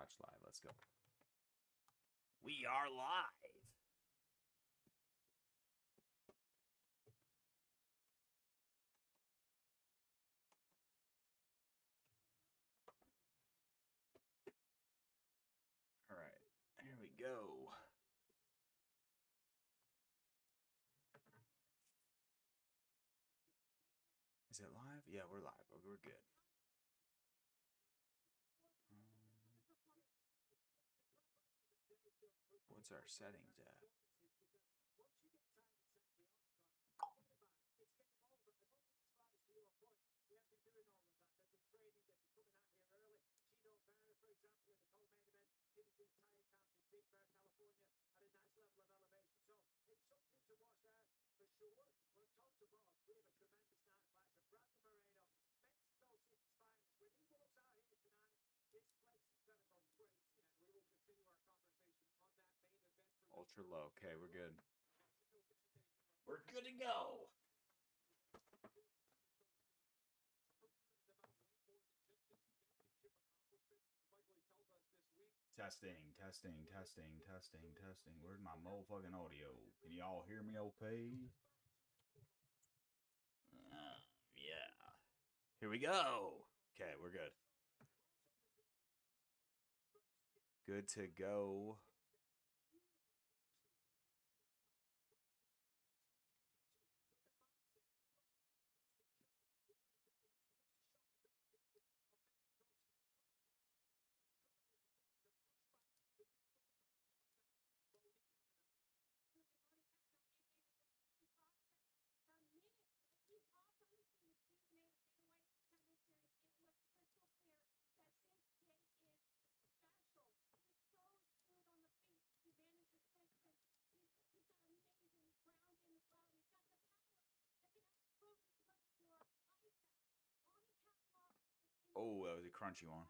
Watch live. Let's go. We are live. All right. Here we go. Is it live? Yeah, we're live. We're good. What's our settings at? Ultra low. Okay, we're good. We're good to go. Testing. Where's my motherfucking audio? Can y'all hear me okay? Yeah. Here we go. Okay, we're good. Good to go. Oh, that was a crunchy one.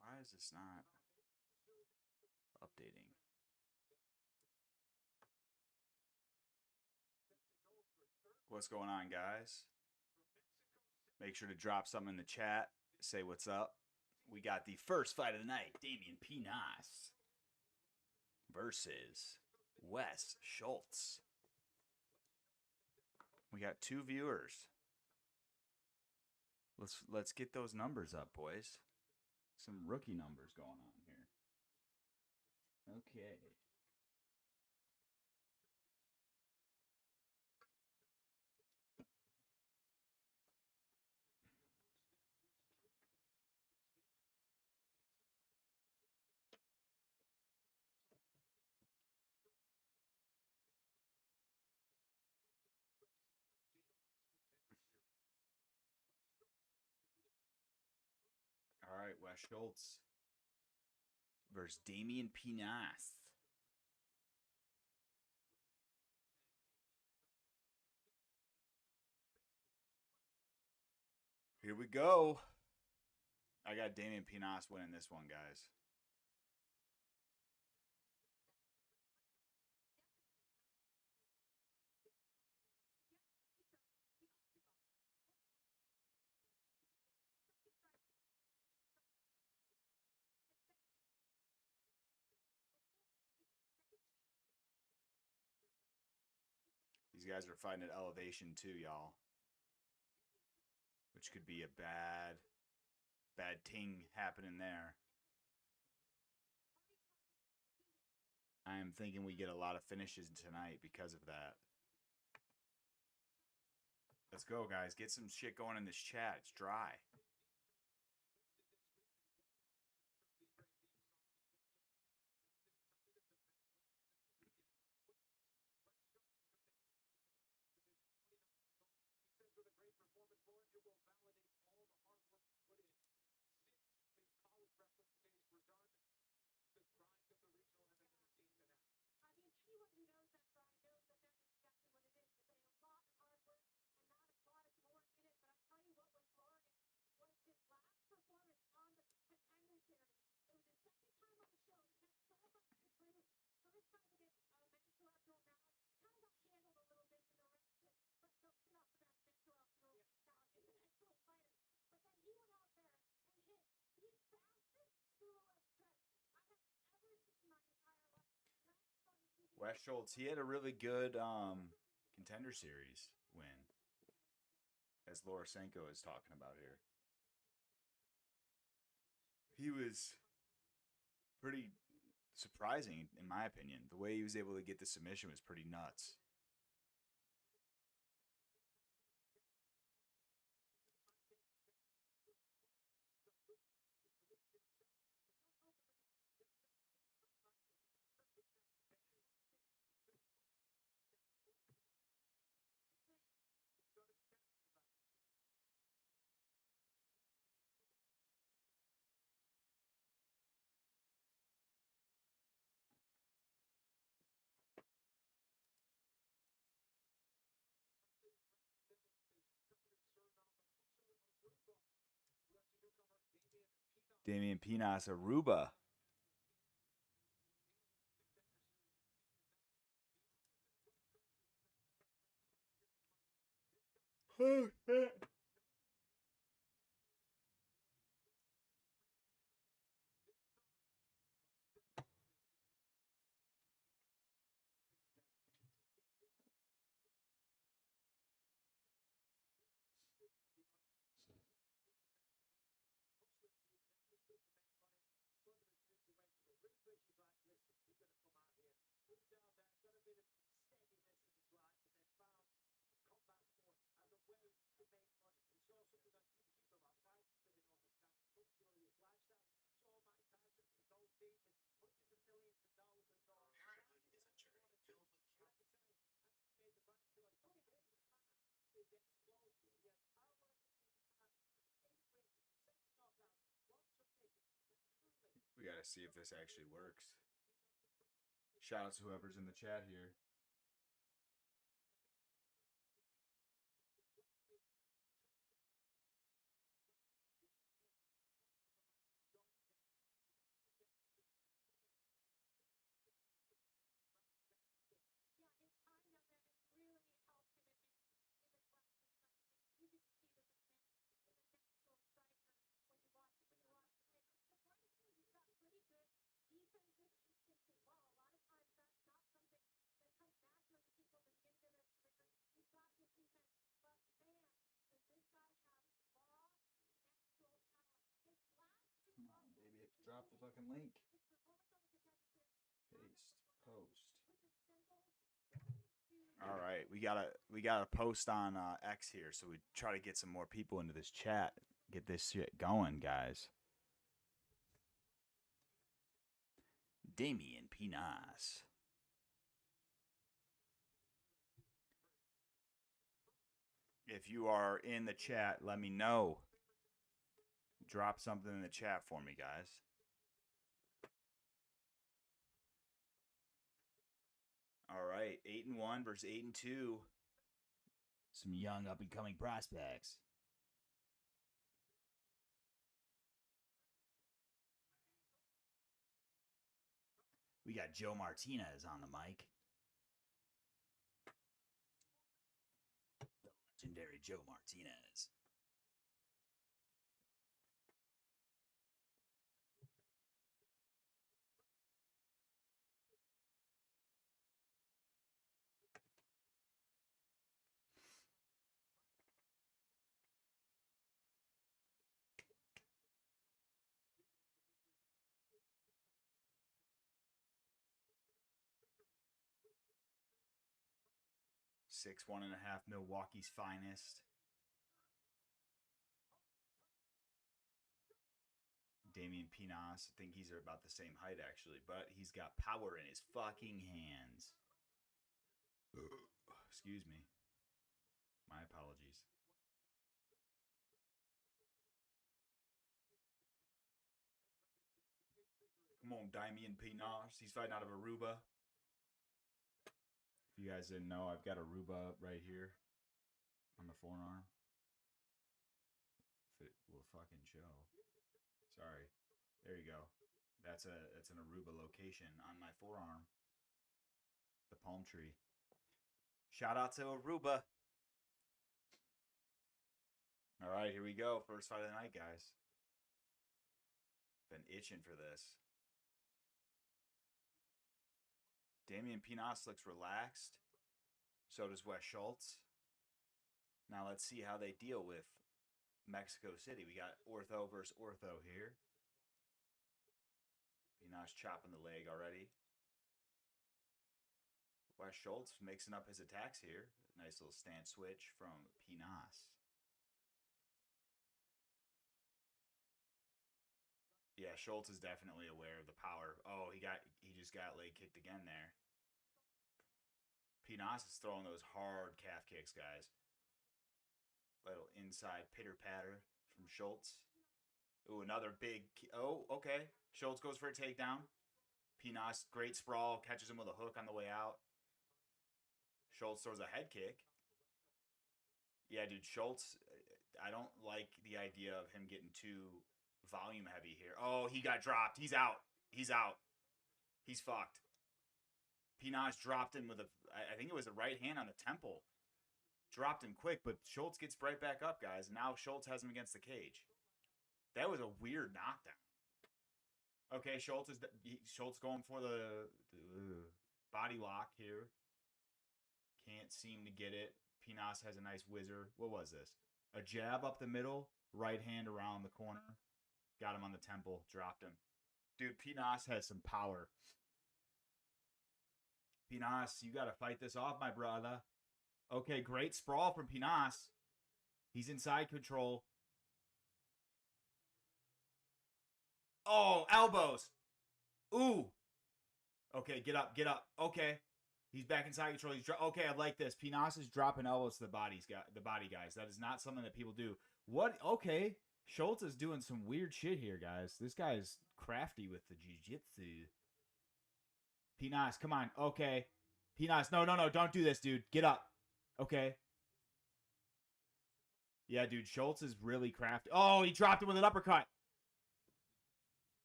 Why is this not updating? What's going on, guys? Make sure to drop something in the chat. Say what's up. We got the first fight of the night. Damian Pinas versus Wes Schultz. We got 2 viewers. Let's get those numbers up, boys. Some rookie numbers going on here. Okay. All right, Wes Schultz versus Damian Pinas. Here we go. I got Damian Pinas winning this one, guys. These guys are fighting at elevation too, y'all. Which could be a bad ting happening there. I am thinking we get a lot of finishes tonight because of that. Let's go, guys. Get some shit going in this chat. It's dry. Wes Schultz, he had a really good contender series win, as Lorosenko is talking about here. He was pretty surprising, in my opinion. The way he was able to get the submission was pretty nuts. Damian Pinas, Aruba. Oh, shit. We got to see if this actually works. Shout out to whoever's in the chat here. Come on, baby. Drop the fucking link. Paste. Post. All right, we got a post on X here, so we try to get some more people into this chat, get this shit going, guys. Damian Pinas. If you are in the chat, let me know. Drop something in the chat for me, guys. All right, 8-1 versus 8-2. Some young up and coming prospects. We got Joe Martinez on the mic. The legendary Joe Martinez. 6'1.5", Milwaukee's finest. Damian Pinas, I think he's about the same height actually, but he's got power in his fucking hands. Excuse me. My apologies. Come on, Damian Pinas. He's fighting out of Aruba. If you guys didn't know, I've got Aruba right here on the forearm. If it will fucking show. Sorry. There you go. That's an Aruba location on my forearm. The palm tree. Shout out to Aruba. All right, here we go. First fight of the night, guys. Been itching for this. Damian Pinas looks relaxed. So does Wes Schultz. Now let's see how they deal with Mexico City. We got Ortho versus Ortho here. Pinas chopping the leg already. Wes Schultz mixing up his attacks here. Nice little stance switch from Pinas. Yeah, Schultz is definitely aware of the power. Oh, he just got leg kicked again there. Pinas is throwing those hard calf kicks, guys. Little inside pitter patter from Schultz. Ooh, another big. Oh, okay. Schultz goes for a takedown. Pinas, great sprawl, catches him with a hook on the way out. Schultz throws a head kick. Yeah, dude, Schultz, I don't like the idea of him getting too volume heavy here. Oh, he got dropped. He's out. He's out. He's fucked. Pinas dropped him with I think it was a right hand on the temple. Dropped him quick, but Schultz gets right back up, guys. Now Schultz has him against the cage. That was a weird knockdown. Okay, Schultz going for the body lock here. Can't seem to get it. Pinas has a nice whizzer. What was this? A jab up the middle, right hand around the corner. Got him on the temple, dropped him. Dude, Pinas has some power. Pinas, you got to fight this off, my brother. Okay, great sprawl from Pinas. He's inside control. Oh, elbows. Ooh. Okay, get up, get up. Okay. He's back inside control. Okay, I like this. Pinas is dropping elbows to the body guys. That is not something that people do. What? Okay. Schultz is doing some weird shit here, guys. This guy is crafty with the jiu-jitsu. Pinas, come on. Okay. Pinas, no. Don't do this, dude. Get up. Okay. Yeah, dude. Schultz is really crafty. Oh, he dropped him with an uppercut.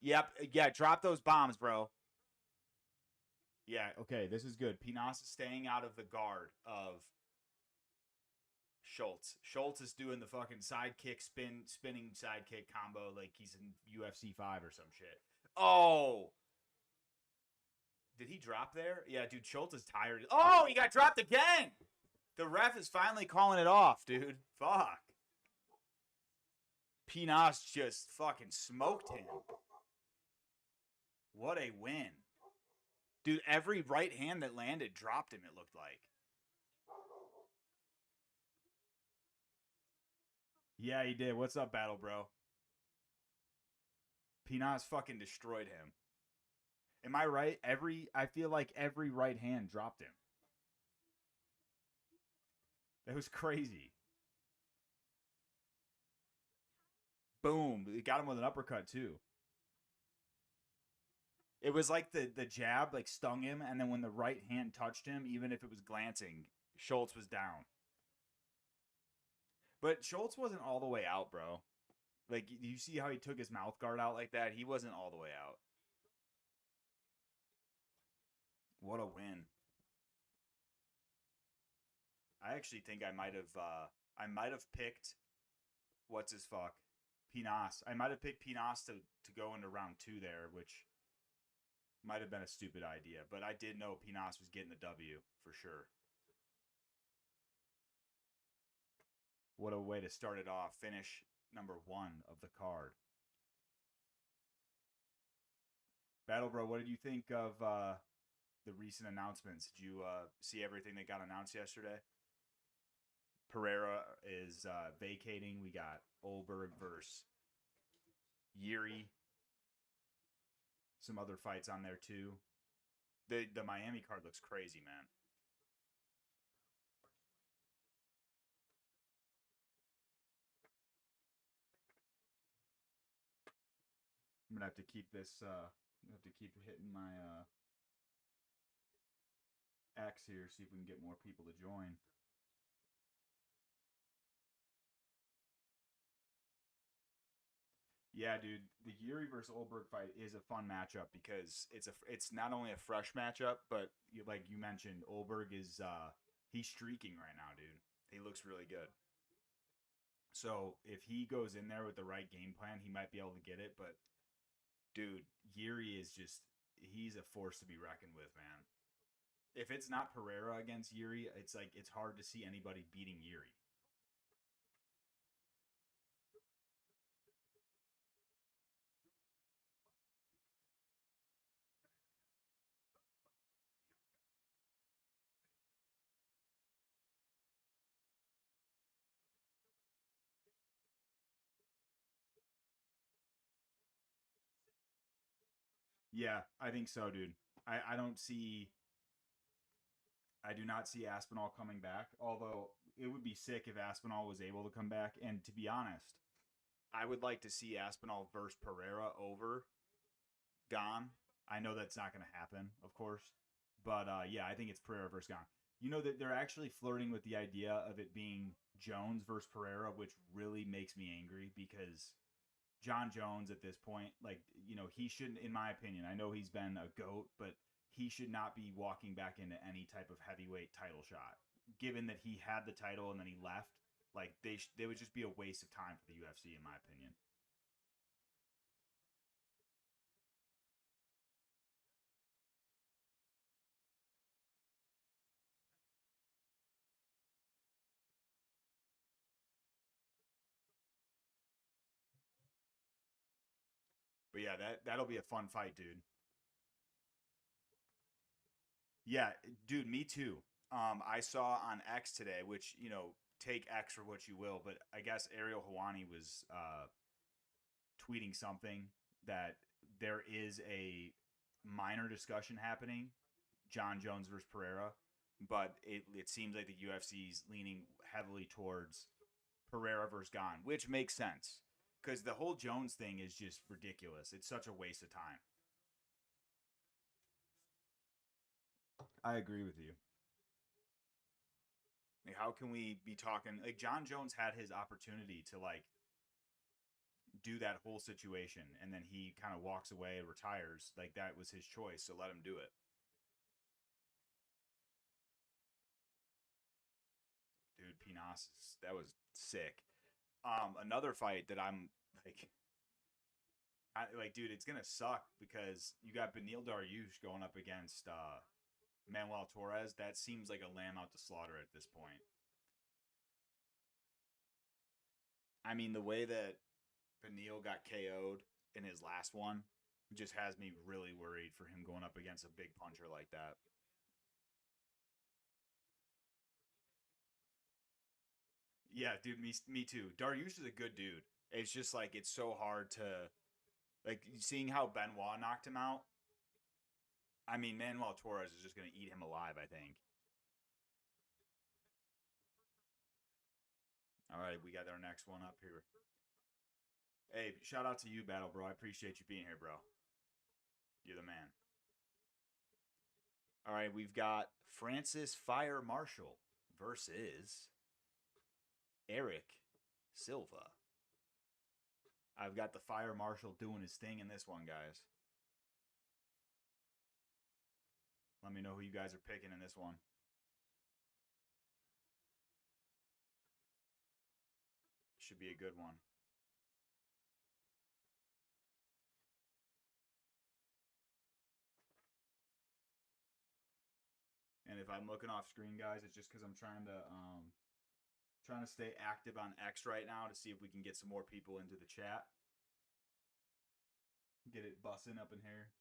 Yep. Yeah, drop those bombs, bro. Yeah, okay. This is good. Pinas is staying out of the guard of Schultz. Schultz is doing the fucking sidekick spinning sidekick combo like he's in UFC 5 or some shit. Oh! Did he drop there? Yeah, dude, Schultz is tired. Oh, he got dropped again! The ref is finally calling it off, dude. Fuck. Pinas just fucking smoked him. What a win. Dude, every right hand that landed dropped him, it looked like. Yeah, he did. What's up, Battle Bro? Pinas fucking destroyed him. Am I right? I feel like every right hand dropped him. That was crazy. Boom. It got him with an uppercut, too. It was like the jab like stung him, and then when the right hand touched him, even if it was glancing, Schultz was down. But Schultz wasn't all the way out, bro. Like, you see how he took his mouth guard out like that? He wasn't all the way out. What a win. I actually think I might have picked what's his fuck? Pinas. I might have picked Pinas to go into round 2 there, which might have been a stupid idea. But I did know Pinas was getting the W for sure. What a way to start it off. Finish number 1 of the card. Battle Bro, what did you think of the recent announcements? Did you see everything that got announced yesterday? Pereira is vacating. We got Olberg versus Yuri. Some other fights on there too. The Miami card looks crazy, man. I'm gonna have to keep this. Have to keep hitting my X here, see if we can get more people to join. Yeah, dude, the Yuri versus Olberg fight is a fun matchup because it's not only a fresh matchup, but like you mentioned, Olberg is he's streaking right now, dude. He looks really good. So if he goes in there with the right game plan, he might be able to get it. But dude, Yuri is just he's a force to be reckoned with, man. If it's not Pereira against Yuri, it's like it's hard to see anybody beating Yuri. Yeah, I think so, dude. I don't see I do not see Aspinall coming back, although it would be sick if Aspinall was able to come back. And to be honest, I would like to see Aspinall versus Pereira over Gone. I know that's not going to happen, of course. But yeah, I think it's Pereira versus Gone. You know that they're actually flirting with the idea of it being Jones versus Pereira, which really makes me angry because John Jones at this point, like, he shouldn't, in my opinion, I know he's been a GOAT, but he should not be walking back into any type of heavyweight title shot. Given that he had the title and then he left, like, they would just be a waste of time for the UFC, in my opinion. But yeah, that'll be a fun fight, dude. Yeah, dude, me too. I saw on X today, which take X for what you will, but I guess Ariel Hawani was tweeting something that there is a minor discussion happening, John Jones versus Pereira, but it seems like the UFC's leaning heavily towards Pereira versus Gane, which makes sense because the whole Jones thing is just ridiculous. It's such a waste of time. I agree with you. Like, how can we be talking like John Jones had his opportunity to like do that whole situation and then he kind of walks away and retires? Like that was his choice, so let him do it. Dude, Pinas that was sick. Another fight that I'm like dude, it's gonna suck because you got Benil Dariush going up against Manuel Torres. That seems like a lamb out to slaughter at this point. I mean, the way that Benil got KO'd in his last one just has me really worried for him going up against a big puncher like that. Yeah, dude, me too. Dariush is a good dude. It's just like it's so hard to like seeing how Benoit knocked him out. I mean, Manuel Torres is just going to eat him alive, I think. All right, we got our next one up here. Hey, shout out to you, Battle Bro. I appreciate you being here, bro. You're the man. All right, we've got Francis Fire Marshall versus Eric Silva. I've got the Fire Marshal doing his thing in this one, guys. Let me know who you guys are picking in this one. Should be a good one. And if I'm looking off screen, guys, it's just because I'm trying to stay active on X right now to see if we can get some more people into the chat. Get it bussing up in here.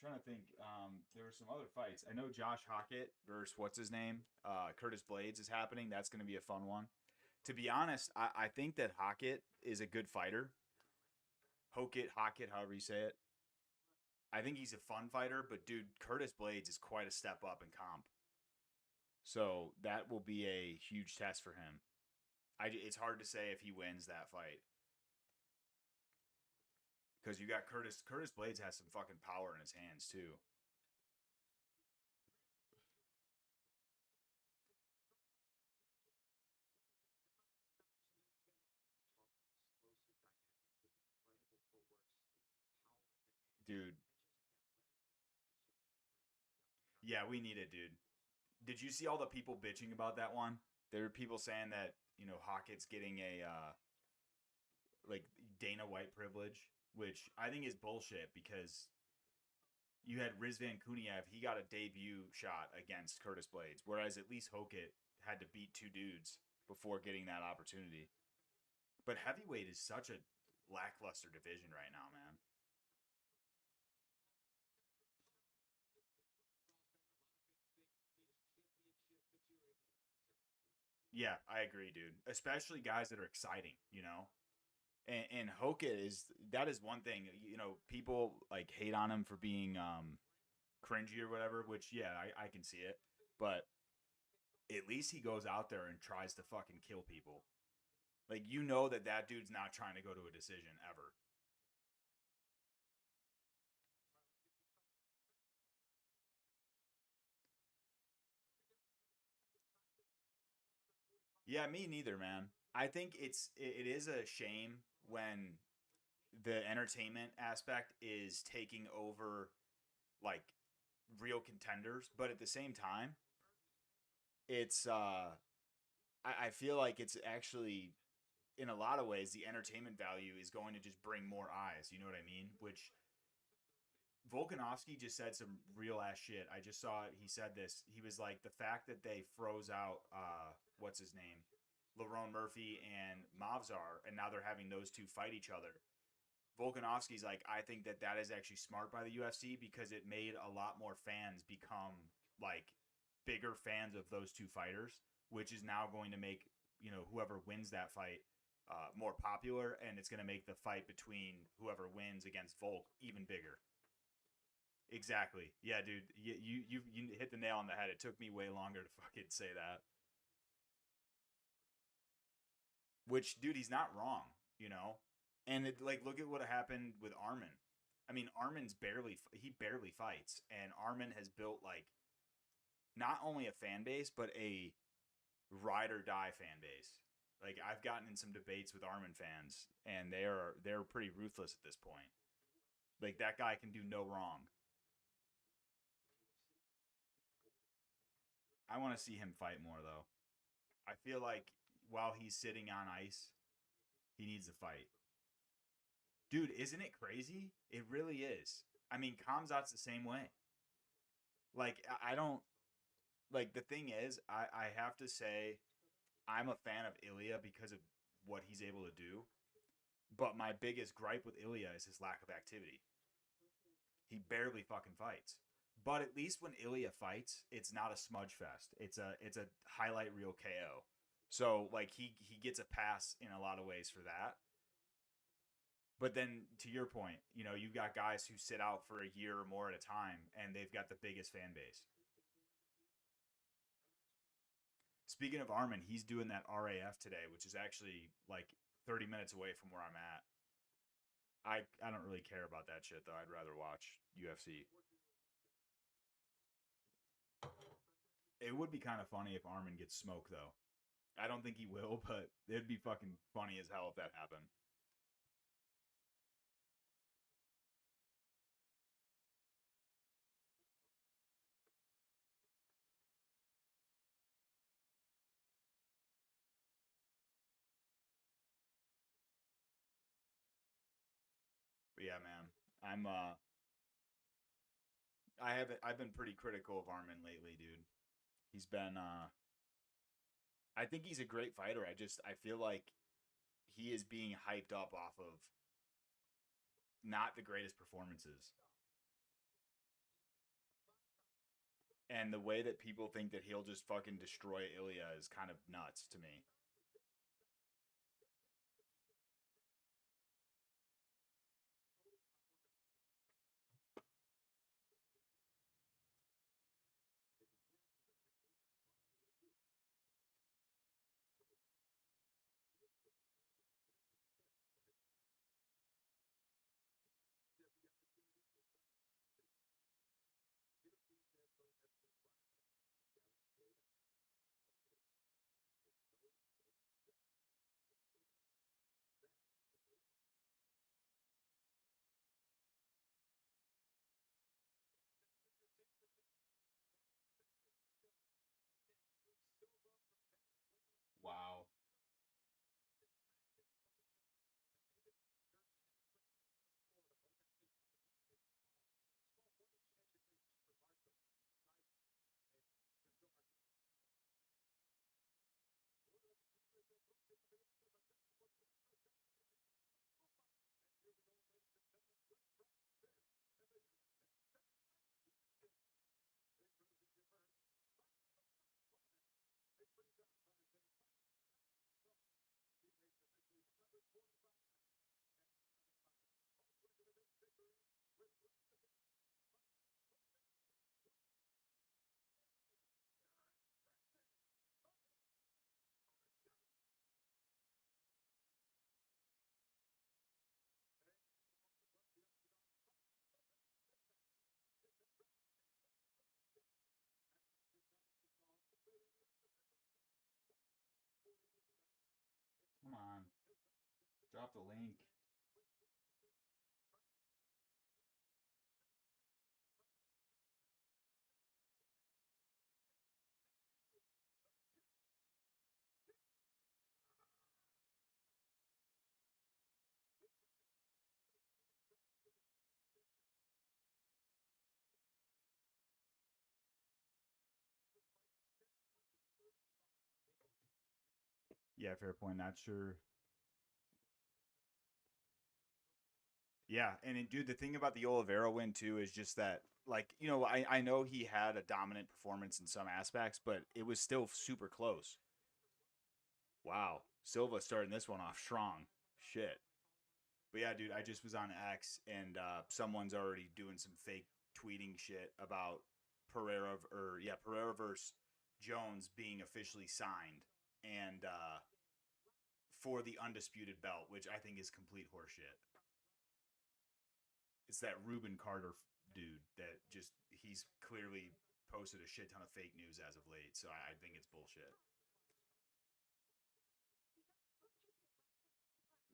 trying to think. There were some other fights. I know Josh Hockett versus what's his name, Curtis Blades is happening. That's going to be a fun one. To be honest, I think that Hockett is a good fighter. Hockett, however you say it. I think he's a fun fighter, but dude, Curtis Blades is quite a step up in comp. So that will be a huge test for him. It's hard to say if he wins that fight. Because you got Curtis Blades has some fucking power in his hands too. Dude. Yeah, we need it, dude. Did you see all the people bitching about that one? There were people saying that, Hockett's getting a like Dana White privilege, which I think is bullshit because you had Rizvan Kuniev, he got a debut shot against Curtis Blades, whereas at least Hockett had to beat two dudes before getting that opportunity. But heavyweight is such a lackluster division right now, man. Yeah, I agree, dude. Especially guys that are exciting. And Hockett that is one thing. People like hate on him for being cringy or whatever, which yeah, I can see it. But at least he goes out there and tries to fucking kill people. Like that dude's not trying to go to a decision ever. Yeah, me neither, man. I think it is a shame when the entertainment aspect is taking over like real contenders, but at the same time, it's I feel like it's actually in a lot of ways the entertainment value is going to just bring more eyes. You know what I mean? Which Volkanovski just said some real ass shit. I just saw it. He said this. He was like the fact that they froze out what's his name, Lerone Murphy and Mavzar, and now they're having those two fight each other. Volkanovski's like, I think that is actually smart by the UFC because it made a lot more fans become like bigger fans of those two fighters, which is now going to make whoever wins that fight more popular, and it's going to make the fight between whoever wins against Volk even bigger. Exactly. Yeah, dude. You hit the nail on the head. It took me way longer to fucking say that. Which, dude, he's not wrong. And look at what happened with Armin. I mean, he barely fights, and Armin has built like not only a fan base but a ride or die fan base. Like I've gotten in some debates with Armin fans, and they're pretty ruthless at this point. Like that guy can do no wrong. I want to see him fight more though. I feel like while he's sitting on ice, he needs to fight. Dude, isn't it crazy? It really is. I mean, Kamzat's the same way. Like, I don't like the thing is, I have to say I'm a fan of Ilya because of what he's able to do. But my biggest gripe with Ilya is his lack of activity. He barely fucking fights. But at least when Ilya fights, it's not a smudge fest. It's a highlight reel KO. So like he gets a pass in a lot of ways for that. But then to your point, you've got guys who sit out for a year or more at a time and they've got the biggest fan base. Speaking of Armin, he's doing that RAF today, which is actually like 30 minutes away from where I'm at. I don't really care about that shit though. I'd rather watch UFC. It would be kind of funny if Armin gets smoked though. I don't think he will, but it'd be fucking funny as hell if that happened. But yeah, man. I've been pretty critical of Armin lately, dude. He's been I think he's a great fighter. I feel like he is being hyped up off of not the greatest performances. And the way that people think that he'll just fucking destroy Ilya is kind of nuts to me. Wow. Come on. Drop the link. Yeah, fair point. Not sure. Yeah, and dude, the thing about the Oliveira win too is just that, like, I know he had a dominant performance in some aspects, but it was still super close. Wow, Silva starting this one off strong. Shit. But yeah, dude, I just was on X and someone's already doing some fake tweeting shit about Pereira versus Jones being officially signed and for the undisputed belt, which I think is complete horseshit. It's that Ruben Carter dude that just he's clearly posted a shit ton of fake news as of late, so I think it's bullshit.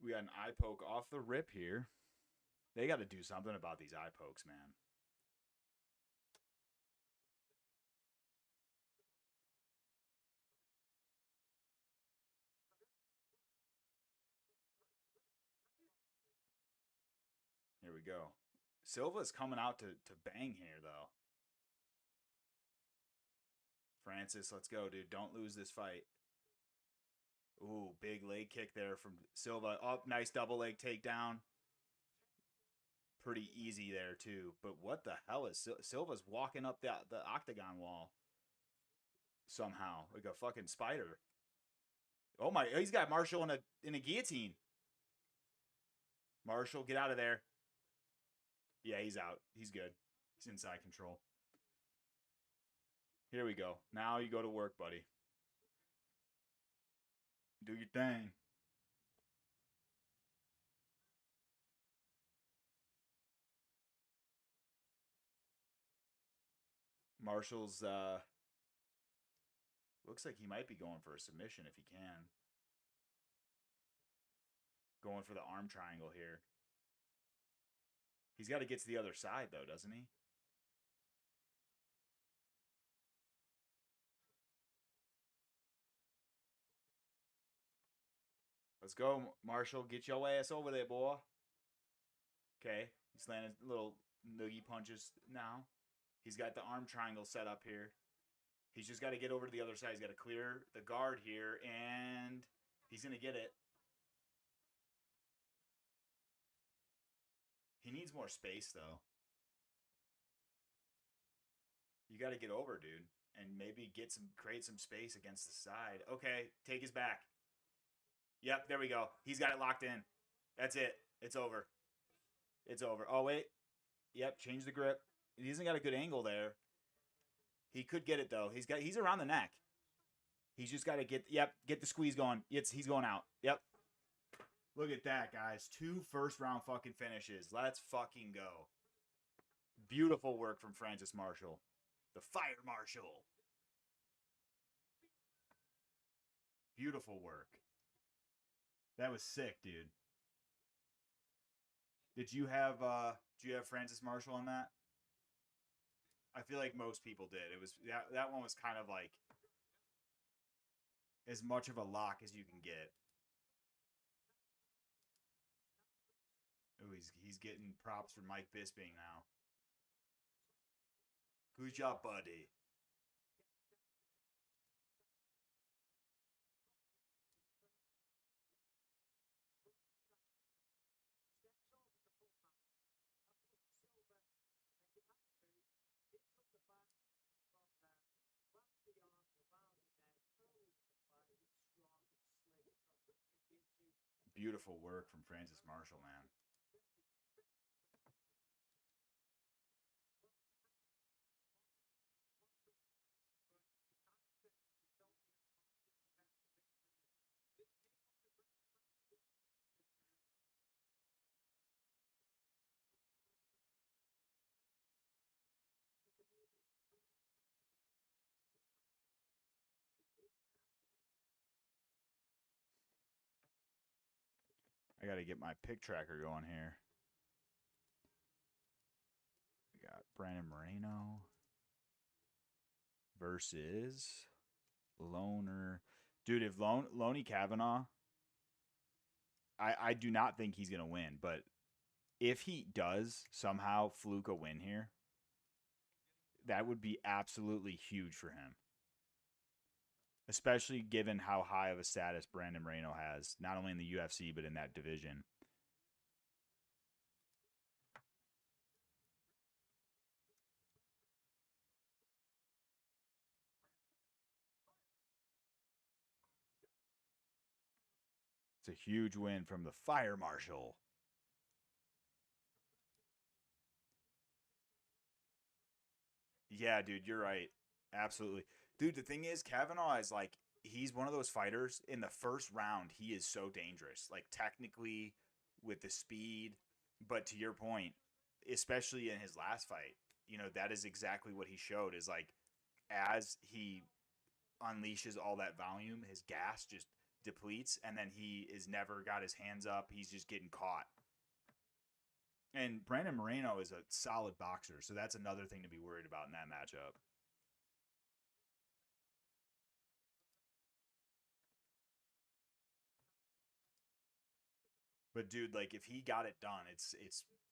We got an eye poke off the rip here. They got to do something about these eye pokes, man. Here we go. Silva's coming out to bang here, though. Francis, let's go, dude. Don't lose this fight. Ooh, big leg kick there from Silva. Up, nice double leg takedown. Pretty easy there, too. But what the hell is Silva's walking up the octagon wall somehow like a fucking spider. Oh my, he's got Marshall in a guillotine. Marshall, get out of there. Yeah, he's out. He's good. He's inside control. Here we go. Now you go to work, buddy. Do your thing. Marshall's looks like he might be going for a submission if he can. Going for the arm triangle here. He's got to get to the other side though, doesn't he? Let's go, Marshall. Get your ass over there, boy. Okay. He's landing little noogie punches now. He's got the arm triangle set up here. He's just got to get over to the other side. He's got to clear the guard here, and he's going to get it. He needs more space, though. You got to get over, dude, and maybe create some space against the side. Okay, take his back. Yep, there we go. He's got it locked in. That's it. It's over. It's over. Oh wait. Yep, change the grip. He hasn't got a good angle there. He could get it though. He's around the neck. He's just got to get the squeeze going. He's going out. Yep. Look at that, guys. 2 first-round fucking finishes. Let's fucking go. Beautiful work from Francis Marshall. The Fire Marshal. Beautiful work. That was sick, dude. Did you have Francis Marshall on that? I feel like most people did. It was that one was kind of like as much of a lock as you can get. Oh, he's getting props for Mike Bisping now. Good job, buddy. Beautiful work from Francis Marshall, man. I got to get my pick tracker going here. We got Brandon Moreno versus Loner. Dude, if Loney Kavanaugh, I do not think he's going to win, but if he does somehow fluke a win here, that would be absolutely huge for him. Especially given how high of a status Brandon Moreno has, not only in the UFC, but in that division. It's a huge win from the Fire Marshal. Yeah, dude, you're right. Absolutely. Dude, the thing is, Kavanaugh is like, he's one of those fighters in the first round, he is so dangerous. Like, technically, with the speed, but to your point, especially in his last fight, that is exactly what he showed is like, as he unleashes all that volume, his gas just depletes, and then he is never got his hands up. He's just getting caught. And Brandon Moreno is a solid boxer, so that's another thing to be worried about in that matchup. But dude, like if he got it done, it's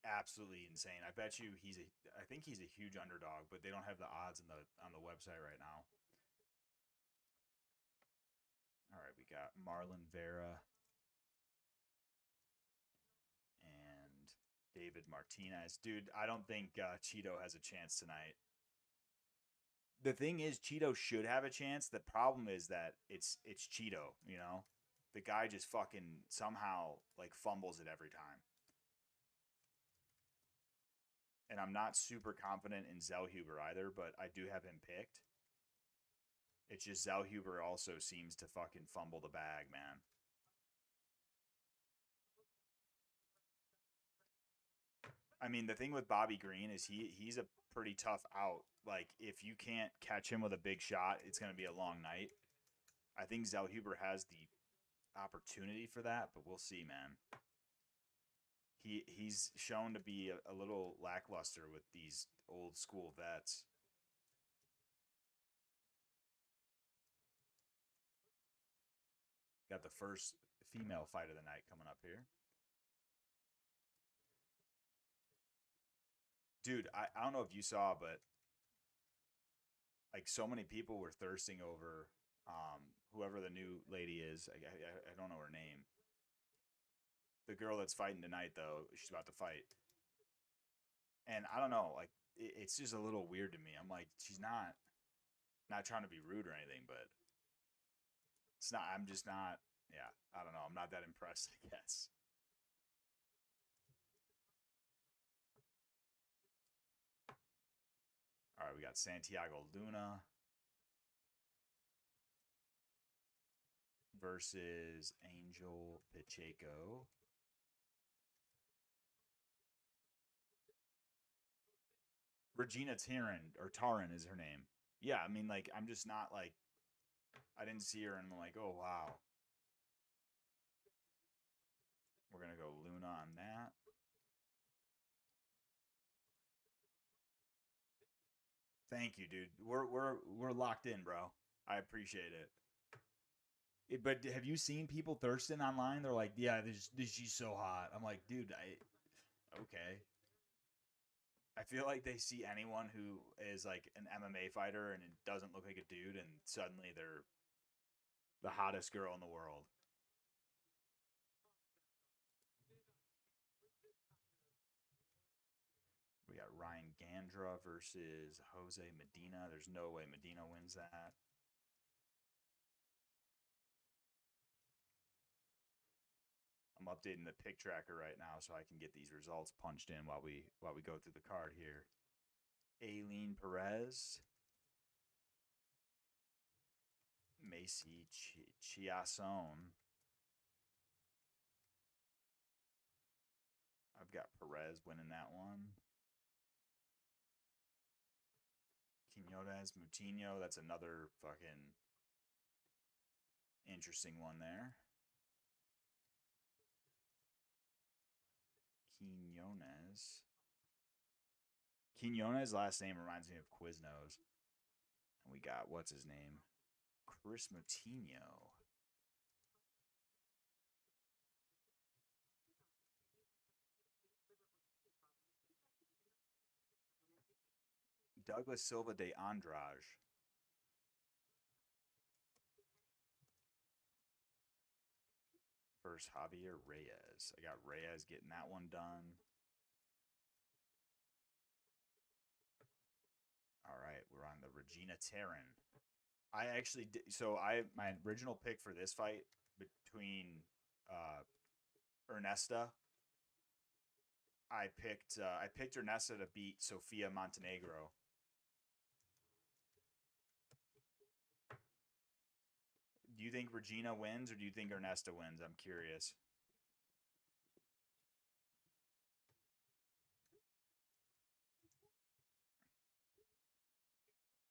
absolutely insane. I bet you I think he's a huge underdog, but they don't have the odds on the website right now. All right, we got Marlon Vera and David Martinez. Dude, I don't think Cheeto has a chance tonight. The thing is, Cheeto should have a chance. The problem is that it's Cheeto, The guy just fucking somehow like fumbles it every time. And I'm not super confident in Zellhuber either, but I do have him picked. It's just Zellhuber also seems to fucking fumble the bag, man. I mean, the thing with Bobby Green is he's a pretty tough out. Like, if you can't catch him with a big shot, it's going to be a long night. I think Zellhuber has the opportunity for that, but we'll see, man. He's shown to be a little lackluster with these old school vets. Got the first female fight of the night coming up here. Dude, I don't know if you saw, but like so many people were thirsting over whoever the new lady is. I don't know her name. The girl that's fighting tonight, though, she's about to fight. And I don't know, like it's just a little weird to me. I'm like, she's not trying to be rude or anything, but it's not. I'm just not. Yeah, I don't know. I'm not that impressed, I guess. All right, we got Santiago Luna versus Angel Pacheco. Regina Tarin is her name. Yeah, I mean, like, I'm just not like, I didn't see her and I'm like, oh, wow. We're going to go Luna on that. Thank you, dude. We're locked in, bro. I appreciate it. But have you seen people thirsting online? They're like, yeah, she's so hot. I'm like, dude, okay. I feel like they see anyone who is like an MMA fighter and it doesn't look like a dude, and suddenly they're the hottest girl in the world. We got Ryan Gandra versus Jose Medina. There's no way Medina wins that. I'm updating the pick tracker right now so I can get these results punched in while we go through the card here. Aileen Perez, Macy Chiasson. I've got Perez winning that one. Quinones Moutinho, that's another fucking interesting one there. Quinones. Quinones' last name reminds me of Quiznos. And we got, what's his name? Chris Moutinho. Douglas Silva de Andrade. Versus Javier Reyes. I got Reyes getting that one done. All right, we're on the Regina Terran. I actually did, so my original pick for this fight between Ernesta. I picked Ernesta to beat Sofia Montenegro. Do you think Regina wins or do you think Ernesta wins? I'm curious.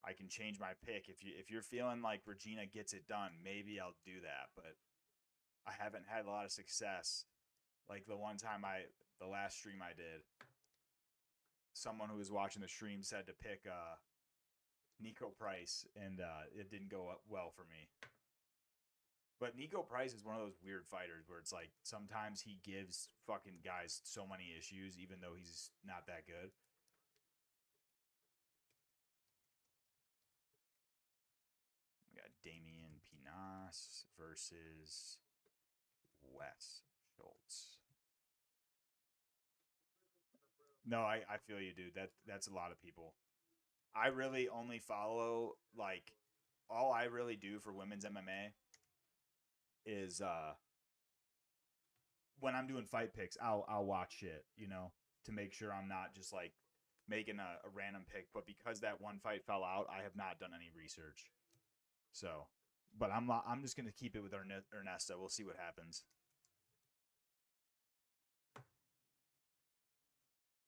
I can change my pick if you're feeling like Regina gets it done. Maybe I'll do that, but I haven't had a lot of success. Like the last stream I did, someone who was watching the stream said to pick Nico Price, and it didn't go up well for me. But Nico Price is one of those weird fighters where it's like sometimes he gives fucking guys so many issues, even though he's not that good. We got Damian Pinas versus Wes Schultz. No, I feel you, dude. That's a lot of people. I really only follow like all I really do for women's MMA is when I'm doing fight picks, I'll watch it, to make sure I'm not just like making a random pick. But because that one fight fell out, I have not done any research. So, but I'm just gonna keep it with Ernesta. We'll see what happens.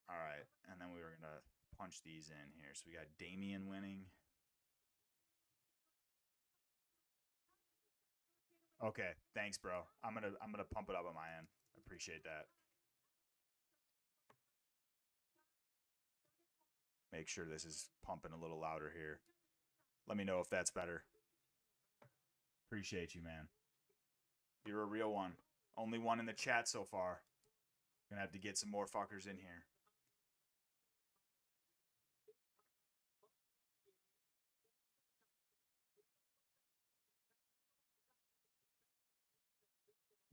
All right, and then we were gonna punch these in here. So we got Damien winning. Okay, thanks, bro. I'm gonna pump it up on my end. Appreciate that. Make sure this is pumping a little louder here. Let me know if that's better. Appreciate you, man. You're a real one. Only one in the chat so far. Gonna have to get some more fuckers in here.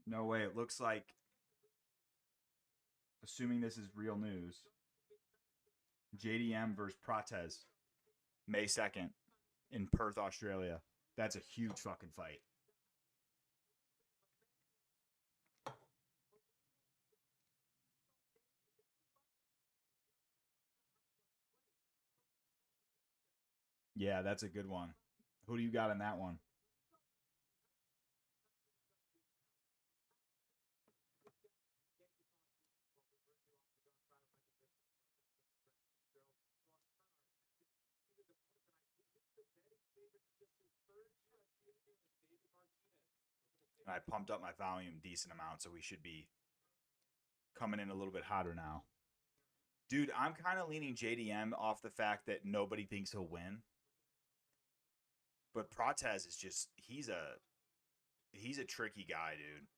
No way. It looks like, assuming this is real news, JDM versus Prates, May 2nd in Perth, Australia. That's a huge fucking fight. Yeah, that's a good one. Who do you got in that one? I pumped up my volume decent amount, so we should be coming in a little bit hotter now. Dude, I'm kind of leaning JDM off the fact that nobody thinks he'll win. But Prates is just he's a tricky guy, dude.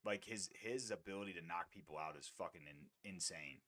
Like his ability to knock people out is fucking insane.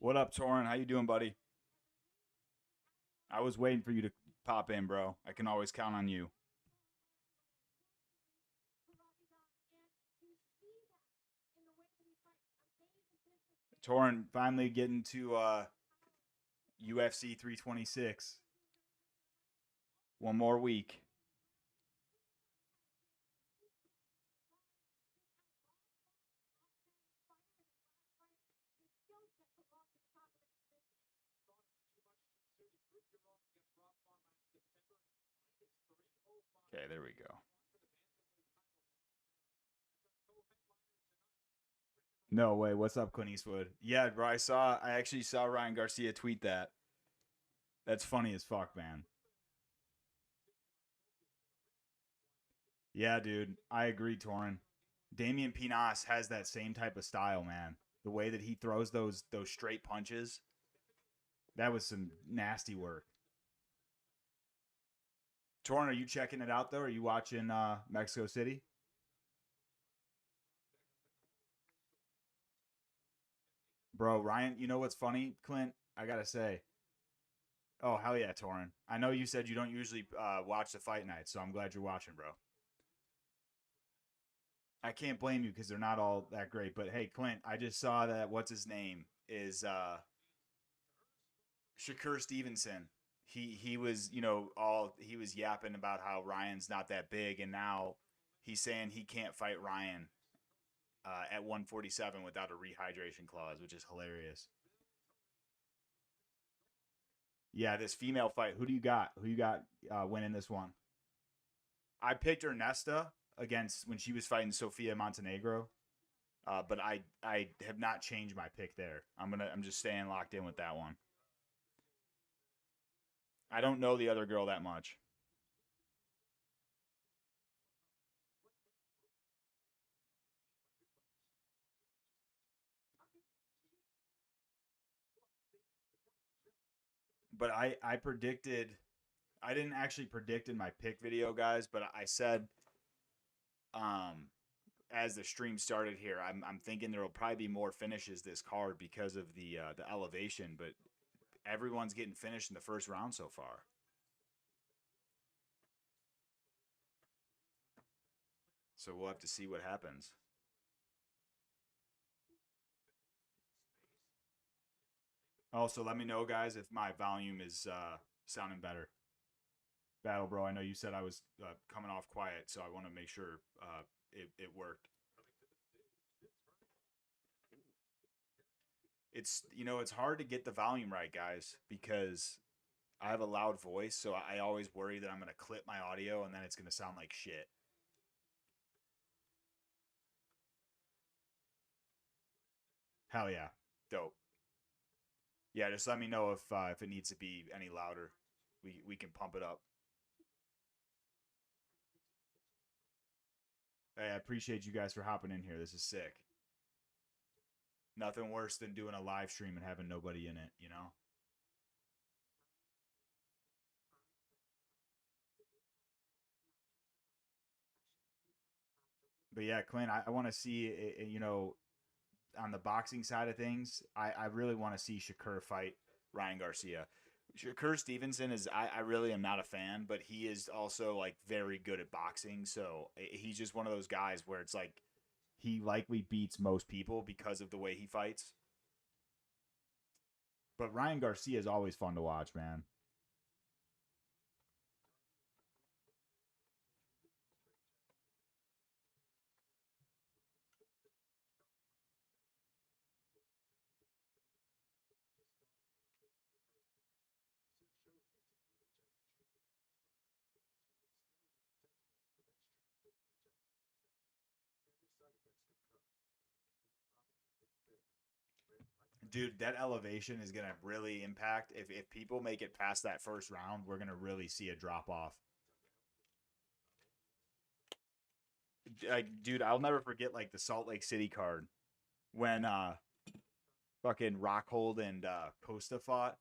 What up, Torin? How you doing, buddy? I was waiting for you to pop in, bro. I can always count on you. Torin finally getting to UFC 326. One more week. Okay, there we go. No way. What's up, Clint Eastwood? Yeah, bro. I actually saw Ryan Garcia tweet that. That's funny as fuck, man. Yeah, dude. I agree, Torin. Damian Pinas has that same type of style, man. The way that he throws those straight punches, that was some nasty work. Torin, are you checking it out though? Are you watching Mexico City? Bro, Ryan, you know what's funny, Clint? I gotta say, oh hell yeah, Torin. I know you said you don't usually watch the fight nights, so I'm glad you're watching, bro. I can't blame you because they're not all that great. But hey, Clint, I just saw that what's his name is Shakur Stevenson. He was all he was yapping about how Ryan's not that big, and now he's saying he can't fight Ryan at 147 without a rehydration clause, which is hilarious. Yeah, this female fight. Who do you got? Who you got winning this one? I picked Ernesta against when she was fighting Sofia Montenegro. But I have not changed my pick there. I'm just staying locked in with that one. I don't know the other girl that much. But I predicted I didn't actually predict in my pick video, guys, but I said um as the stream started here, I'm thinking there will probably be more finishes this card because of the elevation, but everyone's getting finished in the first round so far. So we'll have to see what happens. Also, let me know, guys, if my volume is sounding better. Battle, bro. I know you said I was coming off quiet, so I want to make sure it worked. It's it's hard to get the volume right, guys, because I have a loud voice, so I always worry that I'm gonna clip my audio and then it's gonna sound like shit. Hell yeah, dope. Yeah, just let me know if it needs to be any louder. We can pump it up. Hey, I appreciate you guys for hopping in here. This is sick. Nothing worse than doing a live stream and having nobody in it, you know? But yeah, Clint, I want to see, you know, on the boxing side of things, I really want to see Shakur fight Ryan Garcia. Shakur Stevenson is, I really am not a fan, but he is also like very good at boxing. So he's just one of those guys where it's like he likely beats most people because of the way he fights. But Ryan Garcia is always fun to watch, man. Dude, that elevation is gonna really impact. If people make it past that first round, we're gonna really see a drop off. Like, dude, I'll never forget like the Salt Lake City card when fucking Rockhold and Costa fought.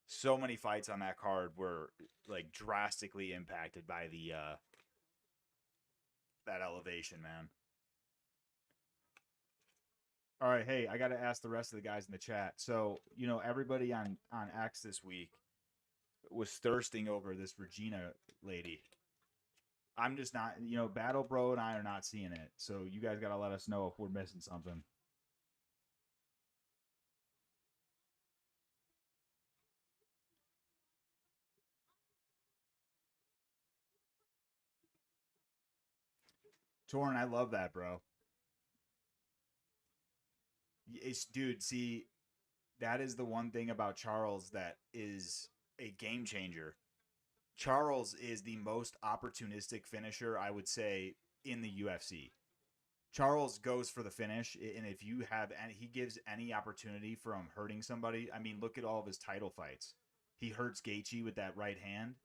So many fights on that card were like drastically impacted by the that elevation, man. All right, hey, I got to ask the rest of the guys in the chat. So, you know, everybody on X this week was thirsting over this Regina lady. I'm just not, you know, Battle Bro and I are not seeing it. So you guys got to let us know if we're missing something. Torn, I love that, bro. It's, dude, see, that is the one thing about Charles that is a game changer. Charles is the most opportunistic finisher, I would say, in the UFC. Charles goes for the finish, and if you have any, he gives any opportunity from hurting somebody. I mean, look at all of his title fights. He hurts Gaethje with that right hand,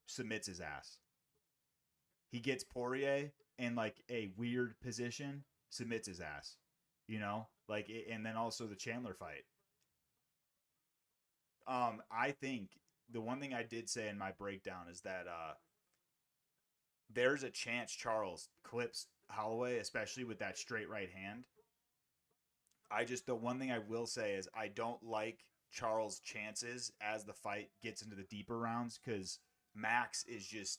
submits his ass. He gets Poirier in like a weird position, submits his ass. You know, like, and then also the Chandler fight. I think the one thing I did say in my breakdown is that there's a chance Charles clips Holloway, especially with that straight right hand. The one thing I will say is I don't like Charles' chances as the fight gets into the deeper rounds because Max is just.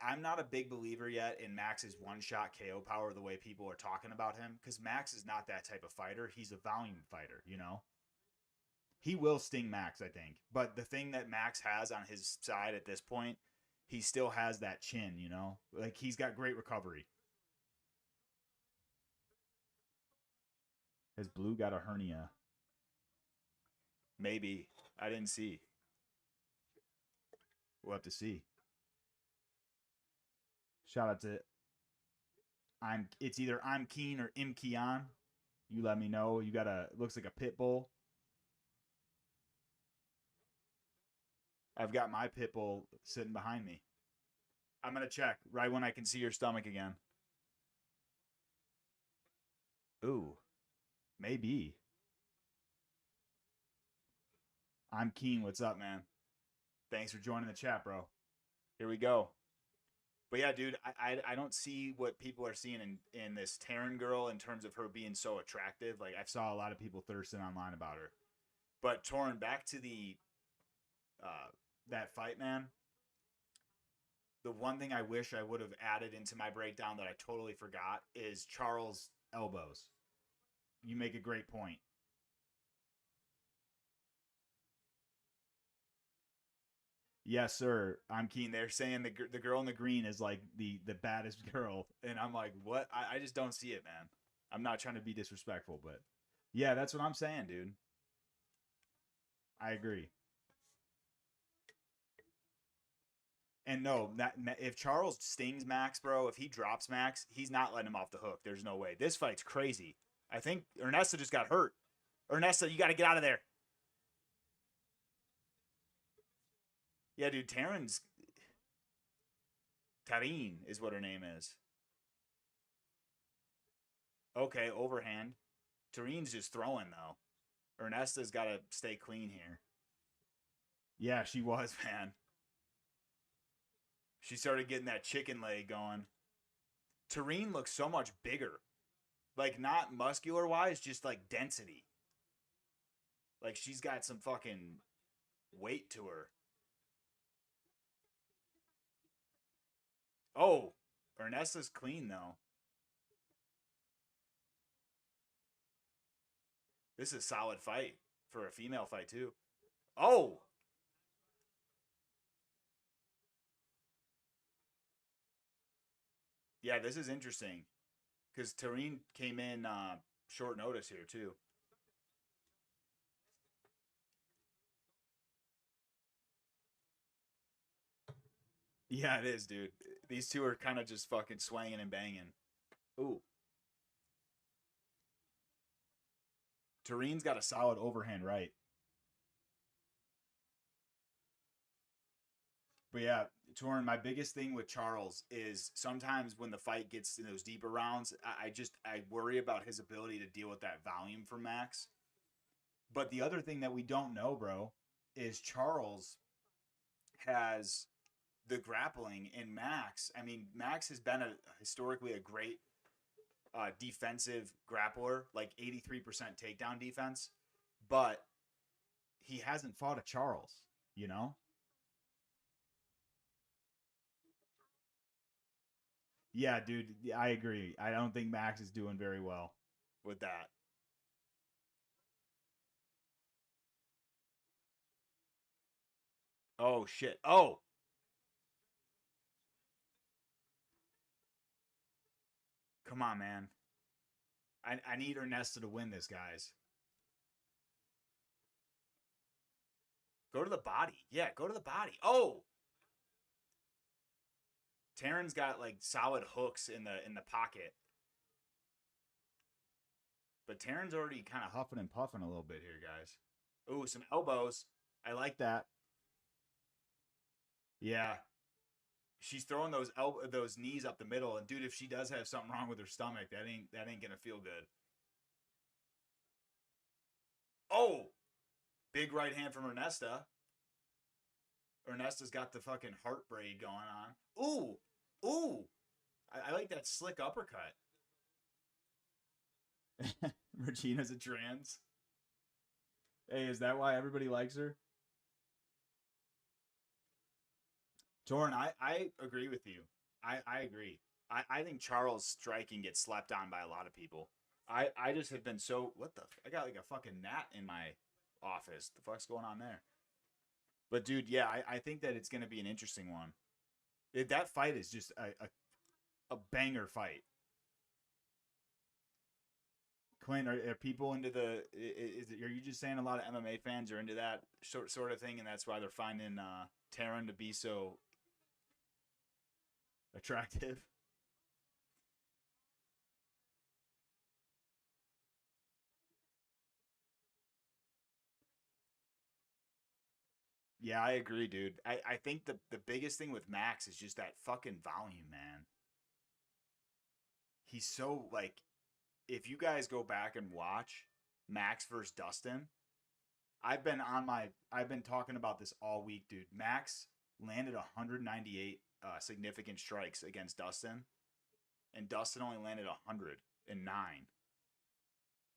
I'm not a big believer yet in Max's one-shot KO power the way people are talking about him because Max is not that type of fighter. He's a volume fighter, you know? He will sting Max, I think. But the thing that Max has on his side at this point, he still has that chin, you know? Like, he's got great recovery. Has Blue got a hernia? Maybe. I didn't see. We'll have to see. Shout out to it's either I'm Keen or Im Keon. You let me know. You got a looks like a pit bull. I've got my pit bull sitting behind me. I'm gonna check right when I can see your stomach again. Ooh, maybe. I'm Keen. What's up, man? Thanks for joining the chat, bro. Here we go. But yeah, dude, I don't see what people are seeing in this Terran girl in terms of her being so attractive. Like I saw a lot of people thirsting online about her. But Torn, back to the that fight, man. The one thing I wish I would have added into my breakdown that I totally forgot is Charles' elbows. You make a great point. Yes, sir. I'm Keen. They're saying the girl in the green is like the baddest girl, and I'm like, what? I just don't see it, man. I'm not trying to be disrespectful, but yeah, that's what I'm saying, dude. I agree. And no, if Charles stings Max, bro, if he drops Max, he's not letting him off the hook. There's no way. This fight's crazy. I think Ernesta just got hurt. Ernesta, you got to get out of there. Yeah, dude, Tareen is what her name is. Okay, overhand. Tareen's just throwing, though. Ernesta's got to stay clean here. Yeah, she was, man. She started getting that chicken leg going. Tareen looks so much bigger. Like, not muscular wise, just like density. Like, she's got some fucking weight to her. Oh, Ernesta's clean, though. This is a solid fight for a female fight, too. Oh, yeah, this is interesting because Tareen came in short notice here, too. Yeah, it is, dude. These two are kind of just fucking swinging and banging. Ooh. Tareen's got a solid overhand right. But yeah, Torin, my biggest thing with Charles is sometimes when the fight gets in those deeper rounds, I worry about his ability to deal with that volume for Max. But the other thing that we don't know, bro, is Charles has the grappling in Max. I mean, Max has been historically a great defensive grappler, like 83% takedown defense, but he hasn't fought a Charles, you know? Yeah, dude, I agree. I don't think Max is doing very well with that. Oh shit. Oh, come on, man. I need Ernesto to win this, guys. Go to the body. Yeah, go to the body. Oh, Taryn's got like solid hooks in the pocket, but Taryn's already kind of huffing and puffing a little bit here, guys. Ooh, some elbows. I like that. Yeah, she's throwing those knees up the middle, and dude, if she does have something wrong with her stomach, that ain't gonna feel good. Oh, big right hand from Ernesta. Ernesta's got the fucking heart braid going on. Ooh, ooh. I like that slick uppercut. Regina's a trans. Hey, is that why everybody likes her? Torn, I agree with you. I agree. I think Charles' striking gets slept on by a lot of people. I just have been so what the I got like a fucking gnat in my office. The fuck's going on there? But dude, yeah, I think that it's gonna be an interesting one. That fight is just a banger fight. Clint, are people into are you just saying a lot of MMA fans are into that sort of thing, and that's why they're finding Taron to be so attractive? Yeah, I agree, dude. I think the biggest thing with Max is just that fucking volume, man. He's so like if you guys go back and watch Max versus Dustin, I've been talking about this all week, dude. Max landed 198 significant strikes against Dustin, and Dustin only landed 109,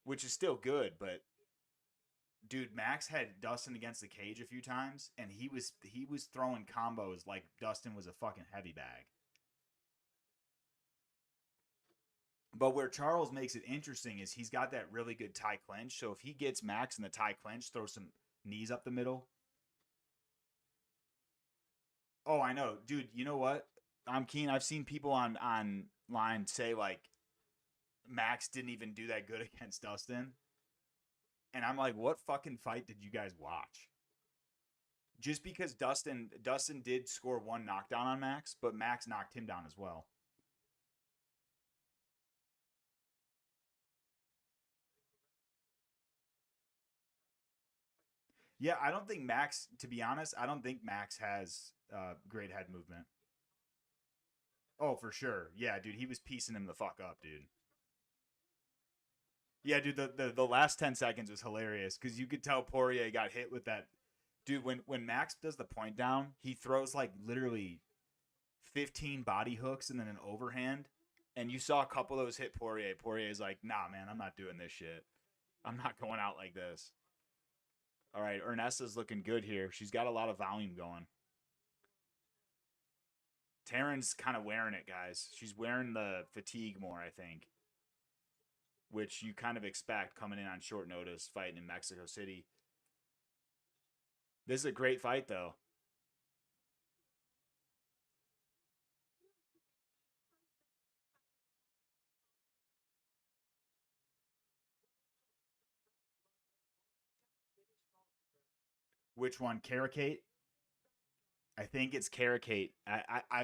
which is still good, but dude, Max had Dustin against the cage a few times, and he was throwing combos like Dustin was a fucking heavy bag. But where Charles makes it interesting is he's got that really good tie clinch. So if he gets Max in the tie clinch, throw some knees up the middle. Oh, I know, dude. You know what? I'm keen. I've seen people online say like Max didn't even do that good against Dustin, and I'm like, what fucking fight did you guys watch? just because Dustin did score one knockdown on Max, but Max knocked him down as well. Yeah, I don't think Max, to be honest, I don't think Max has great head movement. Oh, for sure. Yeah, dude, he was piecing him the fuck up, dude. Yeah, dude, the last 10 seconds was hilarious because you could tell Poirier got hit with that. Dude, when Max does the point down, he throws like literally 15 body hooks and then an overhand. And you saw a couple of those hit Poirier. Poirier's like, nah, man, I'm not doing this shit. I'm not going out like this. All right, Ernesta's looking good here. She's got a lot of volume going. Taryn's kind of wearing it, guys. She's wearing the fatigue more, I think, which you kind of expect coming in on short notice, fighting in Mexico City. This is a great fight, though. Which one? Caracate? I think it's Caracate.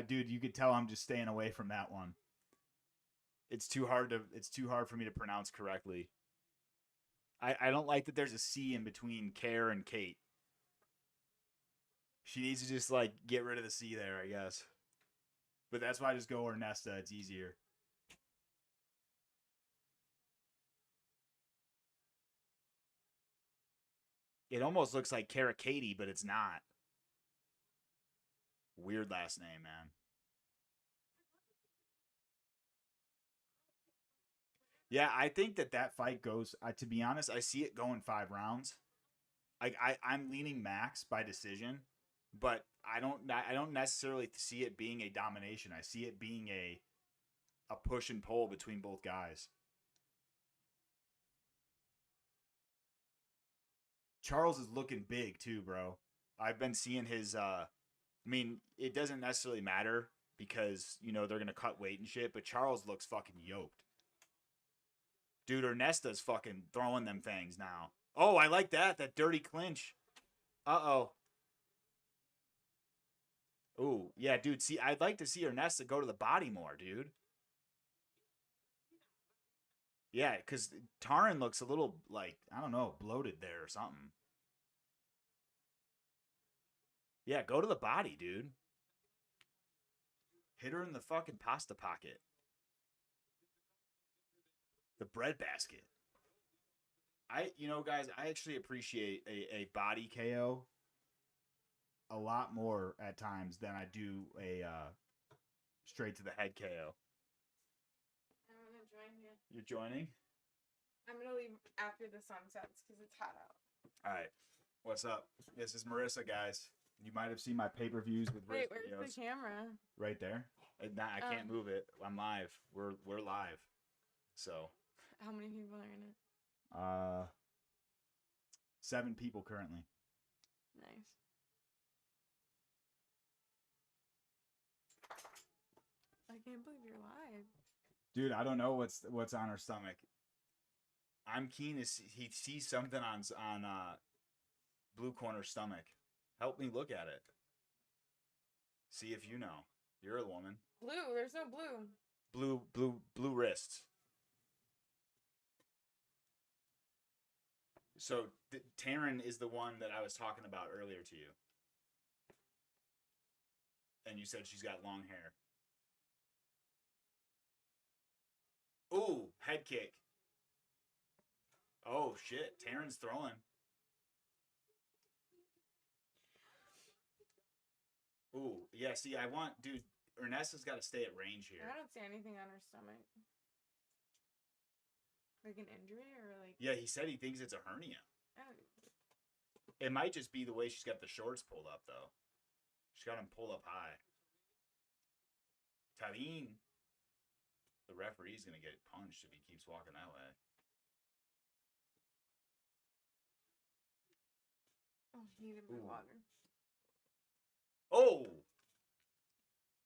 Dude, you could tell I'm just staying away from that one. It's too hard for me to pronounce correctly. I don't like that there's a C in between Care and Kate. She needs to just like get rid of the C there, I guess. But that's why I just go Ernesta. It's easier. It almost looks like Caracate, but it's not. Weird last name, man. Yeah, I think that fight goes. To be honest, I see it going 5 rounds. I'm leaning Max by decision, but I don't necessarily see it being a domination. I see it being a push and pull between both guys. Charles is looking big too, bro. I've been seeing his. I mean, it doesn't necessarily matter because they're gonna cut weight and shit, but Charles looks fucking yoked. Dude, Ernesta's fucking throwing them things now. Oh, I like that. That dirty clinch. Uh-oh. Ooh, yeah, dude. See, I'd like to see Ernesta go to the body more, dude. Yeah, because Taran looks a little like, I don't know, bloated there or something. Yeah, go to the body, dude. Hit her in the fucking pasta pocket. The bread basket. Guys, I actually appreciate a body KO a lot more at times than I do a straight to the head KO. I'm gonna join you. You're joining? I'm gonna leave after the sun sets because it's hot out. All right. What's up? This is Marissa, guys. You might have seen my pay-per-views with Wait, Riz videos. where's the camera? Right there. I can't move it. I'm live. We're live. So. How many people are in it? 7 people currently. Nice. I can't believe you're live. Dude, I don't know what's on her stomach. I'm keen to see something on Blue Corner's stomach. Help me look at it. See if you know. You're a woman. Blue. There's no blue. Blue wrists. So Taryn is the one that I was talking about earlier to you. And you said she's got long hair. Ooh, head kick. Oh, shit. Taryn's throwing. Ooh, yeah, see, dude, Ernesta's got to stay at range here. I don't see anything on her stomach. Like an injury or like... Yeah, he said he thinks it's a hernia. It might just be the way she's got the shorts pulled up, though. She's got them pulled up high. Tarin. The referee's going to get punched if he keeps walking that way. Oh, he needed my water. Oh!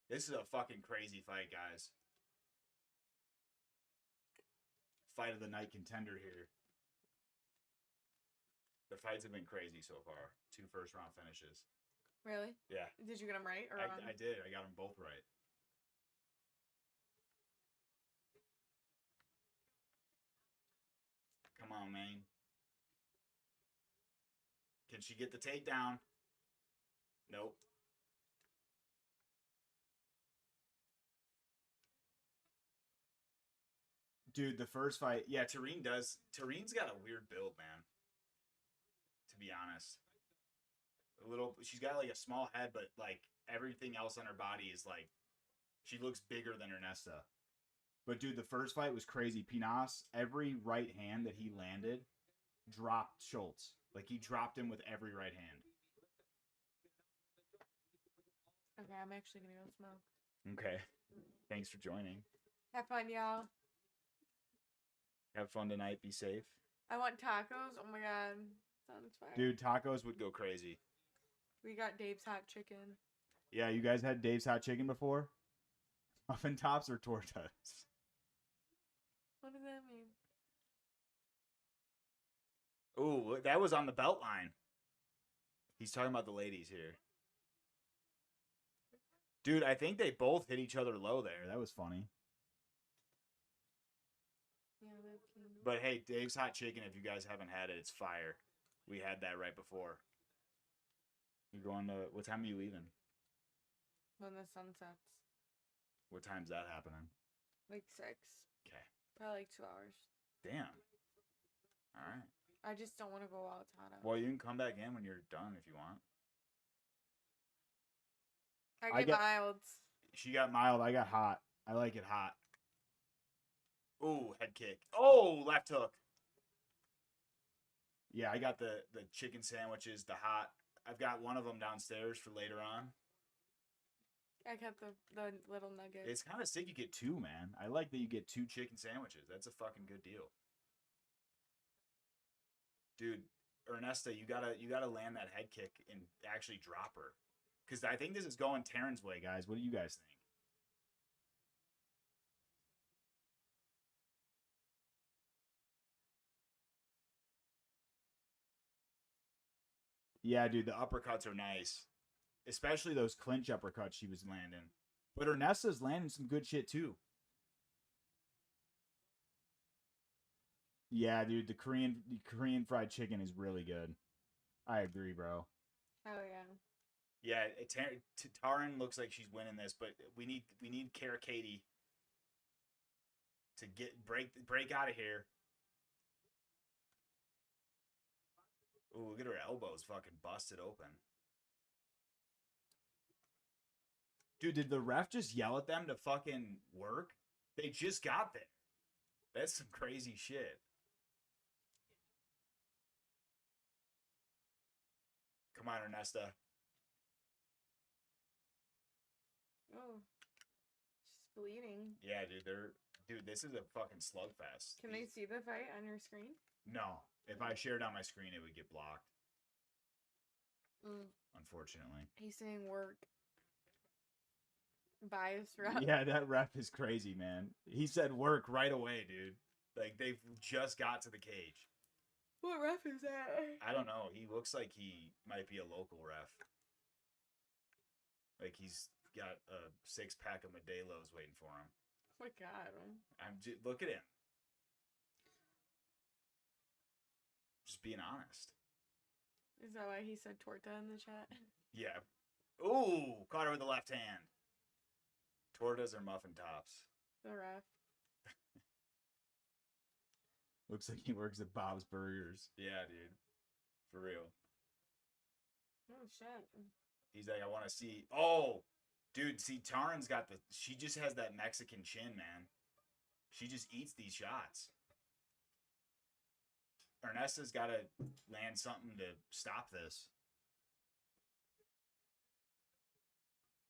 This is a fucking crazy fight, guys. Fight of the night contender here. The fights have been crazy so far. 2 first-round finishes. Really? Yeah. Did you get them right or wrong? I did. I got them both right. Come on, man. Can she get the takedown? Nope. Dude, the first fight, yeah, Tareen's got a weird build, man. To be honest. She's got like a small head, but like everything else on her body is like, she looks bigger than Ernesta. But dude, the first fight was crazy. Pinas, every right hand that he landed dropped Schultz. Like he dropped him with every right hand. Okay, I'm actually gonna go smoke. Okay. Thanks for joining. Have fun, y'all. Have fun tonight. Be safe. I want tacos. Oh my god. Sounds fire. Dude, tacos would go crazy. We got Dave's hot chicken. Yeah, you guys had Dave's hot chicken before? Muffin tops or tortas? What does that mean? Ooh, that was on the belt line. He's talking about the ladies here. Dude, I think they both hit each other low there. That was funny. Yeah, that's cute. But hey, Dave's hot chicken, if you guys haven't had it, it's fire. We had that right before. You're going to, what time are you leaving? When the sun sets. What time's that happening? Like 6. Okay. Probably like 2 hours. Damn. All right. I just don't want to go while it's hot out. Well, you can come back in when you're done if you want. I get milds. She got mild. I got hot. I like it hot. Ooh, head kick. Oh, left hook. Yeah, I got the chicken sandwiches, the hot. I've got one of them downstairs for later on. I got the little nugget. It's kind of sick you get 2, man. I like that you get 2 chicken sandwiches. That's a fucking good deal. Dude, Ernesta, you gotta land that head kick and actually drop her. Because I think this is going Taryn's way, guys. What do you guys think? Yeah, dude, the uppercuts are nice. Especially those clinch uppercuts she was landing. But Ernesta's landing some good shit, too. Yeah, dude, the Korean fried chicken is really good. I agree, bro. Oh, yeah. Yeah, Taryn looks like she's winning this, but we need Cara Katie to break out of here. Ooh, look at her elbows fucking busted open. Dude, did the ref just yell at them to fucking work? They just got there. That's some crazy shit. Come on, Ernesta. Oh. She's bleeding. Yeah, dude, this is a fucking slugfest. Can they see the fight on your screen? No. If I shared on my screen, it would get blocked. Mm. Unfortunately. He's saying work. Bias ref. Yeah, that ref is crazy, man. He said work right away, dude. Like, they just got to the cage. What ref is that? I don't know. He looks like he might be a local ref. Like, he's got a 6-pack of Modelo's waiting for him. Oh my god. Look at him. Just being honest. Is that why he said torta in the chat? Yeah. Ooh, caught her with the left hand. Tortas or muffin tops? The ref. Looks like he works at Bob's Burgers. Yeah, dude. For real. Oh, shit. He's like, I want to see. Oh, dude, see, Taryn's got she just has that Mexican chin, man. She just eats these shots. Ernesta's got to land something to stop this.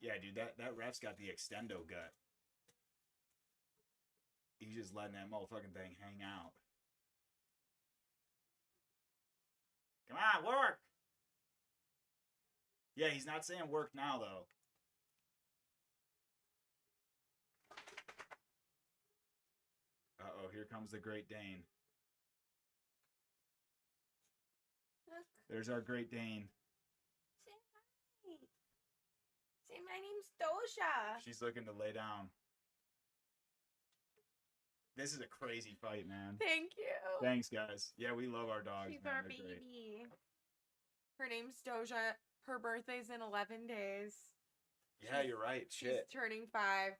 Yeah, dude, that ref's got the extendo gut. He's just letting that motherfucking thing hang out. Come on, work! Yeah, he's not saying work now, though. Uh-oh, here comes the Great Dane. There's our Great Dane. Say hi. my name's Dosha. She's looking to lay down. This is a crazy fight, man. Thank you. Thanks, guys. Yeah, we love our dogs. She's man. our They're great. baby. Her name's Doja. Her birthday's in 11 days. Yeah, you're right. Shit. She's turning 5.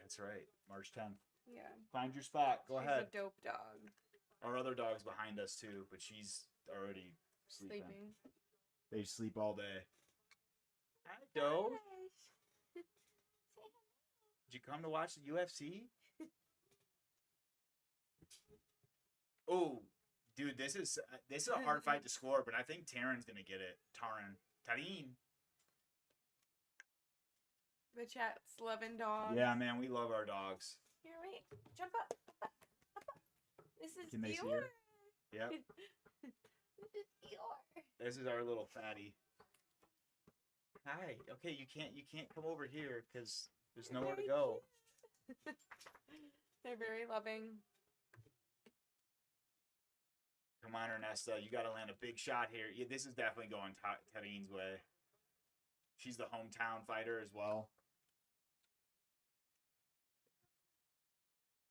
That's right. March 10th. Yeah. Find your spot. Go ahead. She's a dope dog. Our other dog's behind us too, but she's already sleeping. They sleep all day. Hi, Doe. Did you come to watch the UFC? Oh, dude, this is a hard fight to score, but I think Taryn's gonna get it. Taryn. The chat's loving dogs. Yeah, man, we love our dogs. Here, wait. Jump up. This is Can they see Dior. her? Yep. This is Dior. This is our little fatty. Hi. Okay, you can't come over here because there's nowhere to go. They're very loving. Come on, Ernesta. You got to land a big shot here. Yeah, this is definitely going Taryn's way. She's the hometown fighter as well.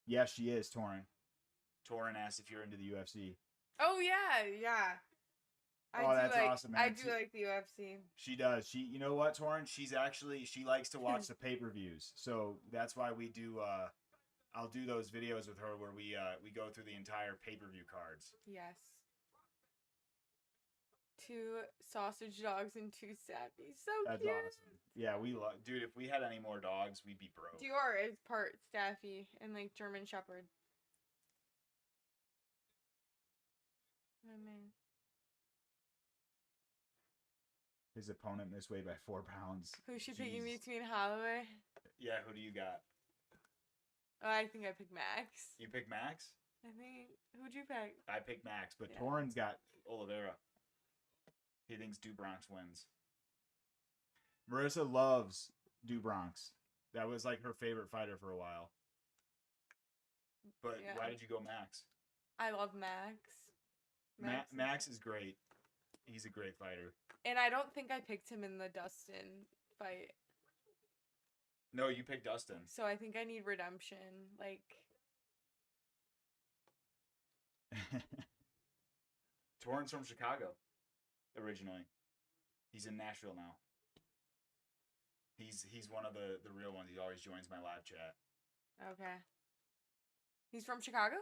Yes, she is, Torin. Torin asked if you're into the UFC. Oh yeah. That's awesome, man. I do like the UFC. She does. You know what, Torin? She likes to watch the pay-per-views. So that's why we do. I'll do those videos with her where we go through the entire pay-per-view cards. Yes. 2 sausage dogs and 2 staffies. So That's cute. awesome. Yeah, we love. Dude, if we had any more dogs, we'd be broke. Dior is part staffy and like German Shepherd. Oh man. His opponent missed weight by 4 pounds. Who's she picking between Holloway? Yeah, who do you got? Oh, I think I picked Max. You pick Max? I think. Who'd you pick? I picked Max, but Yeah. Torin's got Oliveira. He thinks Dubronx wins. Marissa loves Dubronx. That was like her favorite fighter for a while. But Yeah. why did you go Max? I love Max. Max is great. He's a great fighter. And I don't think I picked him in the Dustin fight. No, you picked Dustin. So I think I need redemption. Like, Torrance from Chicago, originally. He's in Nashville now. He's one of the real ones. He always joins my live chat. okay. He's from Chicago?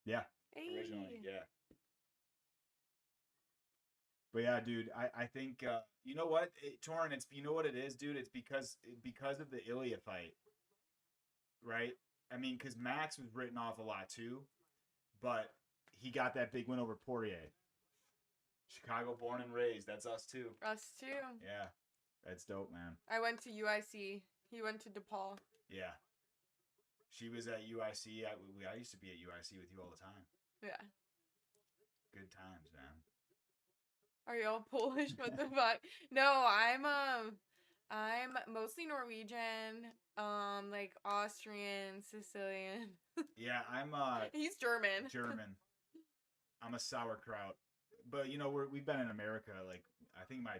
Yeah, Hey. originally, yeah. But yeah, dude, I think you know what, Torrin, it's you know what it is, dude. It's because of the Ilya fight, right? I mean, because Max was written off a lot too, but he got that big win over Poirier. Chicago born and raised. That's us too. Us too. Yeah, that's dope, man. I went to UIC. He went to DePaul. Yeah, she was at UIC. I used to be at UIC with you all the time. Yeah. Good times, man. Are y'all Polish? What the fuck? No, I'm mostly Norwegian, like Austrian, Sicilian. Yeah, I'm He's German. German. I'm a sauerkraut. But you know, we've been in America. Like I think my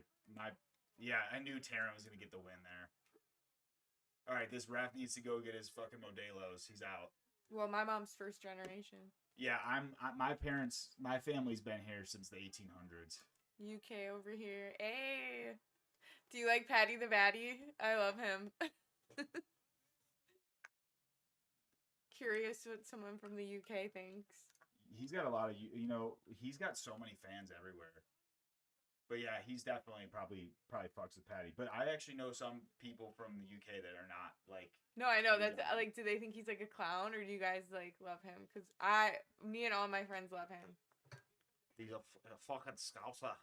yeah, I knew Taryn was gonna get the win there. All right, this ref needs to go get his fucking Modelo's. He's out. Well, my mom's first generation. Yeah, my family's been here since the 1800s. UK over here. Hey. Do you like Patty the Batty? I love him. Curious what someone from the UK thinks. He's got a lot of he's got so many fans everywhere. But yeah, he's definitely probably fucks with Patty. But I actually know some people from the UK that are not like. No, I know that's like. Do they think he's like a clown, or do you guys like love him? Because me and all my friends love him. He's a fucking scouser.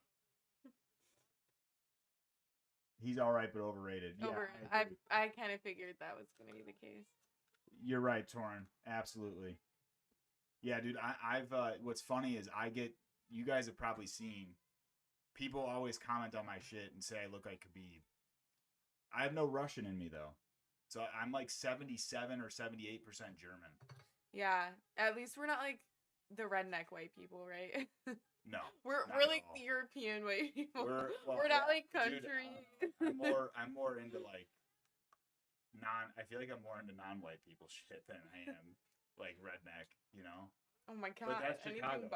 He's all right, but overrated. Yeah, I kind of figured that was gonna be the case. You're right, Torrin. Absolutely. Yeah, dude. I've what's funny is you guys have probably seen. People always comment on my shit and say I look like Khabib. I have no Russian in me though, so I'm like 77 or 78% German. Yeah, at least we're not like the redneck white people, right? No, we're like the European white people. We're not like country. Dude, I'm more into like I feel like I'm more into non-white people shit than I am like redneck, you know? Oh my god. But that's Chicago.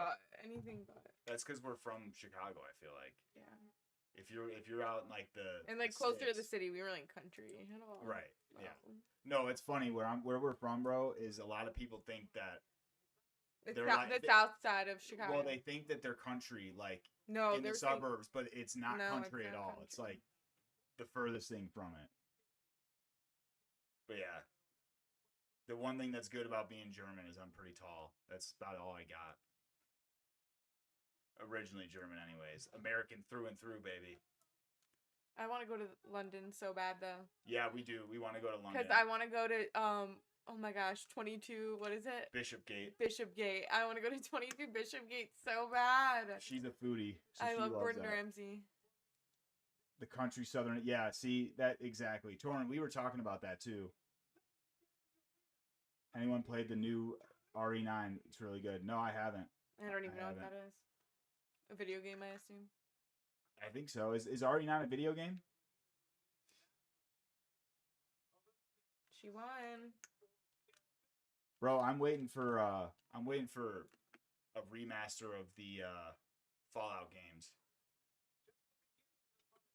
Anything but. That's because we're from Chicago, I feel like. Yeah. If you're out in like the And like closer to the city, we were in country at all. Right. Yeah. No, it's funny where we're from, bro, is a lot of people think that they're the south side of Chicago. Well, they think that they're country, like no, in the suburbs, but it's not country it's at all. Country. It's like the furthest thing from it. But yeah. The one thing that's good about being German is I'm pretty tall. That's about all I got. Originally German anyways. American through and through, baby. I want to go to London so bad though. Yeah, we do. We want to go to London. Because I want to go to oh my gosh, 22, what is it? Bishopgate. I want to go to 22 Bishopgate so bad. She's a foodie. So I love Gordon Ramsay. The country southern, yeah, see, that exactly. Torrin, we were talking about that too. Anyone played the new RE9? It's really good. No, I haven't. I don't even know what that is. A video game, I assume. I think so. Is RE9 a video game? She won. Bro, I'm waiting for a remaster of the Fallout games.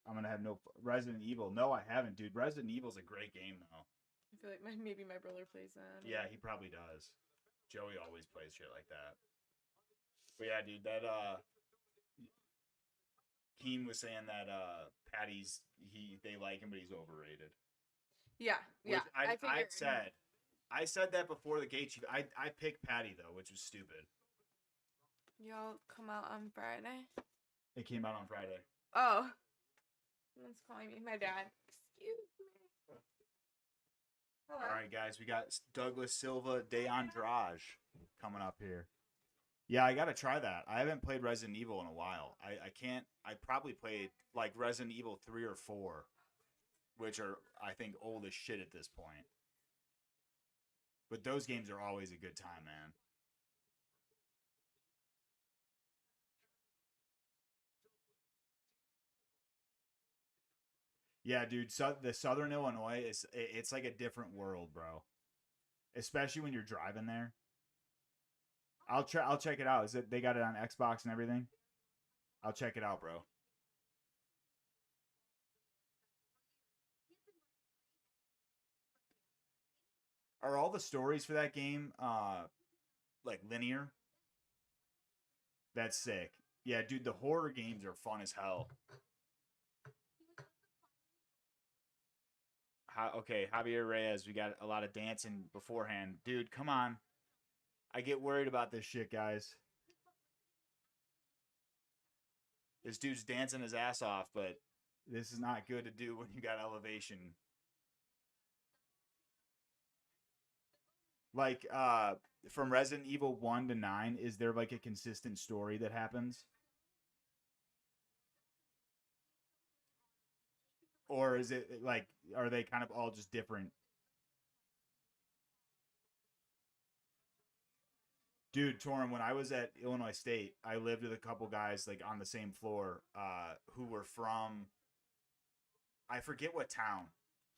I'm gonna have no Resident Evil. No, I haven't, dude. Resident Evil's a great game though. I feel like maybe my brother plays that. Yeah, he probably does. Joey always plays shit like that. But yeah, dude, that Keen was saying that they like him, but he's overrated. Yeah, yeah. I said that before the gate chief. I picked Patty though, which was stupid. Y'all come out on Friday? It came out on Friday. Oh. Someone's calling me. My dad. Excuse me. Hello. All right, guys. We got Douglas Silva de Andrade coming up here. Yeah, I got to try that. I haven't played Resident Evil in a while. I can't. I probably played like Resident Evil 3 or 4, which are, I think, old as shit at this point. But those games are always a good time, man. Yeah, dude, the Southern Illinois it's like a different world, bro. Especially when you're driving there. I'll check it out. Is it they got it on Xbox and everything? I'll check it out, bro. Are all the stories for that game like linear? That's sick. Yeah, dude, the horror games are fun as hell. Okay, Javier Reyes, we got a lot of dancing beforehand. Dude, come on. I get worried about this shit, guys. This dude's dancing his ass off, but this is not good to do when you got elevation. Like, from Resident Evil 1 to 9, is there like a consistent story that happens? Or is it like, are they kind of all just different? Dude, Torrin, when I was at Illinois State, I lived with a couple guys like on the same floor who were from, I forget what town,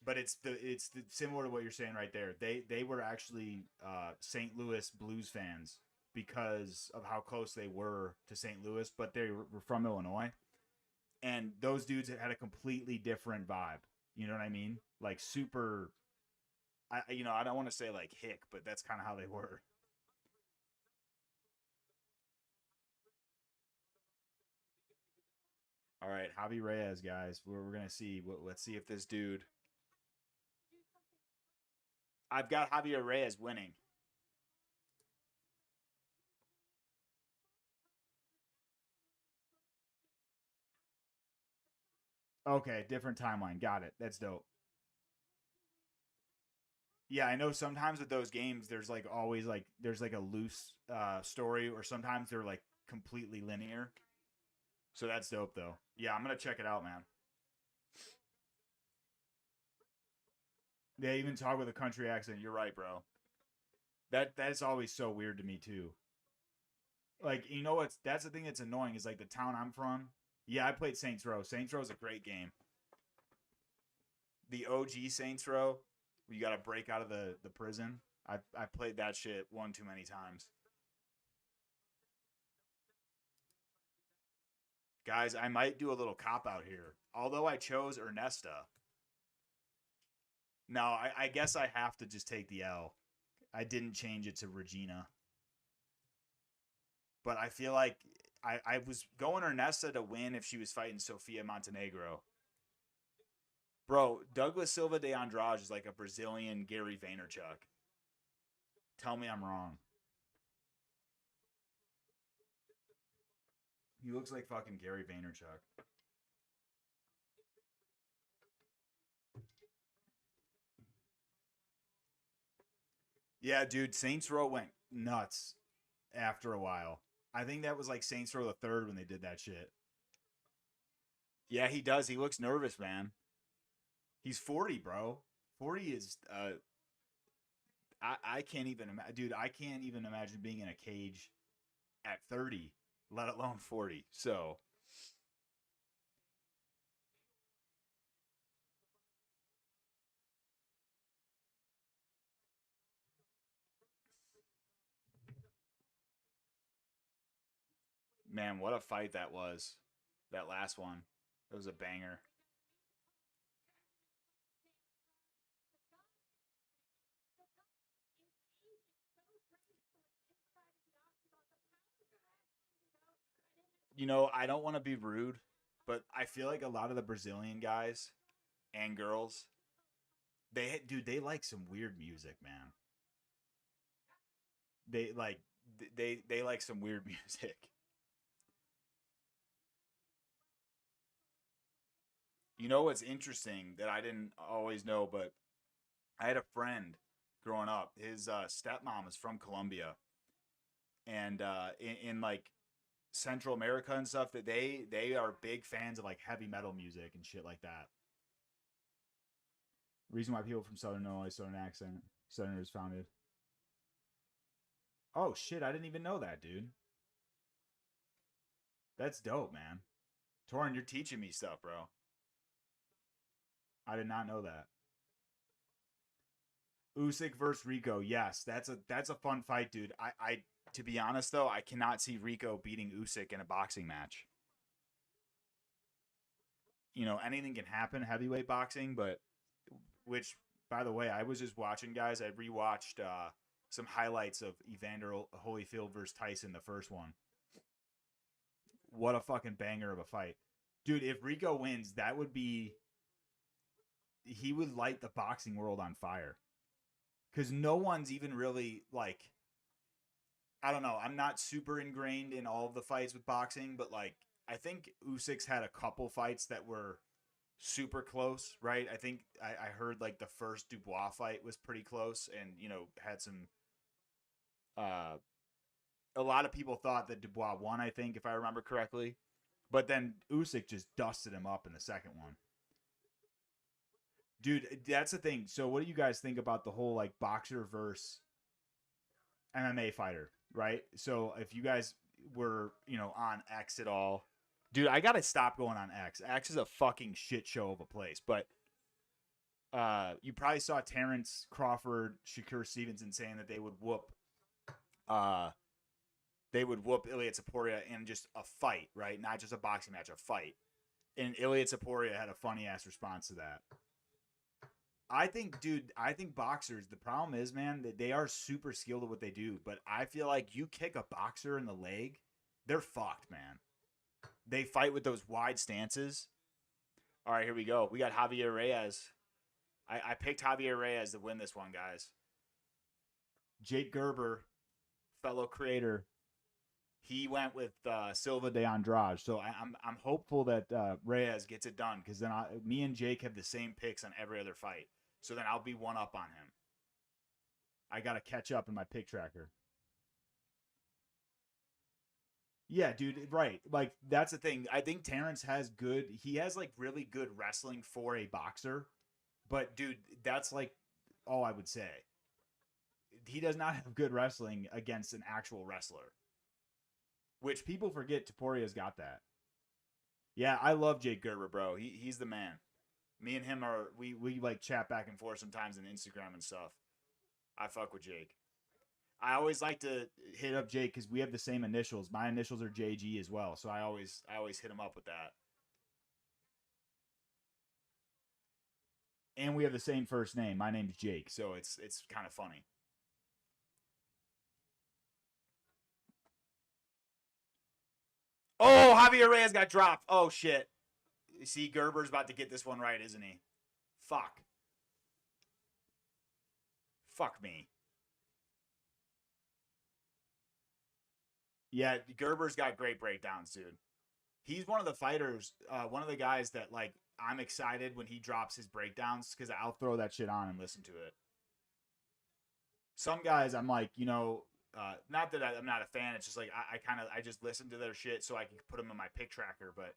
but it's similar to what you're saying right there. They were actually St. Louis Blues fans because of how close they were to St. Louis, but they were from Illinois. And those dudes had a completely different vibe. You know what I mean? Like super, I don't want to say like hick, but that's kind of how they were. All right, Javi Reyes, guys. We're going to see. Let's see if this dude. I've got Javier Reyes winning. Okay, different timeline. Got it. That's dope. Yeah, I know sometimes with those games, there's like always like, there's like a loose story, or sometimes they're like completely linear. So that's dope, though. Yeah, I'm going to check it out, man. They even talk with a country accent. You're right, bro. That's always so weird to me, too. Like, you know what's... That's the thing that's annoying is, like, the town I'm from. Yeah, I played Saints Row. Saints Row is a great game. The OG Saints Row. You got to break out of the prison. I played that shit one too many times. Guys, I might do a little cop out here. Although I chose Ernesta. No, I guess I have to just take the L. I didn't change it to Regina. But I feel like I was going Ernesta to win if she was fighting Sofia Montenegro. Bro, Douglas Silva de Andrade is like a Brazilian Gary Vaynerchuk. Tell me I'm wrong. He looks like fucking Gary Vaynerchuk. Yeah, dude, Saints Row went nuts after a while. I think that was like Saints Row the Third when they did that shit. Yeah, he does. He looks nervous, man. He's 40, bro. 40 is I can't even imagine, dude. I can't even imagine being in a cage at 30, let alone 40. So, man, what a fight that was. That last one. It was a banger. You know, I don't want to be rude, but I feel like a lot of the Brazilian guys and girls, they like some weird music, man. They like they like some weird music. You know what's interesting that I didn't always know, but I had a friend growing up. His stepmom is from Colombia, and in like Central America and stuff, that they are big fans of like heavy metal music and shit like that. Reason why people from Southern Illinois, Southern accent, Southerners founded. Oh shit, I didn't even know that, dude. That's dope, man. Torin, you're teaching me stuff, bro. I did not know that. Usyk versus Rico. Yes, that's a fun fight, dude. I to be honest though, I cannot see Rico beating Usyk in a boxing match. You know, anything can happen heavyweight boxing, but which by the way, I was just watching, guys. I rewatched some highlights of Evander Holyfield versus Tyson, the first one. What a fucking banger of a fight. Dude, if Rico wins, that would be he would light the boxing world on fire. Cuz no one's even really like I don't know. I'm not super ingrained in all of the fights with boxing, but like I think Usyk's had a couple fights that were super close, right? I think I heard like the first Dubois fight was pretty close, and you know had some. Uh, a lot of people thought that Dubois won. I think if I remember correctly, but then Usyk just dusted him up in the second one. Dude, that's the thing. So, what do you guys think about the whole like boxer versus MMA fighter, right? So if you guys were, you know, on X at all, dude, I gotta stop going on X. X is a fucking shit show of a place. But you probably saw Terrence Crawford, Shakur Stevenson saying that uh they would whoop Ilia Topuria in just a fight, right? Not just a boxing match, a fight. And Ilia Topuria had a funny ass response to that. I think, dude, I think boxers, the problem is, man, that they are super skilled at what they do. But I feel like you kick a boxer in the leg, they're fucked, man. They fight with those wide stances. All right, here we go. We got Javier Reyes. I picked Javier Reyes to win this one, guys. Jake Gerber, fellow creator, he went with Silva de Andrade. So I'm hopeful that Reyes gets it done because then me and Jake have the same picks on every other fight. So then I'll be one up on him. I got to catch up in my pick tracker. Yeah, dude, right. Like that's the thing. I think Terrence has good. He has like really good wrestling for a boxer, but dude, that's like all I would say. He does not have good wrestling against an actual wrestler, which people forget. Topuria's got that. Yeah, I love Jake Gerber, bro. He's the man. Me and him are we like chat back and forth sometimes on Instagram and stuff. I fuck with Jake. I always like to hit up Jake because we have the same initials. My initials are JG as well, so I always hit him up with that. And we have the same first name. My name's Jake, so it's kind of funny. Oh, Javier Reyes got dropped. Oh shit. See, Gerber's about to get this one right, isn't he? Fuck. Fuck me. Yeah, Gerber's got great breakdowns, dude. He's one of the fighters, one of the guys that like I'm excited when he drops his breakdowns because I'll throw that shit on and listen to it. Some guys I'm like, not that I'm not a fan. It's just like I just listen to their shit so I can put them in my pick tracker. But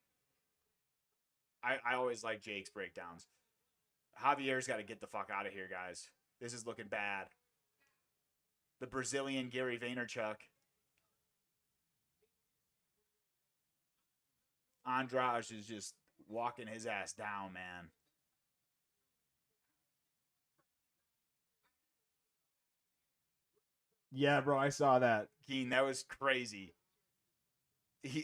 I always like Jake's breakdowns. Javier's got to get the fuck out of here, guys. This is looking bad. The Brazilian Gary Vaynerchuk. Andrade is just walking his ass down, man. Yeah, bro, I saw that. Keen, that was crazy.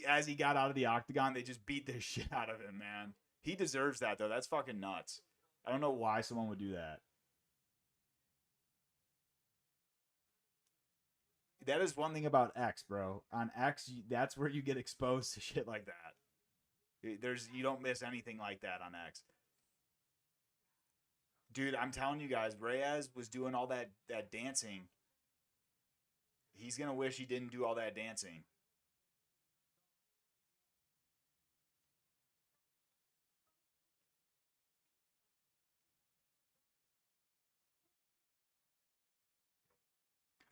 As he got out of the octagon, they just beat the shit out of him, man. He deserves that, though. That's fucking nuts. I don't know why someone would do that. That is one thing about X, bro. On X, that's where you get exposed to shit like that. You don't miss anything like that on X. Dude, I'm telling you guys, Reyes was doing all that dancing. He's going to wish he didn't do all that dancing.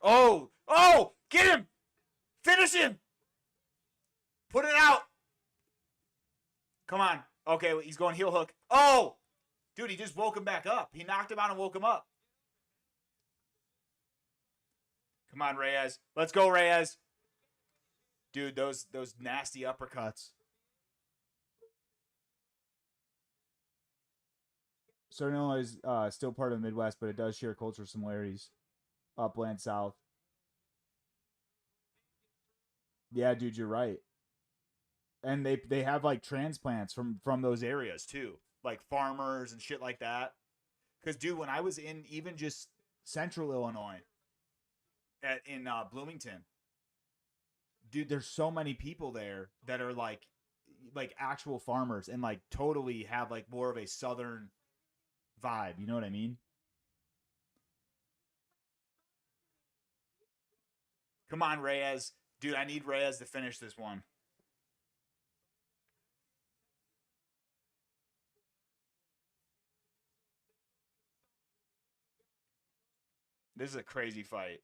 Oh, get him. Finish him. Put it out. Come on. Okay, he's going heel hook. Oh, dude, he just woke him back up. He knocked him out and woke him up. Come on, Reyes. Let's go, Reyes. Dude, those nasty uppercuts. Southern Illinois is still part of the Midwest, but it does share cultural similarities. Upland, South. Yeah, dude, you're right. And they have like transplants from those areas too, like farmers and shit like that. Because dude, when I was in even just Central Illinois, in Bloomington, dude, there's so many people there that are like actual farmers and like totally have like more of a Southern vibe. You know what I mean? Come on, Reyes. Dude, I need Reyes to finish this one. This is a crazy fight.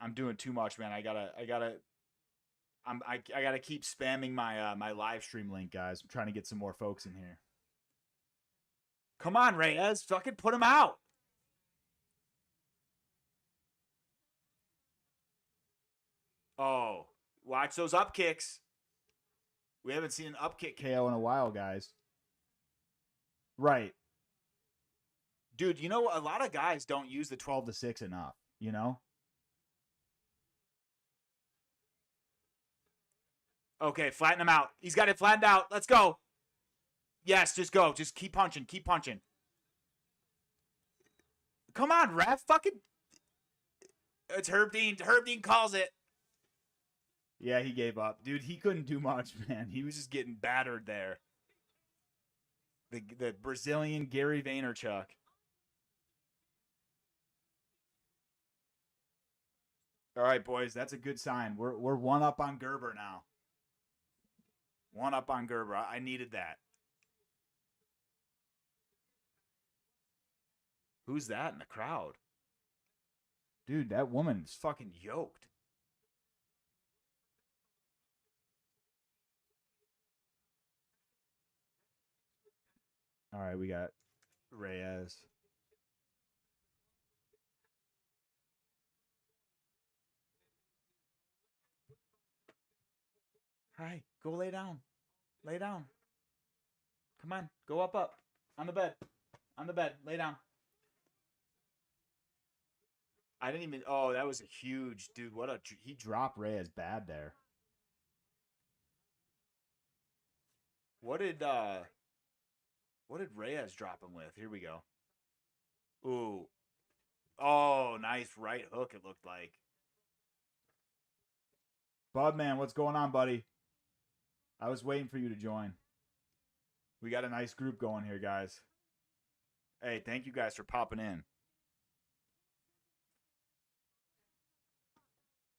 I'm doing too much, man. I gotta keep spamming my my live stream link, guys. I'm trying to get some more folks in here. Come on, Reyes. Fucking put him out. Oh, watch those up kicks. We haven't seen an up kick KO in a while, guys. Right. Dude, a lot of guys don't use the 12-6 enough, Okay, flatten him out. He's got it flattened out. Let's go. Yes, just go. Just keep punching. Keep punching. Come on, ref. Fucking. It's Herb Dean. Herb Dean calls it. Yeah, he gave up. Dude, he couldn't do much, man. He was just getting battered there. The Brazilian Gary Vaynerchuk. All right, boys, that's a good sign. We're one up on Gerber now. One up on Gerber. I needed that. Who's that in the crowd? Dude, that woman's fucking yoked. All right, we got Reyes. Hi, go lay down. Lay down. Come on. Go up. On the bed. On the bed. Lay down. I didn't even... Oh, that was a huge... Dude, what a... He dropped Reyes bad there. What did Reyes drop him with? Here we go. Ooh. Oh, nice right hook, it looked like. Budman, what's going on, buddy? I was waiting for you to join. We got a nice group going here, guys. Hey, thank you guys for popping in.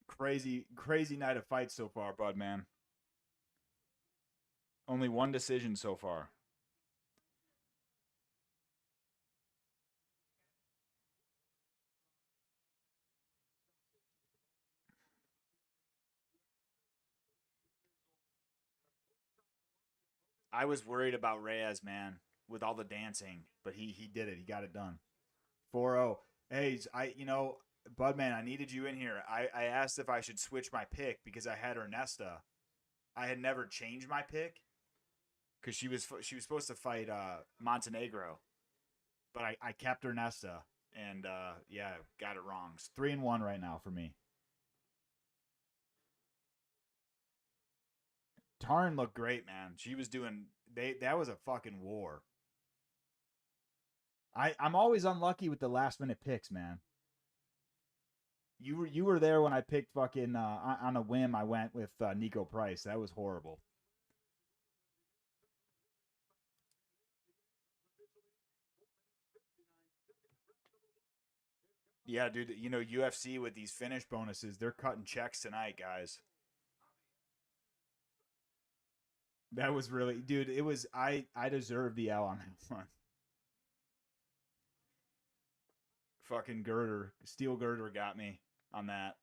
Crazy night of fights so far, Budman. Only one decision so far. I was worried about Reyes, man, with all the dancing, but he did it. He got it done. 4-0. Hey, Budman, I needed you in here. I asked if I should switch my pick because I had Ernesta. I had never changed my pick because she was supposed to fight Montenegro, but I kept Ernesta and yeah, got it wrong. It's 3-1 right now for me. Tarn looked great, man. She was doing that was a fucking war. I'm always unlucky with the last minute picks, man. You were there when I picked fucking on a whim. I went with Nico Price. That was horrible. Yeah, dude. You know UFC with these finish bonuses, they're cutting checks tonight, guys. That was really, dude. It was I deserved the L on that one. Fucking girder, steel girder got me on that.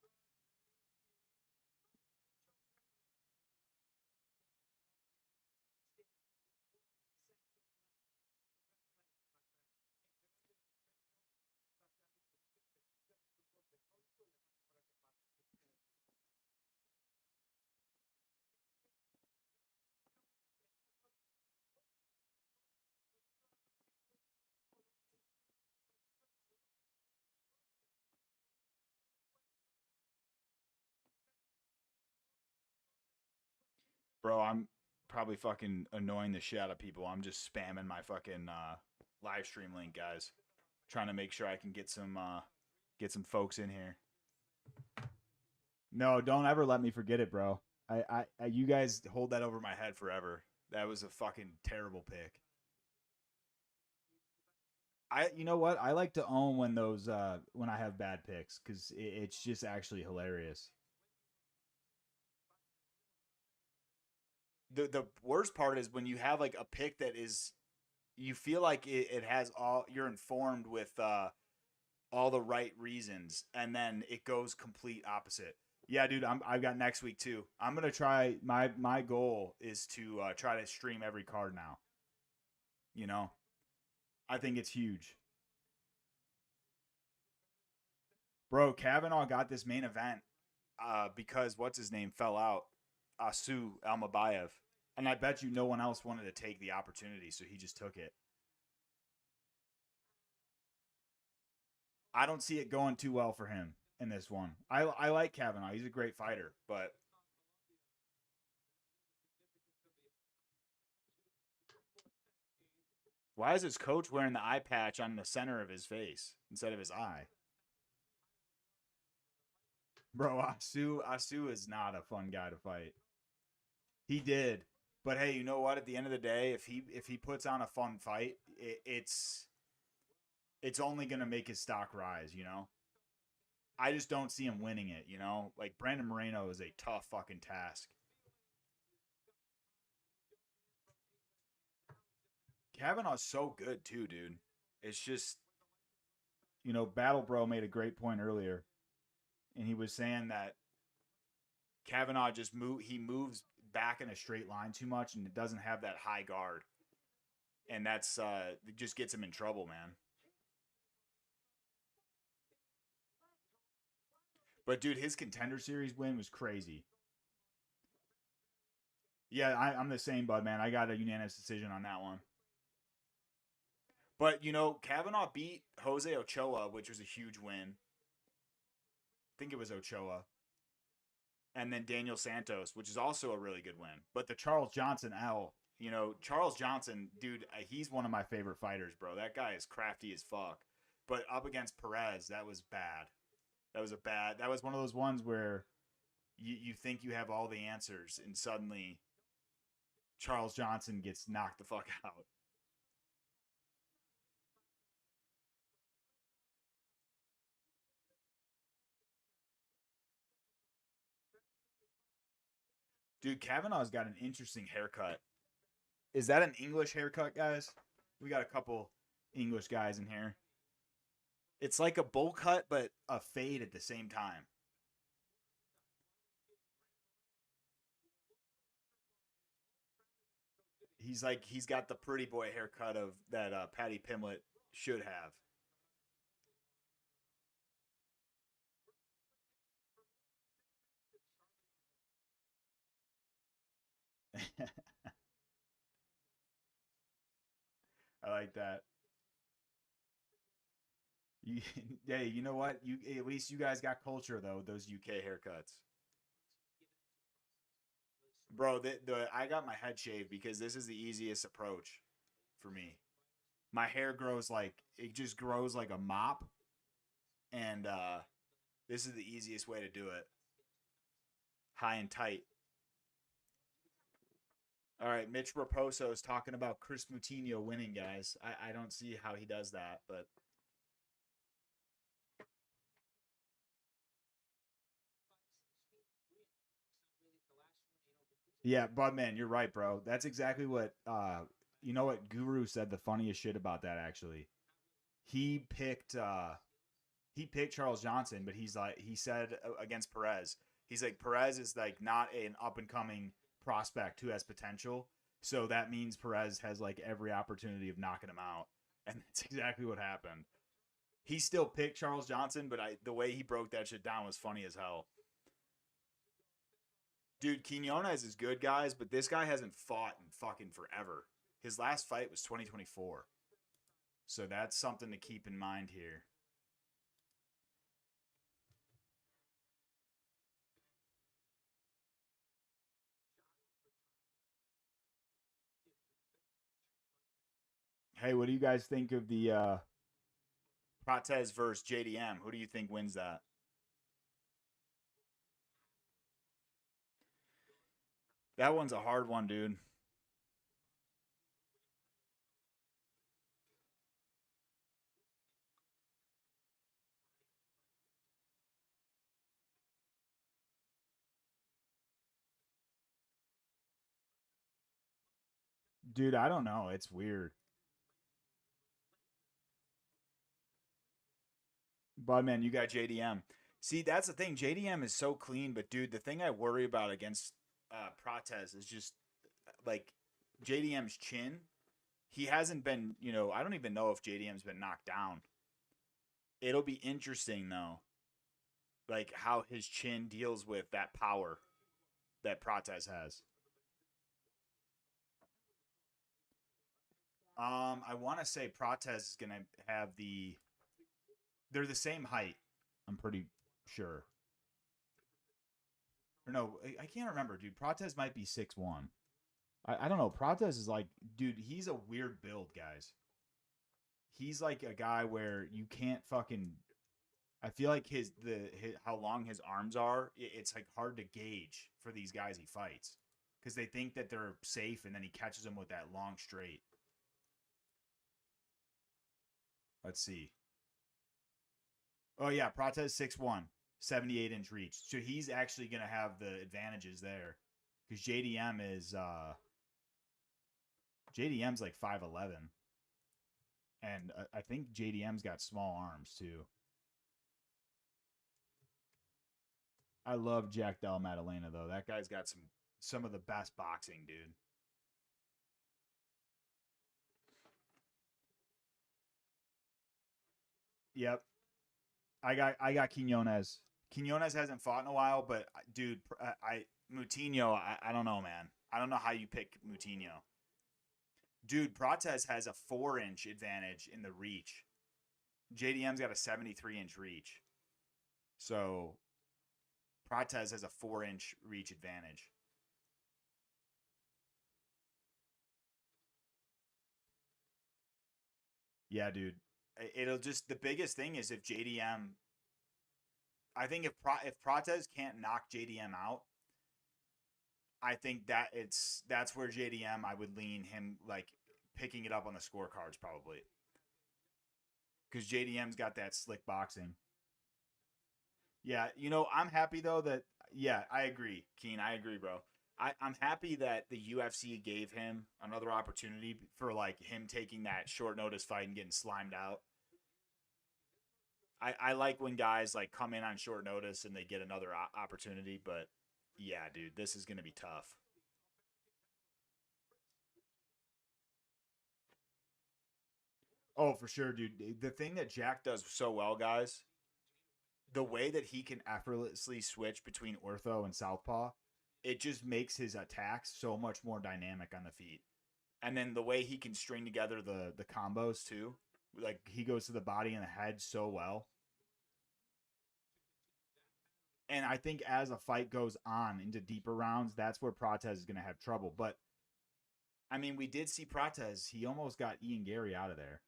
Bro, I'm probably fucking annoying the shit out of people. I'm just spamming my fucking live stream link, guys. Trying to make sure I can get some folks in here. No, don't ever let me forget it, bro. You guys hold that over my head forever. That was a fucking terrible pick. You know what? I like to own when when I have bad picks because it's just actually hilarious. The worst part is when you have like a pick that is, you feel like it has all, you're informed with all the right reasons, and then it goes complete opposite. Yeah, dude, I've got next week too. I'm gonna try. My goal is to try to stream every card now. You know, I think it's huge, bro. Kavanaugh got this main event because what's his name fell out, Asu Almabayev, and I bet you no one else wanted to take the opportunity, so he just took it. I don't see it going too well for him in this one. I like Kavanaugh. He's a great fighter, but why is his coach wearing the eye patch on the center of his face instead of his eye? Bro, Asu is not a fun guy to fight. He did. But hey, you know what? At the end of the day, if he puts on a fun fight, it's only going to make his stock rise, you know? I just don't see him winning it, you know? Like Brandon Moreno is a tough fucking task. Kavanaugh's so good too, dude. It's just, Battle Bro made a great point earlier, and he was saying that Kavanaugh he moves back in a straight line too much, and it doesn't have that high guard, and that's it just gets him in trouble, man. But dude, his Contender Series win was crazy. Yeah, I'm the same, bud, man. I got a unanimous decision on that one. But, you know, Kavanaugh beat Jose Ochoa, which was a huge win. I think it was Ochoa. And then Daniel Santos, which is also a really good win. But the Charles Johnson L, you know, Charles Johnson, dude, he's one of my favorite fighters, bro. That guy is crafty as fuck. But up against Perez, that was bad. That was one of those ones where you think you have all the answers, and suddenly Charles Johnson gets knocked the fuck out. Dude, Kavanaugh's got an interesting haircut. Is that an English haircut, guys? We got a couple English guys in here. It's like a bowl cut, but a fade at the same time. He's got the pretty boy haircut of that Patty Pimlet should have. I like that. You, hey, you know what? You at least you guys got culture though. Those UK haircuts, bro. The I got my head shaved because this is the easiest approach for me. My hair grows like it just grows like a mop, and this is the easiest way to do it. High and tight. All right, Mitch Raposo is talking about Chris Moutinho winning, guys. I don't see how he does that, but yeah, Budman, you're right, bro. That's exactly what you know what Guru said the funniest shit about that actually. He picked he picked Charles Johnson, but he said against Perez. He's like Perez is like not an up and coming prospect who has potential. So that means Perez has like every opportunity of knocking him out. And that's exactly what happened. He still picked Charles Johnson, but the way he broke that shit down was funny as hell. Dude, Quinones is good, guys, but this guy hasn't fought in fucking forever. His last fight was 2024. So that's something to keep in mind here. Hey, what do you guys think of the Prates versus JDM? Who do you think wins that? That one's a hard one, dude. Dude, I don't know. It's weird. Budman, you got JDM. See, that's the thing. JDM is so clean, but dude, the thing I worry about against Prates is just like JDM's chin. He hasn't been, you know, I don't even know if JDM's been knocked down. It'll be interesting though, like how his chin deals with that power that Prates has. I want to say Prates is gonna have the. They're the same height. I'm pretty sure. Or no, I can't remember, dude. Prates might be 6'1". I don't know. Prates is like, dude, he's a weird build, guys. He's like a guy where you can't fucking. I feel like his how long his arms are. It's like hard to gauge for these guys he fights because they think that they're safe, and then he catches them with that long straight. Let's see. Oh yeah, Prates 6'1", 78-inch reach. So he's actually gonna have the advantages there because JDM's like 5'11", and I think JDM's got small arms too. I love Jack Del Maddalena though. That guy's got some of the best boxing, dude. Yep, I got Quinones. Quinones hasn't fought in a while, but dude, I Moutinho. I don't know, man. I don't know how you pick Moutinho. Dude, Prates has a 4-inch advantage in the reach. JDM's got a 73-inch reach. So Prates has a 4-inch reach advantage. Yeah, dude. It'll just, the biggest thing is if JDM, I think if Prates can't knock JDM out, I think that's where JDM, I would lean him like picking it up on the scorecards probably. Because JDM's got that slick boxing. Yeah, I'm happy though that, yeah, I agree, Keen. I agree, bro. I'm happy that the UFC gave him another opportunity for like him taking that short notice fight and getting slimed out. I like when guys like come in on short notice and they get another opportunity, but yeah, dude, this is going to be tough. Oh, for sure, dude. The thing that Jack does so well, guys, the way that he can effortlessly switch between ortho and southpaw, it just makes his attacks so much more dynamic on the feet. And then the way he can string together the combos too, like he goes to the body and the head so well. And I think as a fight goes on into deeper rounds, that's where Prates is going to have trouble. But I mean, we did see Prates; he almost got Ian Gary out of there.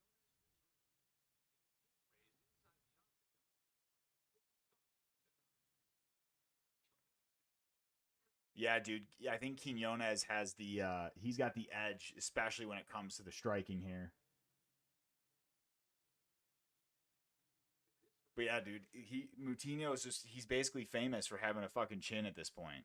Yeah, dude. Yeah, I think Quinones has he's got the edge, especially when it comes to the striking here. But yeah, dude, Moutinho is just, he's basically famous for having a fucking chin at this point.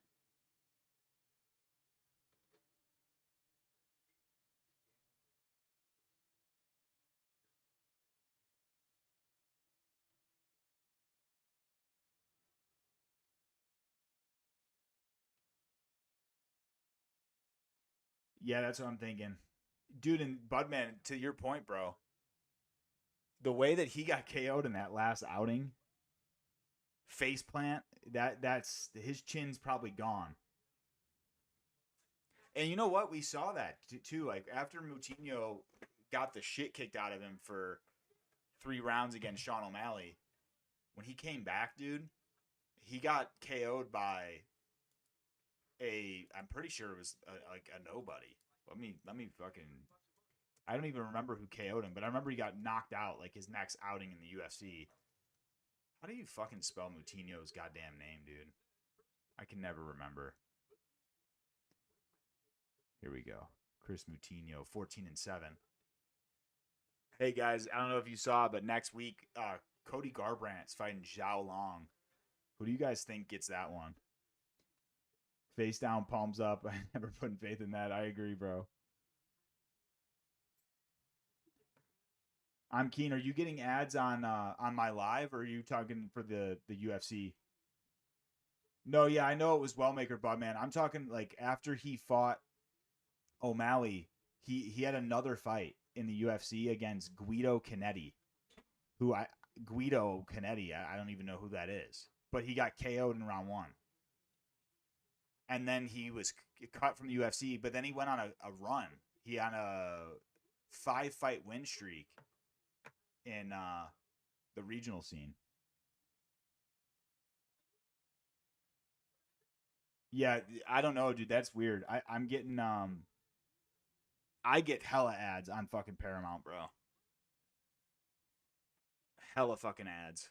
Yeah, that's what I'm thinking. Dude, and Budman, to your point, bro, the way that he got KO'd in that last outing, face plant, that's his chin's probably gone. And you know what? We saw that too. Like after Moutinho got the shit kicked out of him for 3 rounds against Sean O'Malley, when he came back, dude, he got KO'd by I'm pretty sure it was like a nobody. Let me fucking. I don't even remember who KO'd him, but I remember he got knocked out like his next outing in the UFC. How do you fucking spell Moutinho's goddamn name, dude? I can never remember. Here we go. Chris Moutinho, 14-7. Hey guys, I don't know if you saw, but next week, Cody Garbrandt's fighting Zhao Long. Who do you guys think gets that one? Face down, palms up. I never put faith in that. I agree, bro. I'm keen. Are you getting ads on my live, or are you talking for the UFC? No, yeah, I know it was Wellmaker Budman. I'm talking like after he fought O'Malley, he had another fight in the UFC against Guido Canetti, who I Guido Canetti, I don't even know who that is, but he got KO'd in round 1. And then he was cut from the UFC, but then he went on a run. He on a 5-fight win streak in the regional scene. Yeah, I don't know, dude. That's weird. I'm getting I get hella ads on fucking Paramount, bro. Hella fucking ads.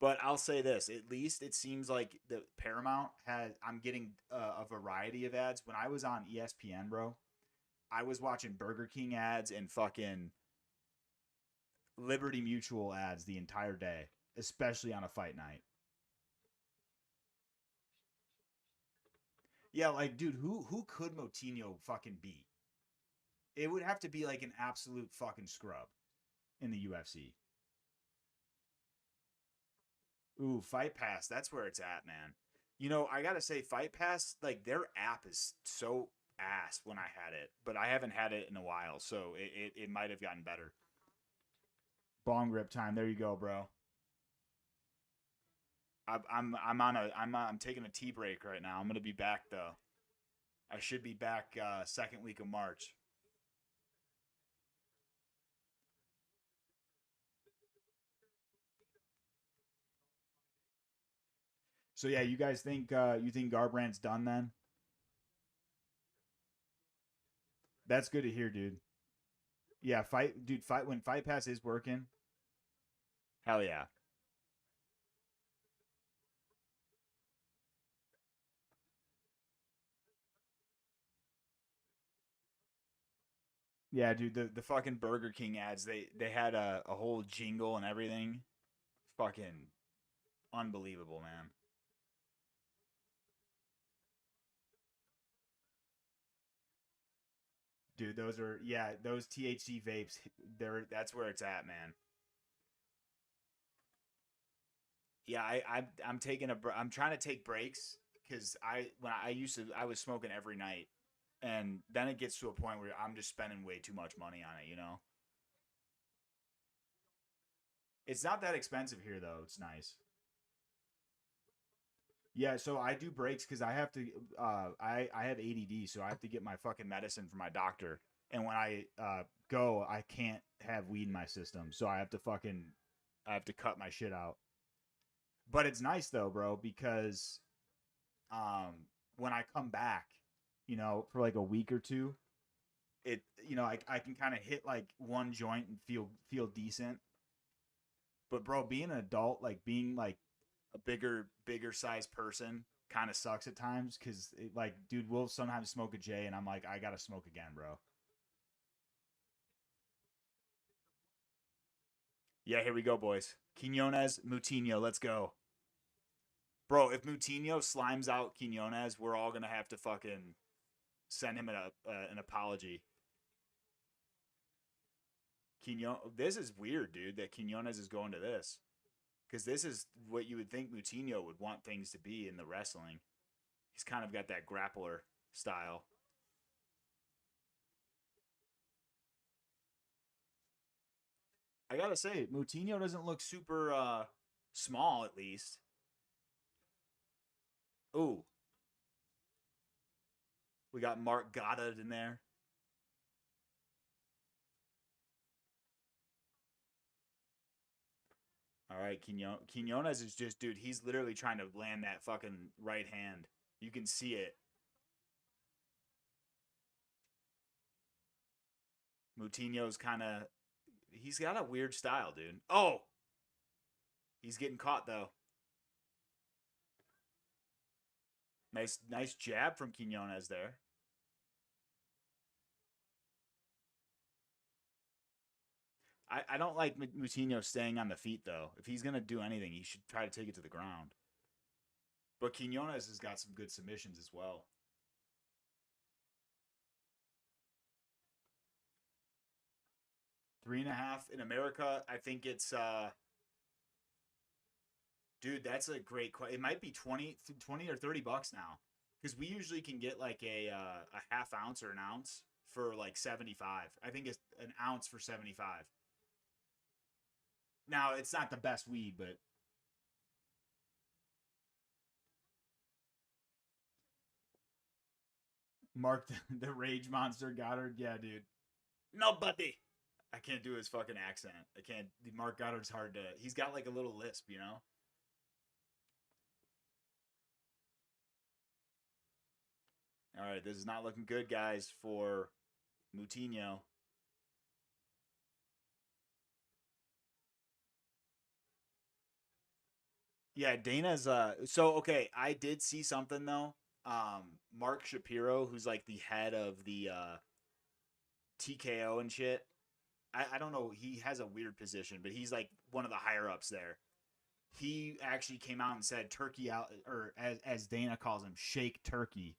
But I'll say this: at least it seems like the Paramount has. I'm getting a variety of ads. When I was on ESPN, bro, I was watching Burger King ads and fucking Liberty Mutual ads the entire day, especially on a fight night. Yeah, like, dude, who could Moutinho fucking beat? It would have to be like an absolute fucking scrub in the UFC. Ooh, Fight Pass, that's where it's at, man. I gotta say, Fight Pass, like their app is so ass when I had it, but I haven't had it in a while, so it might have gotten better. Bong rip time. There you go, bro. I'm taking a tea break right now. I'm gonna be back though. I should be back second week of March. So yeah, you guys think Garbrandt's done then? That's good to hear, dude. Yeah, fight when Fight Pass is working. Hell yeah. Yeah, dude, the fucking Burger King ads, they had a whole jingle and everything. Fucking unbelievable, man. Dude, those THC vapes, that's where it's at, man. Yeah, I'm taking I'm trying to take breaks cuz I was smoking every night, and then it gets to a point where I'm just spending way too much money on it, you know. It's not that expensive here though. It's nice. Yeah, so I do breaks because I have to. I have ADD, so I have to get my fucking medicine from my doctor. And when I go, I can't have weed in my system, so I have to cut my shit out. But it's nice though, bro, because when I come back, for like a week or two, I can kind of hit like one joint and feel decent. But bro, being an adult, like being like a bigger size person kind of sucks at times because like, dude, we'll sometimes smoke a J and I'm like, I gotta smoke again, bro. Yeah, here we go, boys. Quinones, Moutinho, let's go. Bro, if Moutinho slimes out Quinones, we're all gonna have to fucking send him an apology. This is weird, dude, that Quinones is going to this. Because this is what you would think Moutinho would want things to be in the wrestling. He's kind of got that grappler style. I gotta say, Moutinho doesn't look super small, at least. Ooh, we got Mark Goddard in there. All right, Quinones is just, dude, he's literally trying to land that fucking right hand. You can see it. Moutinho's kind of, he's got a weird style, dude. Oh, he's getting caught, though. Nice jab from Quinones there. I don't like Moutinho staying on the feet, though. If he's going to do anything, he should try to take it to the ground. But Quinones has got some good submissions as well. 3.5 in America. I think it's dude, that's a great question. It might be 20 or $30 now. Because we usually can get like a half ounce or an ounce for like 75. I think it's an ounce for 75. Now it's not the best weed, but Mark the Rage Monster Goddard, yeah, dude. Nobody. I can't do his fucking accent. I can't. Mark Goddard's hard to. He's got like a little lisp, you know. All right, this is not looking good, guys, for Moutinho. Yeah, Dana's so okay, I did see something though. Mark Shapiro, who's like the head of the TKO and shit. I don't know, he has a weird position, but he's like one of the higher ups there. He actually came out and said turkey out, or as Dana calls him, shake turkey.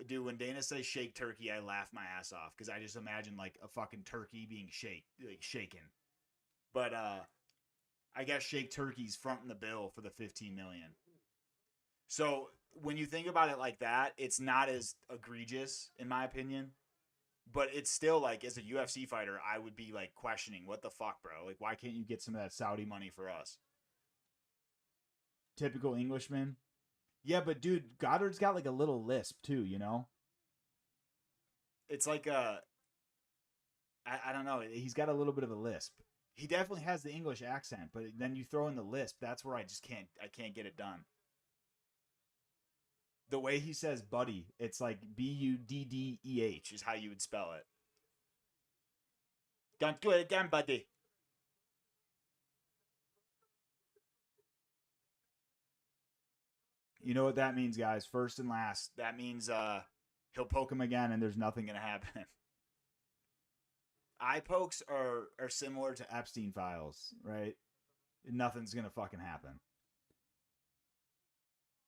Dude, when Dana says shake turkey, I laugh my ass off because I just imagine like a fucking turkey being shaken. But I guess Shake Turkey's fronting the bill for the 15 million. So when you think about it like that, it's not as egregious in my opinion. But it's still like, as a UFC fighter, I would be like questioning, what the fuck, bro? Like, why can't you get some of that Saudi money for us? Typical Englishman. Yeah, but dude, Goddard's got like a little lisp too, you know? It's like I don't know. He's got a little bit of a lisp. He definitely has the English accent, but then you throw in the lisp. That's where I can't get it done. The way he says buddy, it's like Buddeh is how you would spell it. Don't do it again, buddy. You know what that means, guys? First and last. That means he'll poke him again and there's nothing going to happen. Eye pokes are similar to Epstein files, right? Nothing's going to fucking happen.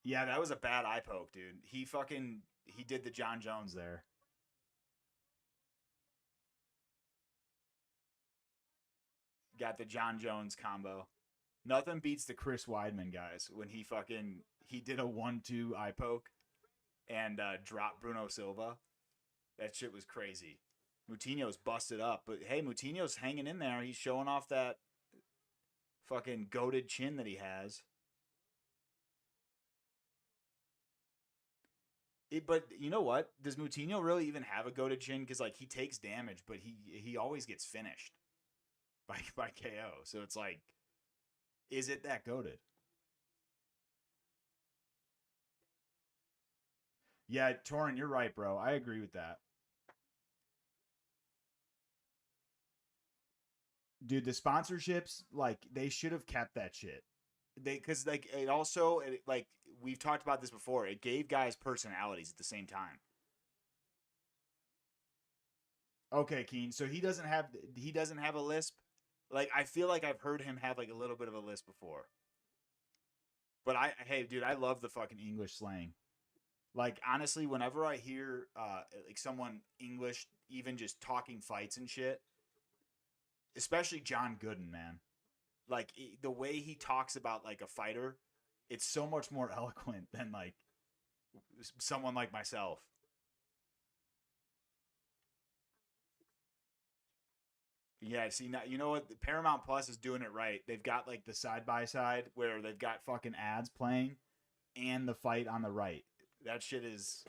Yeah, that was a bad eye poke, dude. He did the John Jones there. Got the John Jones combo. Nothing beats the Chris Weidman guys when he did a 1-2 eye poke and dropped Bruno Silva. That shit was crazy. Moutinho's busted up, but hey, Moutinho's hanging in there. He's showing off that fucking goated chin that he has. But you know what? Does Moutinho really even have a goated chin? Because like he takes damage, but he always gets finished by KO. So it's like, is it that goated? Yeah, Torin, you're right, bro. I agree with that. Dude, the sponsorships, like, they should have kept that shit. Because like it also like we've talked about this before. It gave guys personalities at the same time. Okay, Keen. So he doesn't have a lisp. Like I feel like I've heard him have like a little bit of a lisp before. But hey, dude, I love the fucking English slang. Like honestly, whenever I hear like someone English even just talking fights and shit, especially John Gooden, man. Like the way he talks about like a fighter, it's so much more eloquent than like someone like myself. Yeah, see now you know what Paramount Plus is doing it right. They've got like the side by side where they've got fucking ads playing and the fight on the right. That shit is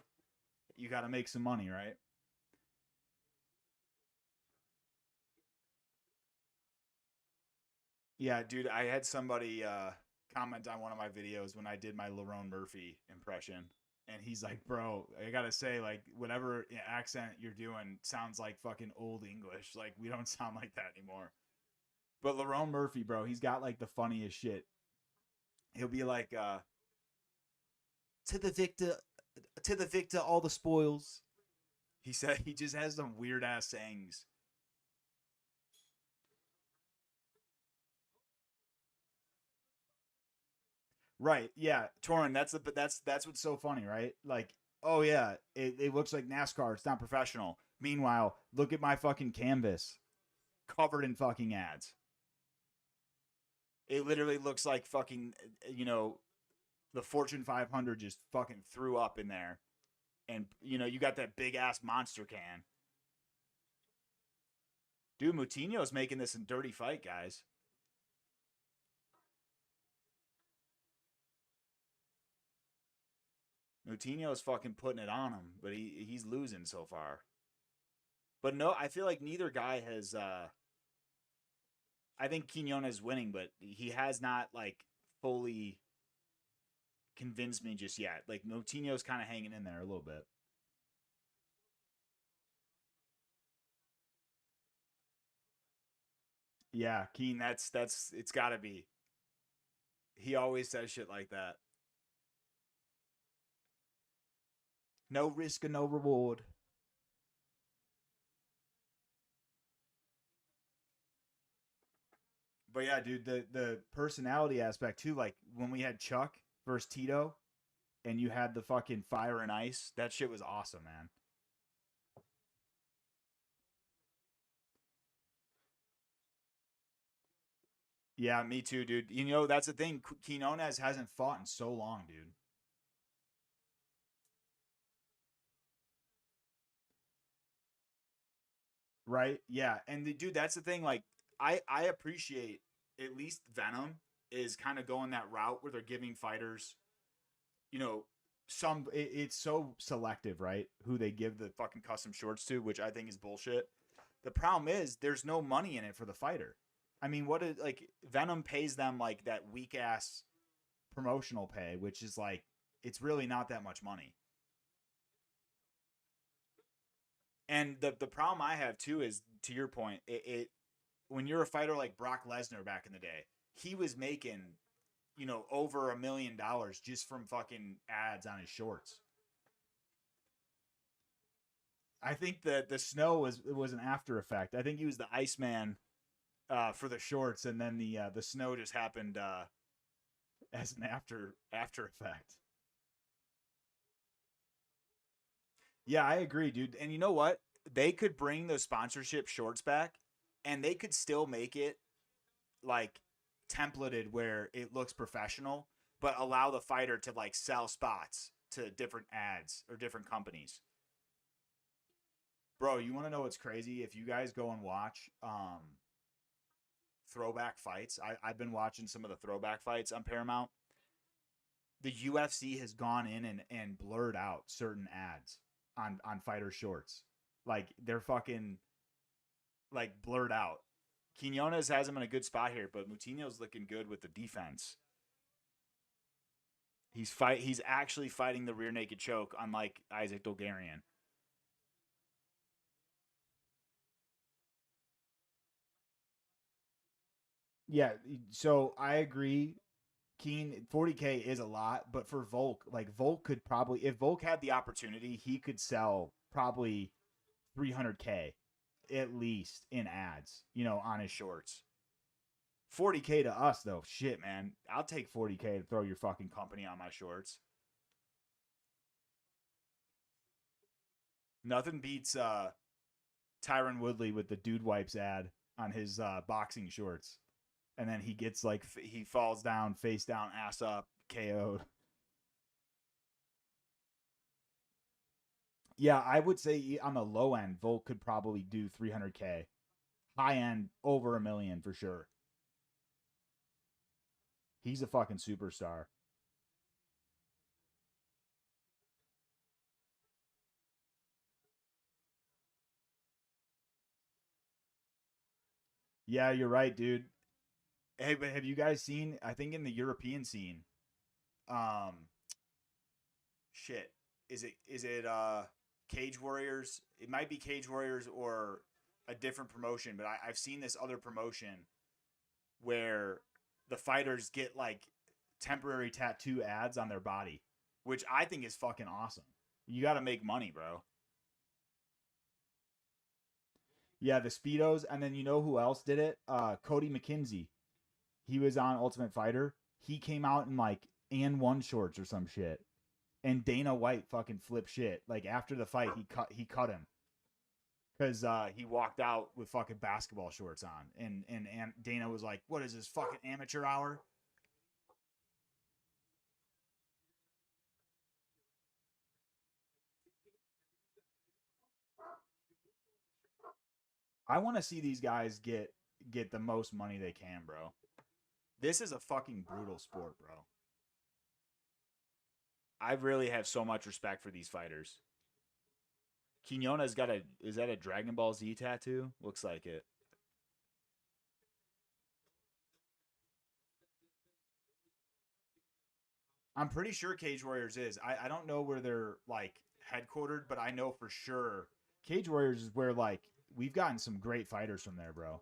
you got to make some money, right? Yeah, dude, I had somebody comment on one of my videos when I did my Lerone Murphy impression. And he's like, bro, I gotta say, like, whatever accent you're doing sounds like fucking old English. Like, we don't sound like that anymore. But Lerone Murphy, bro, he's got like the funniest shit. He'll be like, to the victor, to the victor, all the spoils. He said he just has some weird ass sayings. Right. Yeah. Torin, that's what's so funny, right? Like, oh yeah, it looks like NASCAR. It's not professional. Meanwhile, look at my fucking canvas covered in fucking ads. It literally looks like fucking the Fortune 500 just fucking threw up in there, and you got that big ass monster can. Dude, Moutinho's making this a dirty fight, guys. Moutinho's fucking putting it on him, but he's losing so far. But no, I feel like neither guy has. I think Quinones is winning, but he has not like fully convinced me just yet. Like Moutinho's kind of hanging in there a little bit. Yeah, Keen, that's it's got to be. He always says shit like that. No risk and no reward. But yeah, dude, the personality aspect too. Like when we had Chuck versus Tito, and you had the fucking fire and ice. That shit was awesome, man. Yeah, me too, dude. That's the thing. Quinones hasn't fought in so long, dude. Right? Yeah, and dude, that's the thing. Like, I appreciate at least Venom is kind of going that route where they're giving fighters, you know, it's so selective, right? Who they give the fucking custom shorts to, which I think is bullshit. The problem is there's no money in it for the fighter. I mean, what is like Venom pays them like that weak ass promotional pay, which is like it's really not that much money. And the problem I have too is, to your point, it when you're a fighter like Brock Lesnar back in the day, he was making, over $1 million just from fucking ads on his shorts. I think that the snow was an after effect. I think he was the Iceman for the shorts, and then the snow just happened as an after effect. Yeah, I agree, dude. And you know what? They could bring those sponsorship shorts back, and they could still make it like templated where it looks professional, but allow the fighter to like sell spots to different ads or different companies. Bro, you want to know what's crazy? If you guys go and watch throwback fights, I've been watching some of the throwback fights on Paramount. The UFC has gone in and blurred out certain ads on fighter shorts. Like they're fucking like blurred out. Quinones has him in a good spot here, but Moutinho's looking good with the defense. He's actually fighting the rear naked choke, unlike Isaac Dolgarian. Yeah, so I agree. Keen 40K is a lot, but for Volk, like Volk could probably, if Volk had the opportunity, he could sell probably 300K at least in ads, on his shorts. 40K to us though, shit, man. I'll take 40K to throw your fucking company on my shorts. Nothing beats Tyron Woodley with the Dude Wipes ad on his boxing shorts. And then he gets like he falls down, face down, ass up, KO'd. Yeah, I would say on the low end, Volk could probably do 300K. High end, over $1 million for sure. He's a fucking superstar. Yeah, you're right, dude. Hey, but have you guys seen? I think in the European scene, um, shit, is it Cage Warriors? It might be Cage Warriors or a different promotion, but I've seen this other promotion where the fighters get like temporary tattoo ads on their body, which I think is fucking awesome. You got to make money, bro. Yeah, the Speedos, and then you know who else did it? Cody McKenzie. He was on Ultimate Fighter. He came out in like and one shorts or some shit. And Dana White fucking flipped shit. Like after the fight, he cut him because he walked out with fucking basketball shorts on, and Dana was like, "What is this fucking amateur hour?" I want to see these guys get the most money they can, bro. This is a fucking brutal sport, bro. I really have so much respect for these fighters. Quinones got a is that a Dragon Ball Z tattoo? Looks like it. I'm pretty sure Cage Warriors is. I don't know where they're like headquartered, but I know for sure Cage Warriors is where like we've gotten some great fighters from there, bro.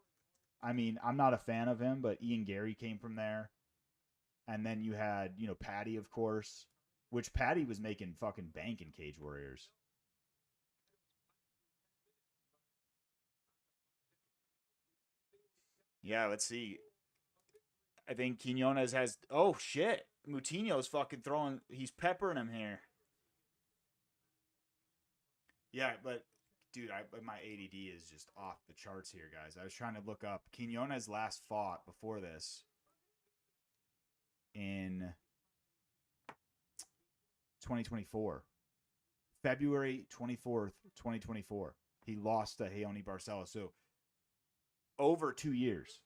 I mean, I'm not a fan of him, but Ian Gary came from there. And then you had, Patty, of course, which Patty was making fucking bank in Cage Warriors. Yeah, let's see. I think Quinones has. Oh shit, Moutinho's fucking throwing. He's peppering him here. Yeah, but dude, my ADD is just off the charts here, guys. I was trying to look up Quinones last fought before this in 2024, February 24th, 2024. He lost to Heoni Barcelo, so over 2 years.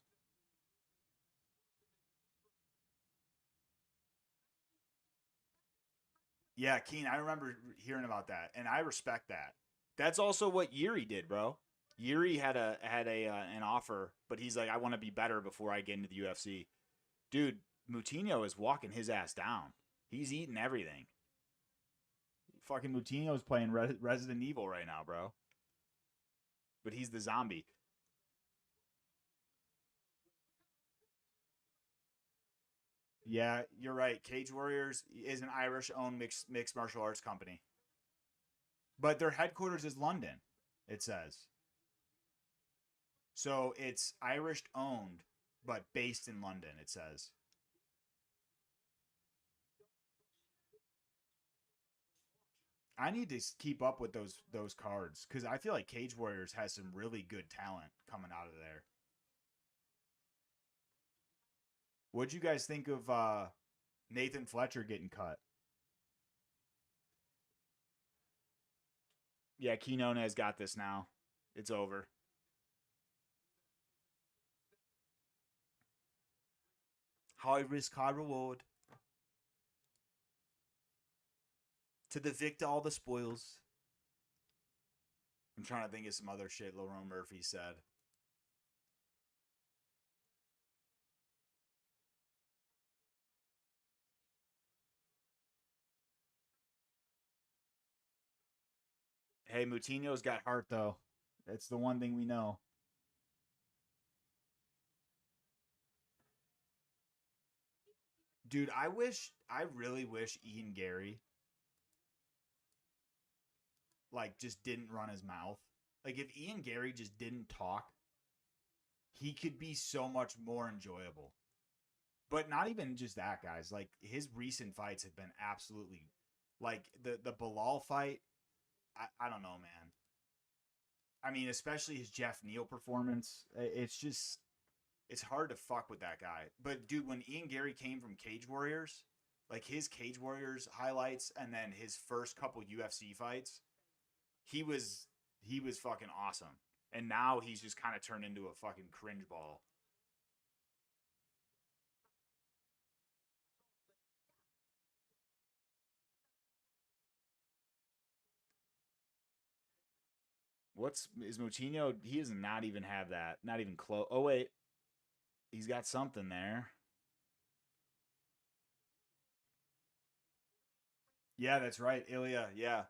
Yeah, Keen, I remember hearing about that, and I respect that. That's also what Yuri did, bro. Yuri had an offer, but he's like, I want to be better before I get into the UFC. Dude, Moutinho is walking his ass down. He's eating everything. Fucking Moutinho's playing Resident Evil right now, bro. But he's the zombie. Yeah, you're right. Cage Warriors is an Irish-owned mixed martial arts company, but their headquarters is London. It says so. It's Irish-owned, but based in London. It says. I need to keep up with those cards because I feel like Cage Warriors has some really good talent coming out of there. What'd you guys think of Nathan Fletcher getting cut? Yeah, Quinones got this now. It's over. High risk, high reward. To the victor, all the spoils. I'm trying to think of some other shit Lerone Murphy said. Hey, Moutinho's got heart, though. That's the one thing we know. Dude, I really wish Ian Gary, like, just didn't run his mouth. Like, if Ian Gary just didn't talk, he could be so much more enjoyable. But not even just that, guys. Like, his recent fights have been absolutely, like, the Bilal fight, I don't know, man. I mean, especially his Jeff Neal performance. It's just, it's hard to fuck with that guy. But dude, when Ian Gary came from Cage Warriors, like his Cage Warriors highlights and then his first couple UFC fights, he was he was fucking awesome. And now he's just kind of turned into a fucking cringe ball. What's is Moutinho? He does not even have that. Not even close. Oh wait, he's got something there. Yeah, that's right, Ilya. Yeah,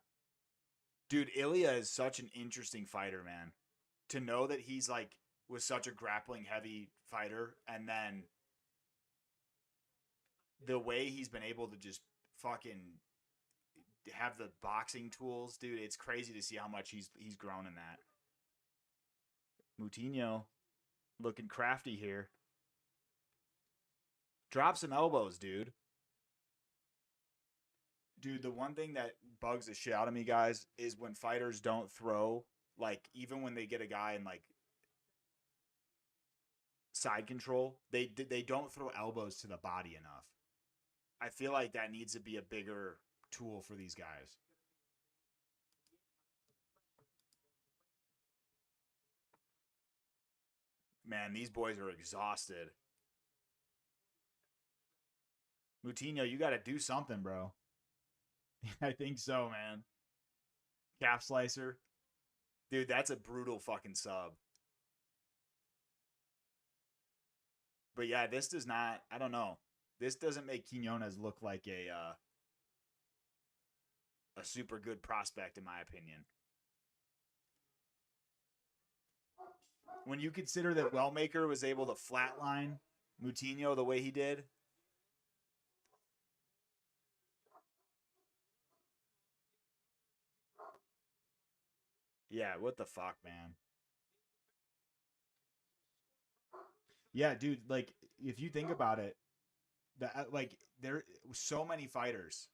dude, Ilya is such an interesting fighter, man. To know that he's like was such a grappling heavy fighter, and then the way he's been able to just fucking have the boxing tools, dude. It's crazy to see how much he's grown in that. Moutinho looking crafty here. Drop some elbows, dude. Dude, the one thing that bugs the shit out of me, guys, is when fighters don't throw, like, even when they get a guy in, like, side control, they don't throw elbows to the body enough. I feel like that needs to be a bigger tool for these guys. Man, these boys are exhausted. Moutinho, you got to do something, bro. I think so, man. Calf slicer. Dude, that's a brutal fucking sub. But yeah, this does not, I don't know. This doesn't make Quinones look like a super good prospect, in my opinion. When you consider that Wellmaker was able to flatline Moutinho the way he did, yeah, what the fuck, man? Yeah, dude, like if you think about it, that like there so many fighters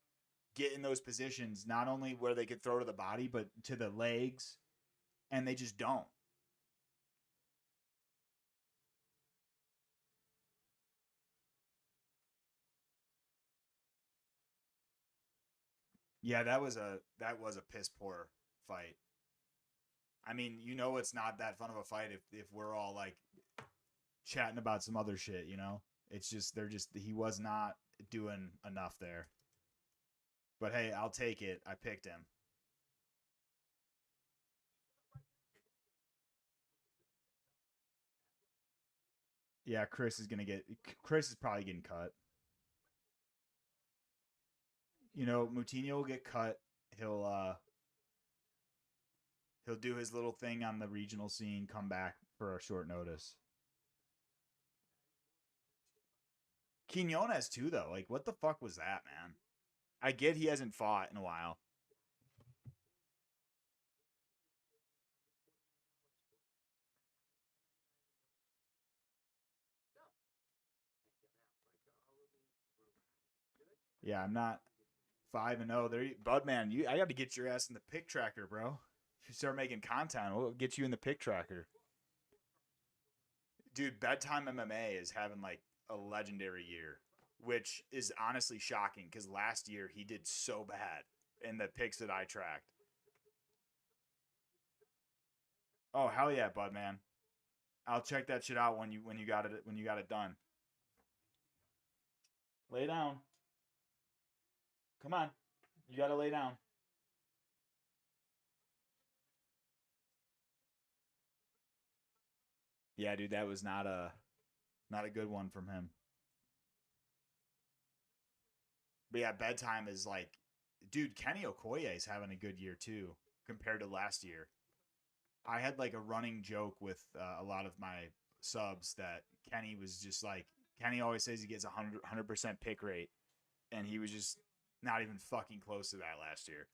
get in those positions not only where they could throw to the body but to the legs and they just don't. Yeah, that was a piss poor fight. I mean, you know it's not that fun of a fight if we're all like chatting about some other shit, you know? It's just they're just he was not doing enough there. But hey, I'll take it. I picked him. Yeah, Chris is probably getting cut. You know, Moutinho will get cut. He'll uh he'll do his little thing on the regional scene, come back for a short notice. Quinones too, though. Like, what the fuck was that, man? I get he hasn't fought in a while. Yeah, I'm not 5-0. There, Budman. I got to get your ass in the pick tracker, bro. If you start making content, we'll get you in the pick tracker. Dude, Bedtime MMA is having like a legendary year, which is honestly shocking because last year he did so bad in the picks that I tracked. Oh hell yeah, Budman. I'll check that shit out when you got it done. Lay down. Come on. You gotta lay down. Yeah, dude, that was not a good one from him. But yeah, Bedtime is like, dude, Kenny Okoye is having a good year too compared to last year. I had like a running joke with a lot of my subs that Kenny was just like, Kenny always says he gets 100% pick rate, and he was just not even fucking close to that last year.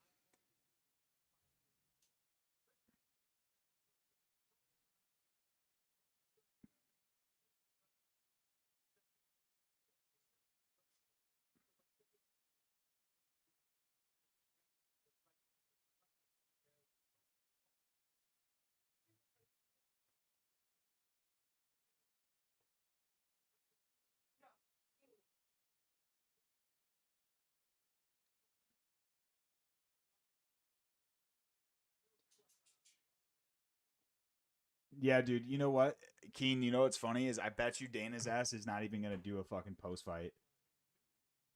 Yeah, dude. You know what, Keen? You know what's funny is I bet you Dana's ass is not even gonna do a fucking post fight.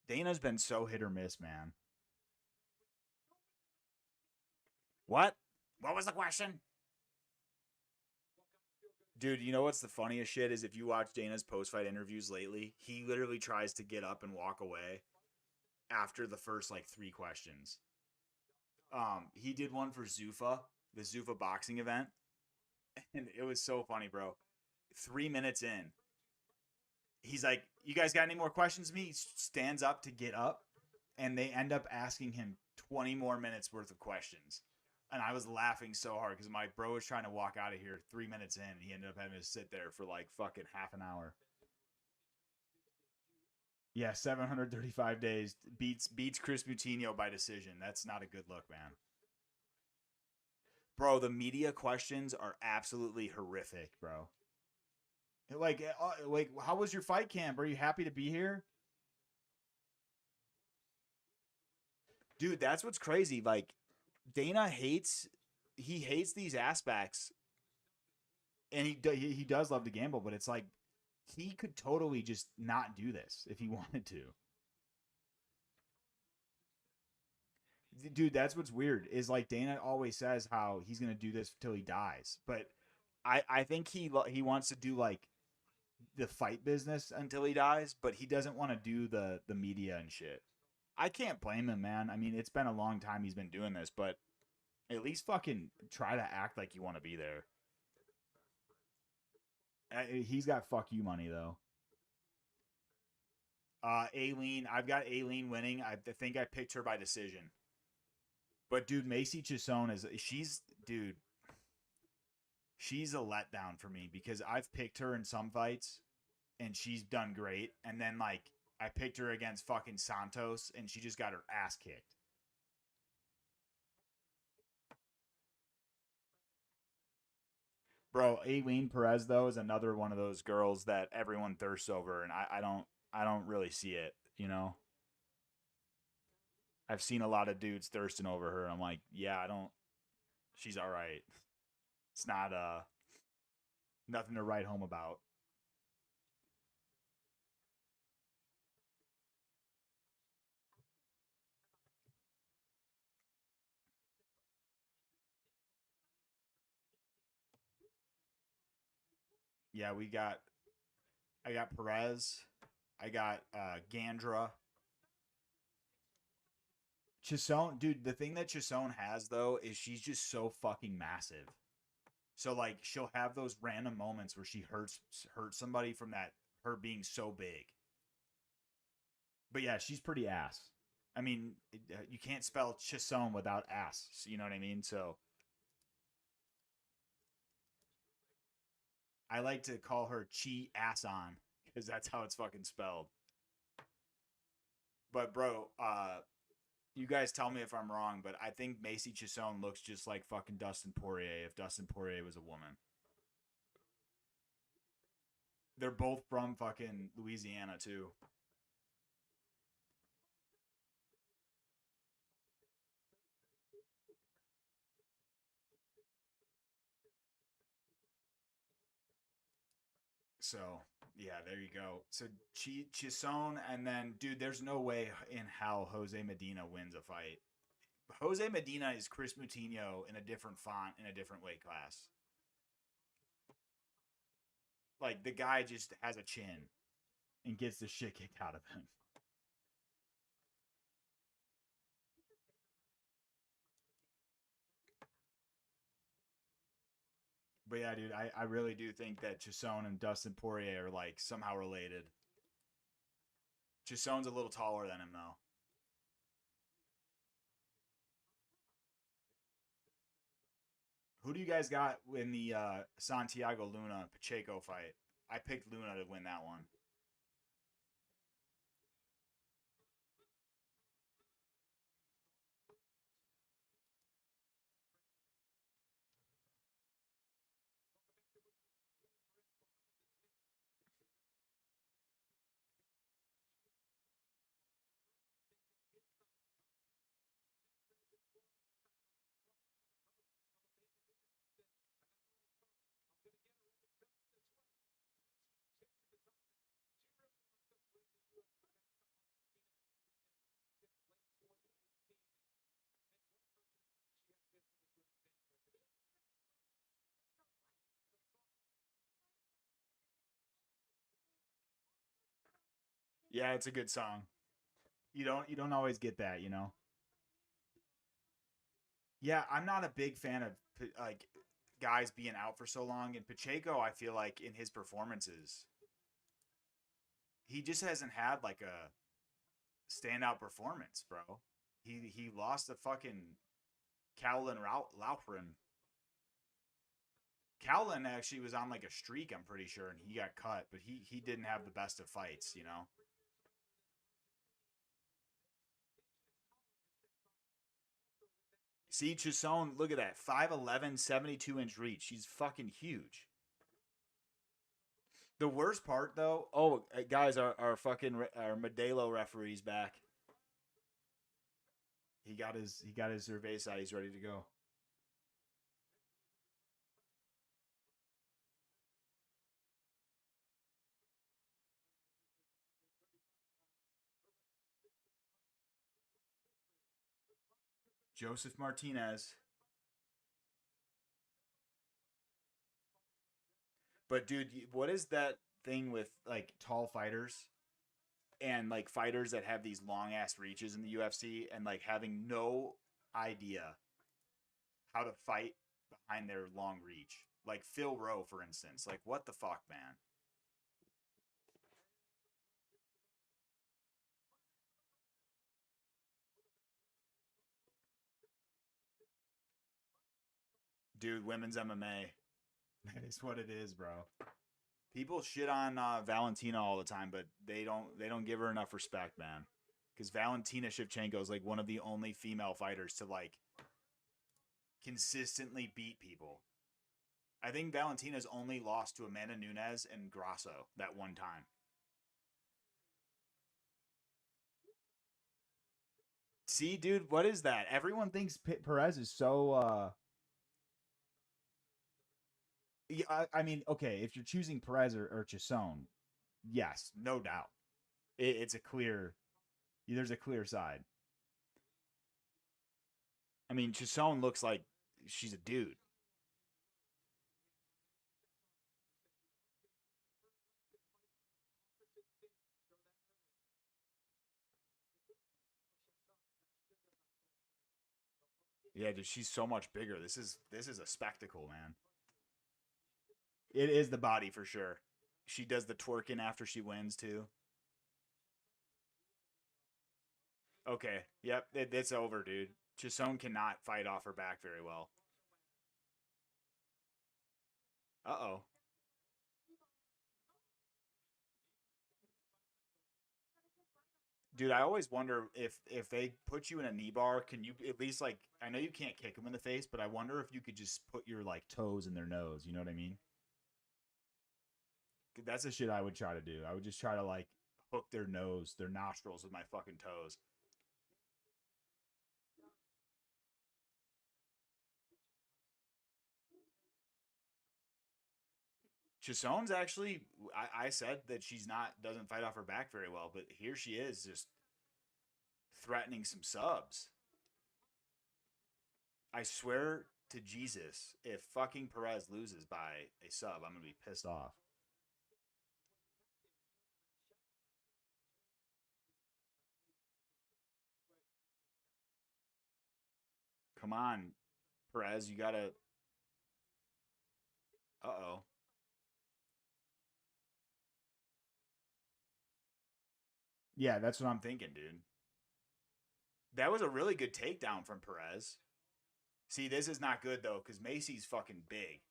Dana's been so hit or miss, man. What? What was the question? Dude, you know what's the funniest shit is if you watch Dana's post fight interviews lately, he literally tries to get up and walk away after the first like three questions. He did one for Zuffa, the Zuffa boxing event, and it was so funny, bro. 3 minutes in, he's like, "You guys got any more questions?" Me, he stands up to get up, and they end up asking him 20 more minutes worth of questions. And I was laughing so hard because my bro was trying to walk out of here 3 minutes in. And he ended up having to sit there for like fucking half an hour. Yeah, 735 days beats Chris Moutinho by decision. That's not a good look, man. Bro, the media questions are absolutely horrific, bro. Like, how was your fight camp? Are you happy to be here, dude? That's what's crazy. Like, Dana hates he hates these aspects, and he does love to gamble, but it's like he could totally just not do this if he wanted to. Dude, that's what's weird is like Dana always says how he's gonna do this till he dies, but I think he wants to do like the fight business until he dies, but he doesn't want to do the media and shit. I can't blame him, man. I mean, it's been a long time he's been doing this, but at least fucking try to act like you want to be there. He's got fuck you money though. Aileen, I've got Aileen winning. I think I picked her by decision. But dude, Macy Chisone dude, she's a letdown for me because I've picked her in some fights and she's done great. And then like I picked her against fucking Santos and she just got her ass kicked. Bro, Aileen Perez though is another one of those girls that everyone thirsts over, and I don't really see it. You know, I've seen a lot of dudes thirsting over her. And I'm like, yeah, I don't. She's all right. It's not nothing to write home about. Yeah, we got I got Perez. I got Gandra. Chisone, dude, the thing that Chisone has, though, is she's just so fucking massive. So, like, she'll have those random moments where she hurts somebody from her being so big. But yeah, she's pretty ass. I mean, you can't spell Chisone without ass. You know what I mean? So I like to call her Chi Ass On because that's how it's fucking spelled. But bro, you guys tell me if I'm wrong, but I think Macy Chisone looks just like fucking Dustin Poirier if Dustin Poirier was a woman. They're both from fucking Louisiana too. So yeah, there you go. So Chisone, and then dude, there's no way in hell Jose Medina wins a fight. Jose Medina is Chris Moutinho in a different font in a different weight class. Like the guy just has a chin and gets the shit kicked out of him. But yeah, dude, I really do think that Chisone and Dustin Poirier are like somehow related. Chisone's a little taller than him though. Who do you guys got in the Santiago Luna Pacheco fight? I picked Luna to win that one. Yeah, it's a good song. You don't always get that, you know. Yeah, I'm not a big fan of like guys being out for so long. And Pacheco, I feel like in his performances, he just hasn't had like a standout performance, bro. He lost to fucking Cowlin Laughrin. Cowlin actually was on like a streak, I'm pretty sure, and he got cut, but he didn't have the best of fights, you know. See Chisone, look at that. 5'11", 72-inch reach. She's fucking huge. The worst part though, guys, our fucking our Modelo referee's back. He got his cerveza. He's ready to go. Joseph Martinez. But dude, what is that thing with like tall fighters and like fighters that have these long ass reaches in the UFC and like having no idea how to fight behind their long reach? Like Phil Rowe, for instance. Like what the fuck, man? Dude, women's MMA. That is what it is, bro. People shit on Valentina all the time, but they don't give her enough respect, man. Because Valentina Shevchenko is like one of the only female fighters to like consistently beat people. I think Valentina's only lost to Amanda Nunes and Grasso that one time. See, dude, what is that? Everyone thinks Perez is so. Yeah, I mean, okay, if you're choosing Perez or Chisone, yes, no doubt, it's a clear. There's a clear side. I mean, Chisone looks like she's a dude. Yeah, dude, she's so much bigger. This is a spectacle, man. It is the body for sure. She does the twerking after she wins too. Okay, yep, it's over, dude. Chisone cannot fight off her back very well. Uh-oh. Dude, I always wonder if they put you in a knee bar, can you at least like I know you can't kick them in the face, but I wonder if you could just put your like toes in their nose. You know what I mean? That's the shit I would try to do. I would just try to like hook their nose, their nostrils with my fucking toes. Chisone's actually, I said that she's not doesn't fight off her back very well, but here she is just threatening some subs. I swear to Jesus, if fucking Perez loses by a sub, I'm gonna be pissed off. Come on, Perez, you gotta. Uh oh. Yeah, that's what I'm thinking, dude. That was a really good takedown from Perez. See, this is not good though, because Macy's fucking big.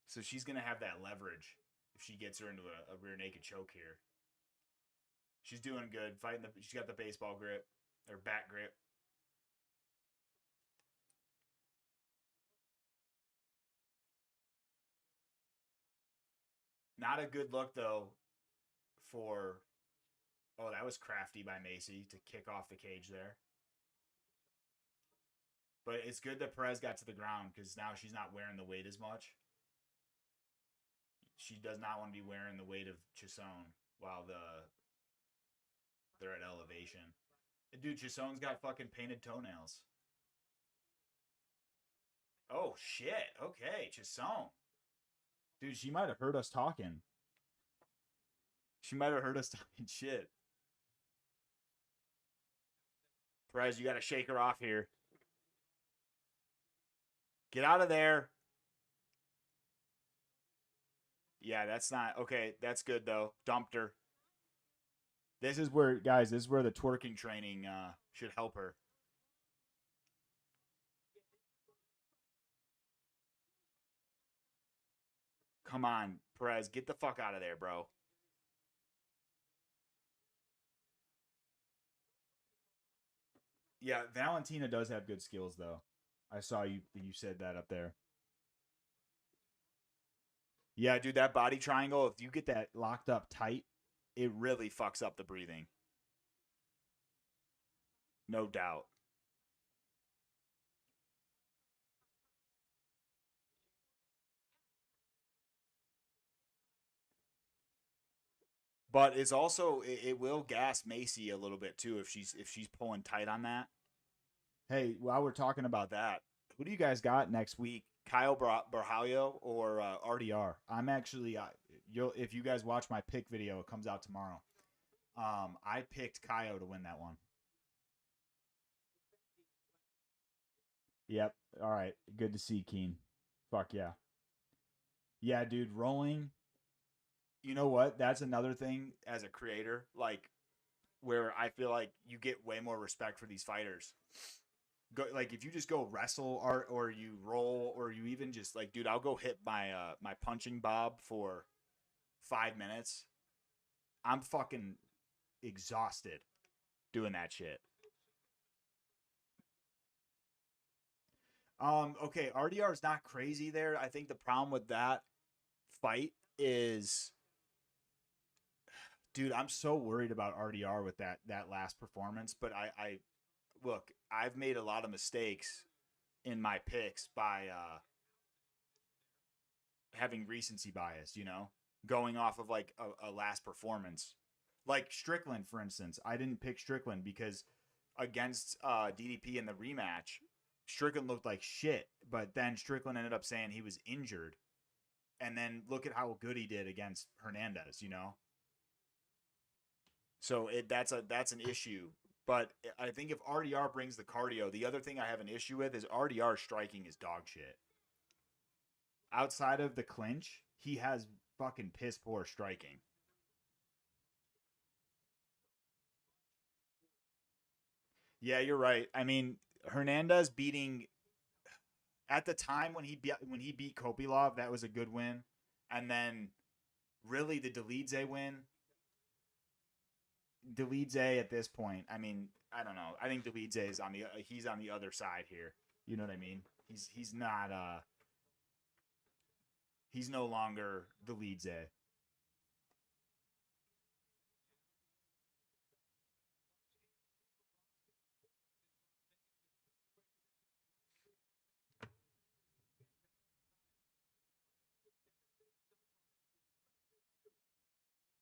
So she's gonna have that leverage if she gets her into a rear naked choke here. She's doing good. Fighting the she's got the baseball grip or bat grip. Not a good look though for oh, that was crafty by Macy to kick off the cage there. But it's good that Perez got to the ground because now she's not wearing the weight as much. She does not want to be wearing the weight of Chisone while they're at elevation. Dude, Chisone's got fucking painted toenails. Oh shit. Okay, Chisone. Dude, she might have heard us talking. She might have heard us talking shit. Perez, you got to shake her off here. Get out of there. Yeah, that's not okay. That's good though. Dumped her. This is where, guys. This is where the twerking training should help her. Come on, Perez, get the fuck out of there, bro. Yeah, Valentina does have good skills though. I saw you said that up there. Yeah, dude, that body triangle, if you get that locked up tight, it really fucks up the breathing. No doubt. But it's also it will gas Macy a little bit too if she's pulling tight on that. Hey, while we're talking about that, who do you guys got next week? Kyle Barhalio or RDR? I'm actually you'll if you guys watch my pick video, it comes out tomorrow. I picked Kyle to win that one. Yep. All right. Good to see Keen. Fuck yeah. Yeah, dude. Rolling. You know what? That's another thing as a creator, like where I feel like you get way more respect for these fighters. Go like if you just go wrestle or you roll or you even just like, dude, I'll go hit my my punching bob for 5 minutes. I'm fucking exhausted doing that shit. Okay, RDR is not crazy there. I think the problem with that fight is dude, I'm so worried about RDR with that last performance, but I look, I've made a lot of mistakes in my picks by having recency bias, you know, going off of like a last performance. Like Strickland, for instance, I didn't pick Strickland because against DDP in the rematch, Strickland looked like shit, but then Strickland ended up saying he was injured. And then look at how good he did against Hernandez, you know? So that's an issue But I think if RDR brings the cardio, the other thing I have an issue with is RDR striking is dog shit. Outside of the clinch, he has fucking piss poor striking. Yeah, you're right. I mean, Hernandez beating at the time when he beat Kopilov, that was a good win. And then really the Delidze win. Delidze at this point, I mean, I don't know. I think Delidze is he's on the other side here. You know what I mean? He's not he's no longer Delidze.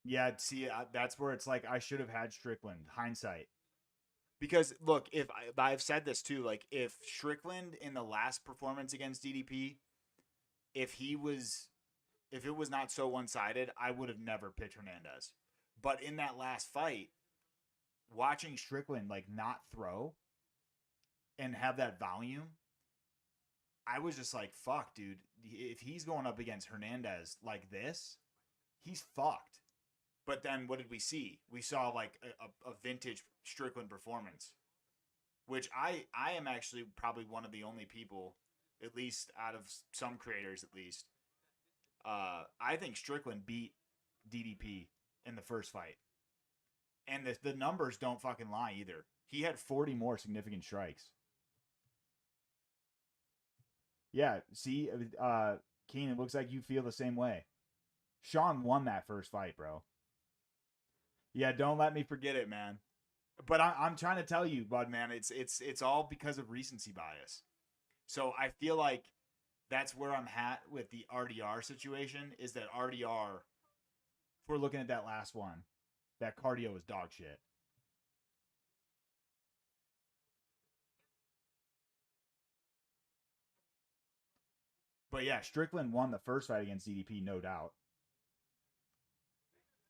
Yeah, see, that's where it's like I should have had Strickland. Hindsight. Because look, I've said this too, like if Strickland in the last performance against DDP, if he was, if it was not so one sided, I would have never picked Hernandez. But in that last fight, watching Strickland like not throw and have that volume, I was just like, fuck, dude. If he's going up against Hernandez like this, he's fucked. But then what did we see? We saw like a vintage Strickland performance, which I am actually probably one of the only people, at least out of some creators at least. I think Strickland beat DDP in the first fight. And the numbers don't fucking lie either. He had 40 more significant strikes. Yeah, see, Keen, it looks like you feel the same way. Sean won that first fight, bro. Yeah, don't let me forget it, man. But I'm trying to tell you, bud, man, it's all because of recency bias. So I feel like that's where I'm at with the RDR situation. Is that RDR? If we're looking at that last one, that cardio is dog shit. But yeah, Strickland won the first fight against DDP, no doubt.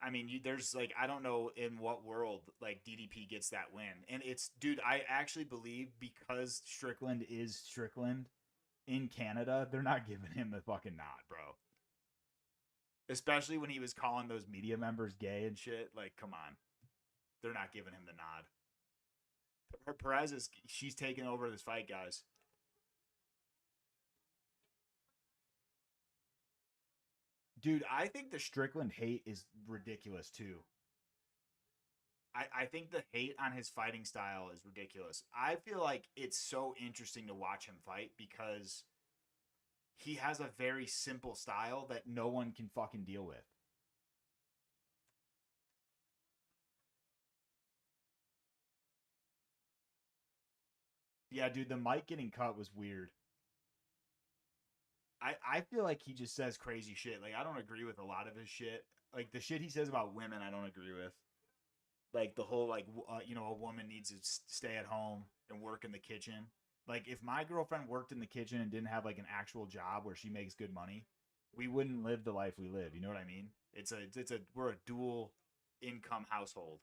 I mean, there's like I don't know in what world like DDP gets that win, and it's dude. I actually believe because Strickland is Strickland in Canada, they're not giving him the fucking nod, bro. Especially when he was calling those media members gay and shit. Like, come on, they're not giving him the nod. Perez is she's taking over this fight, guys. Dude, I think the Strickland hate is ridiculous too. I think the hate on his fighting style is ridiculous. I feel like it's so interesting to watch him fight because he has a very simple style that no one can fucking deal with. Yeah, dude, the mic getting cut was weird. I feel like he just says crazy shit. Like I don't agree with a lot of his shit. Like the shit he says about women, I don't agree with. Like the whole like a woman needs to stay at home and work in the kitchen. Like if my girlfriend worked in the kitchen and didn't have like an actual job where she makes good money, we wouldn't live the life we live. You know what I mean? It's a we're a dual income household.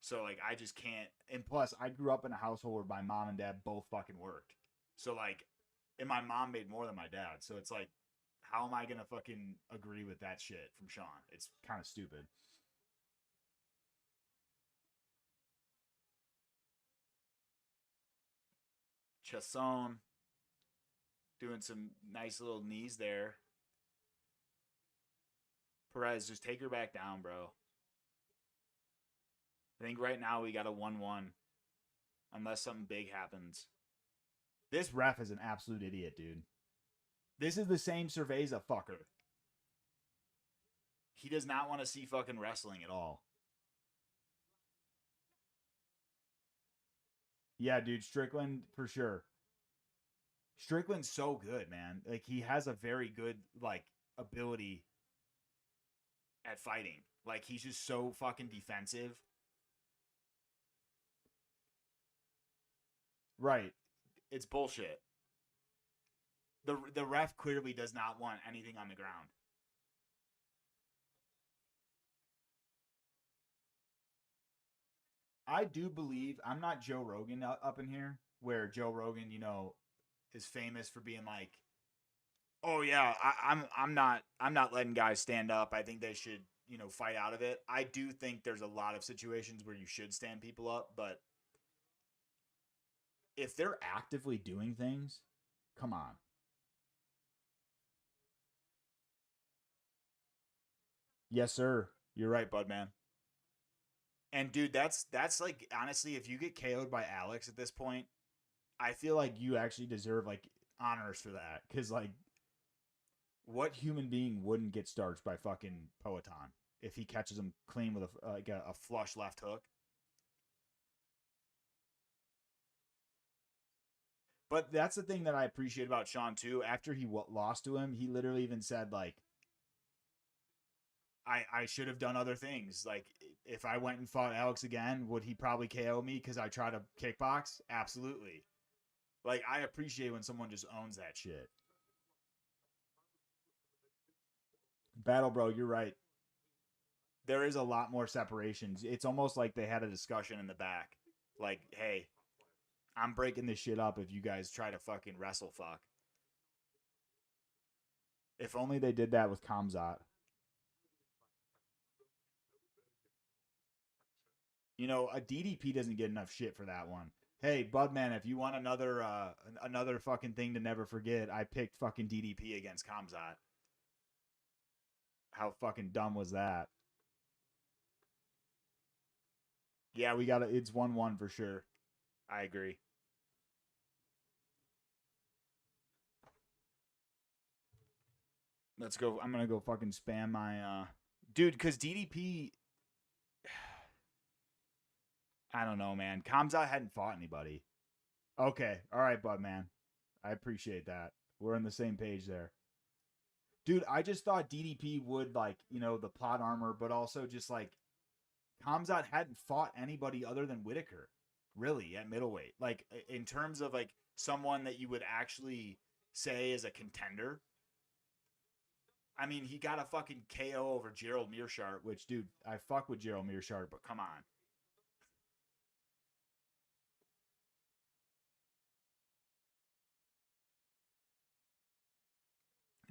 So like I just can't. And plus, I grew up in a household where my mom and dad both fucking worked. So like, and my mom made more than my dad. So it's like, how am I gonna fucking agree with that shit from Sean? It's kind of stupid. Chasson doing some nice little knees there. Perez, just take her back down, bro. I think right now we got a 1-1 unless something big happens. This ref is an absolute idiot, dude. This is the same Cerveza fucker. He does not want to see fucking wrestling at all. Yeah, dude, Strickland for sure. Strickland's so good, man. Like he has a very good like ability at fighting. Like he's just so fucking defensive. Right. It's bullshit. The ref clearly does not want anything on the ground. I do believe I'm not Joe Rogan up in here, where Joe Rogan, is famous for being like, "Oh yeah, I'm not letting guys stand up. I think they should, fight out of it." I do think there's a lot of situations where you should stand people up, but if they're actively doing things, come on. Yes, sir. You're right, bud man. And dude, that's like honestly, if you get KO'd by Alex at this point, I feel like you actually deserve like honors for that. Cause like what human being wouldn't get starched by fucking Poetan if he catches him clean with a flush left hook? But that's the thing that I appreciate about Sean too. After he lost to him, he literally even said like, I should have done other things. Like if I went and fought Alex again, would he probably KO me because I try to kickbox? Absolutely. Like I appreciate when someone just owns that shit. Battle bro, you're right. There is a lot more separations. It's almost like they had a discussion in the back. Like, hey, I'm breaking this shit up if you guys try to fucking wrestle fuck. If only they did that with Kamzat. A DDP doesn't get enough shit for that one. Hey, Budman, if you want another fucking thing to never forget, I picked fucking DDP against Kamzat. How fucking dumb was that? Yeah, it's 1-1 for sure. I agree. Let's go. I'm gonna go fucking spam my dude, cause DDP. I don't know, man. Kamzat hadn't fought anybody. Okay, all right, bud, man. I appreciate that. We're on the same page there. Dude, I just thought DDP would like, the plot armor, but also just like Kamzat hadn't fought anybody other than Whitaker, really, at middleweight. Like in terms of like someone that you would actually say is a contender. I mean, he got a fucking KO over Gerald Mearshart, which, dude, I fuck with Gerald Mearshart, but come on.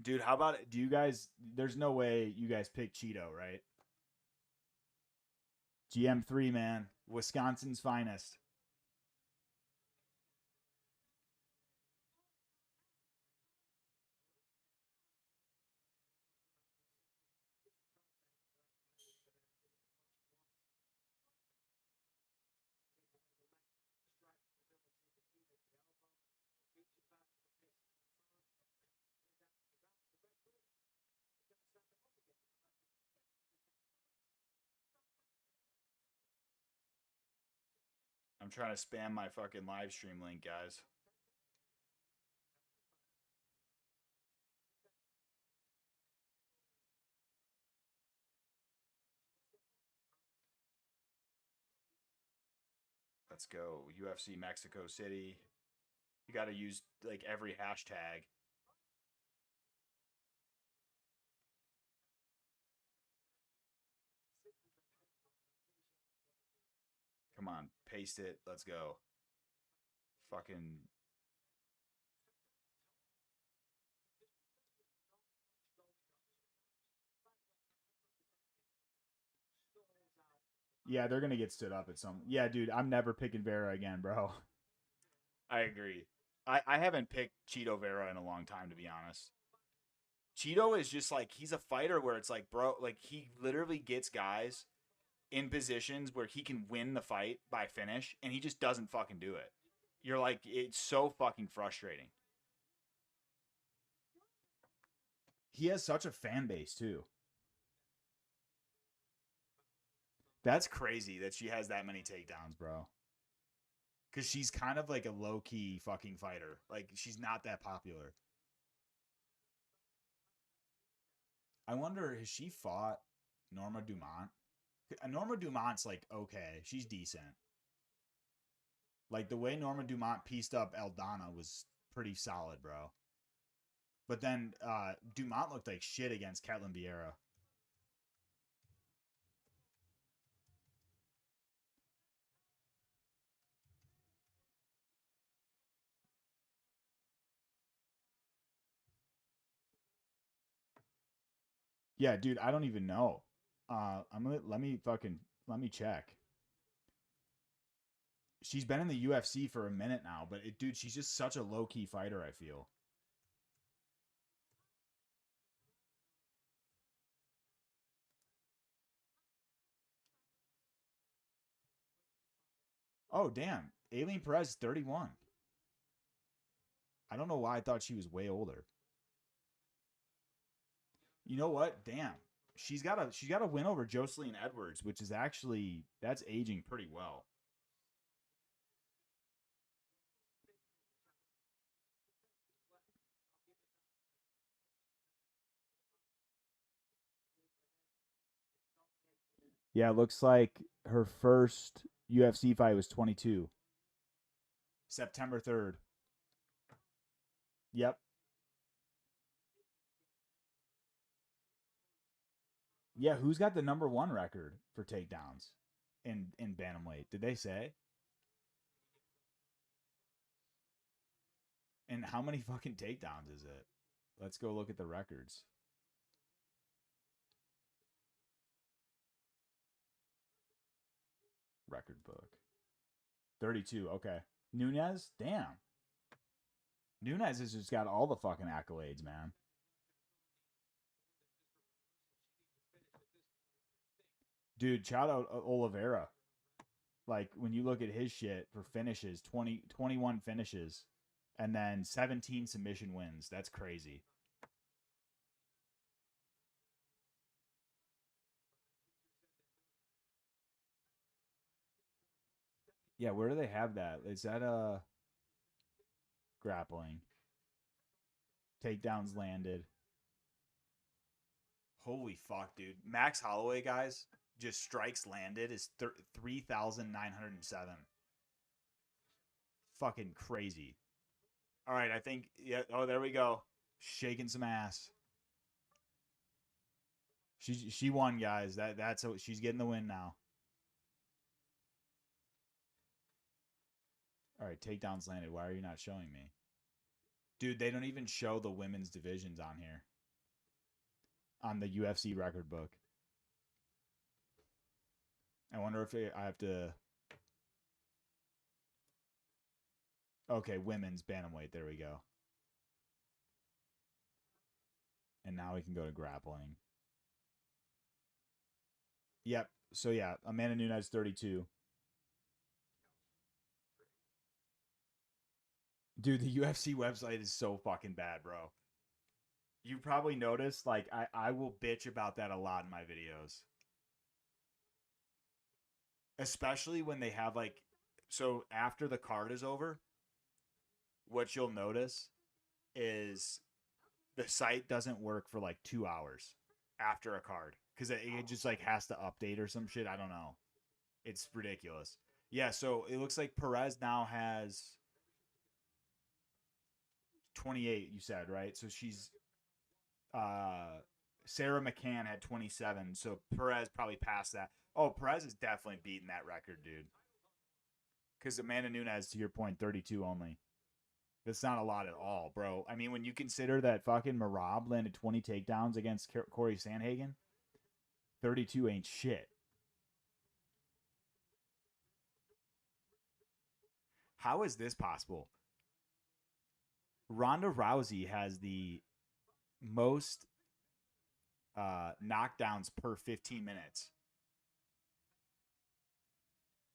Dude, how about do you guys? There's no way you guys pick Cheeto, right? GM3, man, Wisconsin's finest. I'm trying to spam my fucking live stream link, guys. Let's go. UFC Mexico City. You got to use like every hashtag. Come on, paste it. Let's go. Fucking. Yeah, they're gonna get stood up at some. Yeah, dude, I'm never picking Vera again, bro. I agree. I haven't picked Cheeto Vera in a long time, to be honest. Cheeto is just like he's a fighter where it's like, bro, like he literally gets guys in positions where he can win the fight by finish, and he just doesn't fucking do it. You're like, it's so fucking frustrating. He has such a fan base too. That's crazy that she has that many takedowns, bro. Because she's kind of like a low key fucking fighter. Like she's not that popular. I wonder, has she fought Norma Dumont? Norma Dumont's like okay, she's decent. Like the way Norma Dumont pieced up Eldana was pretty solid, bro. But then Dumont looked like shit against Ketlin Vieira. Yeah, dude, I don't even know. Let me check. She's been in the UFC for a minute now, but dude, she's just such a low key fighter. I feel. Oh damn, Aileen Perez, 31. I don't know why I thought she was way older. You know what? Damn, she's got a win over Jocelyn Edwards, which is actually that's aging pretty well. Yeah, it looks like her first UFC fight was 22, September 3rd. Yep. Yeah, who's got the number one record for takedowns in bantamweight? Did they say? And how many fucking takedowns is it? Let's go look at the records. Record book. 32. Okay. Nunez? Damn. Nunez has just got all the fucking accolades, man. Dude, shout out Oliveira. Like, when you look at his shit for finishes, 21 finishes, and then 17 submission wins. That's crazy. Yeah, where do they have that? Is that grappling? Takedowns landed. Holy fuck, dude. Max Holloway, guys, just strikes landed is 3,907. Fucking crazy. All right, I think, yeah. Oh, there we go. Shaking some ass. She won, guys. That's she's getting the win now. All right, takedowns landed. Why are you not showing me? Dude, they don't even show the women's divisions on here. On the UFC record book. I wonder if I have to. Okay, women's bantamweight. There we go. And now we can go to grappling. Yep. So yeah, Amanda Nunes 32. Dude, the UFC website is so fucking bad, bro. You probably noticed, like, I will bitch about that a lot in my videos. Especially when they have, like, so after the card is over, what you'll notice is the site doesn't work for like 2 hours after a card because it just like has to update or some shit. I don't know. It's ridiculous. Yeah, so it looks like Perez now has 28, you said, right? So she's Sarah McCann had 27, so Perez probably passed that. Oh, Perez is definitely beating that record, dude. Because Amanda Nunes, to your point, 32 only. That's not a lot at all, bro. I mean, when you consider that fucking Marab landed 20 takedowns against Corey Sandhagen, 32 ain't shit. How is this possible? Ronda Rousey has the most knockdowns per 15 minutes.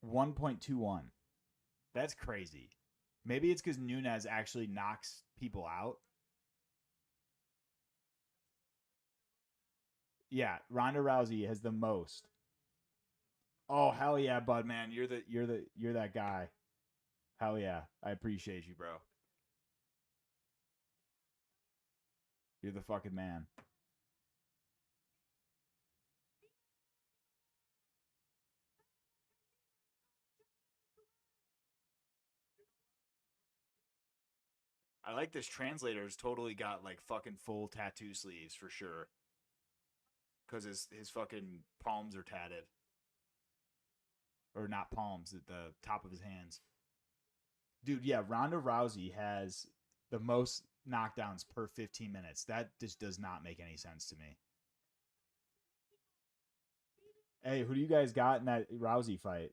1.21. That's crazy. Maybe it's because Nunes actually knocks people out. Yeah, Ronda Rousey has the most. Oh hell yeah, bud man, you're that guy. Hell yeah, I appreciate you, bro. You're the fucking man. I like this translator's totally got like fucking full tattoo sleeves for sure. Cause his fucking palms are tatted. Or not palms, at the top of his hands. Dude, yeah, Ronda Rousey has the most knockdowns per 15 minutes. That just does not make any sense to me. Hey, who do you guys got in that Rousey fight?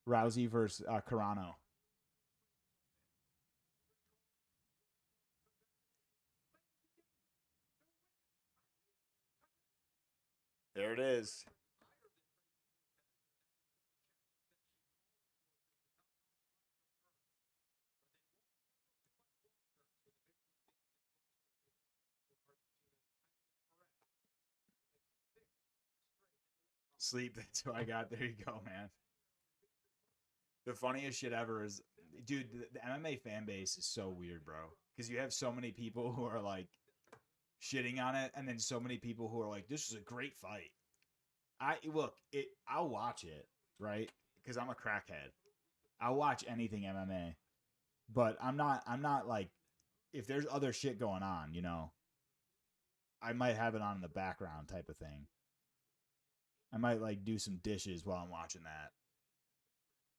Rousey versus Carano. There it is. Sleep. That's who I got. There you go, man. The funniest shit ever is, dude, the MMA fan base is so weird, bro. Because you have so many people who are like shitting on it, and then so many people who are like, "This is a great fight." I look it. I'll watch it, right? Because I'm a crackhead. I'll watch anything MMA, but I'm not. I'm not like, if there's other shit going on, I might have it on in the background type of thing. I might like do some dishes while I'm watching that.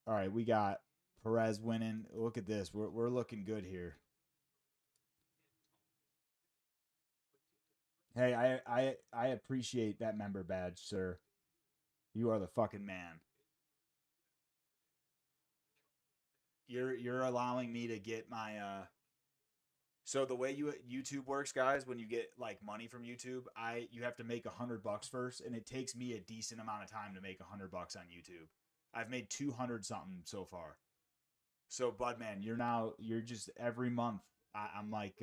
All right, we got Perez winning. Look at this. We're looking good here. Hey, I appreciate that member badge, sir. You are the fucking man. You're allowing me to get my so the way YouTube works, guys, when you get like money from YouTube, you have to make $100 first, and it takes me a decent amount of time to make $100 on YouTube. I've made 200 something so far. So, Budman, you're just every month. I'm like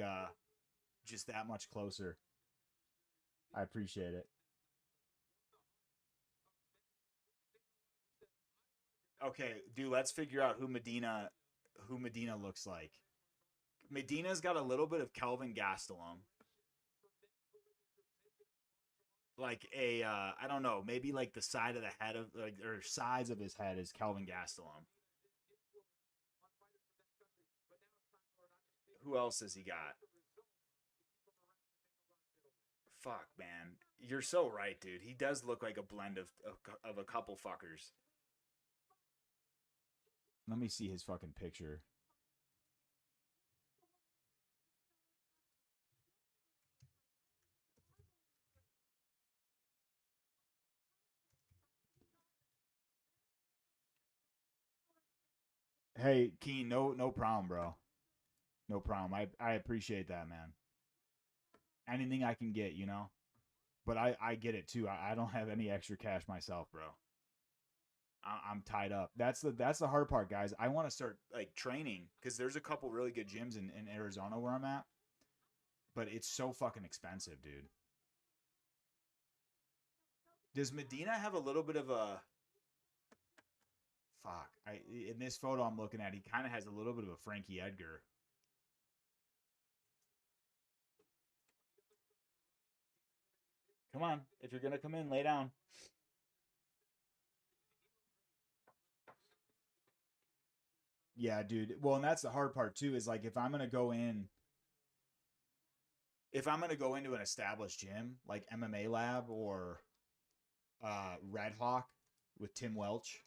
just that much closer. I appreciate it. Okay, dude, let's figure out who Medina looks like. Medina's got a little bit of Kelvin Gastelum. Like I don't know, maybe like the side of the head of like or size of his head is Kelvin Gastelum. Who else has he got? Fuck, man. You're so right, dude. He does look like a blend of a couple fuckers. Let me see his fucking picture. Hey, Keen, no problem, bro. No problem. I appreciate that, man. Anything I can get. But I get it too. I don't have any extra cash myself, bro. I'm tied up. That's the hard part, guys. I want to start like training because there's a couple really good gyms in Arizona where I'm at, but it's so fucking expensive, dude. Does Medina have a little bit of a fuck? In this photo I'm looking at, he kind of has a little bit of a Frankie Edgar. Come on, if you're gonna come in, lay down. Yeah, dude. Well, and that's the hard part too. Is like if I'm gonna go into an established gym like MMA Lab or Red Hawk with Tim Welch,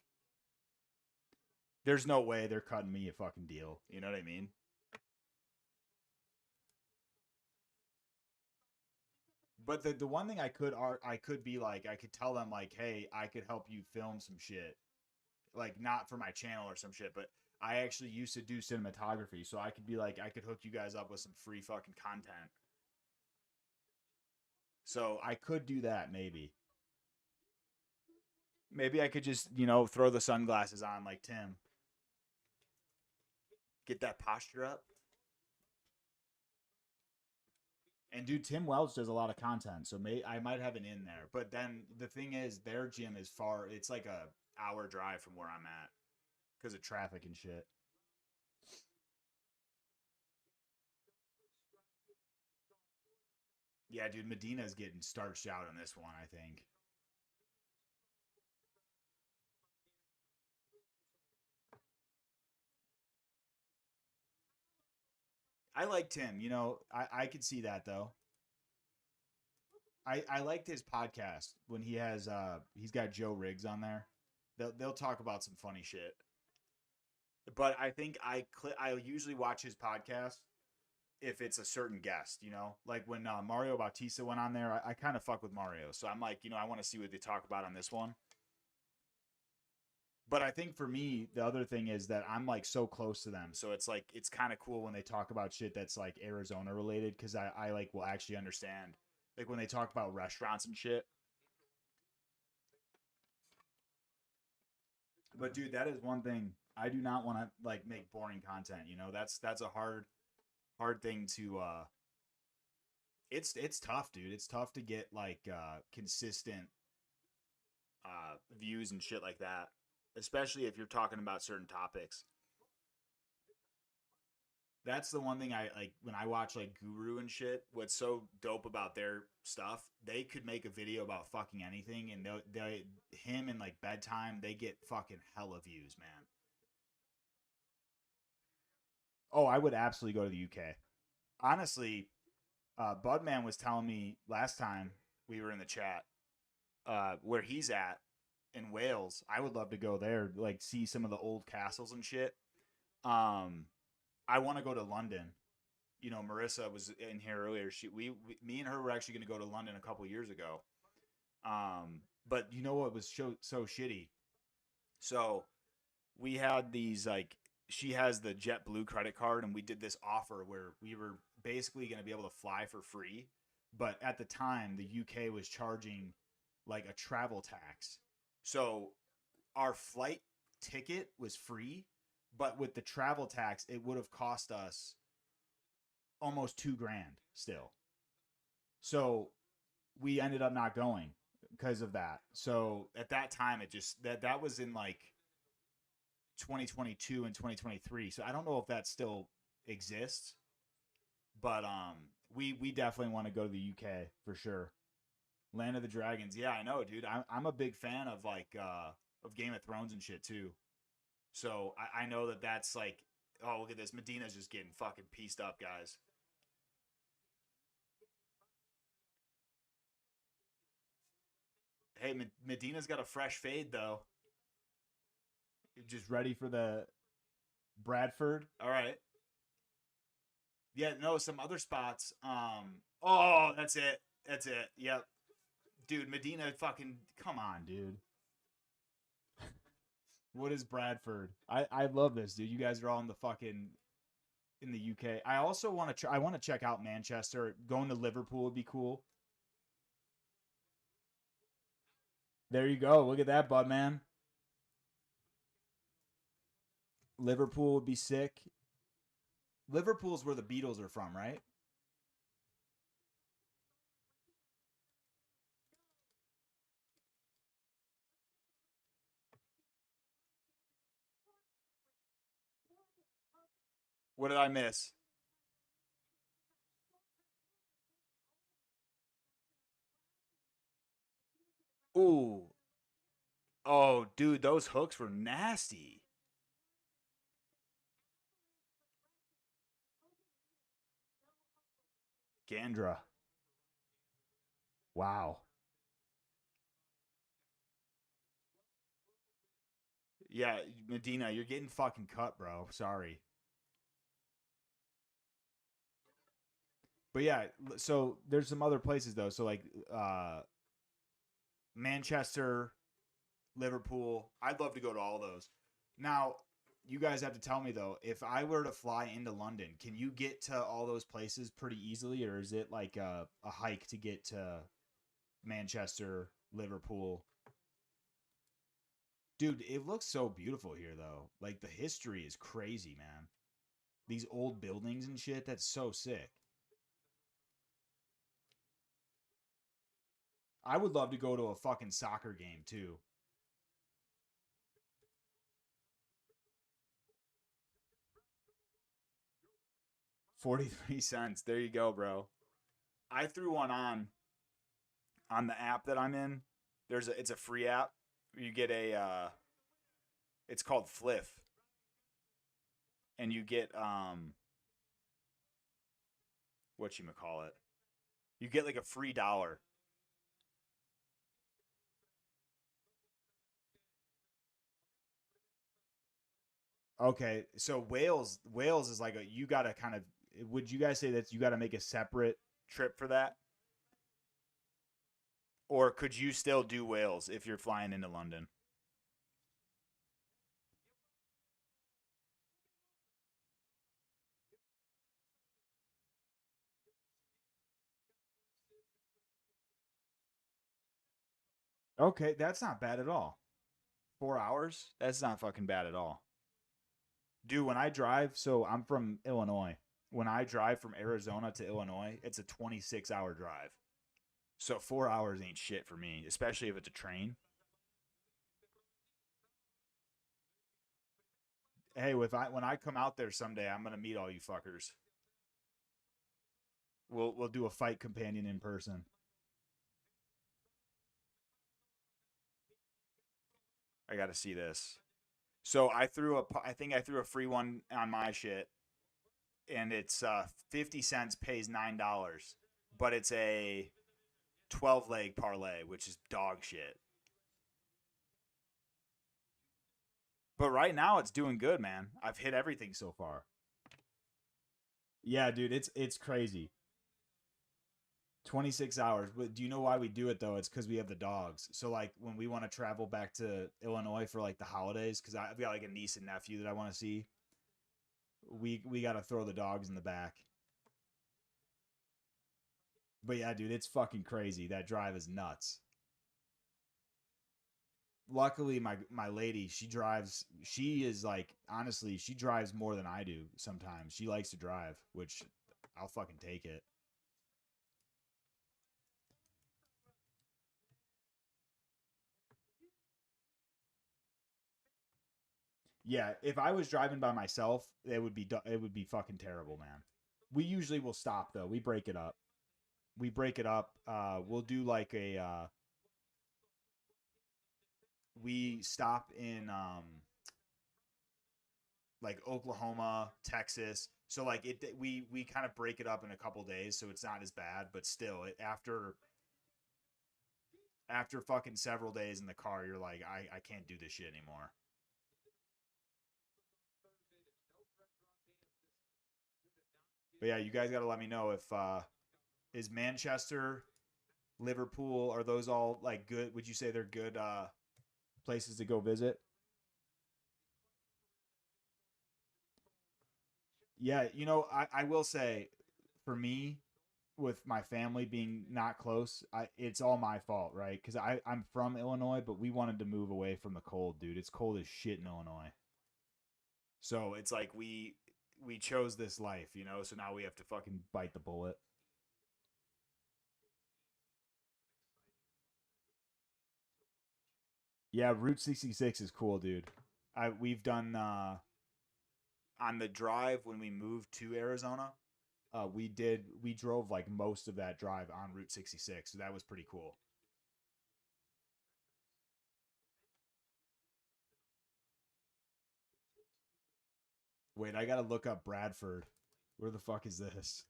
there's no way they're cutting me a fucking deal. You know what I mean? But the one thing I could be like, I could tell them like, hey, I could help you film some shit, like not for my channel or some shit, but I actually used to do cinematography, so I could be like, I could hook you guys up with some free fucking content. So I could do that maybe. Maybe I could just throw the sunglasses on like Tim, get that posture up. And dude, Tim Welch does a lot of content, so I might have an in there. But then the thing is, their gym is far. It's like a hour drive from where I'm at because of traffic and shit. Yeah, dude, Medina's getting starched out on this one. I think I liked him. I could see that though. I liked his podcast when he's got Joe Riggs on there. They'll talk about some funny shit. But I think I usually watch his podcast if it's a certain guest, like when Mario Bautista went on there, I kind of fuck with Mario. So I'm like, I want to see what they talk about on this one. But I think for me, the other thing is that I'm like so close to them. So it's like, it's kind of cool when they talk about shit that's like Arizona related. Cause I like will actually understand like when they talk about restaurants and shit. But dude, that is one thing I do not want to like make boring content. That's a hard thing to it's tough, dude. It's tough to get like consistent views and shit like that, especially if you're talking about certain topics. That's the one thing I like when I watch like Guru and shit. What's so dope about their stuff? They could make a video about fucking anything, and him and like bedtime, they get fucking hella views, man. Oh, I would absolutely go to the UK. Honestly, Budman was telling me last time we were in the chat where he's at in Wales. I would love to go there, like see some of the old castles and shit. Um, I want to go to London. Marissa was in here earlier. Me and her were actually going to go to London a couple years ago. But you know what was so shitty? So we had these like she has the JetBlue credit card, and we did this offer where we were basically going to be able to fly for free. But at the time, the UK was charging like a travel tax. So our flight ticket was free, but with the travel tax, it would have cost us almost 2 grand still. So we ended up not going because of that. So at that time, it just that was in like 2022 and 2023. So I don't know if that still exists, but we definitely want to go to the UK for sure. Land of the Dragons. Yeah, I know, dude. I'm a big fan of like of Game of Thrones and shit too. So I know that's like, oh, look at this. Medina's just getting fucking pieced up, guys. Hey, Medina's got a fresh fade though. Just ready for the Bradford. All right. Yeah, no, some other spots. Oh, that's it. That's it. Yep. Dude, Medina fucking come on, dude. What is Bradford? I love this, dude. You guys are all in the fucking in the UK. I also want to I want to check out Manchester. Going to Liverpool would be cool. There you go. Look at that, bud man. Liverpool would be sick. Liverpool's where the Beatles are from, right? What did I miss? Ooh. Oh, dude, those hooks were nasty. Gandra. Wow. Yeah, Medina, you're getting fucking cut, bro. Sorry. But yeah, so there's some other places though. So like Manchester, Liverpool. I'd love to go to all those. Now, you guys have to tell me though, if I were to fly into London, can you get to all those places pretty easily, or is it like a hike to get to Manchester, Liverpool? Dude, it looks so beautiful here though. Like the history is crazy, man. These old buildings and shit, that's so sick. I would love to go to a fucking soccer game too. 43 cents. There you go, bro. I threw one on the app that I'm in. It's a free app. You get a it's called Fliff, and you get what you call it. You get like a free dollar. Okay, so Wales is like a you gotta kind of would you guys say that you got to make a separate trip for that? Or could you still do Wales if you're flying into London? Okay, that's not bad at all. 4 hours? That's not fucking bad at all. Dude, when I drive, so I'm from Illinois. When I drive from Arizona to Illinois, it's a 26-hour drive. So 4 hours ain't shit for me, especially if it's a train. Hey, when I come out there someday, I'm gonna meet all you fuckers. We'll do a fight companion in person. I got to see this. So I think I threw a free one on my shit, and it's 50 cents pays $9, but it's a 12 leg parlay, which is dog shit. But right now it's doing good, man. I've hit everything so far. Yeah, dude, it's crazy. 26 hours. But do you know why we do it though? It's because we have the dogs. So like when we want to travel back to Illinois for like the holidays, because I've got like a niece and nephew that I want to see, we got to throw the dogs in the back. But yeah, dude, it's fucking crazy. That drive is nuts. Luckily, my lady, she drives. She is like honestly, she drives more than I do. Sometimes she likes to drive, which I'll fucking take it. Yeah, if I was driving by myself, it would be fucking terrible, man. We usually will stop though. We break it up. We break it up. We'll do like a we stop in like Oklahoma, Texas. So like we kind of break it up in a couple days, so it's not as bad. But still, after fucking several days in the car, you're like, I can't do this shit anymore. But yeah, you guys got to let me know if is Manchester, Liverpool, are those all like good? Would you say they're good places to go visit? Yeah, I will say for me, with my family being not close, it's all my fault, right? Because I'm from Illinois, but we wanted to move away from the cold, dude. It's cold as shit in Illinois. So it's like we chose this life, So now we have to fucking bite the bullet. Yeah, Route 66 is cool, dude. We've done on the drive when we moved to Arizona. We drove like most of that drive on Route 66, so that was pretty cool. Wait, I gotta look up Bradford. Where the fuck is this?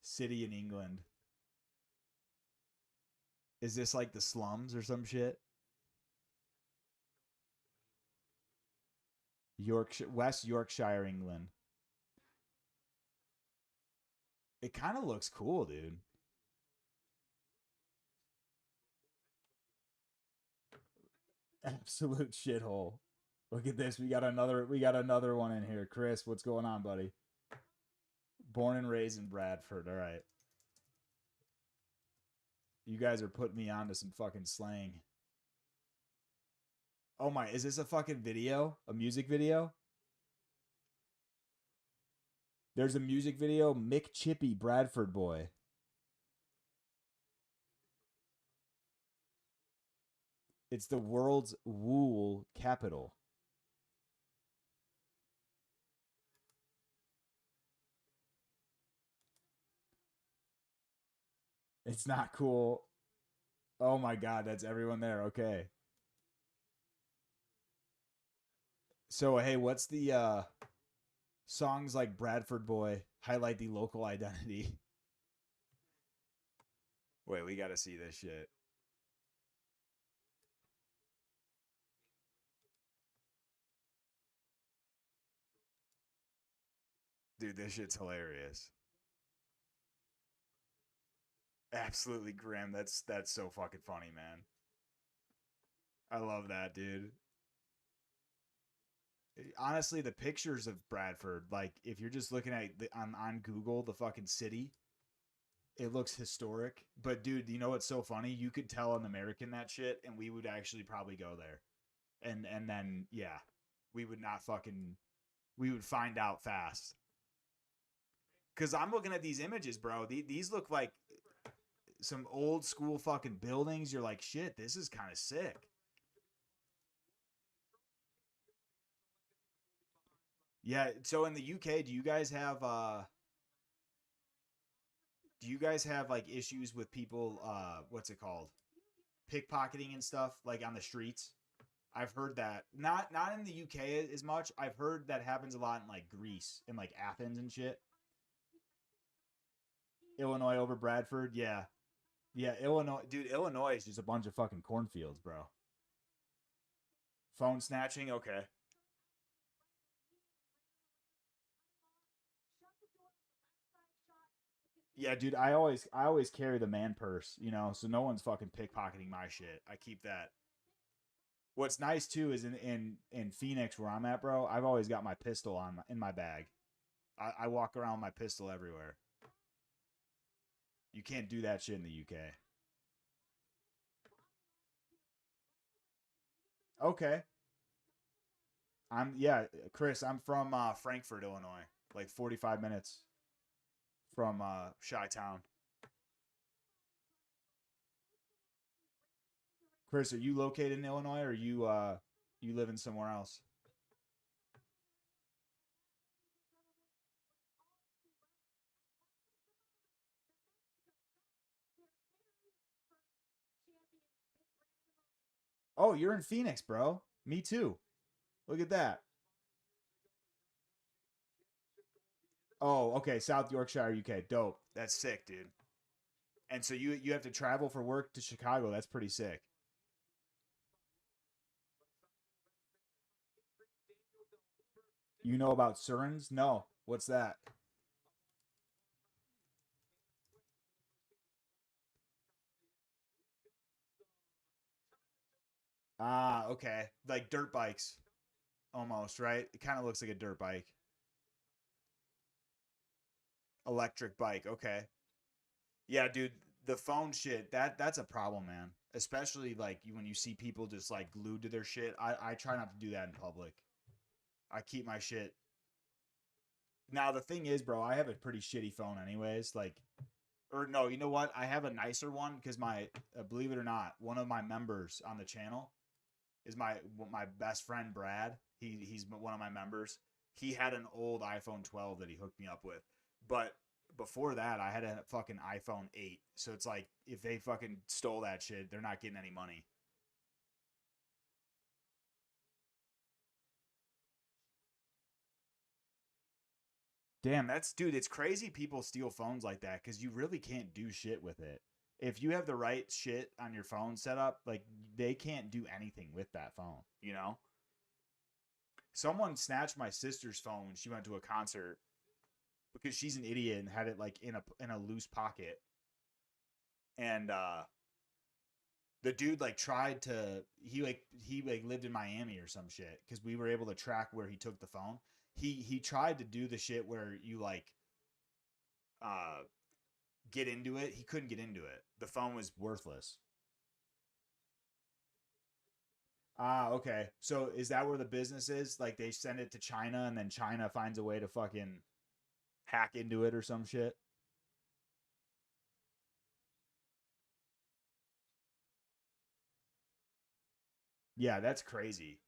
City in England. Is this like the slums or some shit? Yorkshire, West Yorkshire, England. It kind of looks cool, dude. Absolute shithole. Look at this. We got another one in here. Chris, what's going on, buddy? Born and raised in Bradford. All right. You guys are putting me on to some fucking slang. Oh my, is this a fucking video? A music video? There's a music video, Mick Chippy, Bradford boy. It's the world's wool capital. It's not cool. Oh my god, that's everyone there. Okay. So hey, what's the songs like Bradford Boy highlight the local identity? Wait, we got to see this shit. Dude, this shit's hilarious. Absolutely grim. That's so fucking funny, man. I love that, dude. Honestly, the pictures of Bradford, like if you're just looking at on Google, the fucking city, it looks historic. But dude, you know what's so funny? You could tell an American that shit, and we would actually probably go there. And then yeah, we would not fucking we would find out fast. Cause I'm looking at these images, bro. These look like some old school fucking buildings. You're like, shit, this is kind of sick. Yeah. So in the UK, do you guys have like issues with people what's it called? Pickpocketing and stuff like on the streets? I've heard that. Not in the UK as much. I've heard that happens a lot in like Greece and like Athens and shit. Illinois over Bradford. Yeah. Yeah, Illinois, dude, Illinois is just a bunch of fucking cornfields, bro. Phone snatching, okay. Yeah, dude, I always carry the man purse, so no one's fucking pickpocketing my shit. I keep that. What's nice too is in Phoenix where I'm at, bro. I've always got my pistol in my bag. I walk around with my pistol everywhere. You can't do that shit in the UK. Okay, Chris. I'm from Frankfort, Illinois, like 45 minutes from Chi-Town. Chris, are you located in Illinois or you live in somewhere else? Oh, you're in Phoenix, bro. Me too. Look at that. Oh, okay. South Yorkshire, UK. Dope. That's sick, dude. And so you have to travel for work to Chicago. That's pretty sick. You know about Surins? No. What's that? Ah, okay. Like dirt bikes almost, right? It kind of looks like a dirt bike. Electric bike. Okay. Yeah, dude, the phone shit, that's a problem, man. Especially like when you see people just like glued to their shit. I try not to do that in public. I keep my shit. Now the thing is, bro, I have a pretty shitty phone anyways. Like or no, you know what? I have a nicer one because my believe it or not, one of my members on the channel is my best friend Brad. He's one of my members. He had an old iPhone 12 that he hooked me up with, but before that, I had a fucking iPhone 8. So it's like if they fucking stole that shit, they're not getting any money. Damn, that's dude. It's crazy people steal phones like that because you really can't do shit with it. If you have the right shit on your phone set up, like they can't do anything with that phone. Someone snatched my sister's phone when she went to a concert because she's an idiot and had it like in a loose pocket. And the dude like tried to he lived in Miami or some shit because we were able to track where he took the phone. He tried to do the shit where you like uh get into it. He couldn't get into it. The phone was worthless. Ah, okay. So is that where the business is? Like they send it to China and then China finds a way to fucking hack into it or some shit? Yeah, that's crazy.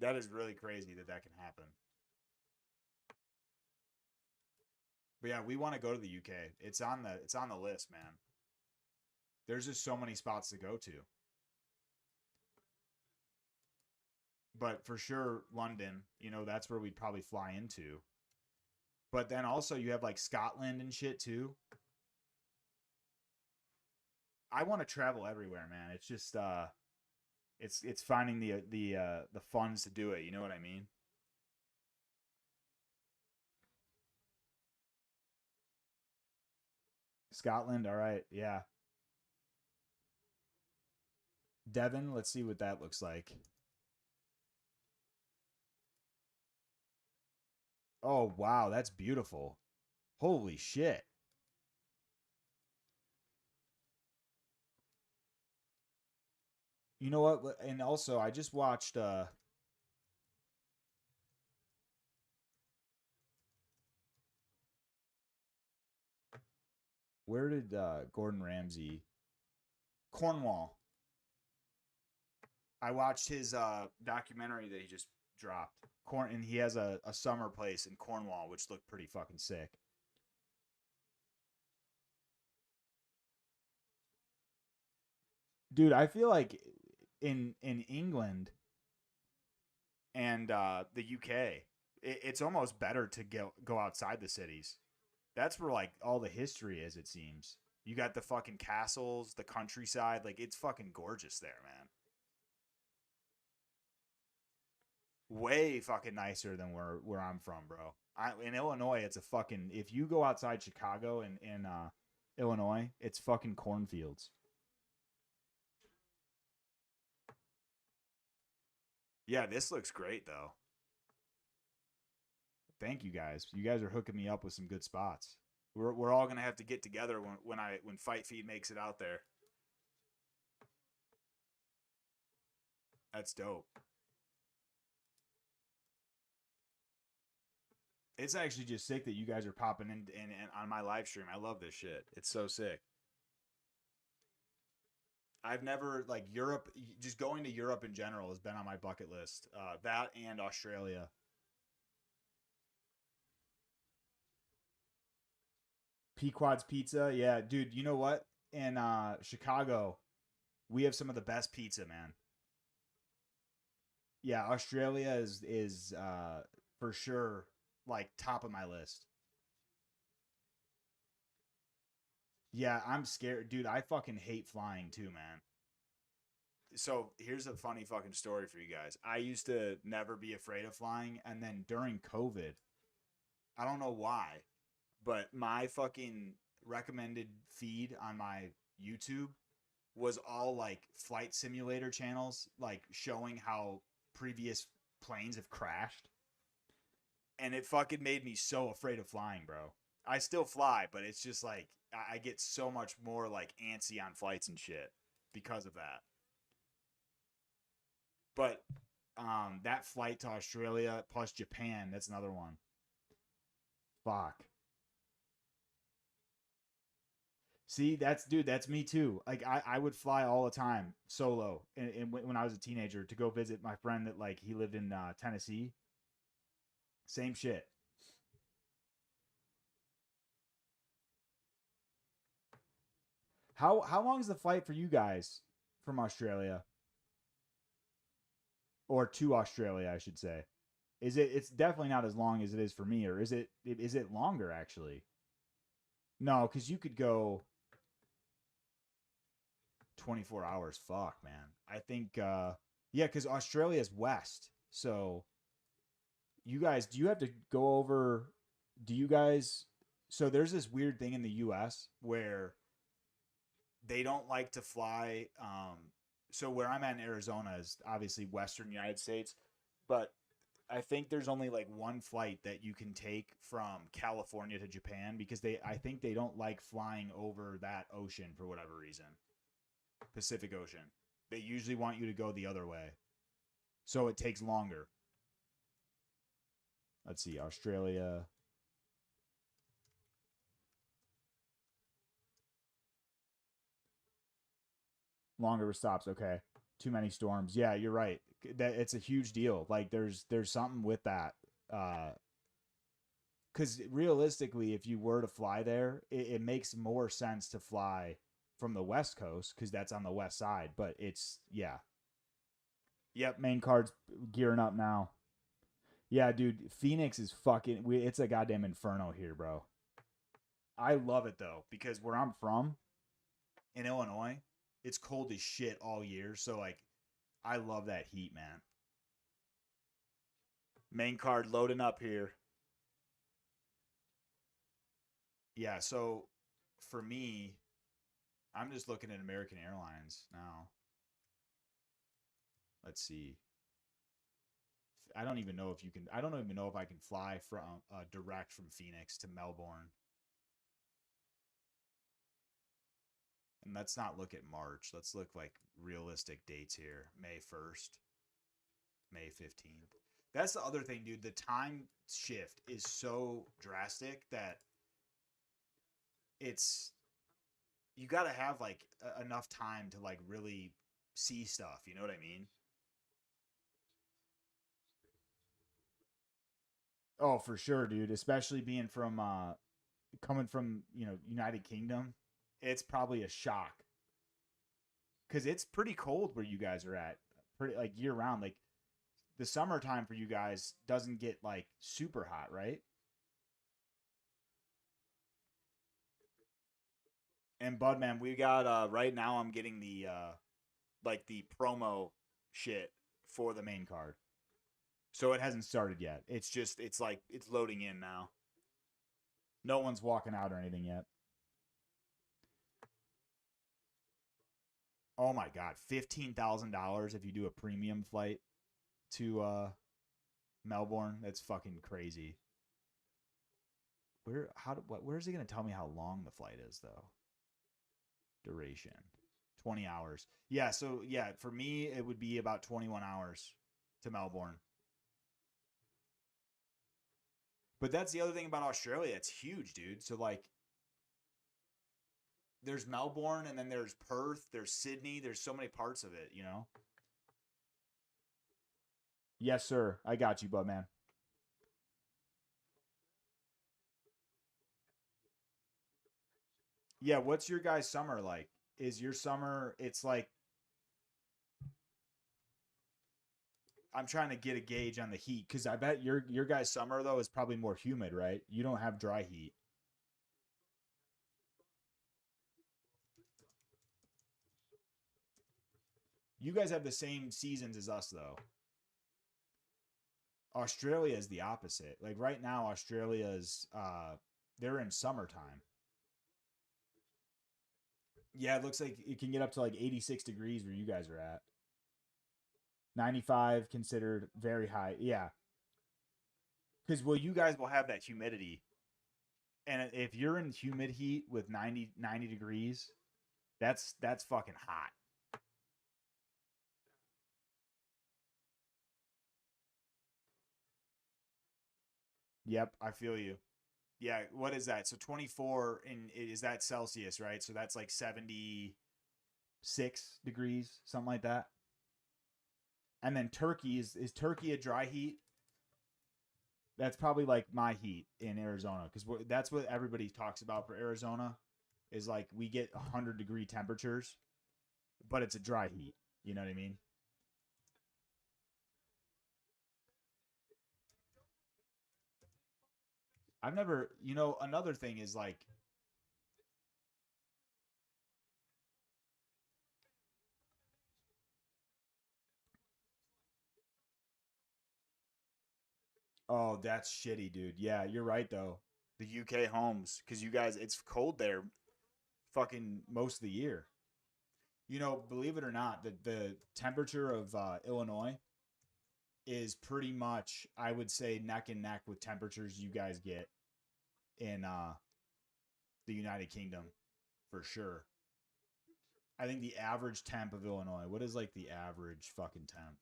That is really crazy that can happen. But yeah, we want to go to the UK. It's on the list, man. There's just so many spots to go to. But for sure, London, that's where we'd probably fly into. But then also you have like Scotland and shit too. I want to travel everywhere, man. It's just It's finding the funds to do it. You know what I mean? Scotland, all right, yeah. Devon, let's see what that looks like. Oh wow, that's beautiful. Holy shit. You know what? And also, I just watched. Where did Gordon Ramsay? Cornwall. I watched his documentary that he just dropped. And he has a summer place in Cornwall, which looked pretty fucking sick. Dude, I feel like in England and the UK, it's almost better to go outside the cities. That's where like all the history is. It seems you got the fucking castles, the countryside. Like it's fucking gorgeous there, man. Way fucking nicer than where I'm from, bro. In Illinois, it's a fucking. If you go outside Chicago and in Illinois, it's fucking cornfields. Yeah, this looks great though. Thank you guys. You guys are hooking me up with some good spots. We're all gonna have to get together when Fight Feed makes it out there. That's dope. It's actually just sick that you guys are popping in on my live stream. I love this shit. It's so sick. I've never like Europe. Just going to Europe in general has been on my bucket list. That and Australia. Pequod's Pizza, yeah, dude. You know what? In Chicago, we have some of the best pizza, man. Yeah, Australia is for sure like top of my list. Yeah, I'm scared, dude. I fucking hate flying too, man. So here's a funny fucking story for you guys. I used to never be afraid of flying, and then during COVID, I don't know why, but my fucking recommended feed on my YouTube was all like flight simulator channels, like showing how previous planes have crashed. And it fucking made me so afraid of flying, bro. I still fly, but it's just like I get so much more like antsy on flights and shit because of that. But that flight to Australia plus Japan, that's another one. Fuck. See, that's dude, that's me too. Like I would fly all the time solo, and when I was a teenager to go visit my friend that like he lived in Tennessee. Same shit. How long is the flight for you guys from Australia or to Australia? I should say. Is it? It's definitely not as long as it is for me, or is it? Is it longer actually? No, because you could go 24 hours. Fuck, man. I think. Yeah, because Australia is west, so you guys, do you have to go over? Do you guys? So there's this weird thing in the U.S. where they don't like to fly. So where I'm at in Arizona is obviously Western United States, but I think there's only like one flight that you can take from California to Japan because I think they don't like flying over that ocean for whatever reason. Pacific Ocean. They usually want you to go the other way. So it takes longer. Let's see, Australia. Longer stops, okay. Too many storms. Yeah, you're right. That it's a huge deal. Like there's something with that. Because realistically, if you were to fly there, it makes more sense to fly from the West Coast because that's on the west side. But it's yeah, yep. Main card's gearing up now. Yeah, dude, Phoenix is fucking. It's a goddamn inferno here, bro. I love it though because where I'm from in Illinois, it's cold as shit all year. So like I love that heat, man. Main card loading up here. Yeah, so for me, I'm just looking at American Airlines now. Let's see. I don't even know if you can. I don't even know if I can fly from direct from Phoenix to Melbourne. And let's not look at March. Let's look like realistic dates here. May 1st, May 15th. That's the other thing, dude. The time shift is so drastic that it's you got to have like enough time to like really see stuff, you know what I mean? Oh, for sure, dude. Especially being from coming from, United Kingdom, it's probably a shock cuz it's pretty cold where you guys are at. Pretty like year round, like the summertime for you guys doesn't get like super hot, right? And Budman, we got right now I'm getting the like the promo shit for the main card. So it hasn't started yet. It's like it's loading in now. No one's walking out or anything yet. Oh my god, $15,000 if you do a premium flight to Melbourne. That's fucking crazy. Where's he gonna tell me how long the flight is though? Duration 20 hours. Yeah, so yeah, for me it would be about 21 hours to Melbourne. But that's the other thing about Australia. It's huge, dude. So like there's Melbourne and then there's Perth, there's Sydney, there's so many parts of it. Yes, sir. I got you, bud man. Yeah, what's your guys' summer like? Is your summer it's like I'm trying to get a gauge on the heat cuz I bet your guys' summer though is probably more humid, right? You don't have dry heat. You guys have the same seasons as us though. Australia is the opposite. Like right now Australia's they're in summertime. Yeah, it looks like it can get up to like 86 degrees where you guys are at. 95 considered very high. Yeah. Cuz well you guys will have that humidity. And if you're in humid heat with 90 degrees, that's fucking hot. Yep, I feel you. Yeah, what is that? So 24 in is that Celsius, right? So that's like 76 degrees, something like that. And then Turkey is Turkey a dry heat? That's probably like my heat in Arizona because that's what everybody talks about for Arizona is like we get 100-degree temperatures, but it's a dry heat. You know what I mean? I've never, another thing is like, oh, that's shitty, dude. Yeah, you're right though. The UK homes because you guys, it's cold there, fucking most of the year. Believe it or not, the temperature of Illinois is pretty much, I would say, neck and neck with temperatures you guys get in the United Kingdom, for sure. I think the average temp of Illinois. What is like the average fucking temp?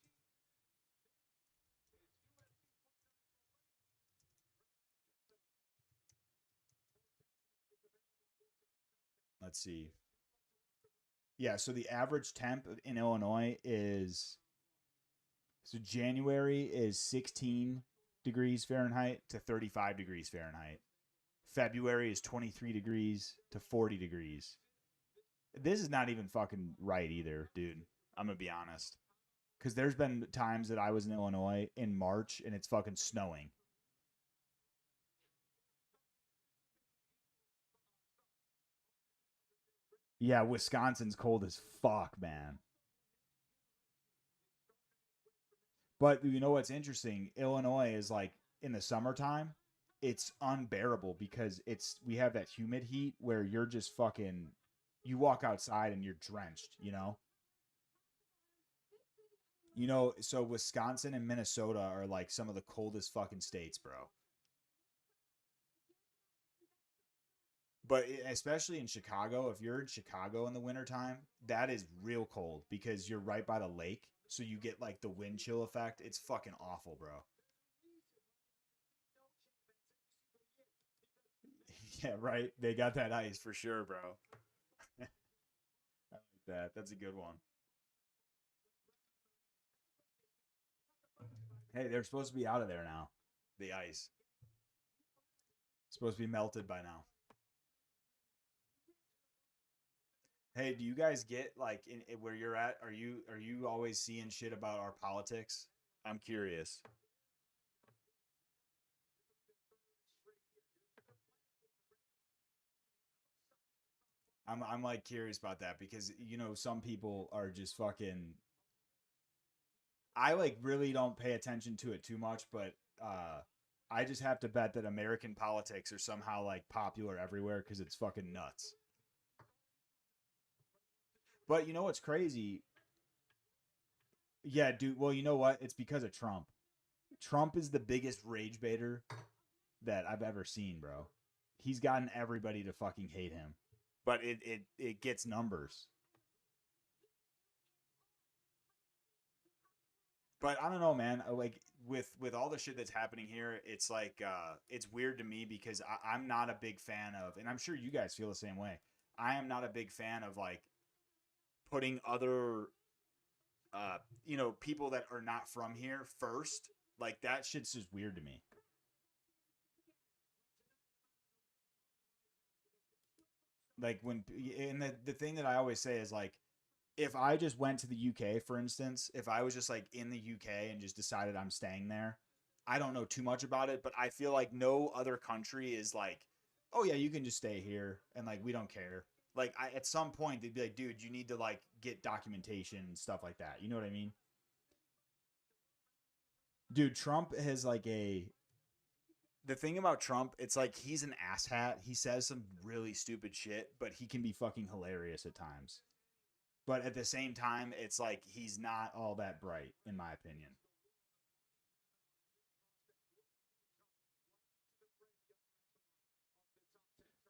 Let's see. Yeah, so the average temp in Illinois is so January is 16 degrees Fahrenheit to 35 degrees Fahrenheit. February is 23 degrees to 40 degrees. This is not even fucking right either, dude. I'm gonna be honest. Because there's been times that I was in Illinois in March and it's fucking snowing. Yeah, Wisconsin's cold as fuck, man. But you know what's interesting? Illinois is like in the summertime, it's unbearable because we have that humid heat where you're just fucking you walk outside and you're drenched, you know? You know, so Wisconsin and Minnesota are like some of the coldest fucking states, bro. But especially in Chicago, if you're in Chicago in the wintertime, that is real cold because you're right by the lake. So you get like the wind chill effect. It's fucking awful, bro. Yeah, right. They got that ice for sure, bro. I like that. That's a good one. Hey, they're supposed to be out of there now. The ice. Supposed to be melted by now. Hey, do you guys get like in where you're at? Are you always seeing shit about our politics? I'm curious. I'm like curious about that because you know some people are just fucking. I like really don't pay attention to it too much, but I just have to bet that American politics are somehow like popular everywhere because it's fucking nuts. But you know what's crazy? Yeah, dude. Well, you know what? It's because of Trump. Trump is the biggest rage baiter that I've ever seen, bro. He's gotten everybody to fucking hate him. But it gets numbers. But I don't know, man. Like with all the shit that's happening here, it's like it's weird to me because I'm not a big fan of, and I'm sure you guys feel the same way. I am not a big fan of like putting other people that are not from here first. Like that shit's just weird to me. Like when and the thing that I always say is like if I just went to the UK, for instance, if I was just like in the UK and just decided I'm staying there, I don't know too much about it, but I feel like no other country is like, oh yeah, you can just stay here and like we don't care. Like at some point they'd be like, dude, you need to like get documentation and stuff like that. You know what I mean? Dude, Trump has like a the thing about Trump, it's like he's an asshat. He says some really stupid shit, but he can be fucking hilarious at times. But at the same time, it's like he's not all that bright, in my opinion.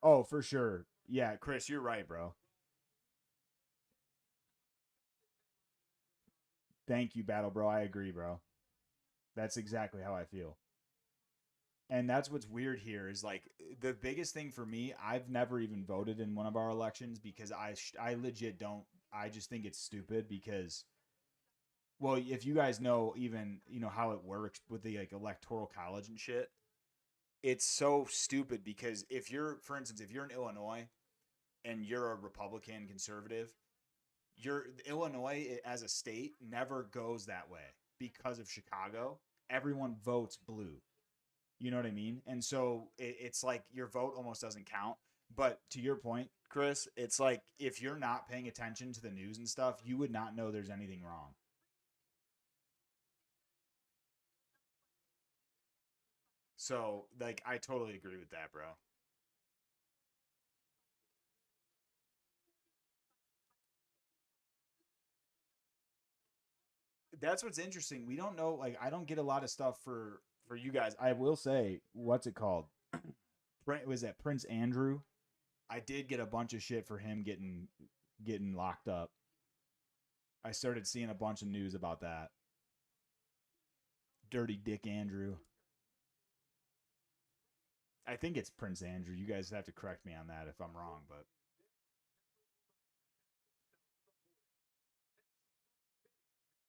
Oh, for sure. Yeah, Chris, you're right, bro. Thank you, Battle Bro. I agree, bro. That's exactly how I feel. And that's what's weird here is like the biggest thing for me, I've never even voted in one of our elections because I legit don't I just think it's stupid because well, if you guys know even, how it works with the like electoral college and shit, it's so stupid because if you're for instance, if you're in Illinois and you're a Republican conservative, your Illinois as a state never goes that way because of Chicago. Everyone votes blue. You know what I mean? And so it's like your vote almost doesn't count. But to your point, Chris, it's like if you're not paying attention to the news and stuff, you would not know there's anything wrong. So, like, I totally agree with that, bro. That's what's interesting. We don't know. Like, I don't get a lot of stuff for you guys. I will say, what's it called? Was that Prince Andrew? I did get a bunch of shit for him getting locked up. I started seeing a bunch of news about that. Dirty Dick Andrew. I think it's Prince Andrew. You guys have to correct me on that if I'm wrong, but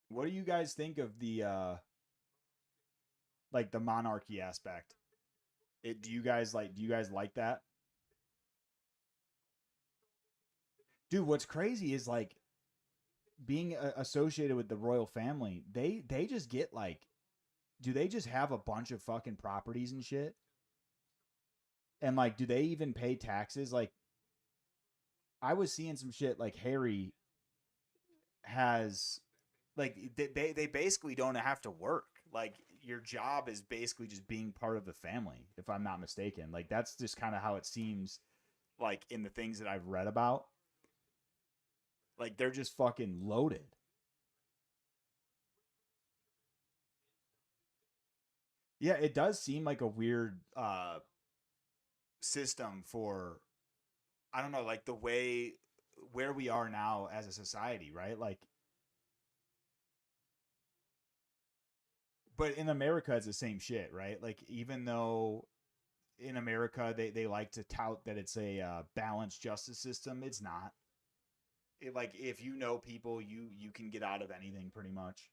what do you guys think of the like the monarchy aspect? Do you guys like that? Dude, what's crazy is like being associated with the royal family. They just get like do they just have a bunch of fucking properties and shit? And like do they even pay taxes? Like I was seeing some shit like Harry has Like they basically don't have to work. Like your job is basically just being part of the family, if I'm not mistaken. Like that's just kind of how it seems like in the things that I've read about. Like they're just fucking loaded. Yeah, it does seem like a weird system for I don't know, like the way where we are now as a society, right? Like but in America it's the same shit, right? Like even though in America they like to tout that it's a balanced justice system, it's not. It, like if you know people, you can get out of anything pretty much.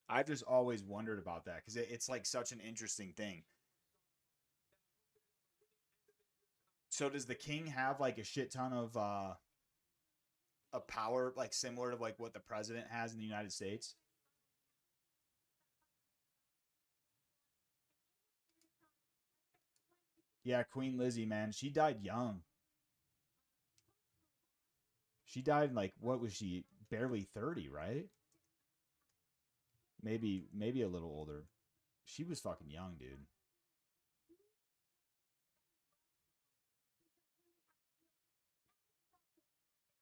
I've just always wondered about that because it's like such an interesting thing. So does the king have like a shit ton of a power like similar to like what the president has in the United States? Yeah, Queen Lizzie, man, she died young. She died like what was she? Barely 30, right? Maybe a little older. She was fucking young, dude.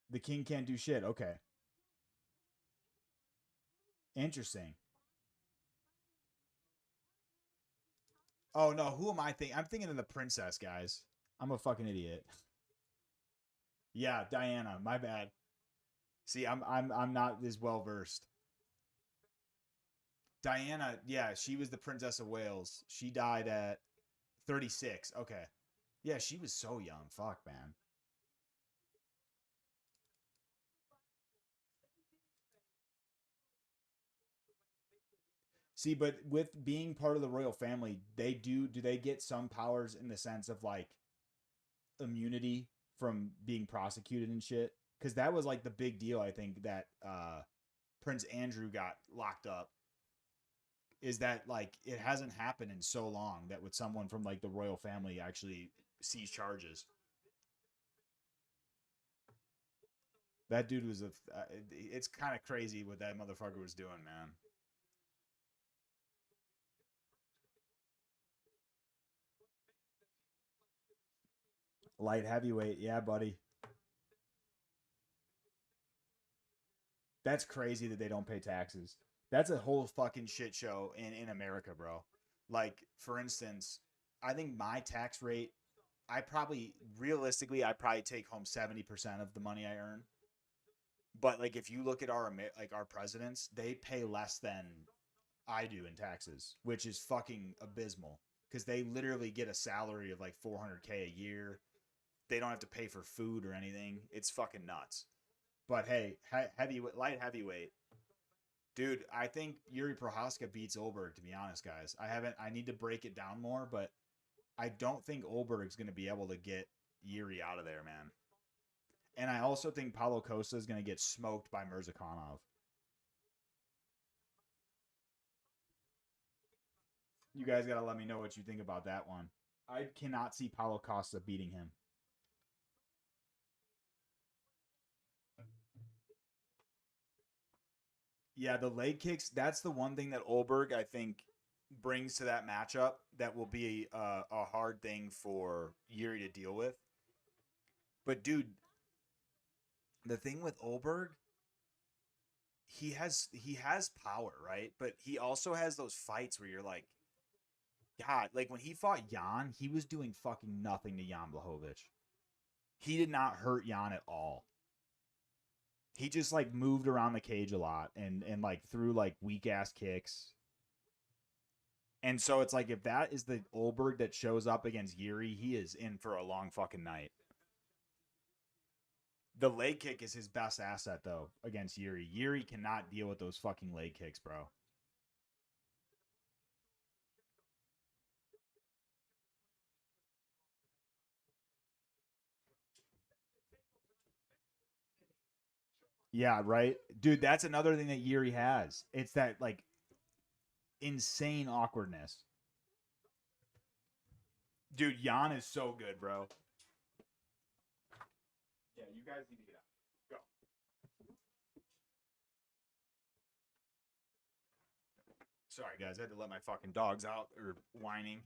The king can't do shit. Okay. Interesting. Oh no, who am I thinking? I'm thinking of the princess, guys. I'm a fucking idiot. Yeah, Diana. My bad. See, I'm not as well versed. Diana, yeah, she was the Princess of Wales. She died at 36. Okay. Yeah, she was so young. Fuck, man. See, but with being part of the royal family, do they get some powers in the sense of like immunity from being prosecuted and shit? Because that was like the big deal. I think that Prince Andrew got locked up. Is that like it hasn't happened in so long that with someone from like the royal family actually sees charges. That dude was a. It's kind of crazy what that motherfucker was doing, man. Light heavyweight, yeah, buddy. That's crazy that they don't pay taxes. That's a whole fucking shit show in America, bro. Like, for instance, I think my tax rate, I probably, realistically, I probably take home 70% of the money I earn. But, like, if you look at like, our presidents, they pay less than I do in taxes, which is fucking abysmal. Because they literally get a salary of like 400K a year. They don't have to pay for food or anything. It's fucking nuts. But hey, light heavyweight, dude. I think Yuri Prohaska beats Olberg. To be honest, guys, I haven't. I need to break it down more, but I don't think Olberg's going to be able to get Yuri out of there, man. And I also think Paulo Costa is going to get smoked by Mirzakhanov. You guys got to let me know what you think about that one. I cannot see Paulo Costa beating him. Yeah, the leg kicks, that's the one thing that Olberg, I think, brings to that matchup that will be a hard thing for Yuri to deal with. But, dude, the thing with Olberg, he has power, right? But he also has those fights where you're like, God, like when he fought Jan, he was doing fucking nothing to Jan Blahovic. He did not hurt Jan at all. He just like moved around the cage a lot and like threw like weak ass kicks. And so it's like if that is the Olberg that shows up against Yuri, he is in for a long fucking night. The leg kick is his best asset though against Yuri. Yuri cannot deal with those fucking leg kicks, bro. Yeah, right. Dude, that's another thing that Yuri has. It's that like insane awkwardness. Dude, Jan is so good, bro. Yeah, you guys need to get out. Go. Sorry, guys. I had to let my fucking dogs out or whining.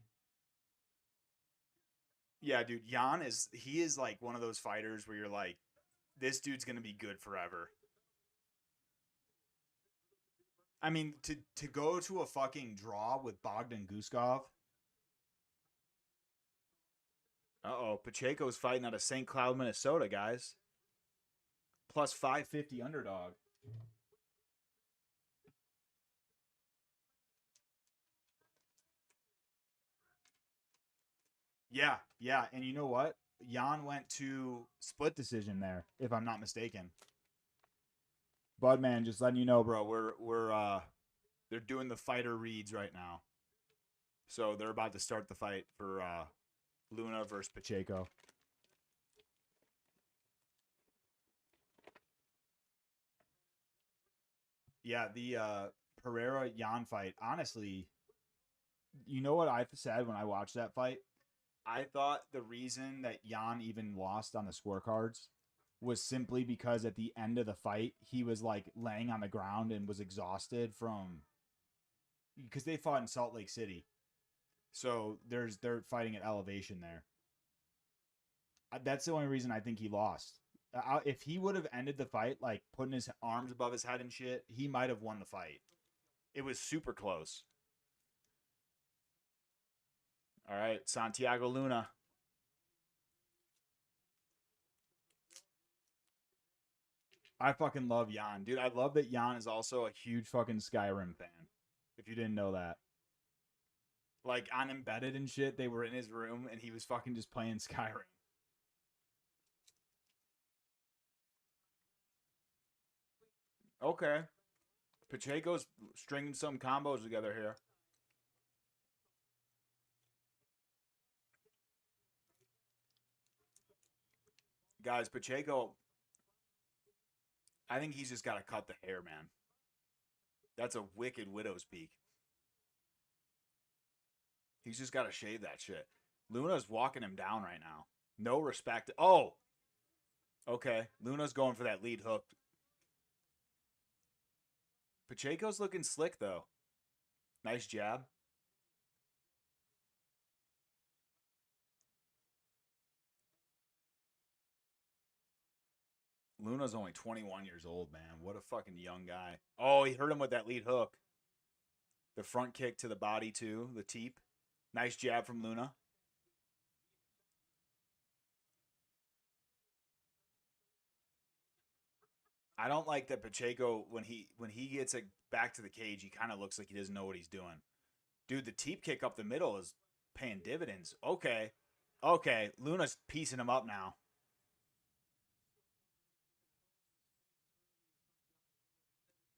Yeah, dude. Jan is like one of those fighters where you're like, this dude's gonna be good forever. I mean, to go to a fucking draw with Bogdan Guskov. Uh-oh, Pacheco's fighting out of St. Cloud, Minnesota, guys. Plus 550 underdog. Yeah, yeah, and you know what? Jan went to split decision there, if I'm not mistaken. Budman, just letting you know, bro. We're they're doing the fighter reads right now, so they're about to start the fight for Luna versus Pacheco. Yeah, the Pereira Jan fight. Honestly, you know what I said when I watched that fight? I thought the reason that Jan even lost on the scorecards was simply because at the end of the fight he was like laying on the ground and was exhausted from because they fought in Salt Lake City. So they're fighting at elevation there. That's the only reason I think he lost. If he would have ended the fight like putting his arms above his head and shit, he might have won the fight. It was super close. All right, Santiago Luna. I fucking love Jan, dude. I love that Jan is also a huge fucking Skyrim fan. If you didn't know that, like on Embedded and shit, they were in his room and he was fucking just playing Skyrim. Okay, Pacheco's stringing some combos together here. Guys, Pacheco, I think he's just got to cut the hair, man. That's a wicked widow's peak. He's just got to shave that shit. Luna's walking him down right now. No respect. Oh, okay. Luna's going for that lead hook. Pacheco's looking slick, though. Nice jab. Luna's only 21 years old, man. What a fucking young guy. Oh, he hurt him with that lead hook. The front kick to the body, too. The teep. Nice jab from Luna. I don't like that Pacheco when he gets it back to the cage, he kind of looks like he doesn't know what he's doing. Dude, the teep kick up the middle is paying dividends. Okay. Okay. Luna's piecing him up now.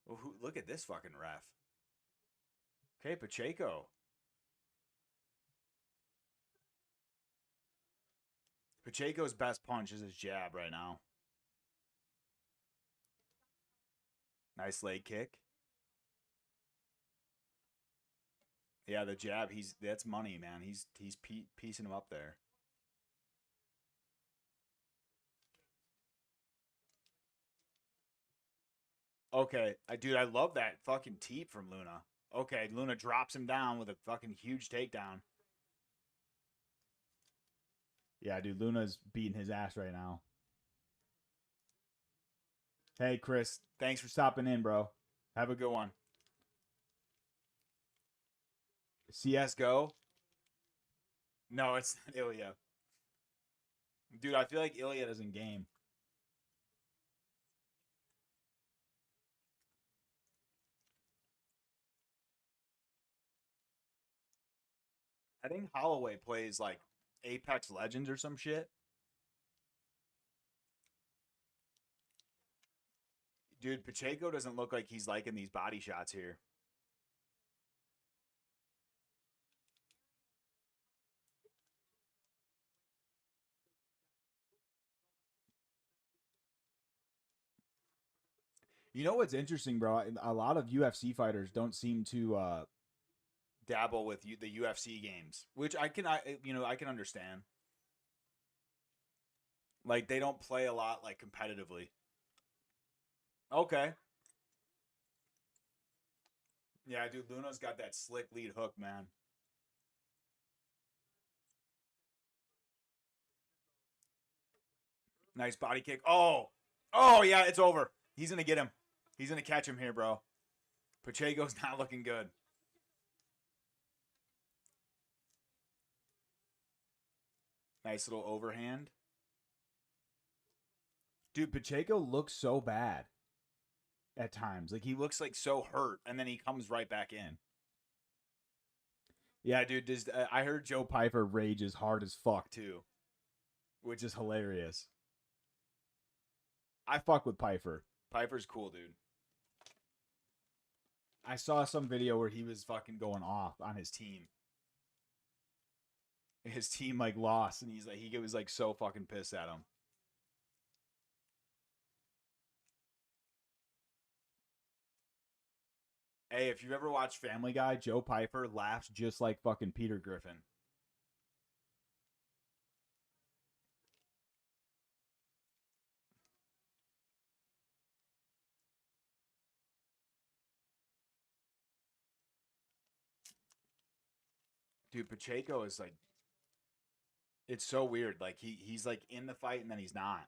Oh, look at this fucking ref. Okay, Pacheco. Pacheco's best punch is his jab right now. Nice leg kick. Yeah, the jab. That's money, man. He's piecing him up there. Okay, dude, I love that fucking teep from Luna. Okay, Luna drops him down with a fucking huge takedown. Yeah, dude, Luna's beating his ass right now. Hey, Chris, thanks for stopping in, bro. Have a good one. CS:GO? No, it's not Ilya. Dude, I feel like Ilya doesn't game. I think Holloway plays like Apex Legends or some shit. Dude, Pacheco doesn't look like he's liking these body shots here. You know what's interesting, bro? A lot of UFC fighters don't seem to dabble with the UFC games, which I can understand. Like they don't play a lot like competitively. Okay. Yeah, dude, Luna's got that slick lead hook, man. Nice body kick. Oh. Oh, yeah, it's over. He's going to get him. He's going to catch him here, bro. Pacheco's not looking good. Nice little overhand. Dude, Pacheco looks so bad at times. Like, he looks like so hurt, and then he comes right back in. Yeah, dude, I heard Joe Piper rages hard as fuck, too, which is hilarious. I fuck with Piper. Piper's cool, dude. I saw some video where he was fucking going off on his team. His team, like, lost, and he was, like, so fucking pissed at him. Hey, if you've ever watched Family Guy, Joe Piper laughs just like fucking Peter Griffin. Dude, Pacheco is like, it's so weird. Like he's like in the fight and then he's not.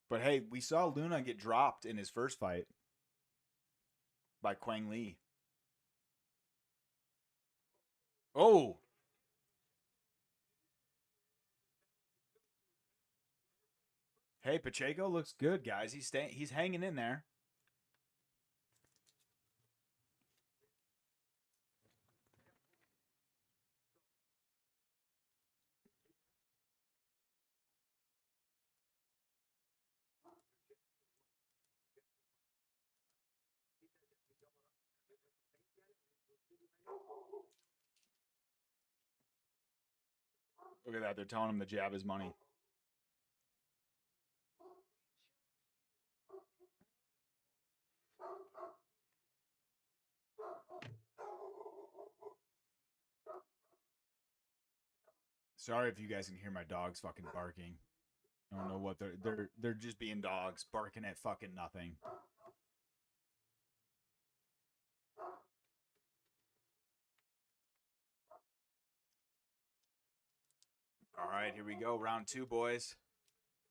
But hey, we saw Luna get dropped in his first fight by Quang Lee. Oh. Hey, Pacheco looks good, guys. He's hanging in there. Look at that. They're telling him the jab is money. Sorry if you guys can hear my dogs fucking barking. I don't know what they're just being dogs barking at fucking nothing. All right, here we go. Round 2, boys.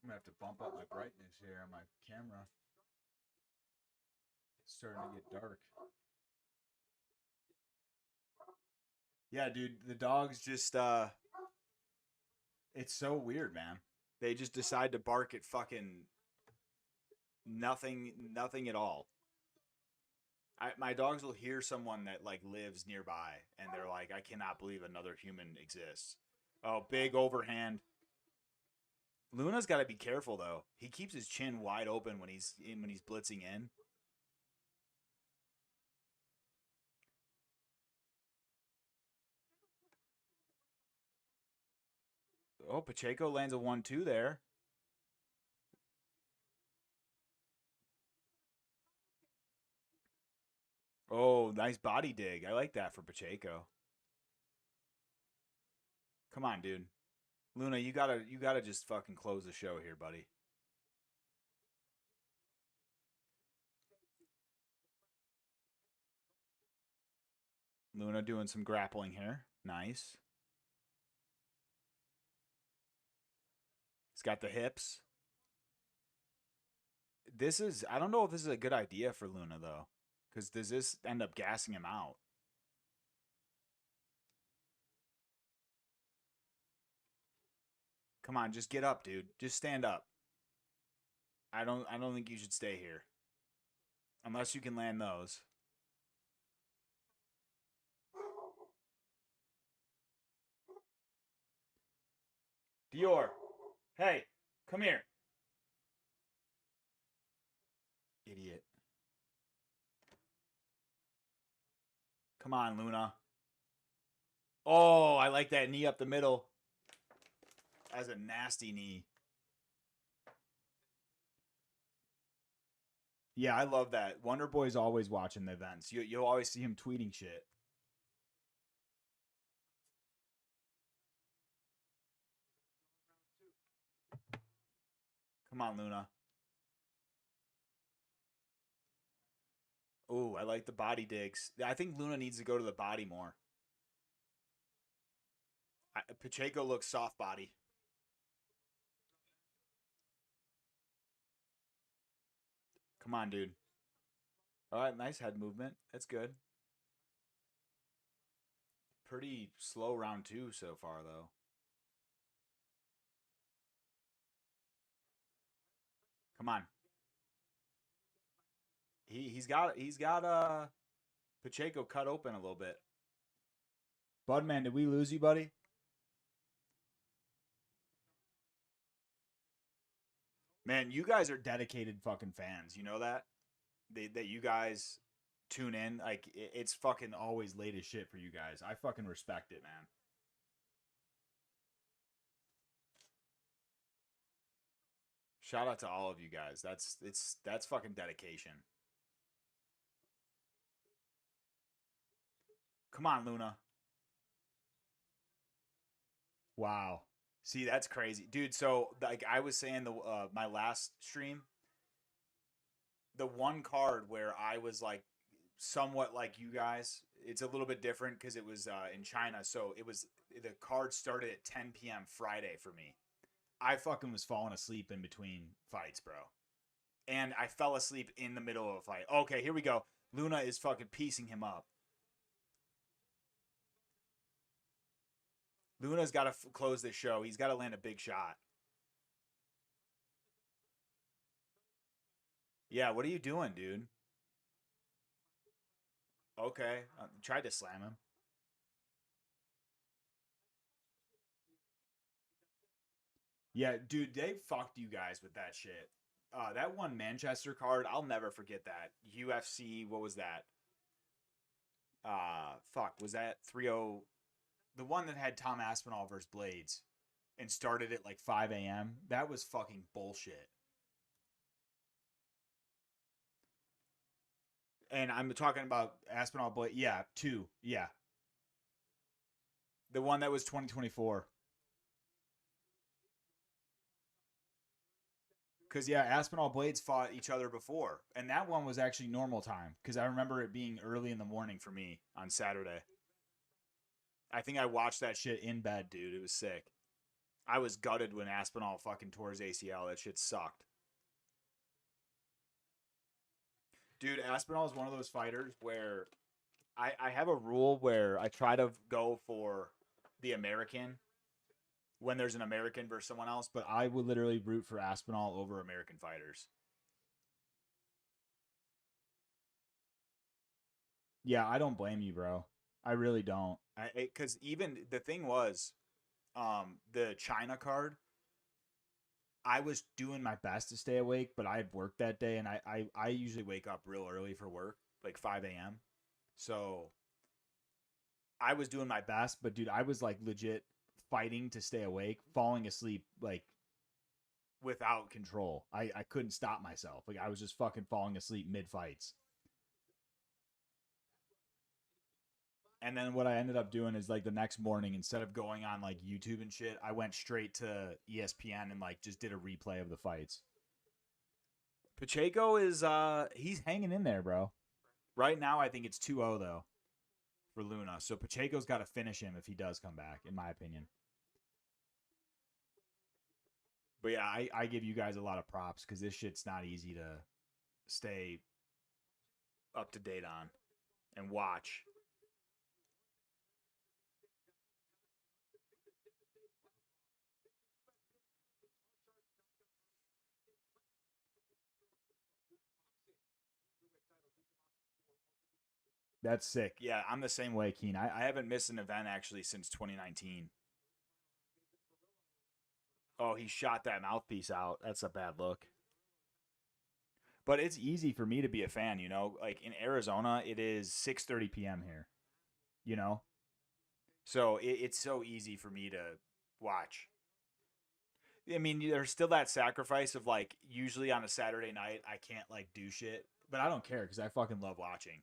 I'm going to have to bump up my brightness here on my camera. It's starting to get dark. Yeah, dude, the dogs just it's so weird, man. They just decide to bark at fucking nothing at all. My dogs will hear someone that like lives nearby and they're like, I cannot believe another human exists. Oh, big overhand. Luna's got to be careful though. He keeps his chin wide open when he's blitzing in. Oh, Pacheco lands a 1-2 there. Oh, nice body dig. I like that for Pacheco. Come on, dude. Luna, you gotta just fucking close the show here, buddy. Luna doing some grappling here. Nice. He's got the hips. I don't know if this is a good idea for Luna, though. Because does this end up gassing him out? Come on, just get up, dude. Just stand up. I don't think you should stay here. Unless you can land those. Dior. Hey, come here. Idiot. Come on, Luna. Oh, I like that knee up the middle. That's a nasty knee. Yeah, I love that. Wonder Boy's always watching the events. You'll always see him tweeting shit. Come on, Luna. Ooh, I like the body digs. I think Luna needs to go to the body more. Pacheco looks soft body. Come on, dude. All right, nice head movement. That's good. Pretty slow round two so far, though. Come on. He's got Pacheco cut open a little bit. Budman, did we lose you, buddy? Man, you guys are dedicated fucking fans. You know that? That you guys tune in. Like, it's fucking always late as shit for you guys. I fucking respect it, man. Shout out to all of you guys. That's fucking dedication. Come on, Luna. Wow. See, that's crazy, dude. So, like I was saying, the my last stream, the one card where I was like somewhat like you guys. It's a little bit different because it was in China, so it was the card started at 10 p.m. Friday for me. I fucking was falling asleep in between fights, bro, and I fell asleep in the middle of a fight. Okay, here we go. Luna is fucking piecing him up. Luna's got to close this show. He's got to land a big shot. Yeah, what are you doing, dude? Okay, tried to slam him. Yeah, dude, they fucked you guys with that shit. That one Manchester card, I'll never forget that. UFC, what was that? Fuck, was that 30? The one that had Tom Aspinall versus Blades and started at like 5 a.m. That was fucking bullshit. And I'm talking about Aspinall Blade. Yeah, two. Yeah, the one that was 2024. Because yeah, Aspinall Blades fought each other before, and that one was actually normal time. Because I remember it being early in the morning for me on Saturday. I think I watched that shit in bed, dude. It was sick. I was gutted when Aspinall fucking tore his ACL. That shit sucked. Dude, Aspinall is one of those fighters where I have a rule where I try to go for the American when there's an American versus someone else, but I would literally root for Aspinall over American fighters. Yeah, I don't blame you, bro. I really don't. Because even the thing was, the China card, I was doing my best to stay awake, but I had work that day, and I usually wake up real early for work, like 5 a.m. So I was doing my best, but dude, I was like legit fighting to stay awake, falling asleep like without control. I couldn't stop myself. Like I was just fucking falling asleep mid fights. And then what I ended up doing is like the next morning, instead of going on like YouTube and shit, I went straight to ESPN and like just did a replay of the fights. Pacheco is he's hanging in there, bro. Right now I think it's 2-0 though for Luna. So Pacheco's got to finish him if he does come back, in my opinion. But yeah, I give you guys a lot of props because this shit's not easy to stay up to date on and watch. That's sick. Yeah, I'm the same way, Keen. I haven't missed an event actually since 2019. Oh, he shot that mouthpiece out. That's a bad look. But it's easy for me to be a fan, you know? Like in Arizona, it is 6:30 p.m. here, you know? So it's so easy for me to watch. I mean, there's still that sacrifice of like usually on a Saturday night I can't like do shit, but I don't care because I fucking love watching.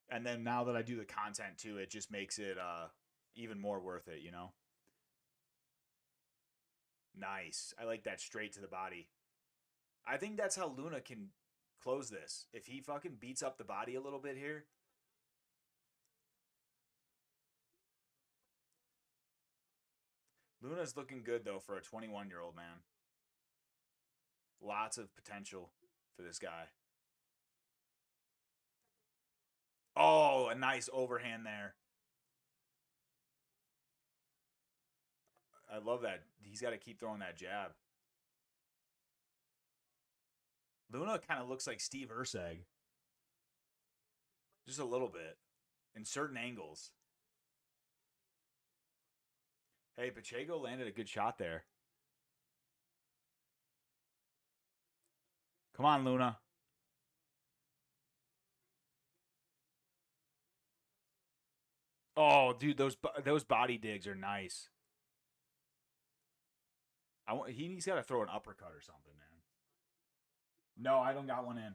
And then now that I do the content too, it just makes it even more worth it, you know? Nice. I like that straight to the body. I think that's how Luna can close this. If he fucking beats up the body a little bit here. Luna's looking good though for a 21-year-old man. Lots of potential for this guy. Oh, a nice overhand there. I love that. He's got to keep throwing that jab. Luna kind of looks like Steve Urseg. Just a little bit. In certain angles. Hey, Pacheco landed a good shot there. Come on, Luna. Oh, dude, those body digs are nice. He's got to throw an uppercut or something, man. No, I don't got one in.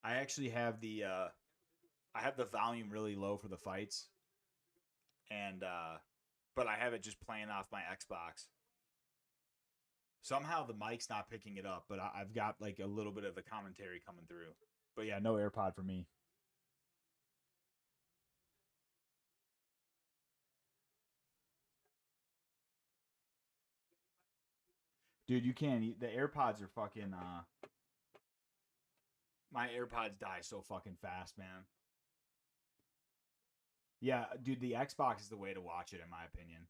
I actually have I have the volume really low for the fights, and but I have it just playing off my Xbox. Somehow the mic's not picking it up, but I've got like a little bit of the commentary coming through. But yeah, no AirPod for me. Dude, you can't. The AirPods are fucking. My AirPods die so fucking fast, man. Yeah, dude, the Xbox is the way to watch it, in my opinion.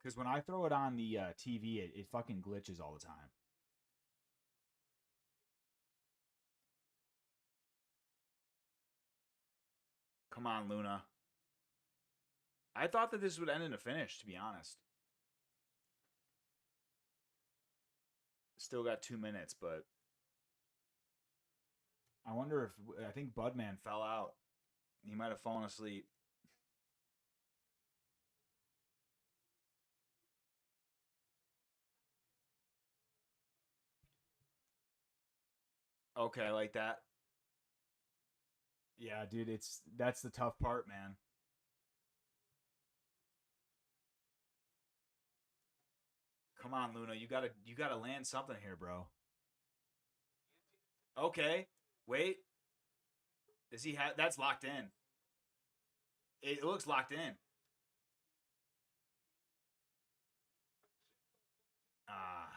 Because when I throw it on the TV, it fucking glitches all the time. Come on, Luna. I thought that this would end in a finish, to be honest. Still got 2 minutes, but I wonder if I think Budman fell out. He might have fallen asleep. Okay, I like that. Yeah, dude, that's the tough part, man. Come on, Luna, you gotta land something here, bro. Okay, wait. Does he have? That's locked in. It looks locked in. Ah,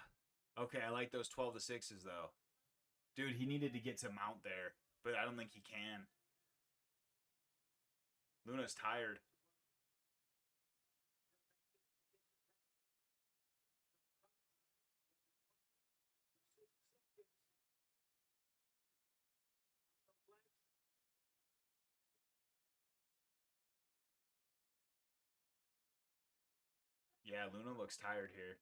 okay. I like those 12 to 6s though. Dude, he needed to get to mount there, but I don't think he can. Luna's tired. Yeah, Luna looks tired here.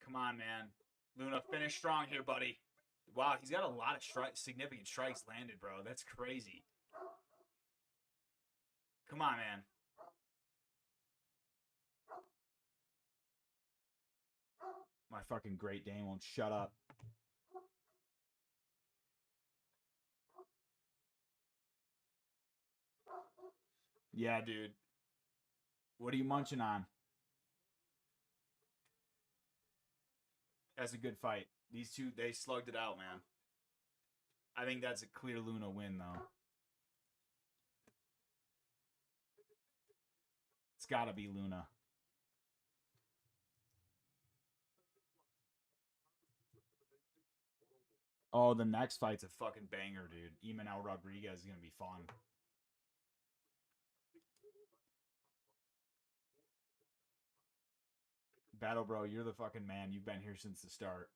Come on, man. Luna, finish strong here, buddy. Wow, he's got a lot of significant strikes landed, bro. That's crazy. Come on, man. My fucking Great Dane won't shut up. Yeah, dude. What are you munching on? That's a good fight. These two, they slugged it out, man. I think that's a clear Luna win, though. It's gotta be Luna. Oh, the next fight's a fucking banger, dude. Imanel Rodriguez is gonna be fun. Battle Bro, you're the fucking man. You've been here since the start.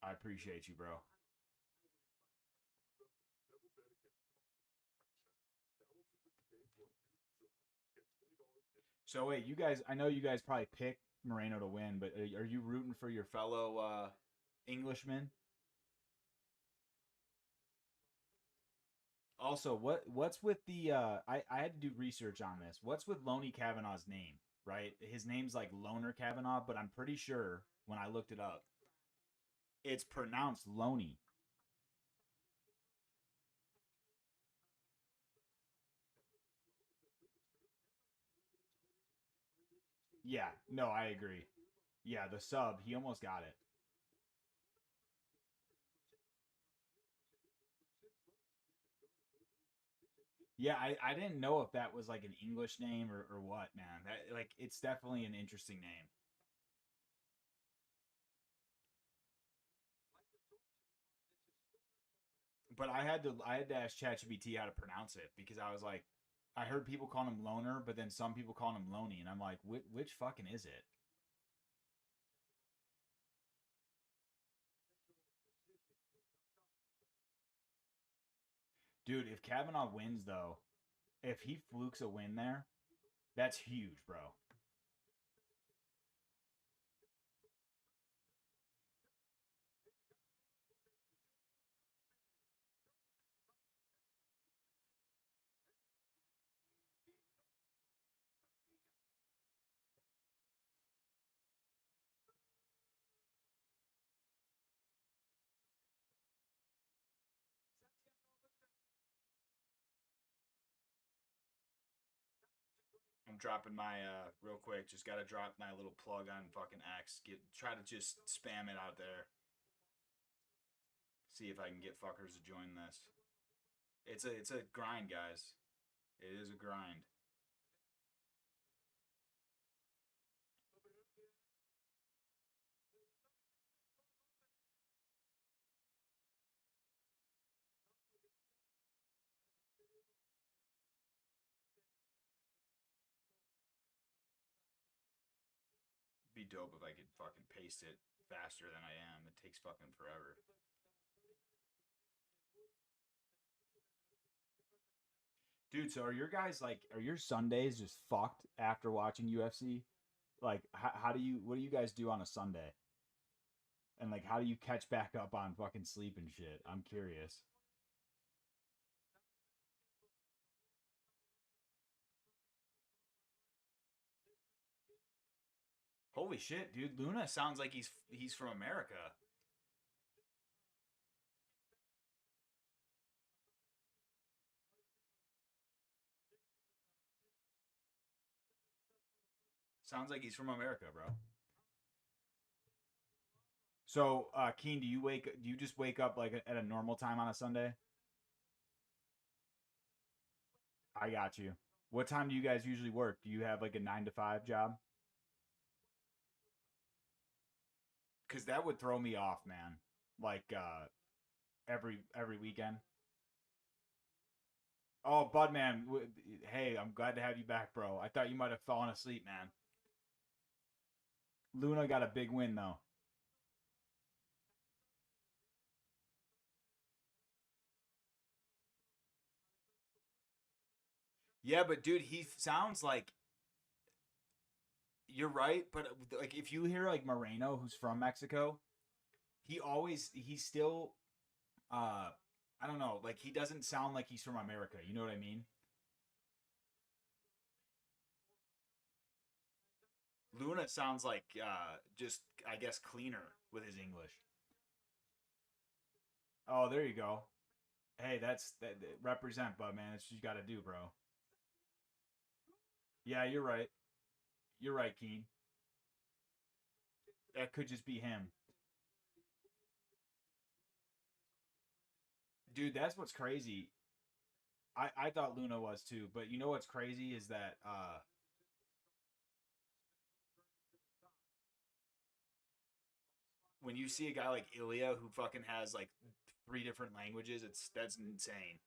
I appreciate you, bro. So wait, you guys, I know you guys probably picked Moreno to win, but are you rooting for your fellow Englishman? Also, what's with the I had to do research on this. What's with Loney Kavanaugh's name, right? His name's like Loner Kavanaugh, but I'm pretty sure when I looked it up, it's pronounced Loney. Yeah, no, I agree. Yeah, the sub, he almost got it. Yeah, I didn't know if that was like an English name or what, man. That like it's definitely an interesting name. But I had to ask ChatGPT how to pronounce it because I was like, I heard people calling him Loner, but then some people calling him Loney, and I'm like, which fucking is it? Dude, if Kavanaugh wins though, if he flukes a win there, that's huge, bro. I'm dropping my real quick. Just gotta drop my little plug on fucking X. Try to just spam it out there. See if I can get fuckers to join this. It's a grind, guys. It is a grind. Be dope if I could fucking paste it faster than I am. It takes fucking forever. Dude, so are your guys like are your Sundays just fucked after watching UFC? Like how do you what do you guys do on a Sunday? And like how do you catch back up on fucking sleep and shit? I'm curious. Holy shit, dude. Luna sounds like he's from America. Sounds like he's from America, bro. So, Keen, do you just wake up like at a normal time on a Sunday? I got you. What time do you guys usually work? Do you have like a 9 to 5 job? Cuz that would throw me off, man. Like every weekend. Oh, Budman, hey, I'm glad to have you back, bro. I thought you might have fallen asleep, man. Luna got a big win though. Yeah, but dude, he sounds like you're right, but like if you hear like Moreno, who's from Mexico, he's still uh I don't know, like he doesn't sound like he's from America. You know what I mean? Luna sounds like just I guess cleaner with his English. Oh, there you go. Hey, that represent, bud, man. That's what you got to do, bro. Yeah, you're right. You're right, Keen. That could just be him, dude. That's what's crazy. I thought Luna was too, but you know what's crazy is that when you see a guy like Ilya who fucking has like 3 different languages, that's insane.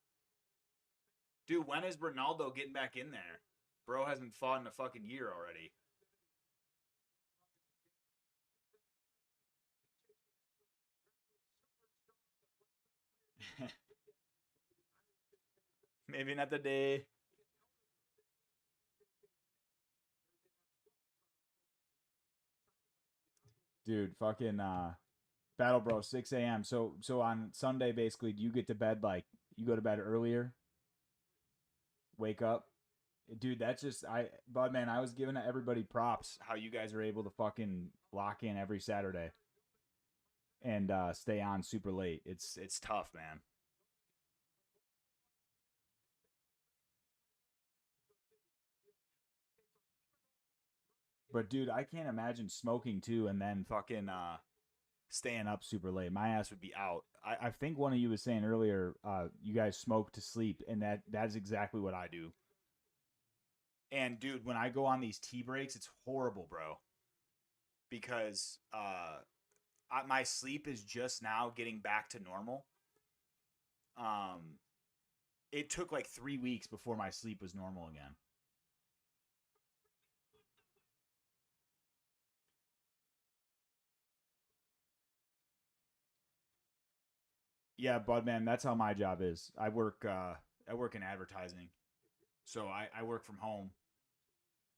Dude, when is Ronaldo getting back in there? Bro hasn't fought in a fucking year already. Maybe not the day. Dude, fucking Battle Bro, 6 a.m. So on Sunday, basically, do you get to bed like you go to bed earlier, wake up? Dude, that's just Bud man, I was giving everybody props how you guys are able to fucking lock in every Saturday and stay on super late. It's tough, man. But dude, I can't imagine smoking too and then fucking staying up super late. My ass would be out. I think one of you was saying earlier, you guys smoke to sleep, and that is exactly what I do. And dude, when I go on these tea breaks, it's horrible, bro. Because my sleep is just now getting back to normal. Um, it took like 3 weeks before my sleep was normal again. Yeah, bud man, that's how my job is. I work in advertising, so I work from home,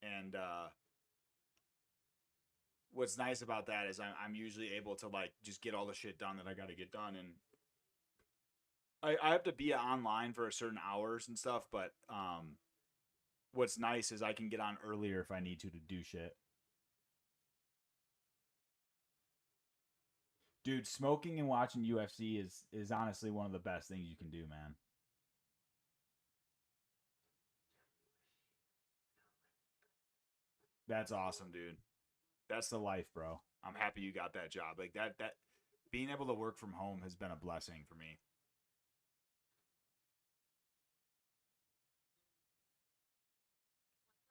and what's nice about that is I'm usually able to like just get all the shit done that I got to get done, and I have to be online for a certain hours and stuff. But what's nice is I can get on earlier if I need to do shit. Dude, smoking and watching UFC is honestly one of the best things you can do, man. That's awesome, dude. That's the life, bro. I'm happy you got that job. Like that being able to work from home has been a blessing for me.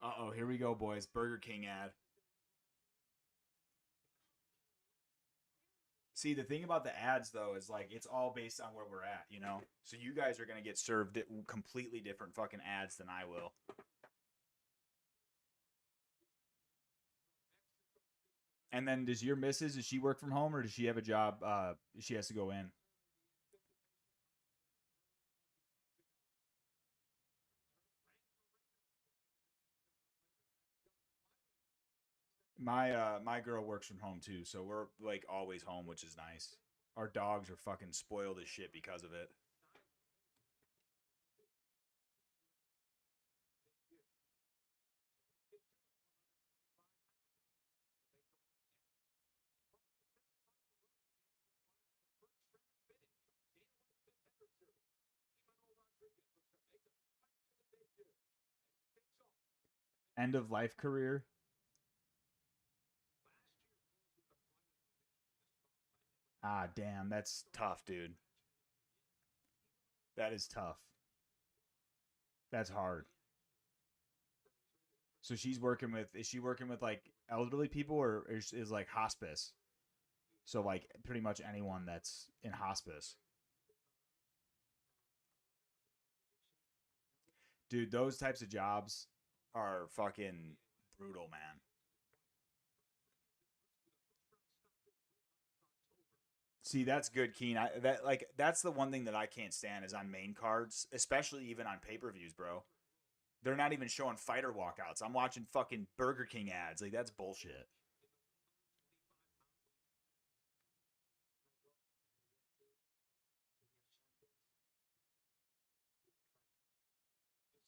Uh-oh, here we go, boys. Burger King ad. See, the thing about the ads though is like it's all based on where we're at, you know? So you guys are going to get served completely different fucking ads than I will. And then does your missus, does she work from home or does she have a job she has to go in? My girl works from home too, so we're like always home, which is nice. Our dogs are fucking spoiled as shit because of it. End of life career. Ah, damn, that's tough, dude. That is tough. That's hard. So she's working with is she working with like elderly people or is like hospice? So like pretty much anyone that's in hospice. Dude, those types of jobs are fucking brutal, man. See, that's good, Keen. That's the one thing that I can't stand is on main cards, especially even on pay-per-views, bro. They're not even showing fighter walkouts. I'm watching fucking Burger King ads. Like that's bullshit.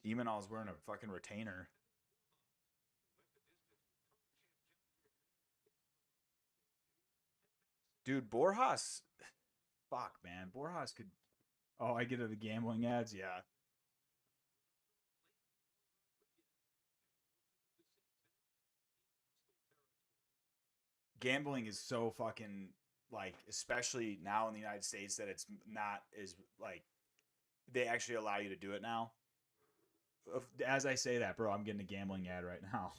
Emanol's wearing a fucking retainer. Dude, Borjas, fuck, man. Borjas could. Oh, I get it. The gambling ads. Yeah, gambling is so fucking like, especially now in the United States, that it's not as like they actually allow you to do it now. As I say that, bro, I'm getting a gambling ad right now.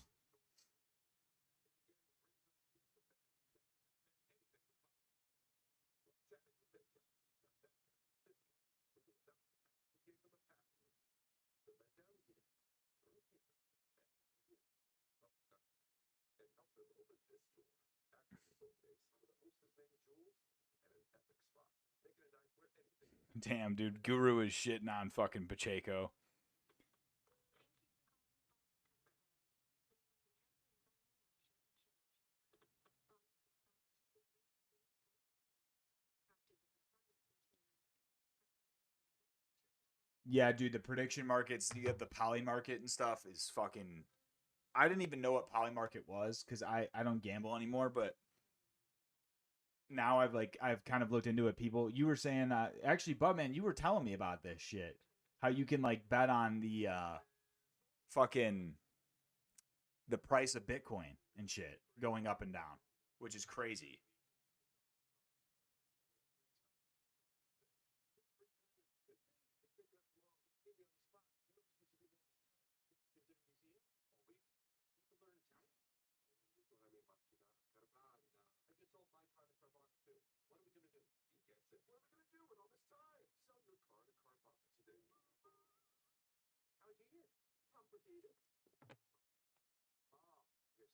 Damn, dude, Guru is shitting on fucking Pacheco. Yeah, dude, the prediction markets, you have the poly market and stuff is fucking. I didn't even know what poly market was because I don't gamble anymore, but now I've kind of looked into it. People, you were saying actually, Bubman, you were telling me about this shit. How you can like bet on the fucking the price of Bitcoin and shit going up and down, which is crazy.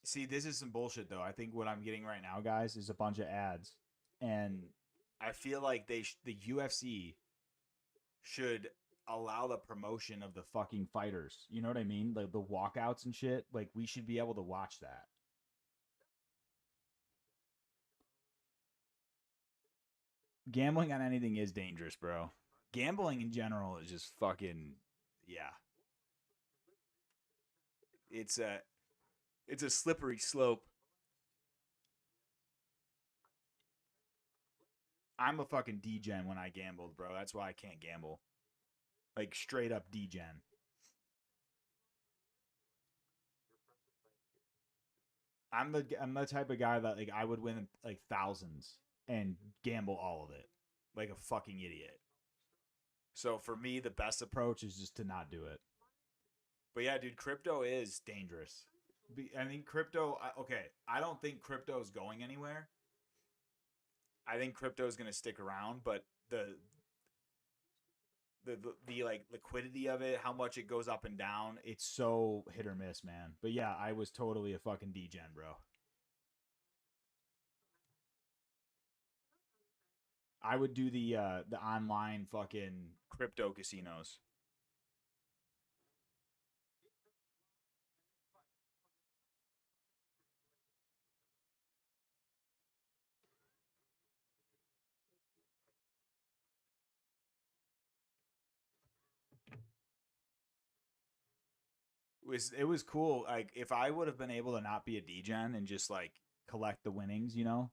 See, this is some bullshit though. I think what I'm getting right now, guys, is a bunch of ads, and I feel like the UFC should allow the promotion of the fucking fighters. You know what I mean? Like the walkouts and shit. Like we should be able to watch that. Gambling on anything is dangerous, bro. Gambling in general is just fucking yeah. It's a it's a slippery slope. I'm a fucking degen when I gambled, bro. That's why I can't gamble. Like straight up degen. I'm the type of guy that like I would win like thousands and gamble all of it like a fucking idiot. So for me, the best approach is just to not do it. But yeah, dude, crypto is dangerous. I think crypto. Okay, I don't think crypto is going anywhere. I think crypto is going to stick around, but the like liquidity of it, how much it goes up and down, it's so hit or miss, man. But yeah, I was totally a fucking degen, bro. I would do the online fucking crypto casinos. It was cool. Like if I would have been able to not be a degen and just like collect the winnings, you know.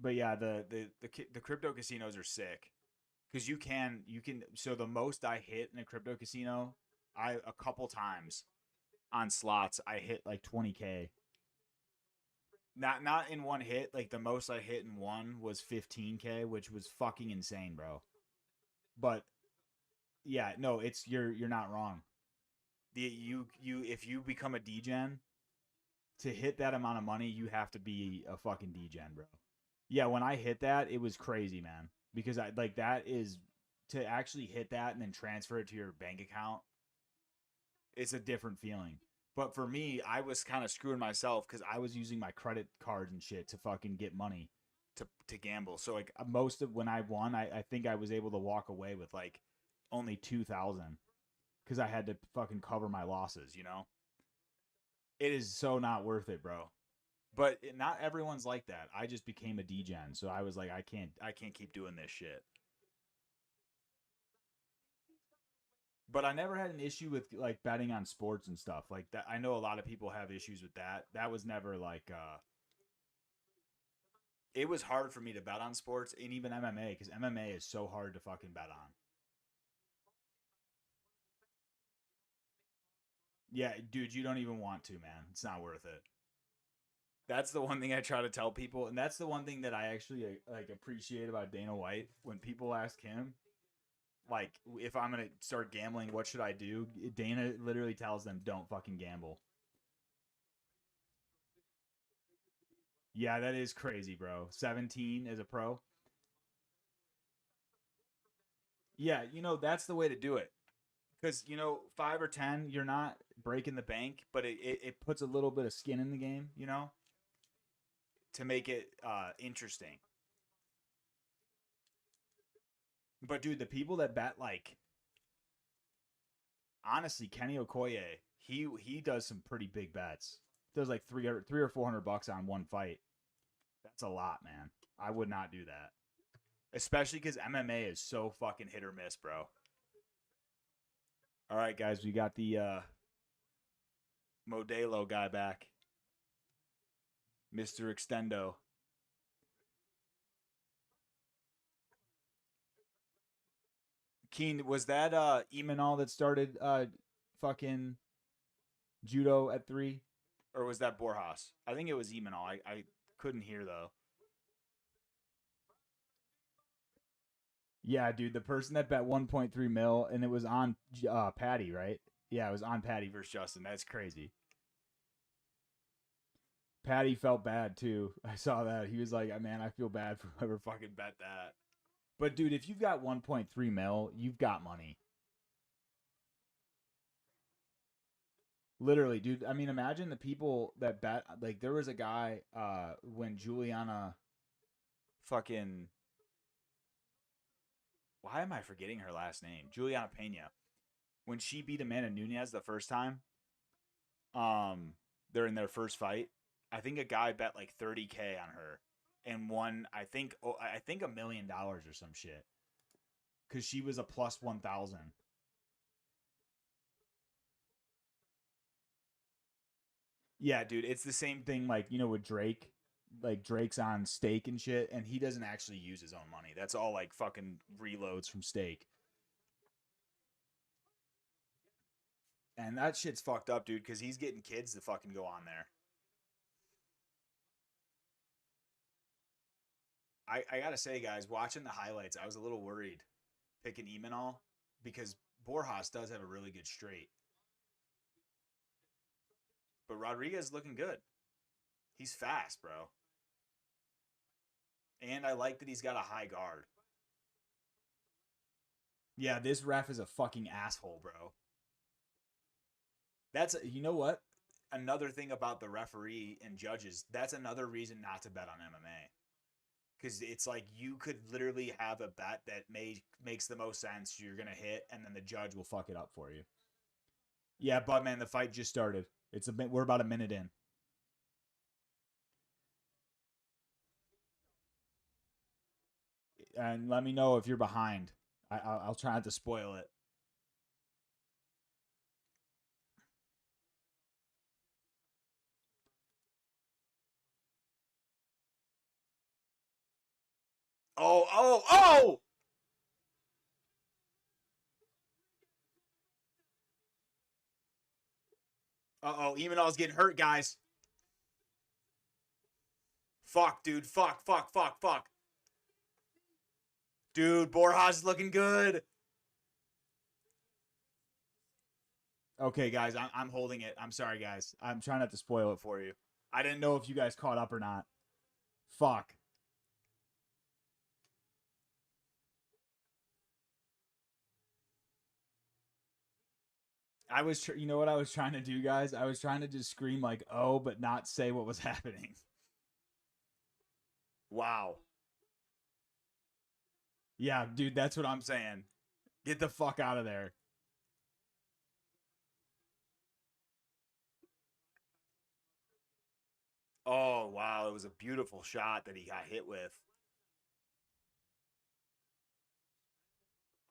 But yeah, the crypto casinos are sick because you can. So the most I hit in a crypto casino, I a couple times on slots, I hit like 20K. Not in one hit. Like the most I hit in one was 15K, which was fucking insane, bro. But yeah, no, it's you're not wrong. You if you become a degen to hit that amount of money, you have to be a fucking degen, bro. Yeah, when I hit that, it was crazy, man. Because I like that is to actually hit that and then transfer it to your bank account. It's a different feeling. But for me, I was kind of screwing myself because I was using my credit cards and shit to fucking get money to gamble. So like most of when I won, I think I was able to walk away with like only 2,000 because I had to fucking cover my losses. You know, it is so not worth it, bro. But not everyone's like that. I just became a degen, so I was like, I can't keep doing this shit. But I never had an issue with like betting on sports and stuff like that. I know a lot of people have issues with that. That was never like it was hard for me to bet on sports and even MMA because MMA is so hard to fucking bet on. Yeah, dude, you don't even want to, man. It's not worth it. That's the one thing I try to tell people, and that's the one thing that I actually like appreciate about Dana White. When people ask him, like, if I'm gonna start gambling, what should I do? Dana literally tells them, "Don't fucking gamble." Yeah, that is crazy, bro. 17 as a pro. Yeah, that's the way to do it. Because 5 or 10, you're not breaking the bank, but it puts a little bit of skin in the game, to make it interesting. But dude, the people that bet like honestly, Kenny Okoye, he does some pretty big bets. Does like three or $400 on one fight. That's a lot, man. I would not do that. Especially because MMA is so fucking hit or miss, bro. All right, guys, we got the Modelo guy back. Mr. Extendo. Keen, was that Imanol that started fucking judo at 3? Or was that Borjas? I think it was Imanol. I couldn't hear, though. Yeah, dude, the person that bet 1.3 mil, and it was on Patty, right? Yeah, it was on Patty versus Justin. That's crazy. Patty felt bad, too. I saw that. He was like, man, I feel bad for whoever fucking bet that. But, dude, if you've got 1.3 mil, you've got money. Literally, dude. I mean, imagine the people that bet. Like, there was a guy when Juliana fucking... Why am I forgetting her last name? Juliana Pena. When she beat Amanda Nunes the first time, they're in their first fight. I think a guy bet like 30K on her and won. I think $1 million or some shit because she was a plus 1,000. Yeah, dude, it's the same thing. Like with Drake, like Drake's on Stake and shit, and he doesn't actually use his own money. That's all like fucking reloads from Stake. And that shit's fucked up, dude, because he's getting kids to fucking go on there. I gotta say, guys, watching the highlights, I was a little worried picking Imanol because Borjas does have a really good straight. But Rodriguez is looking good. He's fast, bro. And I like that he's got a high guard. Yeah, this ref is a fucking asshole, bro. That's, you know what? Another thing about the referee and judges, that's another reason not to bet on MMA. Because it's like you could literally have a bet that makes the most sense. You're going to hit, and then the judge will fuck it up for you. Yeah, but man, the fight just started. We're about a minute in. And let me know if you're behind. I'll try not to spoil it. Oh, oh, oh! Uh-oh, Imanol's getting hurt, guys. Fuck, dude. Fuck, fuck, fuck, fuck. Dude, Borjas is looking good. Okay, guys, I'm holding it. I'm sorry, guys. I'm trying not to spoil it for you. I didn't know if you guys caught up or not. Fuck. You know what I was trying to do, guys? I was trying to just scream like, oh, but not say what was happening. Wow. Yeah, dude, that's what I'm saying. Get the fuck out of there. Oh, wow. It was a beautiful shot that he got hit with.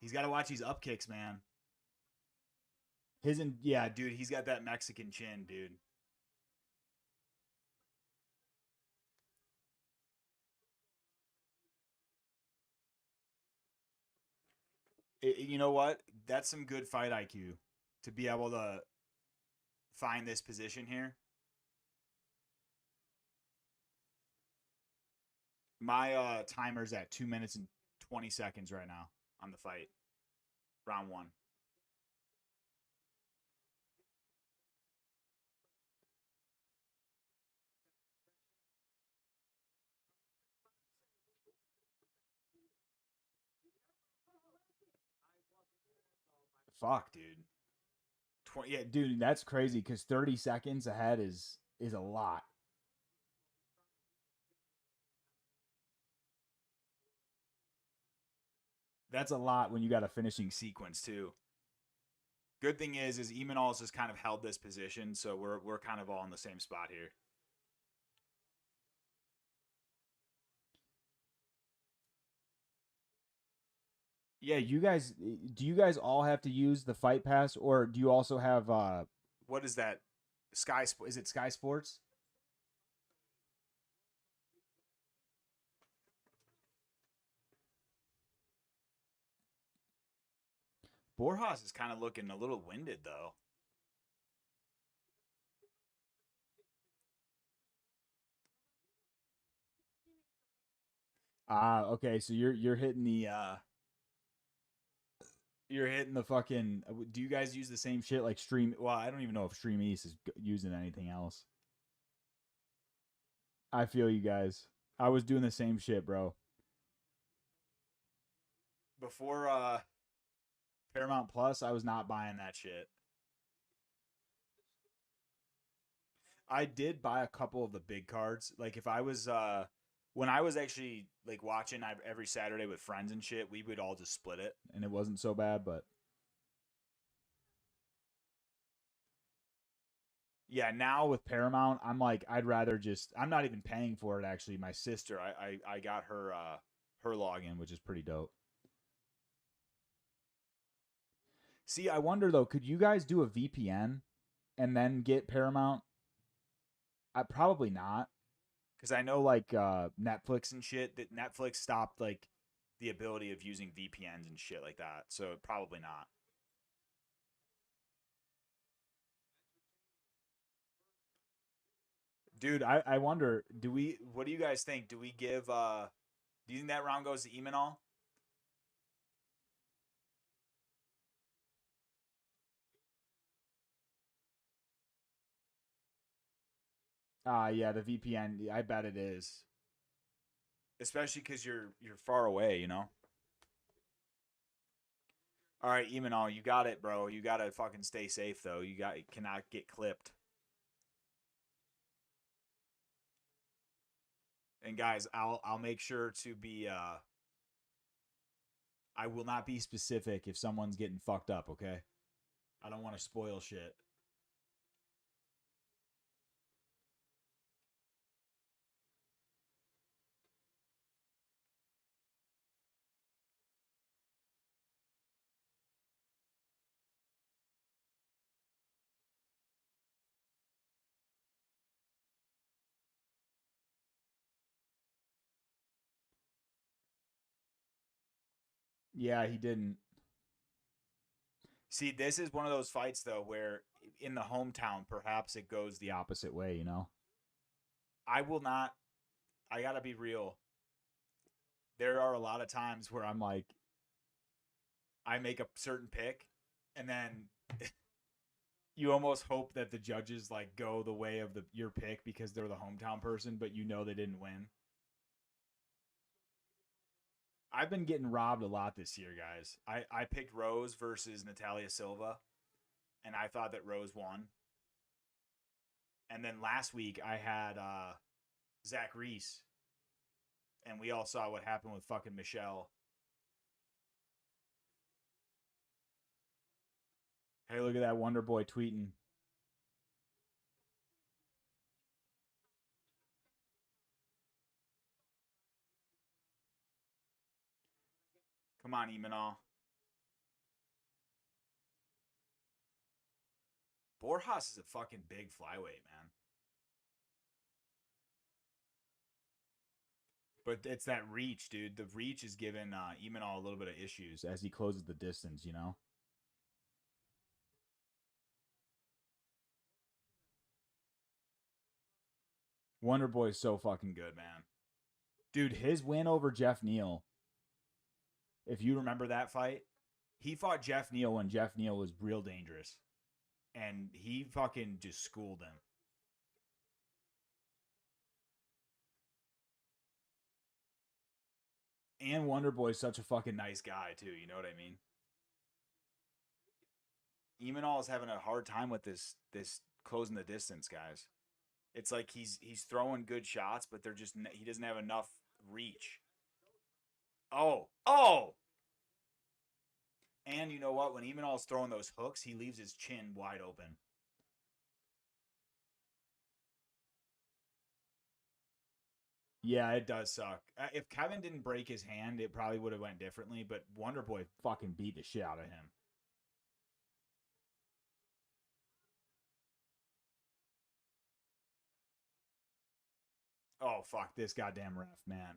He's got to watch these up kicks, man. Yeah, dude, he's got that Mexican chin, dude. You know what? That's some good fight IQ to be able to find this position here. My timer's at 2 minutes and 20 seconds right now on the fight. Round 1. Fuck, dude. Yeah, dude, that's crazy because 30 seconds ahead is a lot. That's a lot when you got a finishing sequence too. Good thing is Imanol's just kind of held this position, so we're kind of all in the same spot here. Yeah, you guys, do you guys all have to use the Fight Pass, or do you also have what is that? Is it Sky Sports? Borjas is kind of looking a little winded though. Ah, okay. So you're hitting the you're hitting the fucking. Do you guys use the same shit like Stream? Well, I don't even know if Stream East is using anything else. I feel you guys. I was doing the same shit, bro. Before Paramount Plus, I was not buying that shit. I did buy a couple of the big cards. Like if I was when I was actually like watching every Saturday with friends and shit, we would all just split it, and it wasn't so bad. But yeah, now with Paramount, I'm like, I'd rather just. I'm not even paying for it. Actually, my sister, I got her login, which is pretty dope. See, I wonder though, could you guys do a VPN and then get Paramount? I probably not, because I know like Netflix and shit that Netflix stopped like the ability of using VPNs and shit like that. So probably not. Dude, I wonder, do we what do you guys think? Do we give do you think that round goes to Emanol? Yeah, the VPN, I bet it is. Especially cuz you're far away, you know. All right, Emanol, you got it, bro. You got to fucking stay safe though. You cannot get clipped. And guys, I'll make sure to be I will not be specific if someone's getting fucked up, okay? I don't want to spoil shit. Yeah, he didn't. See, this is one of those fights though where in the hometown perhaps it goes the opposite way, you know. I will not I got to be real. There are a lot of times where I'm like I make a certain pick and then you almost hope that the judges like go the way of the your pick because they're the hometown person, but you know they didn't win. I've been getting robbed a lot this year, guys. I picked Rose versus Natalia Silva, and I thought that Rose won. And then last week I had Zach Reese, and we all saw what happened with fucking Michelle. Hey, look at that Wonder Boy tweeting. Come on, Emanol. Borjas is a fucking big flyweight, man. But it's that reach, dude. The reach is giving Emanol a little bit of issues as he closes the distance, you know? Wonder Boy's so fucking good, man. Dude, his win over Jeff Neal, if you remember that fight, he fought Jeff Neal when Jeff Neal was real dangerous. And he fucking just schooled him. And Wonder Boy's such a fucking nice guy, too. You know what I mean? Emanol is having a hard time with this closing the distance, guys. It's like he's throwing good shots, but they're just he doesn't have enough reach. Oh. And you know what? When Emanol's throwing those hooks, he leaves his chin wide open. Yeah, it does suck. If Kevin didn't break his hand, it probably would have went differently, but Wonder Boy fucking beat the shit out of him. Oh, fuck this goddamn ref, man.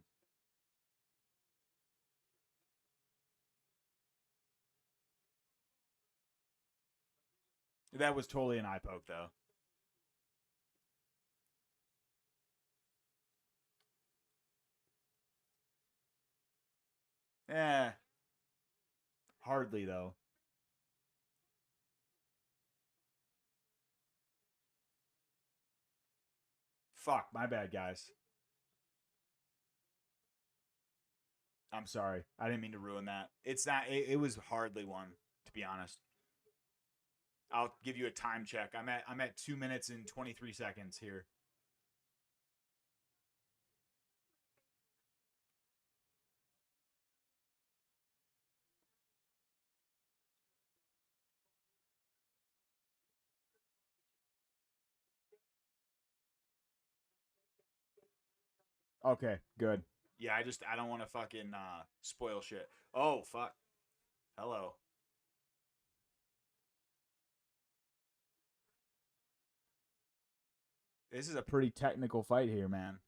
That was totally an eye poke, though. Eh. Hardly, though. Fuck, my bad, guys. I'm sorry. I didn't mean to ruin that. It's not. It was hardly one, to be honest. I'll give you a time check. I'm at 2 minutes and 23 seconds here. Okay, good. Yeah, I don't want to fucking spoil shit. Oh fuck. Hello. This is a pretty technical fight here, man.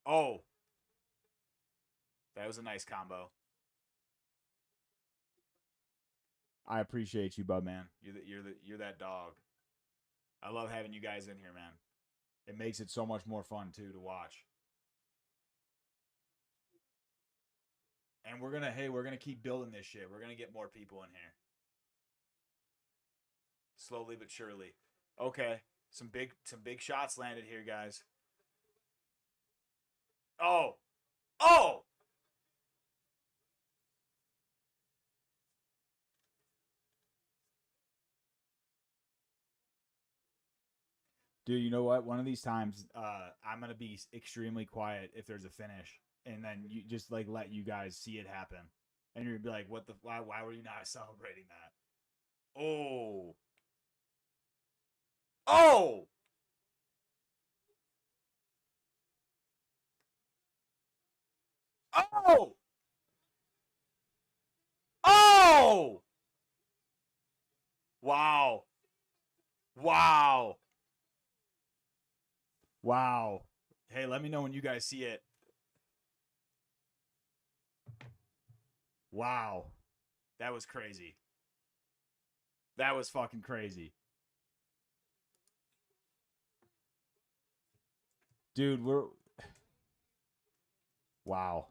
Oh, that was a nice combo. I appreciate you, bud, man. You're that dog. I love having you guys in here, man. It makes it so much more fun too to watch. And we're gonna keep building this shit. We're gonna get more people in here. Slowly but surely. Okay. Some big shots landed here, guys. Oh. Oh! Dude, you know what? One of these times, I'm gonna be extremely quiet if there's a finish, and then you just like let you guys see it happen, and you're gonna be like, "What the? Why were you not celebrating that?" Oh, oh, oh, oh! Wow, wow, wow. Hey, let me know when you guys see it. Wow, that was crazy. That was fucking crazy. Dude, we're wow.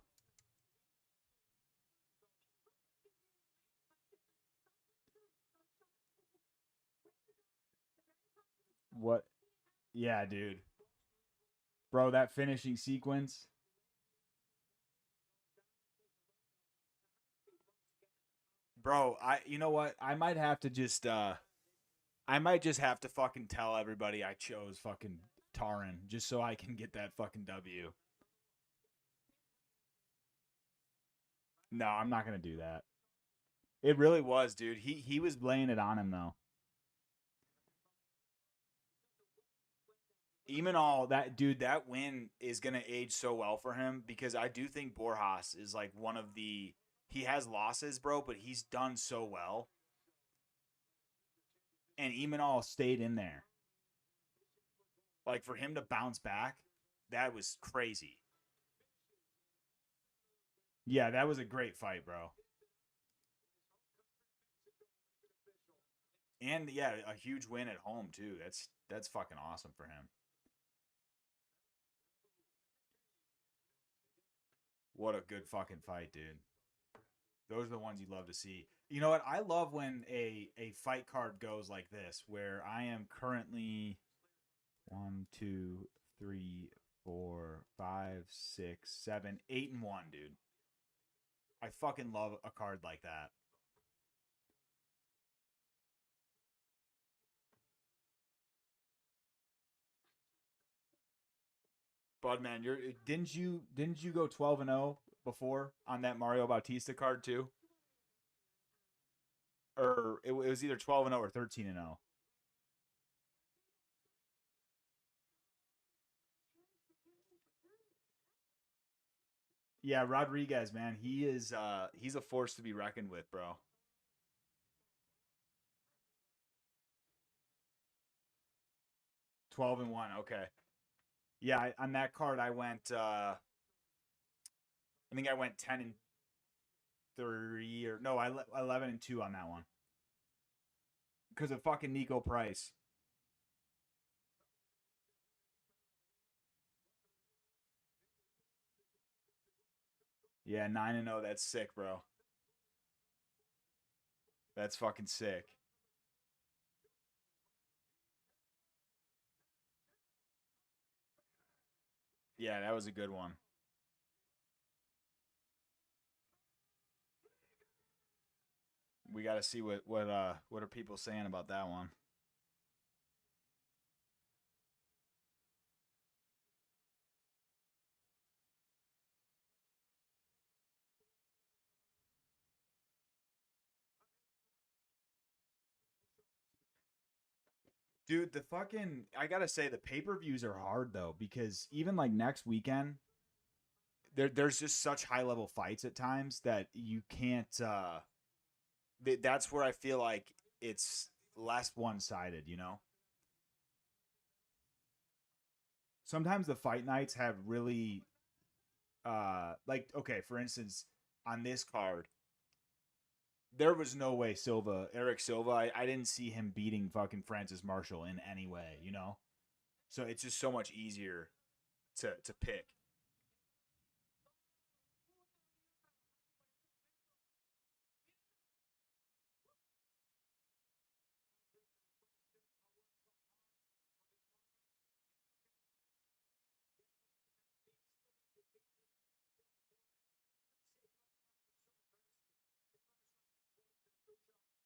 What? Yeah, dude. Bro, that finishing sequence. Bro, you know what? I might just have to fucking tell everybody I chose fucking Taran just so I can get that fucking W. No, I'm not gonna do that. It really was, dude. He was laying it on him though. Even all that dude, that win is gonna age so well for him because I do think Borjas is like one of the he has losses, bro, but he's done so well. And Imanol stayed in there. Like for him to bounce back, that was crazy. Yeah, that was a great fight, bro. And yeah, a huge win at home too. That's fucking awesome for him. What a good fucking fight, dude. Those are the ones you love to see. You know what? I love when a fight card goes like this, where I am currently 1, 2, 3, 4, 5, 6, 7, 8-1, dude. I fucking love a card like that. Bud man, you're didn't you go 12-0 before on that Mario Bautista card too? Or it was either 12-0 or 13-0. Yeah, Rodriguez, man, he's a force to be reckoned with, bro. $12-1. Okay. Yeah, on that card I went. I think I went 10-3 or no, 11-2 on that one because of fucking Nico Price. Yeah, 9-0. That's sick, bro. That's fucking sick. Yeah, that was a good one. We got to see what are people saying about that one. Dude, I gotta say the pay-per-views are hard though, because even like next weekend, there's just such high level fights at times that you can't that's where I feel like it's less one-sided, you know? Sometimes the fight nights have really like, okay, for instance, on this card, there was no way Eric Silva, I didn't see him beating fucking Francis Marshall in any way, you know? So it's just so much easier to pick.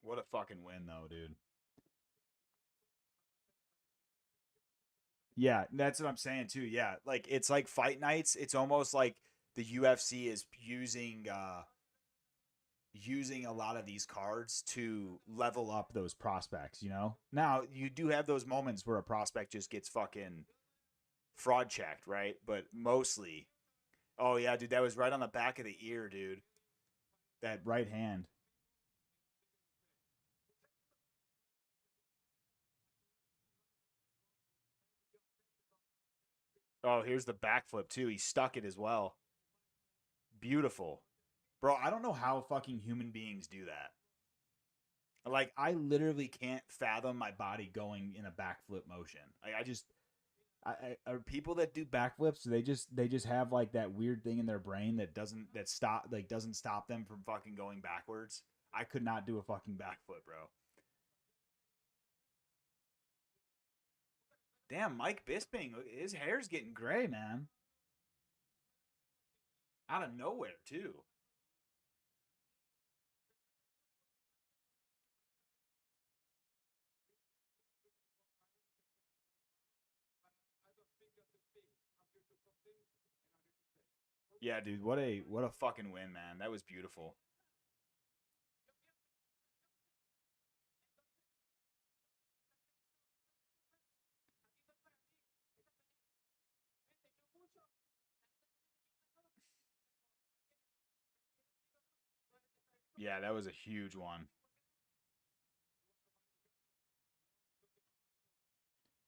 What a fucking win though, dude. Yeah, that's what I'm saying too. Yeah, like it's like fight nights. It's almost like the UFC is using a lot of these cards to level up those prospects, you know? Now, you do have those moments where a prospect just gets fucking fraud checked, right? But mostly, oh yeah, dude, that was right on the back of the ear, dude. That right hand. Oh, here's the backflip too. He stuck it as well. Beautiful. Bro, I don't know how fucking human beings do that. Like I literally can't fathom my body going in a backflip motion. Like I just are people that do backflips, they just have like that weird thing in their brain that doesn't stop them from fucking going backwards. I could not do a fucking backflip, bro. Damn, Mike Bisping, his hair's getting gray, man. Out of nowhere, too. Yeah, dude, what a fucking win, man. That was beautiful. Yeah, that was a huge one.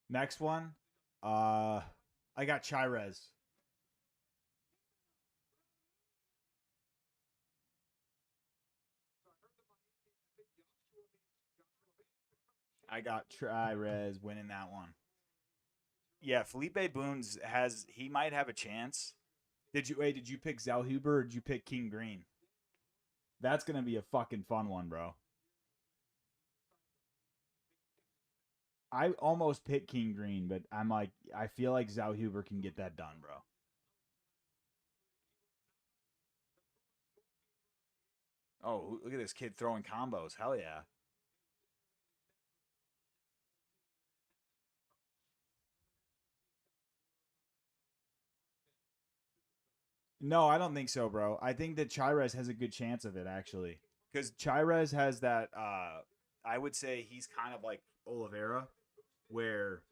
Next one, uh, I got Chirez. I got Chirez winning that one. Yeah, Felipe Boons he might have a chance. Did you pick Zellhuber or did you pick King Green? That's gonna be a fucking fun one, bro. I almost picked King Green, but I'm like, I feel like Zellhuber can get that done, bro. Oh, look at this kid throwing combos. Hell yeah. No, I don't think so, bro. I think that Chirez has a good chance of it, actually. Because Chirez has that, I would say he's kind of like Oliveira, where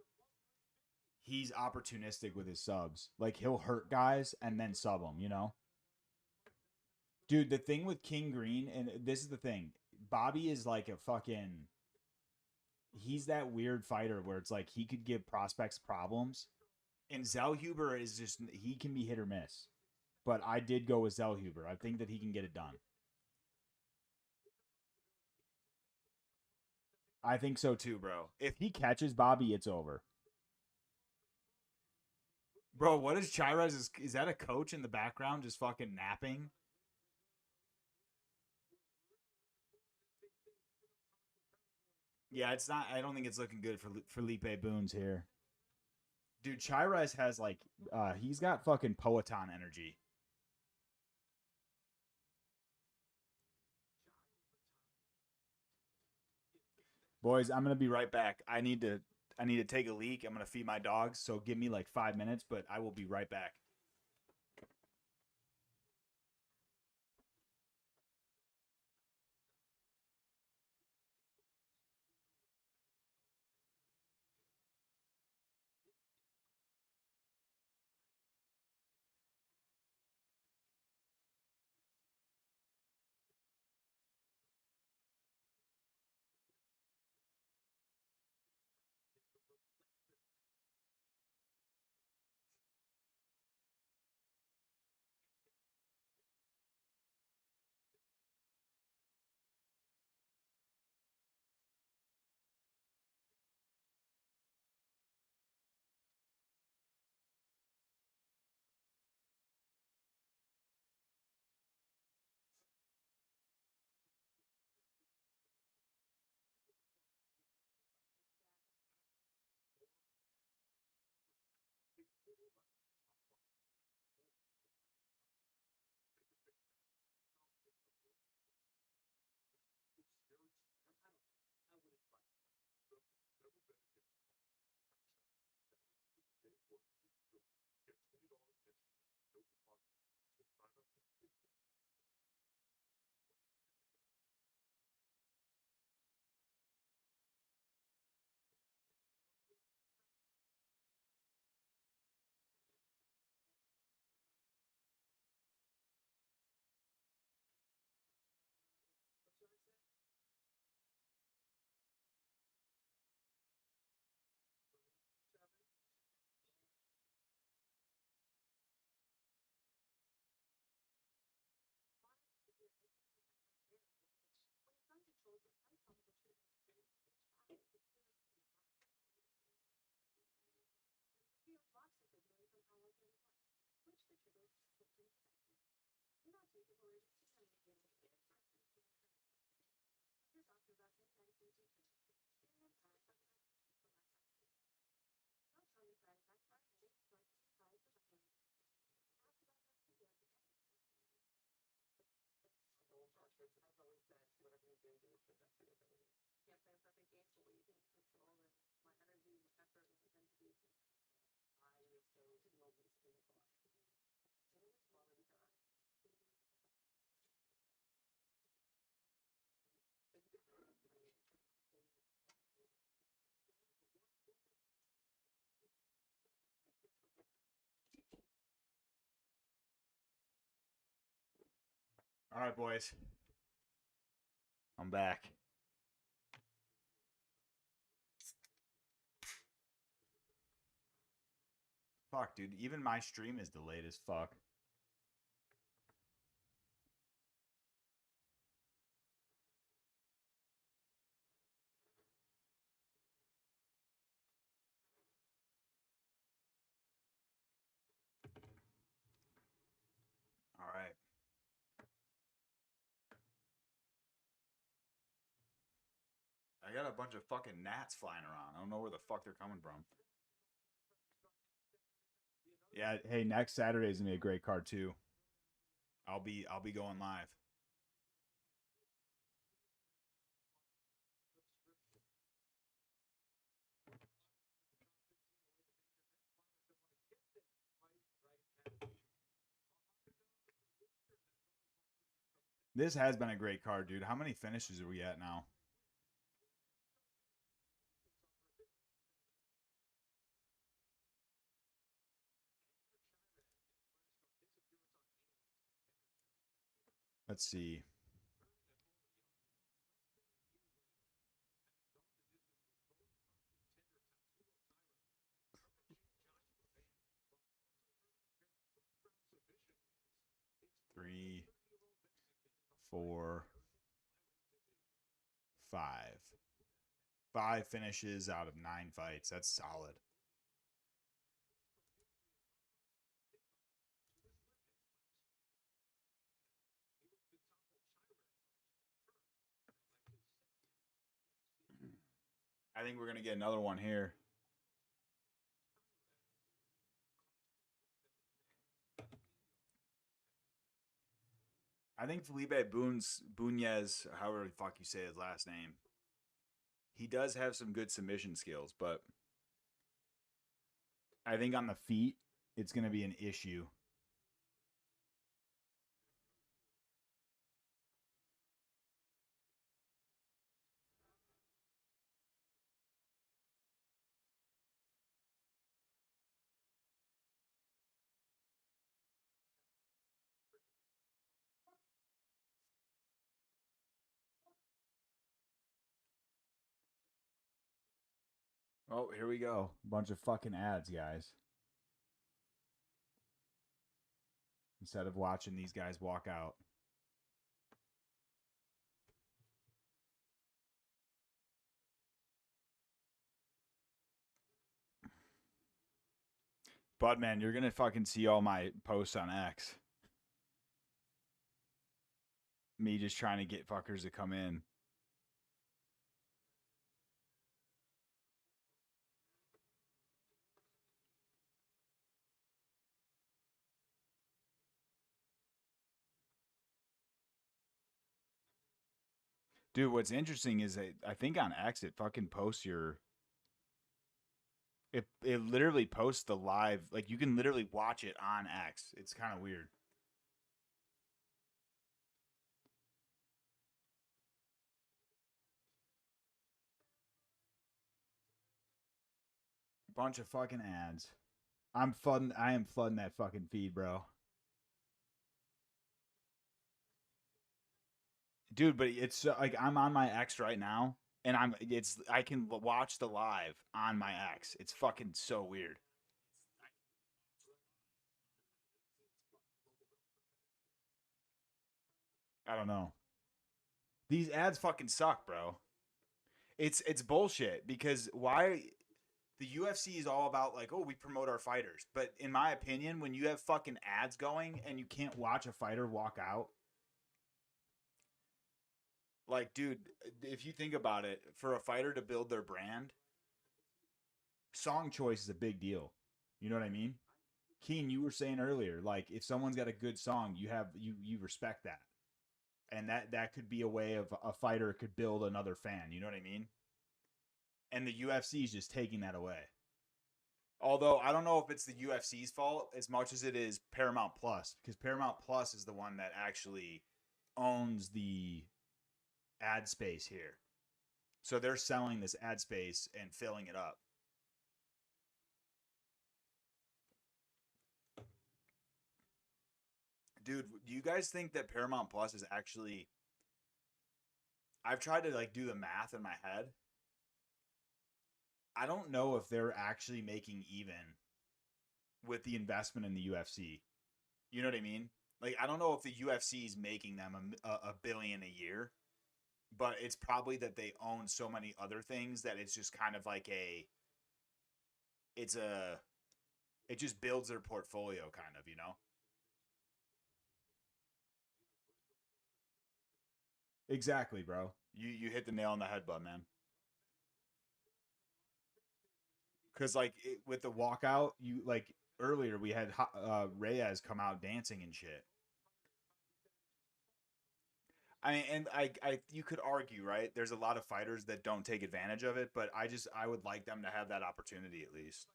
he's opportunistic with his subs. Like, he'll hurt guys and then sub them, you know? Dude, the thing with King Green, and this is the thing, Bobby is like a fucking. He's that weird fighter where it's like he could give prospects problems, and Zellhuber is just he can be hit or miss. But I did go with Zellhuber. I think that he can get it done. I think so too, bro. If he catches Bobby, it's over. Bro, what is Chirez? Is that a coach in the background just fucking napping? Yeah, it's not. I don't think it's looking good for Felipe Boons here. Dude, Chirez has like, he's got fucking Poeton energy. Boys, I'm gonna be right back. I need to take a leak. I'm gonna feed my dogs, so give me like 5 minutes, but I will be right back. All right, boys. I'm back. Fuck, dude. Even my stream is delayed as fuck. All right. I got a bunch of fucking gnats flying around. I don't know where the fuck they're coming from. Yeah, hey, next Saturday is gonna be a great card too. I'll be going live. This has been a great card, dude. How many finishes are we at now? Let's see. Three, 4, 5. 5 finishes out of 9 fights. That's solid. I think we're going to get another one here. I think Felipe Bunez, however the fuck you say his last name, he does have some good submission skills, but I think on the feet, it's going to be an issue. Oh, here we go. Bunch of fucking ads, guys. Instead of watching these guys walk out. But man, you're gonna fucking see all my posts on X. Me just trying to get fuckers to come in. Dude, what's interesting is that I think on X it fucking posts your. It literally posts the live, like you can literally watch it on X. It's kind of weird. Bunch of fucking ads. I am flooding that fucking feed, bro. Dude, but it's like I'm on my X right now, and I can watch the live on my X. It's fucking so weird. I don't know. These ads fucking suck, bro. It's bullshit because why the UFC is all about like, oh, we promote our fighters. But in my opinion, when you have fucking ads going and you can't watch a fighter walk out, like, dude, if you think about it, for a fighter to build their brand, song choice is a big deal. You know what I mean? Keen, you were saying earlier, like if someone's got a good song, you respect that. And that could be a way of a fighter could build another fan, you know what I mean? And the UFC is just taking that away. Although I don't know if it's the UFC's fault as much as it is Paramount Plus, because Paramount Plus is the one that actually owns the ad space here. So they're selling this ad space and filling it up. Dude, do you guys think that Paramount Plus is actually I've tried to like do the math in my head. I don't know if they're actually making even with the investment in the UFC. You know what I mean? Like I don't know if the UFC is making them a billion a year, but it's probably that they own so many other things that it's just kind of like it just builds their portfolio kind of, you know? Exactly, bro. You hit the nail on the head, bud, man. Because like with the walkout, you like earlier we had Reyes come out dancing and shit. I mean, and you could argue, right? There's a lot of fighters that don't take advantage of it, but I would like them to have that opportunity at least.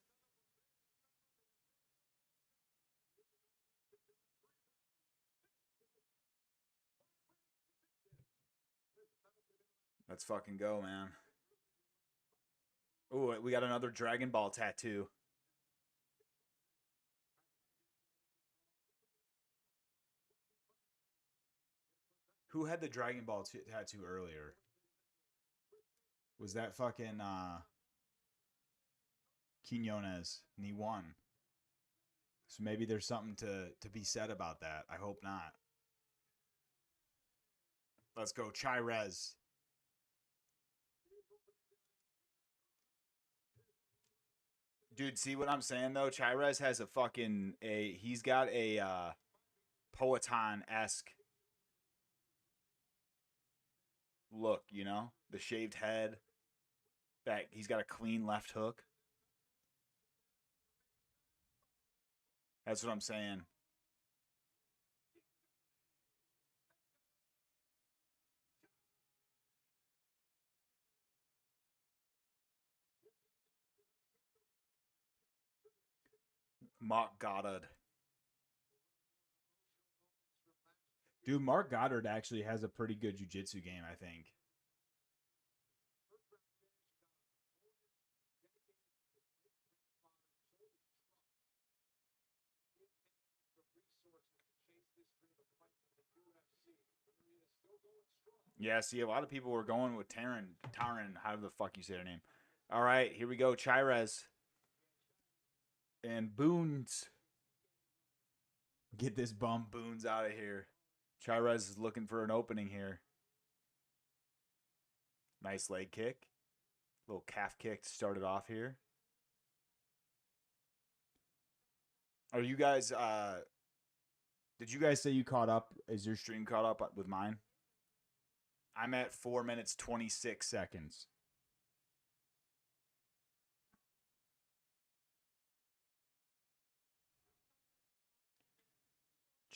Let's fucking go, man. Ooh, we got another Dragon Ball tattoo. Who had the Dragon Ball tattoo earlier? Was that fucking Quinones? And he won. So maybe there's something to be said about that. I hope not. Let's go, Chirez. Dude, see what I'm saying though? Chirez has a fucking he's got a Poetan-esque look, you know? The shaved head. That he's got a clean left hook. That's what I'm saying. Mark Goddard. Dude, Mark Goddard actually has a pretty good jiu-jitsu game, I think. Yeah, see, a lot of people were going with Taran, however the fuck you say her name. All right, here we go, Chirez. And Boons. Get this bum Boons out of here. Chirez is looking for an opening here. Nice leg kick. Little calf kick to start it off here. Are you guys, did you guys say you caught up? Is your stream caught up with mine? I'm at 4 minutes, 26 seconds.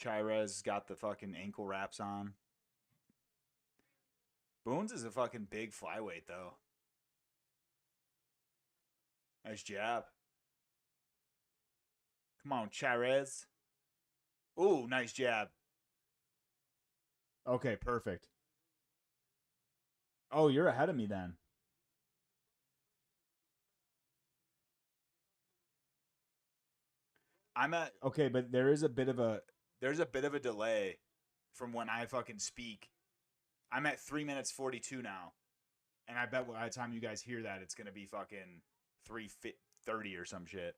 Chirez got the fucking ankle wraps on. Boons is a fucking big flyweight, though. Nice jab. Come on, Chirez. Ooh, nice jab. Okay, perfect. Oh, you're ahead of me then. I'm at okay, but there's a bit of a delay from when I fucking speak. I'm at 3 minutes 42 now. And I bet by the time you guys hear that, it's gonna be fucking 3:30 or some shit.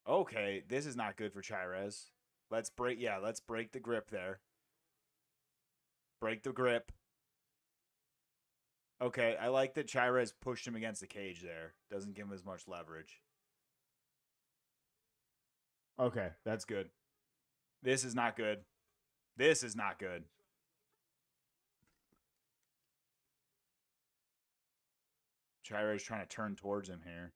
Okay, this is not good for Chirez. Let's break the grip there. Break the grip. Okay, I like that Chirez pushed him against the cage there. Doesn't give him as much leverage. Okay, that's good. This is not good. This is not good. Chirez trying to turn towards him here.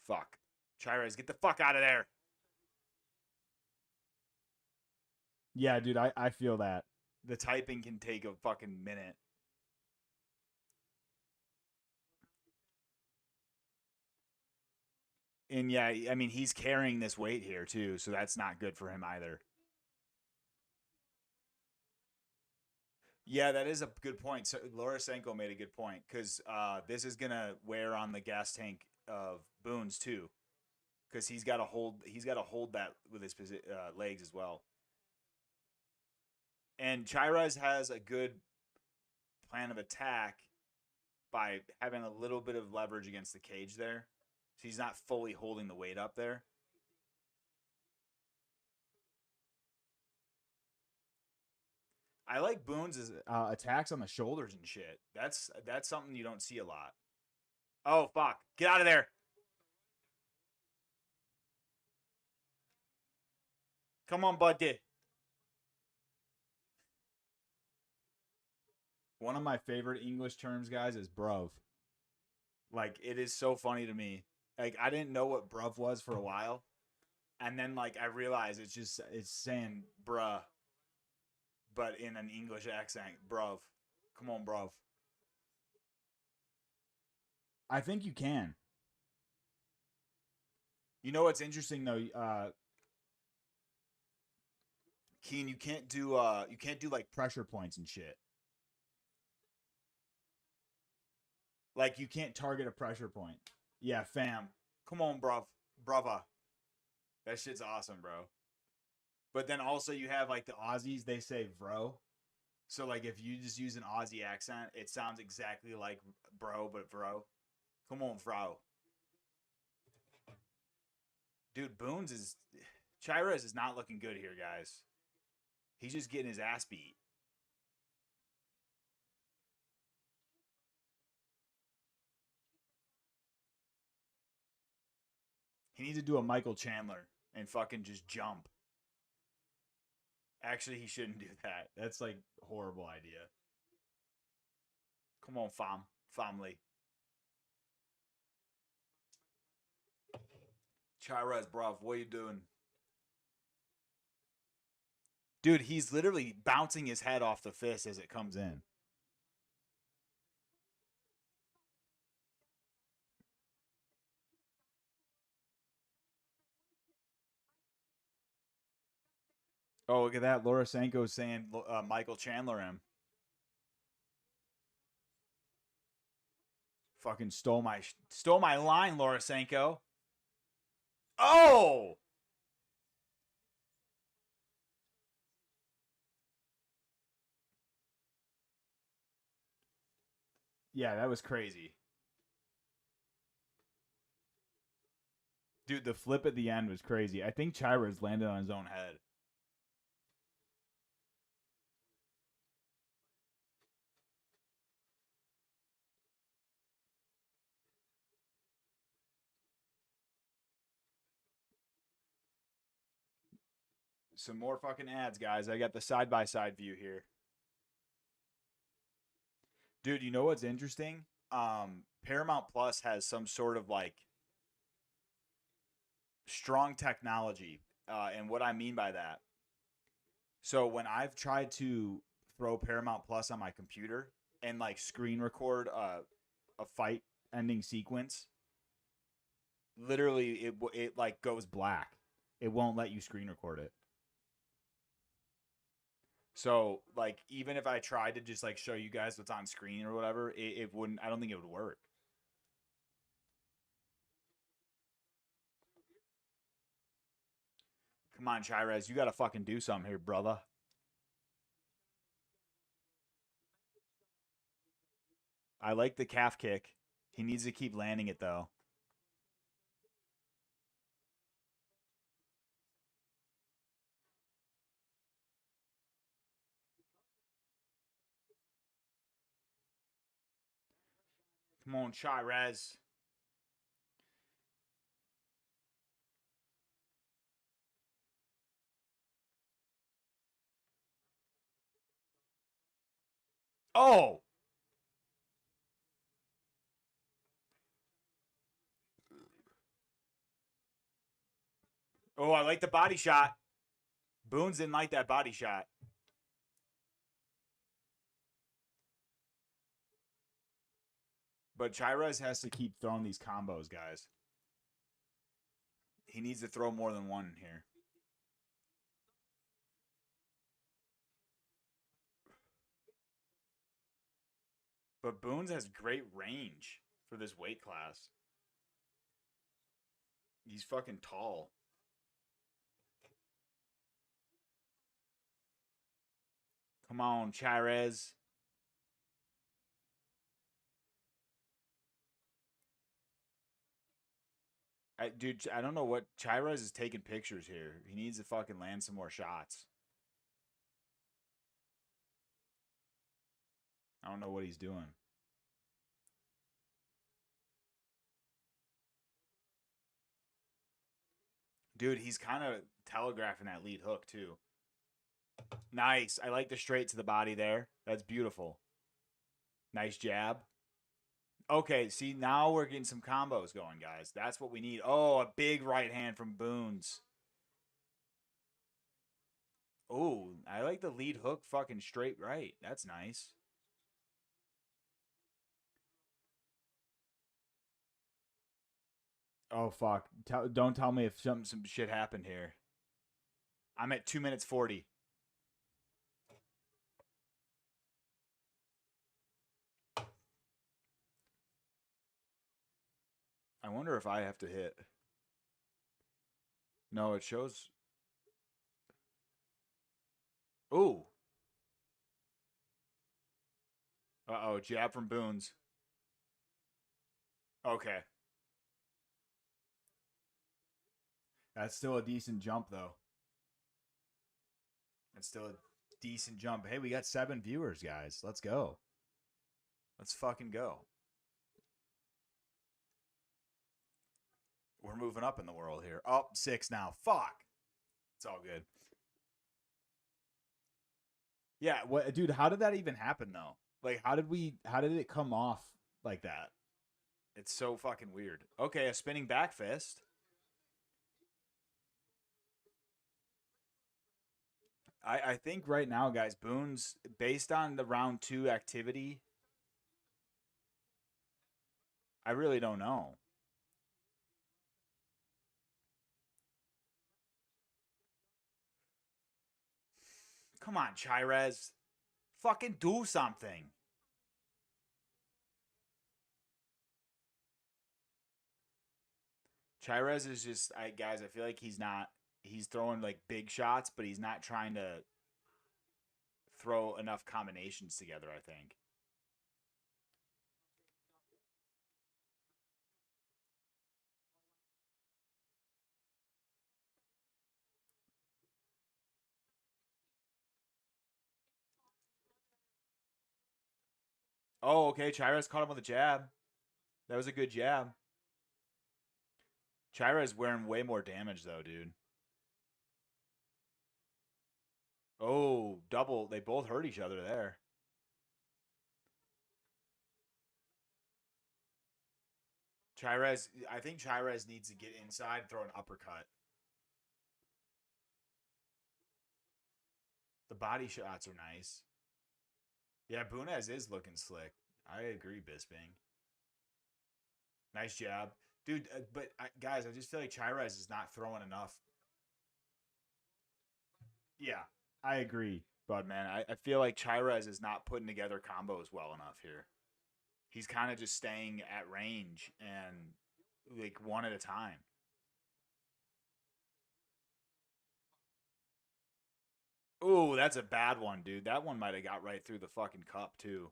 Fuck. Chirez, get the fuck out of there. Yeah, dude, I feel that. The typing can take a fucking minute. And yeah, I mean, he's carrying this weight here too, so that's not good for him either. Yeah, that is a good point. So Lorisenko made a good point because this is gonna wear on the gas tank of Boons too, because he's got to hold that with his legs as well. And Chirez has a good plan of attack by having a little bit of leverage against the cage there. So he's not fully holding the weight up there. I like Boons' attacks on the shoulders and shit. That's something you don't see a lot. Oh, fuck. Get out of there. Come on, buddy. One of my favorite English terms, guys, is bruv. Like, it is so funny to me. Like, I didn't know what bruv was for a while. And then, like, I realized it's saying bruh. But in an English accent. Bruv. Come on, bruv. I think you can. You know what's interesting, though? Keen, you can't do like pressure points and shit. Like, you can't target a pressure point. Yeah, fam. Come on, bruv. Brava. That shit's awesome, bro. But then also you have like the Aussies, they say bro. So like if you just use an Aussie accent, it sounds exactly like bro, but bro. Come on, bro. Dude, Chirez is not looking good here, guys. He's just getting his ass beat. He needs to do a Michael Chandler and fucking just jump. Actually, he shouldn't do that. That's like a horrible idea. Come on, family. Chirez, bruv, what are you doing? Dude, he's literally bouncing his head off the fist as it comes in. Oh, look at that. Laura Sanko's saying Michael Chandler him. Fucking stole my line, Laura Sanko. Oh! Yeah, that was crazy. Dude, the flip at the end was crazy. I think Chira's landed on his own head. Some more fucking ads, guys. I got the side-by-side view here. Dude, you know what's interesting? Paramount Plus has some sort of like strong technology. And what I mean by that, so when I've tried to throw Paramount Plus on my computer and like screen record a fight ending sequence, literally it like goes black. It won't let you screen record it. So like even if I tried to just like show you guys what's on screen or whatever, it wouldn't. I don't think it would work. Come on, Chirez, you got to fucking do something here, brother. I like the calf kick. He needs to keep landing it though. Come on, Chirez. Oh! Oh, I like the body shot. Boone's didn't like that body shot. But Chirez has to keep throwing these combos, guys. He needs to throw more than one here. But Boone's has great range for this weight class. He's fucking tall. Come on, Chirez. Dude, I don't know what Chirez is taking pictures here. He needs to fucking land some more shots. I don't know what he's doing. Dude, he's kind of telegraphing that lead hook, too. Nice. I like the straight to the body there. That's beautiful. Nice jab. Okay, see, now we're getting some combos going, guys. That's what we need. Oh, a big right hand from Boones. Oh, I like the lead hook fucking straight right. That's nice. Oh, fuck. Don't tell me if some shit happened here. I'm at 2 minutes 40. I wonder if I have to hit. No, it shows. Ooh. Uh-oh, jab from Boons. Okay. That's still a decent jump, though. That's still a decent jump. Hey, we got 7 viewers, guys. Let's go. Let's fucking go. We're moving up in the world here. Oh, 6 now. Fuck. It's all good. Yeah, what, dude, how did that even happen, though? Like, how did it come off like that? It's so fucking weird. Okay, a spinning back fist. I think right now, guys, Boons, based on the round 2 activity, I really don't know. Come on, Chirez. Fucking do something. Chirez is just, guys, I feel like he's throwing like big shots, but he's not trying to throw enough combinations together, I think. Oh, okay. Chirez caught him with a jab. That was a good jab. Chirez wearing way more damage, though, dude. Oh, double. They both hurt each other there. Chirez, I think Chirez needs to get inside and throw an uppercut. The body shots are nice. Yeah, Bunez is looking slick. I agree, Bisping. Nice jab. Dude, but guys, I just feel like Chirez is not throwing enough. Yeah, I agree, Bud, man. I feel like Chirez is not putting together combos well enough here. He's kind of just staying at range and like one at a time. Ooh, that's a bad one, dude. That one might have got right through the fucking cup, too.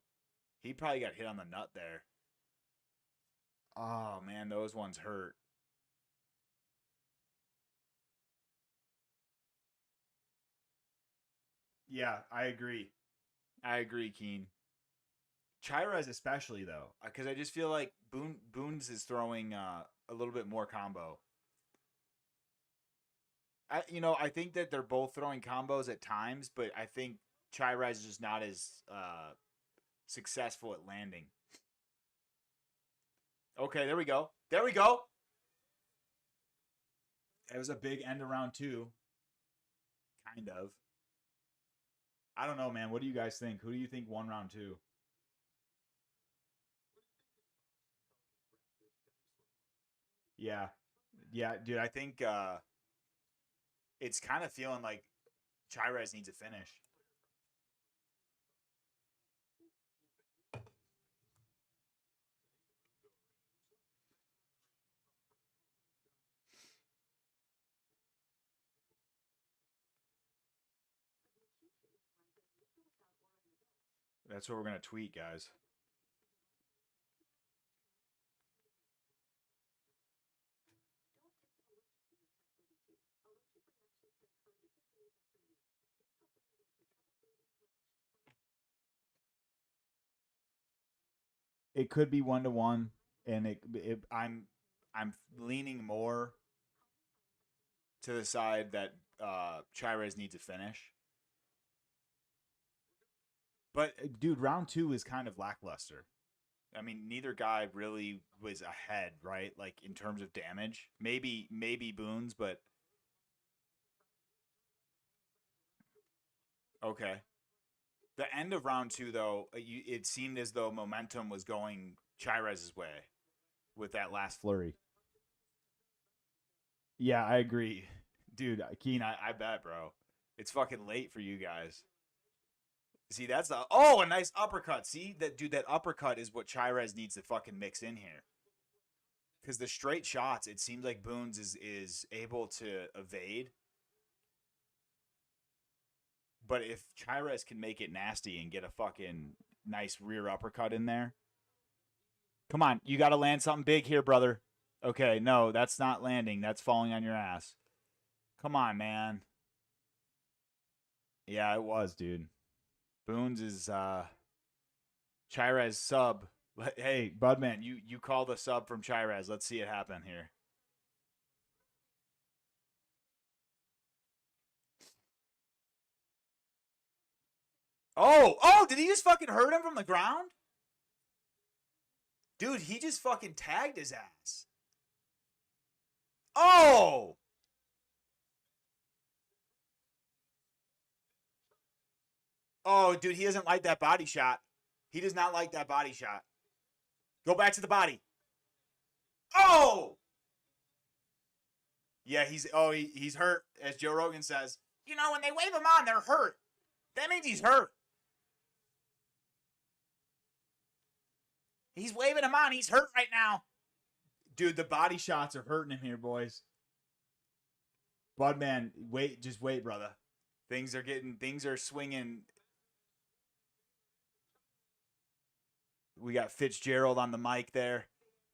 He probably got hit on the nut there. Oh, man, those ones hurt. Yeah, I agree. I agree, Keen. Chirez especially, though, because I just feel like Boons is throwing a little bit more combo. I think that they're both throwing combos at times, but I think Chirez is just not as successful at landing. Okay, there we go. There we go. It was a big end of round 2. Kind of. I don't know, man. What do you guys think? Who do you think won round 2? Yeah. Yeah, dude, I think it's kind of feeling like Chirez needs a finish. That's what we're going to tweet, guys. It could be 1-1, and I'm leaning more to the side that Chirez needs a finish. But dude, round 2 is kind of lackluster. I mean, neither guy really was ahead, right? Like in terms of damage. Maybe Boons, but okay. The end of round 2, though, it seemed as though momentum was going Chirez's way with that last flurry. Yeah, I agree. Dude, Keen, I bet, bro. It's fucking late for you guys. See, that's a nice uppercut. See, that uppercut is what Chirez needs to fucking mix in here. Because the straight shots, it seems like Boons is able to evade. But if Chirez can make it nasty and get a fucking nice rear uppercut in there, come on, you got to land something big here, brother. Okay, no, that's not landing. That's falling on your ass. Come on, man. Yeah, it was, dude. Boons is Chirez sub. Hey, Budman, you call the sub from Chirez. Let's see it happen here. Oh, did he just fucking hurt him from the ground? Dude, he just fucking tagged his ass. Oh! Oh, dude, he doesn't like that body shot. He does not like that body shot. Go back to the body. Oh! Yeah, he's hurt, as Joe Rogan says. You know, when they wave him on, they're hurt. That means he's hurt. He's waving him on. He's hurt right now. Dude, the body shots are hurting him here, boys. Budman, just wait, brother. Things are swinging. We got Fitzgerald on the mic there.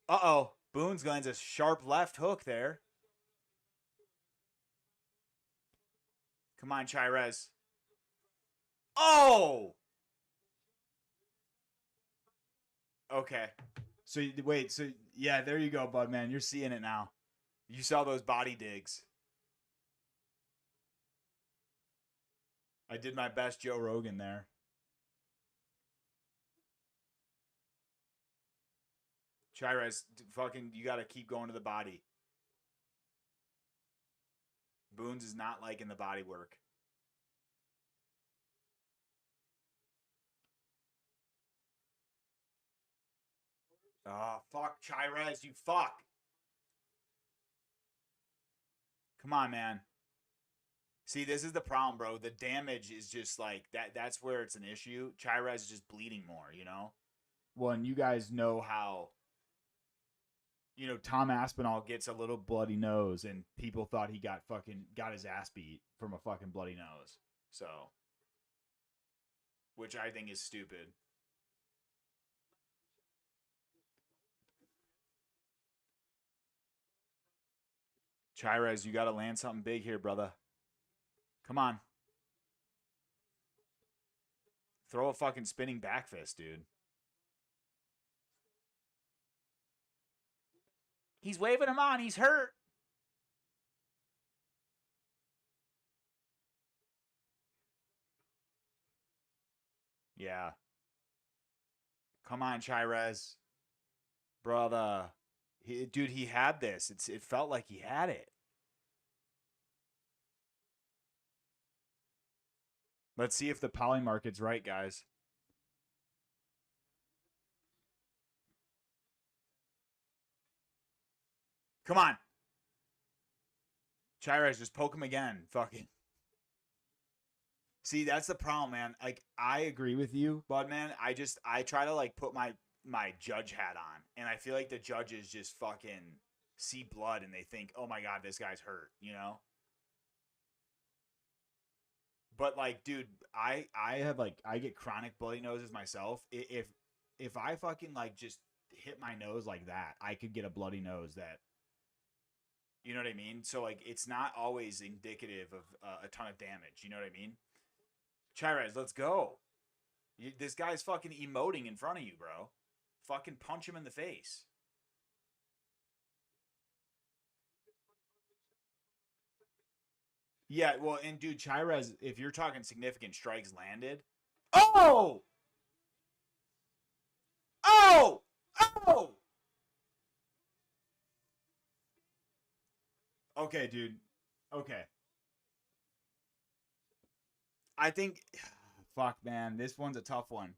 Uh-oh. Boons lands a sharp left hook there. Come on, Chirez. Oh! Okay. So, wait. So, yeah, there you go, Budman. You're seeing it now. You saw those body digs. I did my best Joe Rogan there. Chirez, fucking, you got to keep going to the body. Boons is not liking the body work. Oh, fuck, Chirez, you fuck. Come on, man. See, this is the problem, bro. The damage is just like that. That's where it's an issue. Chirez is just bleeding more, you know? Well, and you guys know how, you know, Tom Aspinall gets a little bloody nose and people thought he got his ass beat from a fucking bloody nose. So, which I think is stupid. Chirez, you got to land something big here, brother. Come on. Throw a fucking spinning back fist, dude. He's waving him on. He's hurt. Yeah. Come on, Chirez. Brother. Dude, he had this. It felt like he had it. Let's see if the poly market's right, guys. Come on. Chirez, just poke him again. Fucking. See, that's the problem, man. Like, I agree with you, Budman. I try to, like, put my judge hat on. And I feel like the judges just fucking see blood and they think, oh my God, this guy's hurt, you know? But, like, dude, I have, like, I get chronic bloody noses myself. If I fucking, like, just hit my nose like that, I could get a bloody nose that, you know what I mean? So, like, it's not always indicative of a ton of damage. You know what I mean? Chirez, let's go. This guy's fucking emoting in front of you, bro. Fucking punch him in the face. Yeah, well, and dude, Chirez, if you're talking significant strikes landed. Oh! Oh! Oh! Okay, dude. Okay. I think, fuck, man, this one's a tough one.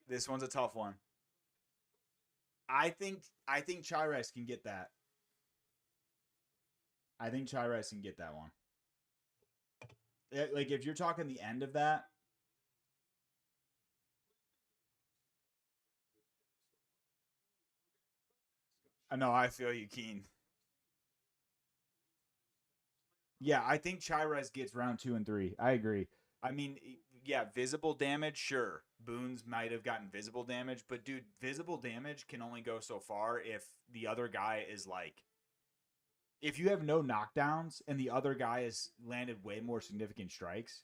This one's a tough one. I think Chirez can get that. I think Chirez can get that one. Like, if you're talking the end of that. I know, I feel you, Keen. Yeah, I think Chirez gets round 2 and 3. I agree. I mean, yeah, visible damage, sure. Boone's might have gotten visible damage, but dude, visible damage can only go so far if the other guy is like, if you have no knockdowns and the other guy has landed way more significant strikes.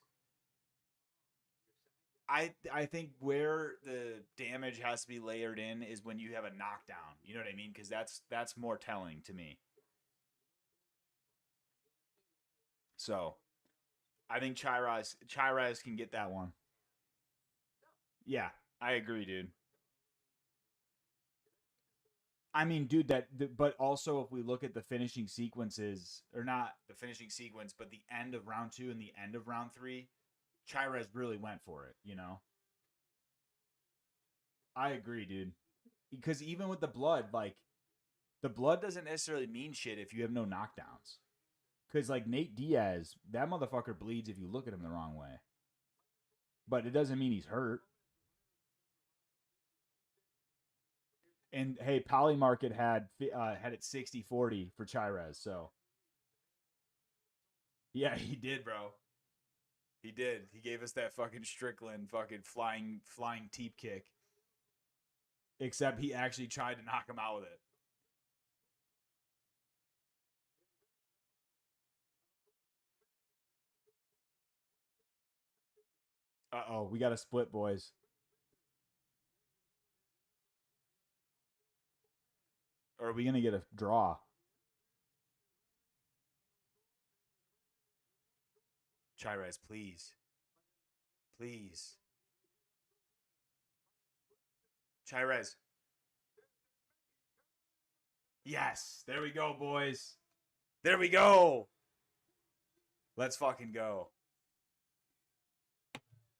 I think where the damage has to be layered in is when you have a knockdown. You know what I mean? Because that's more telling to me. So I think Chirez can get that one. Yeah, I agree, dude. I mean, dude, but also if we look at the finishing sequences, or not the finishing sequence, but the end of round 2 and the end of round 3, Chirez really went for it, you know? I agree, dude. Because even with the blood, like, the blood doesn't necessarily mean shit if you have no knockdowns. Because, like, Nate Diaz, that motherfucker bleeds if you look at him the wrong way. But it doesn't mean he's hurt. And, hey, Polymarket had it 60-40 for Chirez, so. Yeah, he did, bro. He did. He gave us that fucking Strickland fucking flying teep kick. Except he actually tried to knock him out with it. Uh-oh, we got a split, boys. Or are we going to get a draw? Chirez, please. Please. Chirez. Yes. There we go, boys. There we go. Let's fucking go.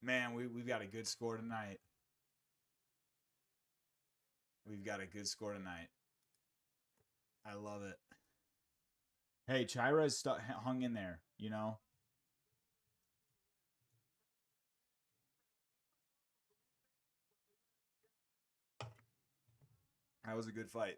Man, we've got a good score tonight. We've got a good score tonight. I love it. Hey, Chirez hung in there, you know? That was a good fight.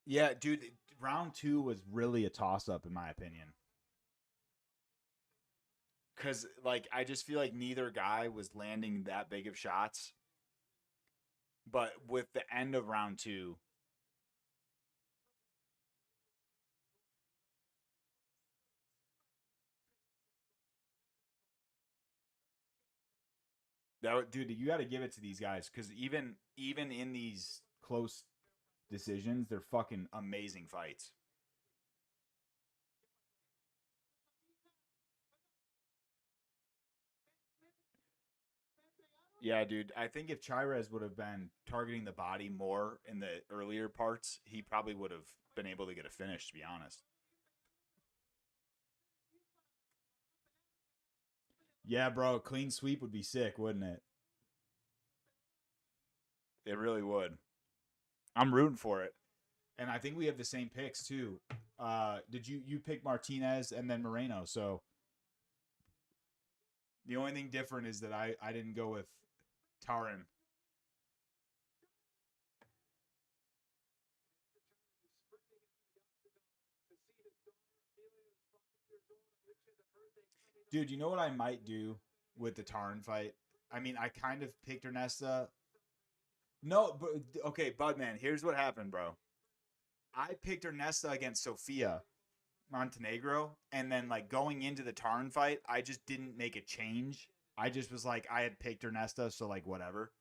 Yeah, dude, round 2 was really a toss-up, in my opinion. Because, like, I just feel like neither guy was landing that big of shots. But with the end of round 2, dude, you got to give it to these guys. Because even in these close decisions, they're fucking amazing fights. Yeah, dude. I think if Chirez would have been targeting the body more in the earlier parts, he probably would have been able to get a finish, to be honest. Yeah, bro. Clean sweep would be sick, wouldn't it? It really would. I'm rooting for it. And I think we have the same picks, too. Did you pick Martinez and then Moreno? So the only thing different is that I didn't go with Taran. Dude, you know what I might do with the Taran fight? I mean, I kind of picked Ernesta. No, but okay, Budman, here's what happened, bro. I picked Ernesta against Sofia Montenegro, and then like going into the Taran fight, I just didn't make a change. I just was like, I had picked Ernesta, so like whatever.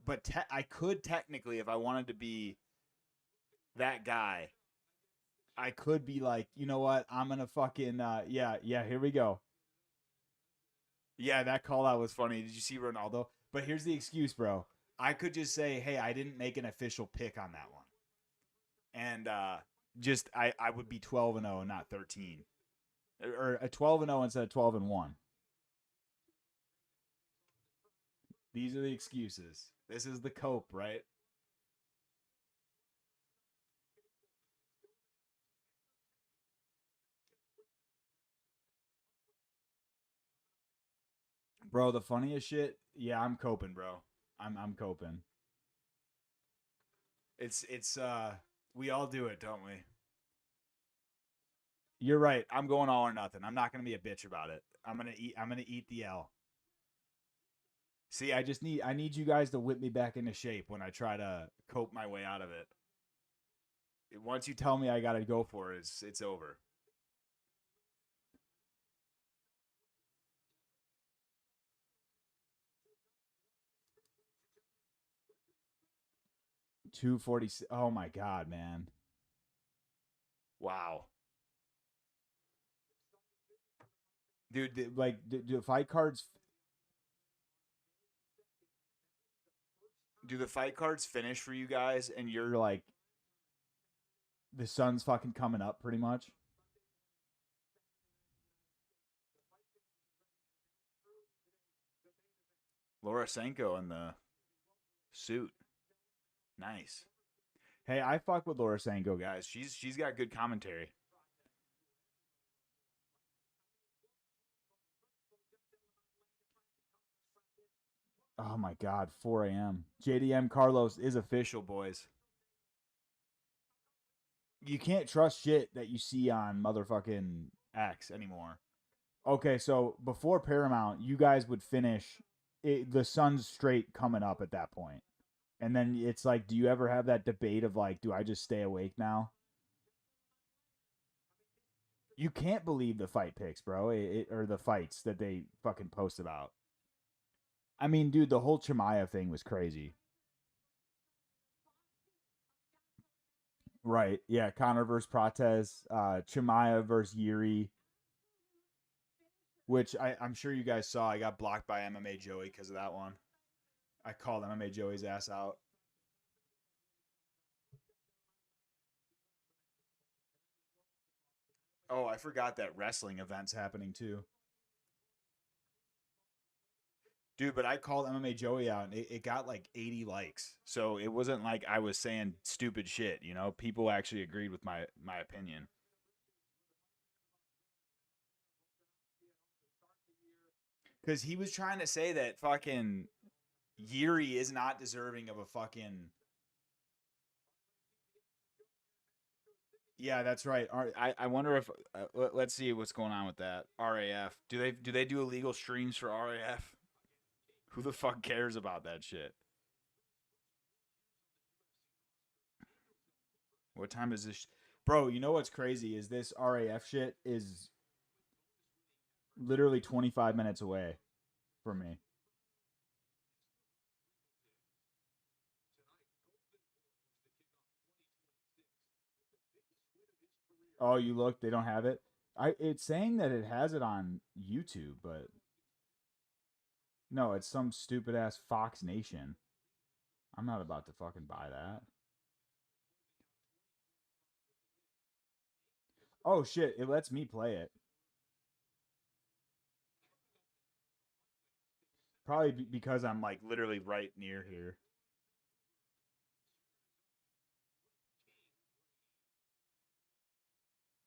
But I could technically, if I wanted to be that guy, I could be like, you know what? I'm gonna fucking yeah. Here we go. Yeah, that call out was funny. Did you see Ronaldo? But here's the excuse, bro. I could just say, hey, I didn't make an official pick on that one, and just I would be 12-0 and not 13, or a 12-0 instead of 12-1. These are the excuses. This is the cope, right? Bro, the funniest shit. Yeah, I'm coping, bro. I'm coping. It's we all do it, don't we? You're right. I'm going all or nothing. I'm not gonna be a bitch about it. I'm gonna eat the L. See, I need you guys to whip me back into shape when I try to cope my way out of it. Once you tell me I gotta go for it, it's over. $240. Oh my god, man. Wow. Dude, like do fight cards do the fight cards finish for you guys and you're like the sun's fucking coming up pretty much? Lorosenko in the suit. Nice. Hey, I fuck with Lorosenko, guys. She's got good commentary. Oh my god, 4 a.m. JDM Carlos is official, boys. You can't trust shit that you see on motherfucking X anymore. Okay, so before Paramount, you guys would finish the sun's straight coming up at that point. And then it's like, do you ever have that debate of like, do I just stay awake now? You can't believe the fight picks, bro, or the fights that they fucking post about. I mean, dude, the whole Chimaev thing was crazy. Right. Yeah. Connor versus Prates, Chimaev versus Yuri, which I'm sure you guys saw. I got blocked by MMA Joey because of that one. I called MMA Joey's ass out. Oh, I forgot that wrestling event's happening too. Dude, but I called MMA Joey out and it got like 80 likes. So it wasn't like I was saying stupid shit, you know? People actually agreed with my opinion. Because he was trying to say that fucking Yuri is not deserving of a fucking. Yeah, that's right. I wonder if let's see what's going on with that RAF. Do they do illegal streams for RAF? Who the fuck cares about that shit? What time is this? Bro, you know what's crazy is this RAF shit is literally 25 minutes away from me. Oh, you look, they don't have it. It's saying that it has it on YouTube, but no, it's some stupid ass Fox Nation. I'm not about to fucking buy that. Oh shit, it lets me play it. Probably because I'm like literally right near here.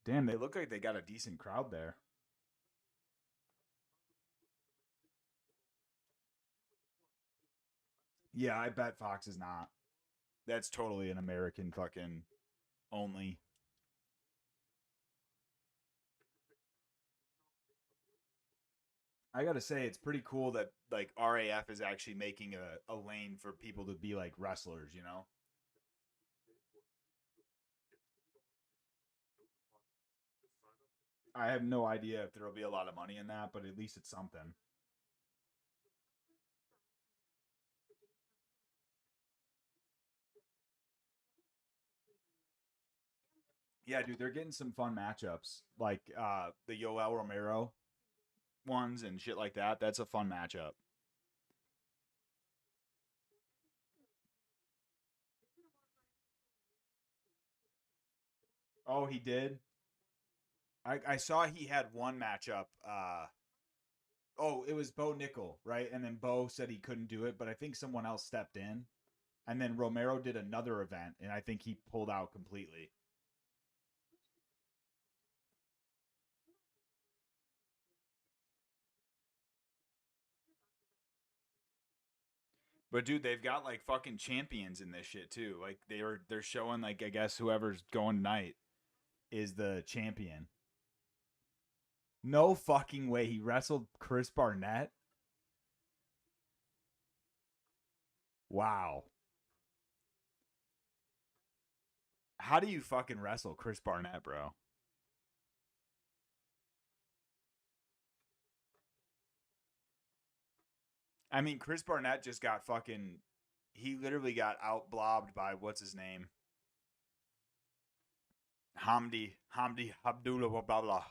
Damn, they look like they got a decent crowd there. Yeah, I bet Fox is not. That's totally an American fucking only. I gotta say, it's pretty cool that like RAF is actually making a lane for people to be like wrestlers, you know? I have no idea if there'll be a lot of money in that, but at least it's something. Yeah, dude, they're getting some fun matchups, like the Yoel Romero ones and shit like that. That's a fun matchup. Oh, he did. I saw he had one matchup. Oh, it was Bo Nickel, right? And then Bo said he couldn't do it, but I think someone else stepped in. And then Romero did another event, and I think he pulled out completely. But dude, they've got like fucking champions in this shit too. Like they're showing like I guess whoever's going tonight is the champion. No fucking way he wrestled Chris Barnett. Wow. How do you fucking wrestle Chris Barnett, bro? I mean, Chris Barnett just got fucking. He literally got out blobbed by what's his name? Hamdi Abdullah blah blah.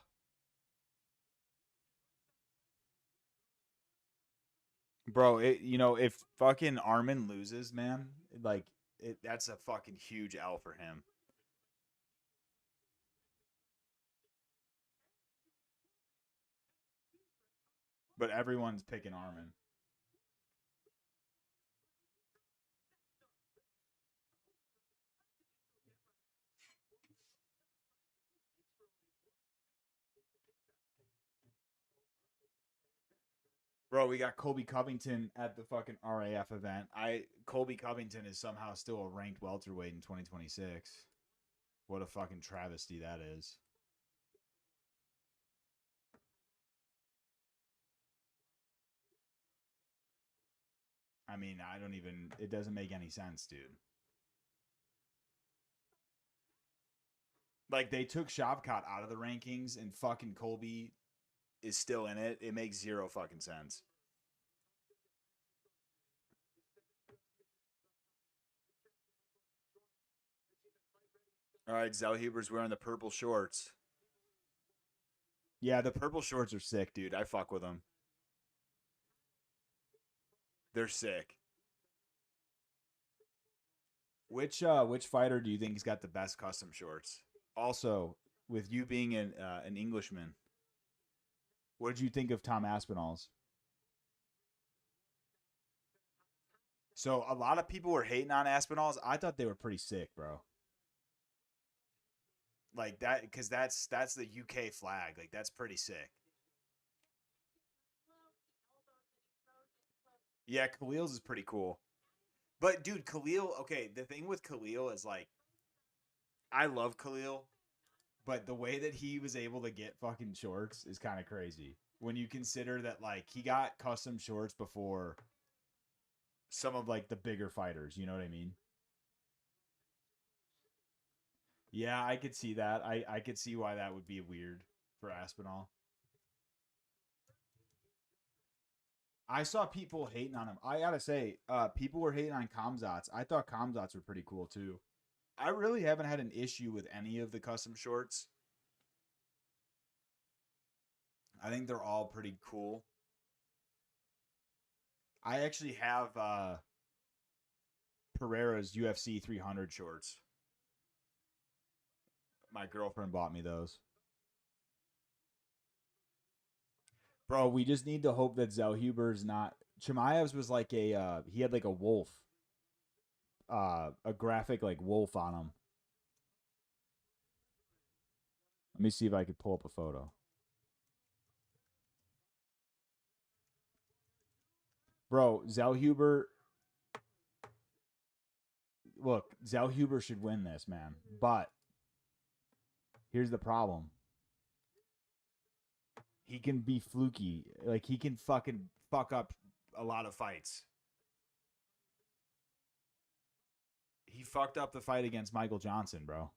Bro, if fucking Armin loses, man, like that's a fucking huge L for him. But everyone's picking Armin. Bro, we got Colby Covington at the fucking RAF event. Colby Covington is somehow still a ranked welterweight in 2026. What a fucking travesty that is. I mean, it doesn't make any sense, dude. Like, they took Shavkat out of the rankings and fucking Colby is still in it. It makes zero fucking sense. All right, Zellhuber's wearing the purple shorts. Yeah, the purple shorts are sick, dude. I fuck with them. They're sick. Which fighter do you think has got the best custom shorts? Also, with you being an Englishman, what did you think of Tom Aspinall's? So a lot of people were hating on Aspinall's. I thought they were pretty sick, bro. Like that, because that's the UK flag. Like that's pretty sick. Yeah, Khalil's is pretty cool. But dude, Khalil, okay, the thing with Khalil is like I love Khalil, but the way that he was able to get fucking shorts is kind of crazy. When you consider that like he got custom shorts before some of like the bigger fighters, you know what I mean? Yeah, I could see that. I could see why that would be weird for Aspinall. I saw people hating on him. I gotta say, people were hating on Kamzats. I thought Kamzats were pretty cool too. I really haven't had an issue with any of the custom shorts. I think they're all pretty cool. I actually have Pereira's UFC 300 shorts. My girlfriend bought me those. Bro, we just need to hope that Zellhuber's not. Chimaev's was like he had like a wolf, a graphic like wolf on him. Let me see if I could pull up a photo. Bro, Zellhuber. Look, Zellhuber should win this, man. But here's the problem. He can be fluky. Like, he can fucking fuck up a lot of fights. He fucked up the fight against Michael Johnson, bro.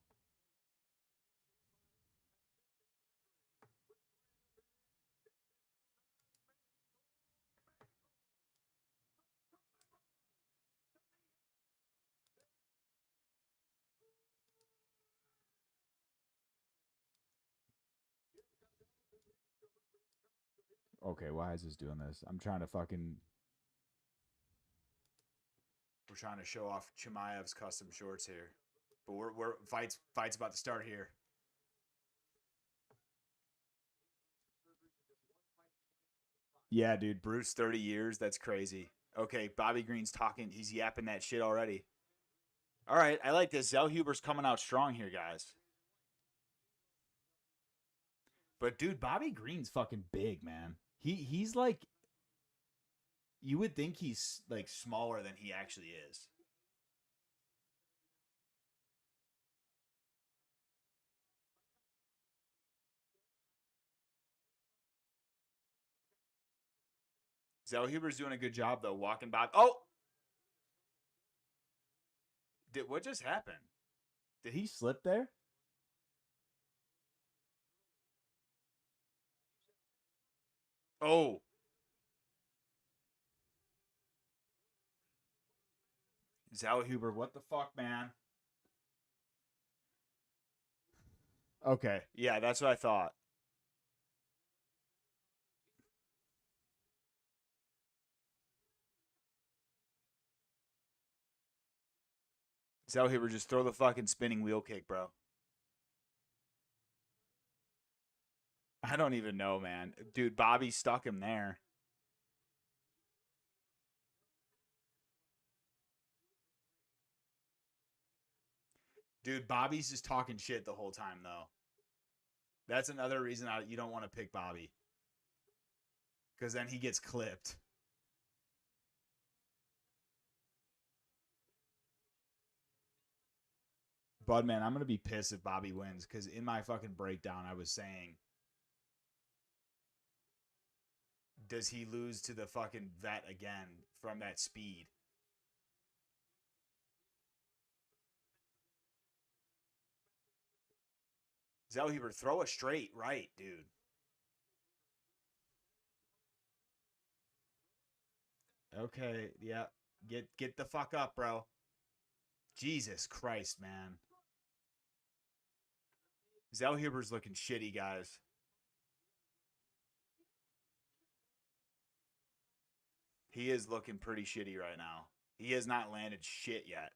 Okay, why is this doing this? I'm trying to fucking... We're trying to show off Chimaev's custom shorts here. But we're fight's about to start here. Yeah, dude, Bruce 30 years, that's crazy. Okay, Bobby Green's talking, he's yapping that shit already. All right, I like this. Zellhuber's coming out strong here, guys. But dude, Bobby Green's fucking big, man. He's like You would think he's like smaller than he actually is. Zellhuber's doing a good job though, walking by. Oh, what just happened? Did he slip there? Oh. Zellhuber, what the fuck, man? Okay. Yeah, that's what I thought. Zellhuber, just throw the fucking spinning wheel kick, bro. I don't even know, man. Dude, Bobby stuck him there. Dude, Bobby's just talking shit the whole time, though. That's another reason you don't want to pick Bobby. Because then he gets clipped. Budman, I'm going to be pissed if Bobby wins. Because in my fucking breakdown, I was saying, does he lose to the fucking vet again from that speed? Zellhuber, throw a straight right, dude. Okay, yeah. Get the fuck up, bro. Jesus Christ, man. Zellhuber's looking shitty, guys. He is looking pretty shitty right now. He has not landed shit yet.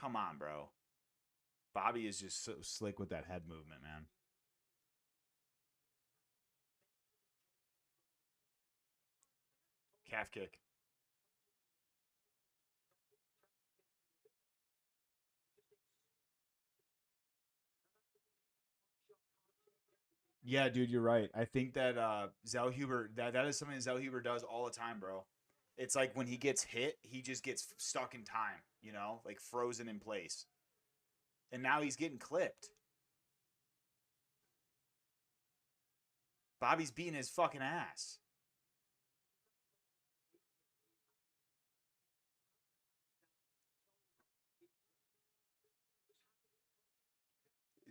Come on, bro. Bobby is just so slick with that head movement, man. Calf kick. Yeah, dude, you're right. I think that Zellhuber, that is something that Zellhuber does all the time, bro. It's like when he gets hit, he just gets stuck in time, you know, like frozen in place. And now he's getting clipped. Bobby's beating his fucking ass.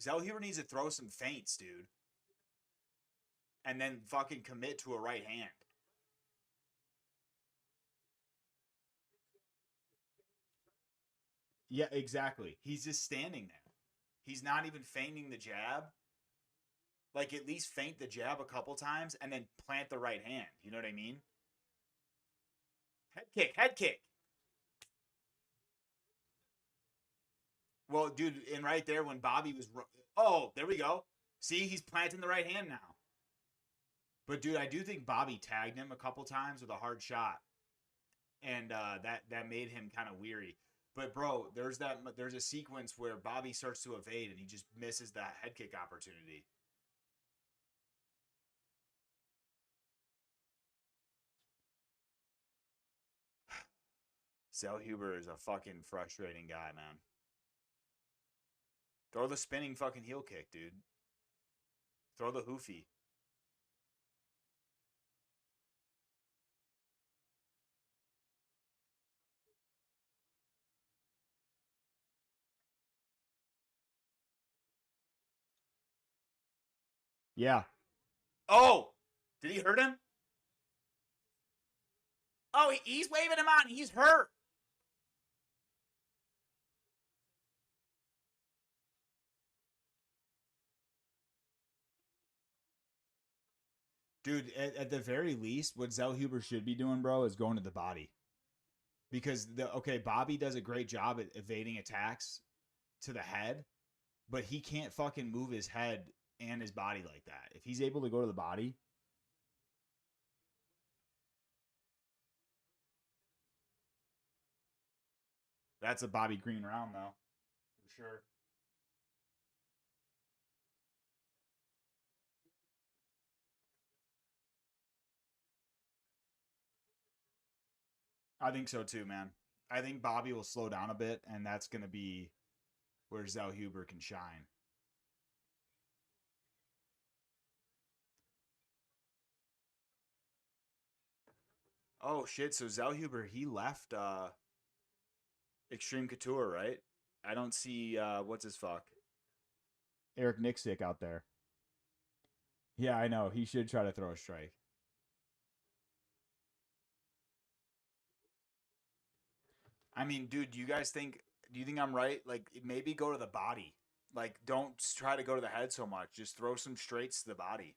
Zellhuber needs to throw some feints, dude. And then fucking commit to a right hand. Yeah, exactly. He's just standing there. He's not even feinting the jab. Like, at least feint the jab a couple times and then plant the right hand. You know what I mean? Head kick, head kick. Well, dude, and right there when Bobby was... Oh, there we go. See, he's planting the right hand now. But, dude, I do think Bobby tagged him a couple times with a hard shot. And that made him kind of weary. But, bro, there's a sequence where Bobby starts to evade and he just misses that head kick opportunity. Zellhuber is a fucking frustrating guy, man. Throw the spinning fucking heel kick, dude. Throw the hoofy. Yeah. Oh! Did he hurt him? Oh, he's waving him on. He's hurt. Dude, at the very least, what Zellhuber should be doing, bro, is going to the body. Because, Bobby does a great job at evading attacks to the head, but he can't fucking move his head and his body like that. If he's able to go to the body... That's a Bobby Green round, though. For sure. I think so too, man. I think Bobby will slow down a bit, and that's going to be where Zellhuber can shine. Oh, shit. So Zellhuber, he left Extreme Couture, right? I don't see, what's his fuck? Eric Nixick out there. Yeah, I know. He should try to throw a strike. I mean, dude, do you think I'm right? Like, maybe go to the body. Like, don't try to go to the head so much. Just throw some straights to the body.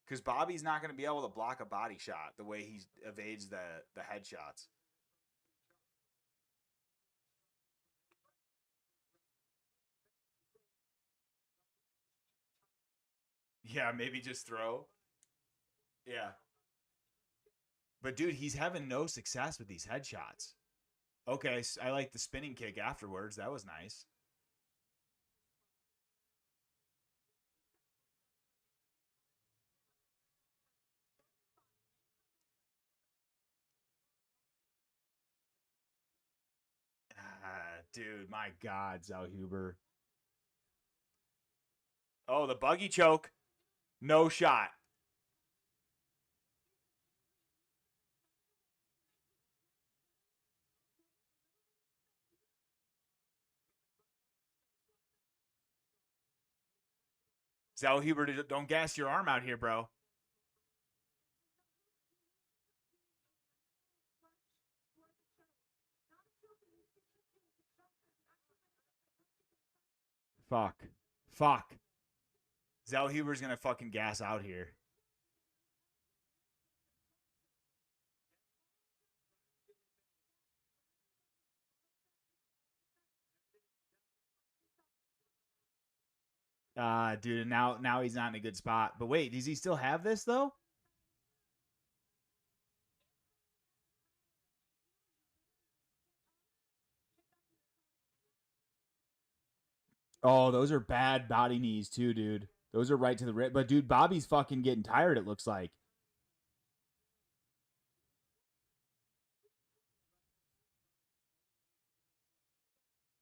Because Bobby's not going to be able to block a body shot the way he evades the head shots. Yeah, maybe just throw. Yeah. But, dude, he's having no success with these headshots. Okay, I like the spinning kick afterwards. That was nice. Dude, my God, Zellhuber. Oh, the buggy choke. No shot. Zellhuber, don't gas your arm out here, bro. Fuck. Zellhuber's going to fucking gas out here. Dude, now he's not in a good spot. But wait, does he still have this though? Oh, those are bad body knees too, dude. Those are right to the rib. But dude, Bobby's fucking getting tired, it looks like.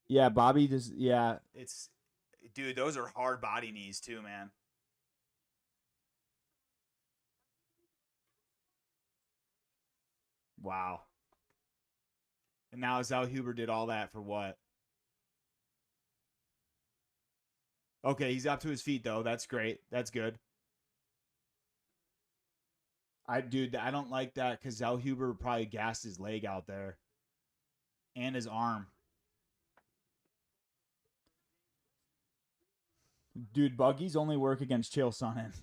Yeah, Bobby just it's dude, those are hard body knees too, man. Wow. And now Zellhuber did all that for what? Okay, he's up to his feet though. That's great. That's good. I don't like that because Zellhuber probably gassed his leg out there and his arm. Dude, buggies only work against Chael Sonnen.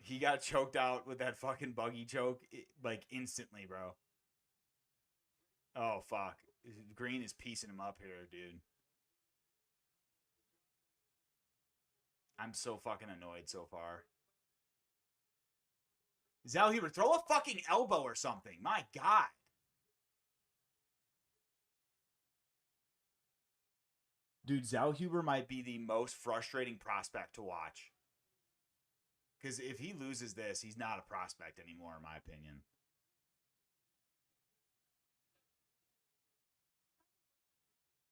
He got choked out with that fucking buggy choke like instantly, bro. Oh fuck. Green is piecing him up here, dude. I'm so fucking annoyed so far. Zellhuber, throw a fucking elbow or something. My God. Dude, Zellhuber might be the most frustrating prospect to watch. Because if he loses this, he's not a prospect anymore, in my opinion.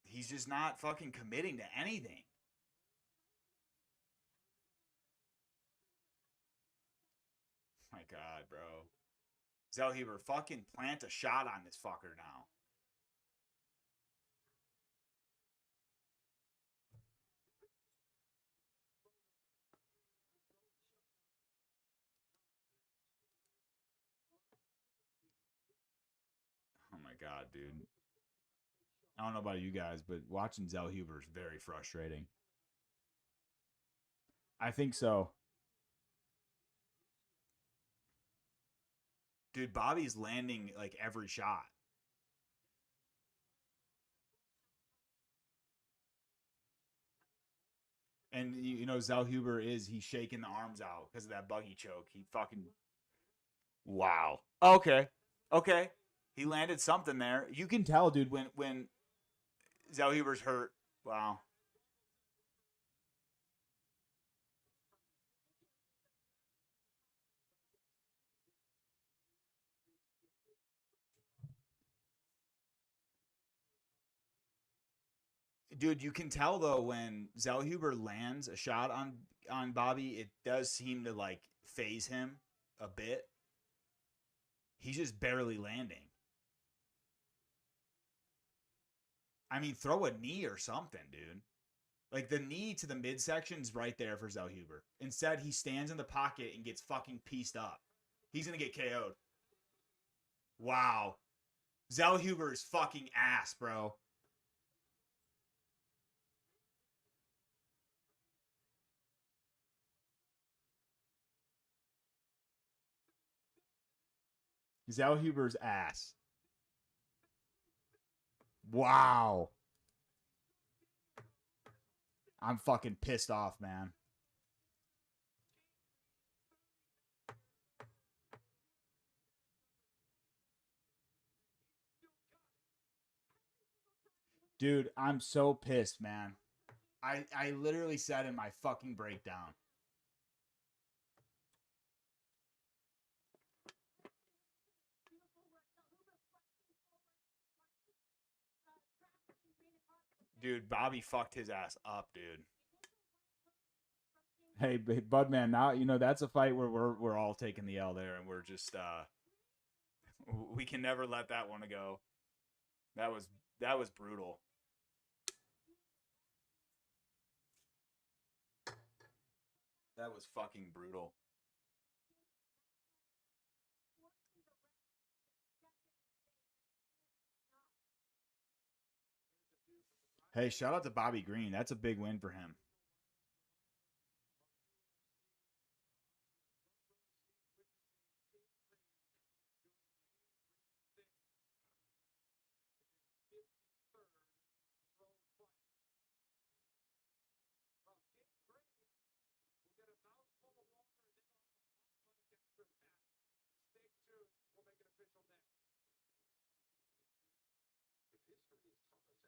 He's just not fucking committing to anything. My God, bro. Zellhuber, fucking plant a shot on this fucker now. Oh my God, dude. I don't know about you guys, but watching Zellhuber is very frustrating. I think so. Dude, Bobby's landing like every shot. And you know, Zellhuber he's shaking the arms out because of that buggy choke. He fucking wow. Okay. He landed something there. You can tell, dude, when Zellhuber's hurt. Wow. Dude, you can tell though when Zellhuber lands a shot on Bobby, it does seem to like phase him a bit. He's just barely landing. I mean, throw a knee or something, dude. Like the knee to the midsection's right there for Zellhuber. Instead, he stands in the pocket and gets fucking pieced up. He's gonna get KO'd. Wow. Zellhuber is fucking ass, bro. Zellhuber's ass. Wow. I'm fucking pissed off, man. Dude, I'm so pissed, man. I literally said in my fucking breakdown. Dude, Bobby fucked his ass up, dude. Hey, Budman, now you know that's a fight where we're all taking the L there, and we're just we can never let that one go. That was brutal. That was fucking brutal. Hey, shout out to Bobby Green. That's a big win for him.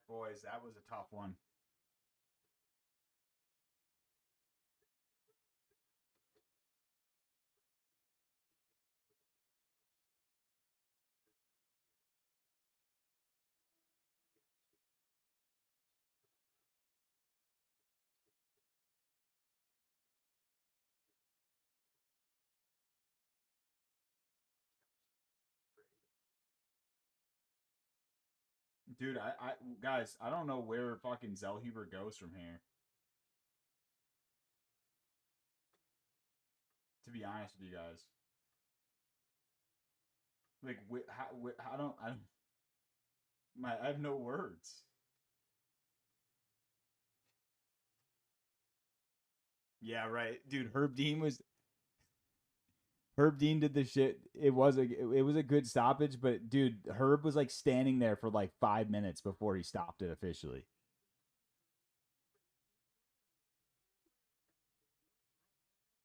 Boys, that was a tough one. Dude, I guys, I don't know where fucking Zellhuber goes from here. To be honest with you guys, like, I have no words. Yeah, right, dude. Herb Dean did the shit. It was a good stoppage, but dude, Herb was like standing there for like 5 minutes before he stopped it officially.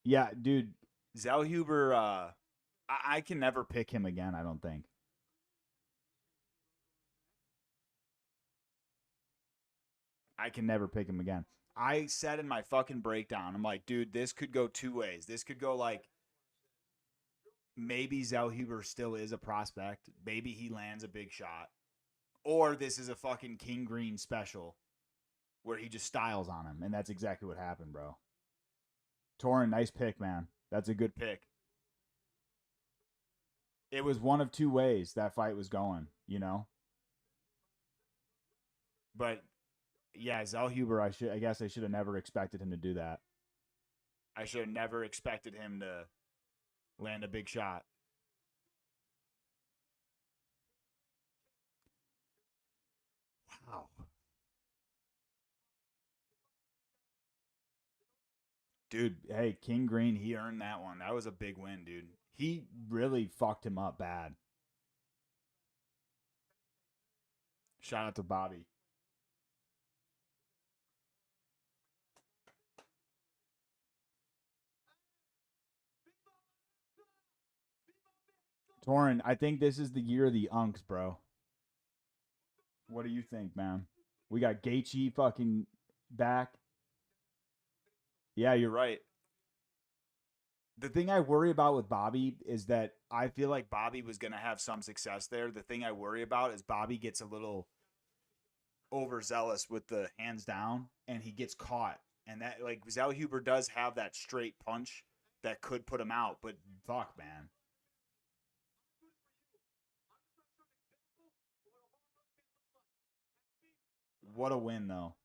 Yeah, dude. Zellhuber, I can never pick him again. I don't think. I can never pick him again. I said in my fucking breakdown, I'm like, dude, this could go two ways. This could go like maybe Zellhuber still is a prospect. Maybe he lands a big shot. Or this is a fucking King Green special where he just styles on him. And that's exactly what happened, bro. Torin, nice pick, man. That's a good pick. It was one of two ways that fight was going, you know? But yeah, Zellhuber, I guess I should have never expected him to do that. I should have never expected him to land a big shot. Wow. Dude, hey, King Green, he earned that one. That was a big win, dude. He really fucked him up bad. Shout out to Bobby. Torin, I think this is the year of the Unks, bro. What do you think, man? We got Gaethje fucking back. Yeah, you're right. The thing I worry about with Bobby is that I feel like Bobby was going to have some success there. The thing I worry about is Bobby gets a little overzealous with the hands down, and he gets caught. And that, like, Zellhuber does have that straight punch that could put him out, but fuck, man. What a win, though.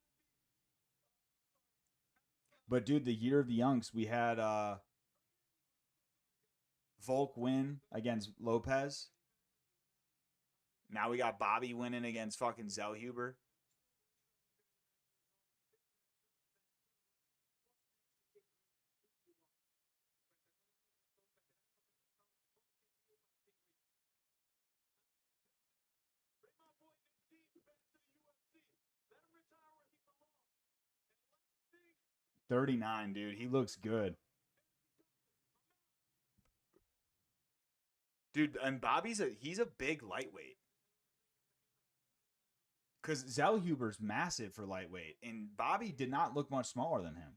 But, dude, the year of the Younks, we had Volk win against Lopez. Now we got Bobby winning against fucking Zellhuber. $39, dude. He looks good. Dude, and he's a big lightweight. Because Zellhuber's massive for lightweight, and Bobby did not look much smaller than him.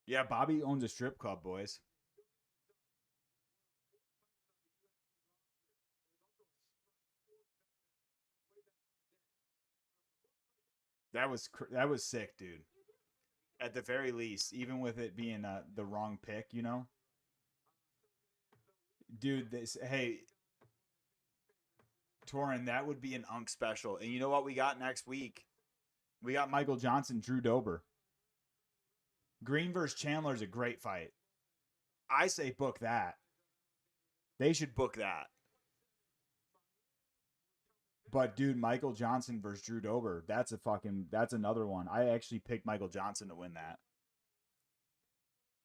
Yeah, Bobby owns a strip club, boys. That was sick, dude. At the very least, even with it being the wrong pick, you know? Dude, hey, Torin, that would be an Unk special. And you know what we got next week? We got Michael Johnson, Drew Dober. Green versus Chandler is a great fight. I say book that. They should book that. But, dude, Michael Johnson versus Drew Dober, that's another one. I actually picked Michael Johnson to win that.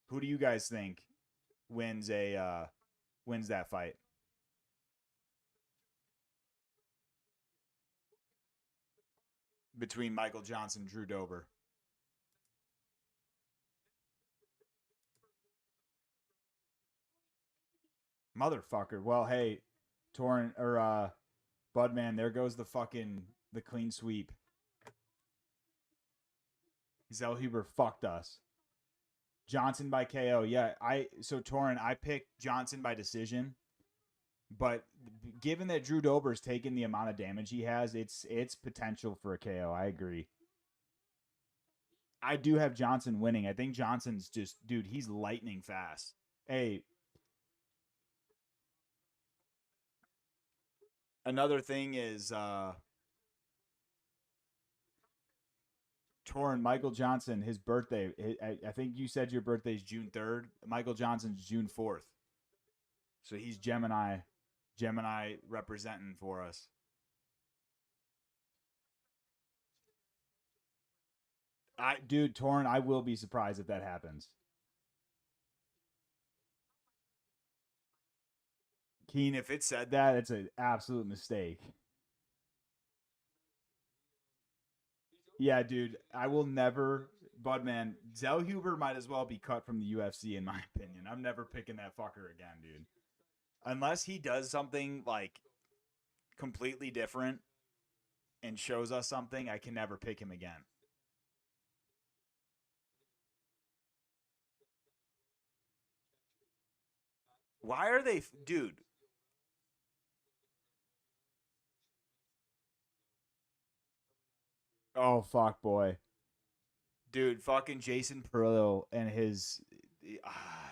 Who do you guys think wins that fight? Between Michael Johnson and Drew Dober. Motherfucker. Well, hey, Torin or Budman, there goes the clean sweep. Zellhuber fucked us. Johnson by KO. Yeah, Torin, I picked Johnson by decision. But given that Drew Dober's taken the amount of damage he has, it's potential for a KO. I agree. I do have Johnson winning. I think Johnson's just, dude, he's lightning fast. Hey, another thing is Torin, Michael Johnson, his birthday. I think you said your birthday's June 3rd. Michael Johnson's June 4th. So he's Gemini representing for us. Dude, Torin, I will be surprised if that happens. Keen, if it said that, it's an absolute mistake. Yeah, dude, I will never. Budman, Zellhuber might as well be cut from the UFC, in my opinion. I'm never picking that fucker again, dude. Unless he does something, like, completely different and shows us something, I can never pick him again. Why are they... Dude. Oh, fuck, boy. Dude, fucking Jason Perillo and his...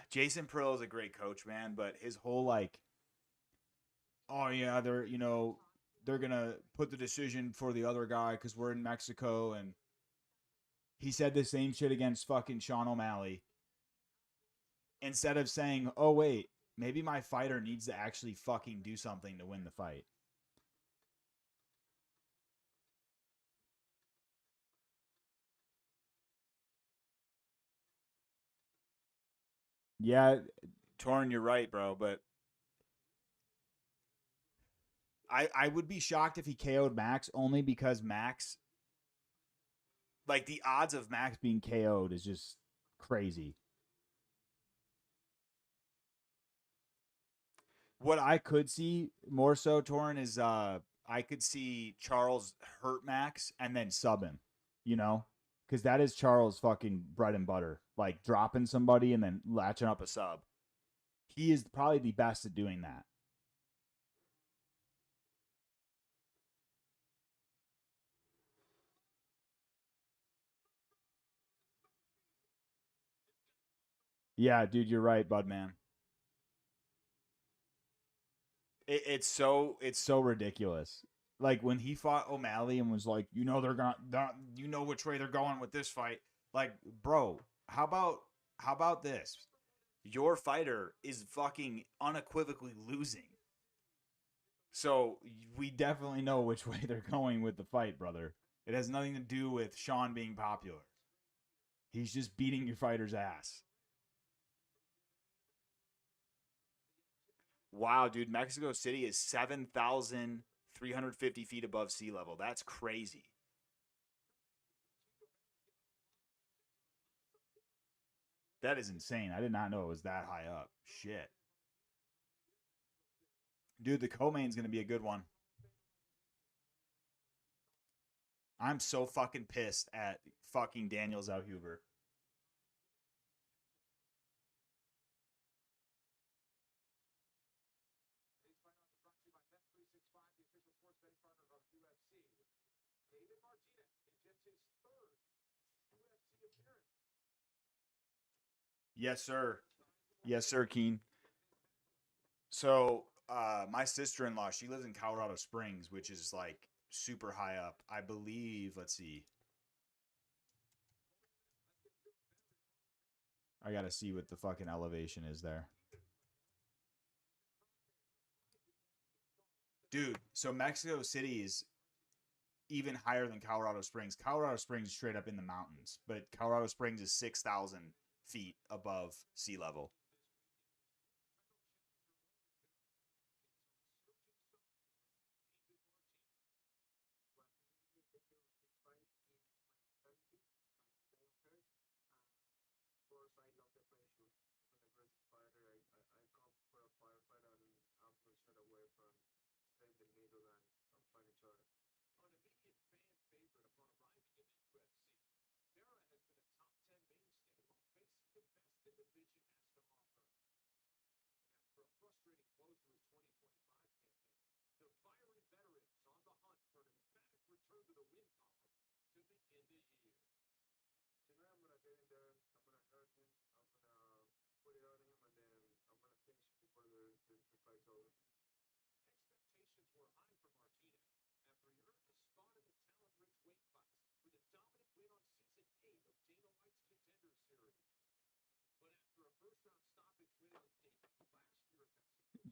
Jason Perillo is a great coach, man, but his whole, like... Oh, yeah, they're going to put the decision for the other guy because we're in Mexico, and he said the same shit against fucking Sean O'Malley. Instead of saying, oh, wait, maybe my fighter needs to actually fucking do something to win the fight. Yeah, Torn, you're right, bro, but I would be shocked if he KO'd Max only because Max, like, the odds of Max being KO'd is just crazy. What I could see more so, Torn, is I could see Charles hurt Max and then sub him, because that is Charles' fucking bread and butter, like dropping somebody and then latching up a sub. He is probably the best at doing that. Yeah, dude, you're right, bud, man. It's so ridiculous. Like when he fought O'Malley and was like, you know which way they're going with this fight. Like, bro, how about this? Your fighter is fucking unequivocally losing. So we definitely know which way they're going with the fight, brother. It has nothing to do with Sean being popular. He's just beating your fighter's ass. Wow, dude, Mexico City is 7,350 feet above sea level. That's crazy. That is insane. I did not know it was that high up. Shit. Dude, the co-main's going to be a good one. I'm so fucking pissed at fucking Daniel Zellhuber. Yes, sir. Yes, sir, Keen. So, my sister-in-law, she lives in Colorado Springs, which is like super high up. I believe, let's see. I got to see what the fucking elevation is there. Dude, so Mexico City is even higher than Colorado Springs. Colorado Springs is straight up in the mountains, but Colorado Springs is 6,000 feet above sea level.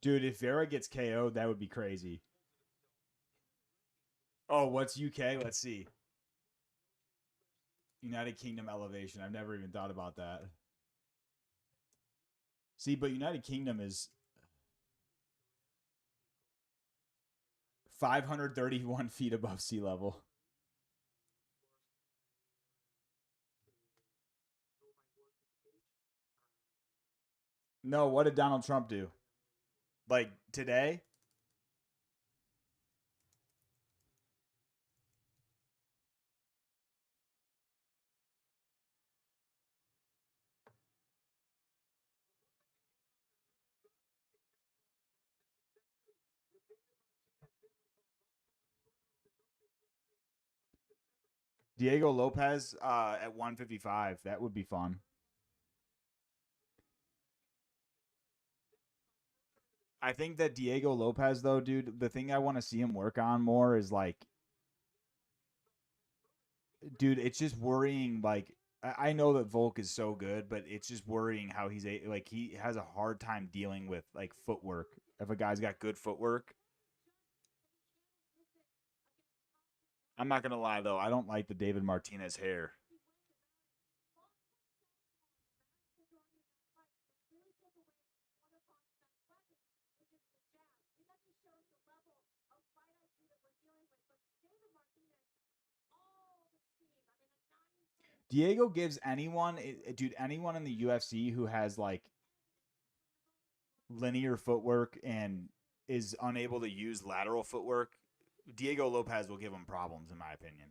Dude, if Vera gets KO'd, that would be crazy. Oh, what's UK? Let's see. United Kingdom elevation. I've never even thought about that. See, but United Kingdom is 531 feet above sea level. No, what did Donald Trump do? Like today? Diego Lopez at 155. That would be fun. I think that Diego Lopez, though, dude, the thing I want to see him work on more is like, dude, it's just worrying. Like, I know that Volk is so good, but it's just worrying how like he has a hard time dealing with like footwork. If a guy's got good footwork, I'm not gonna lie though, I don't like the David Martinez hair. Diego gives anyone, dude, anyone in the UFC who has like linear footwork and is unable to use lateral footwork, Diego Lopez will give him problems, in my opinion.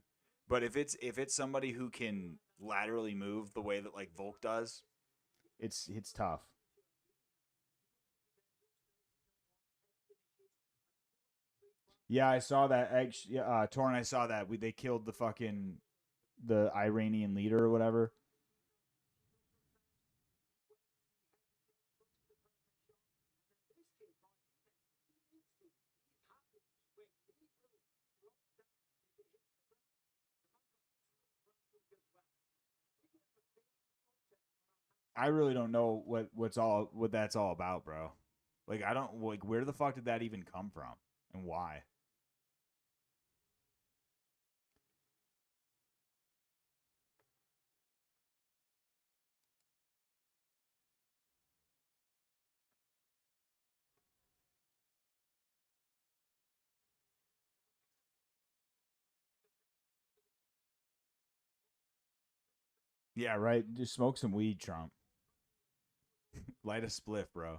But if it's somebody who can laterally move the way that like Volk does, it's tough. Yeah, I saw that. Torn, I saw that. They killed the Iranian leader or whatever. I really don't know what that's all about, bro. Like I don't like where the fuck did that even come from and why? Yeah, right. Just smoke some weed, Trump. Light a spliff, bro.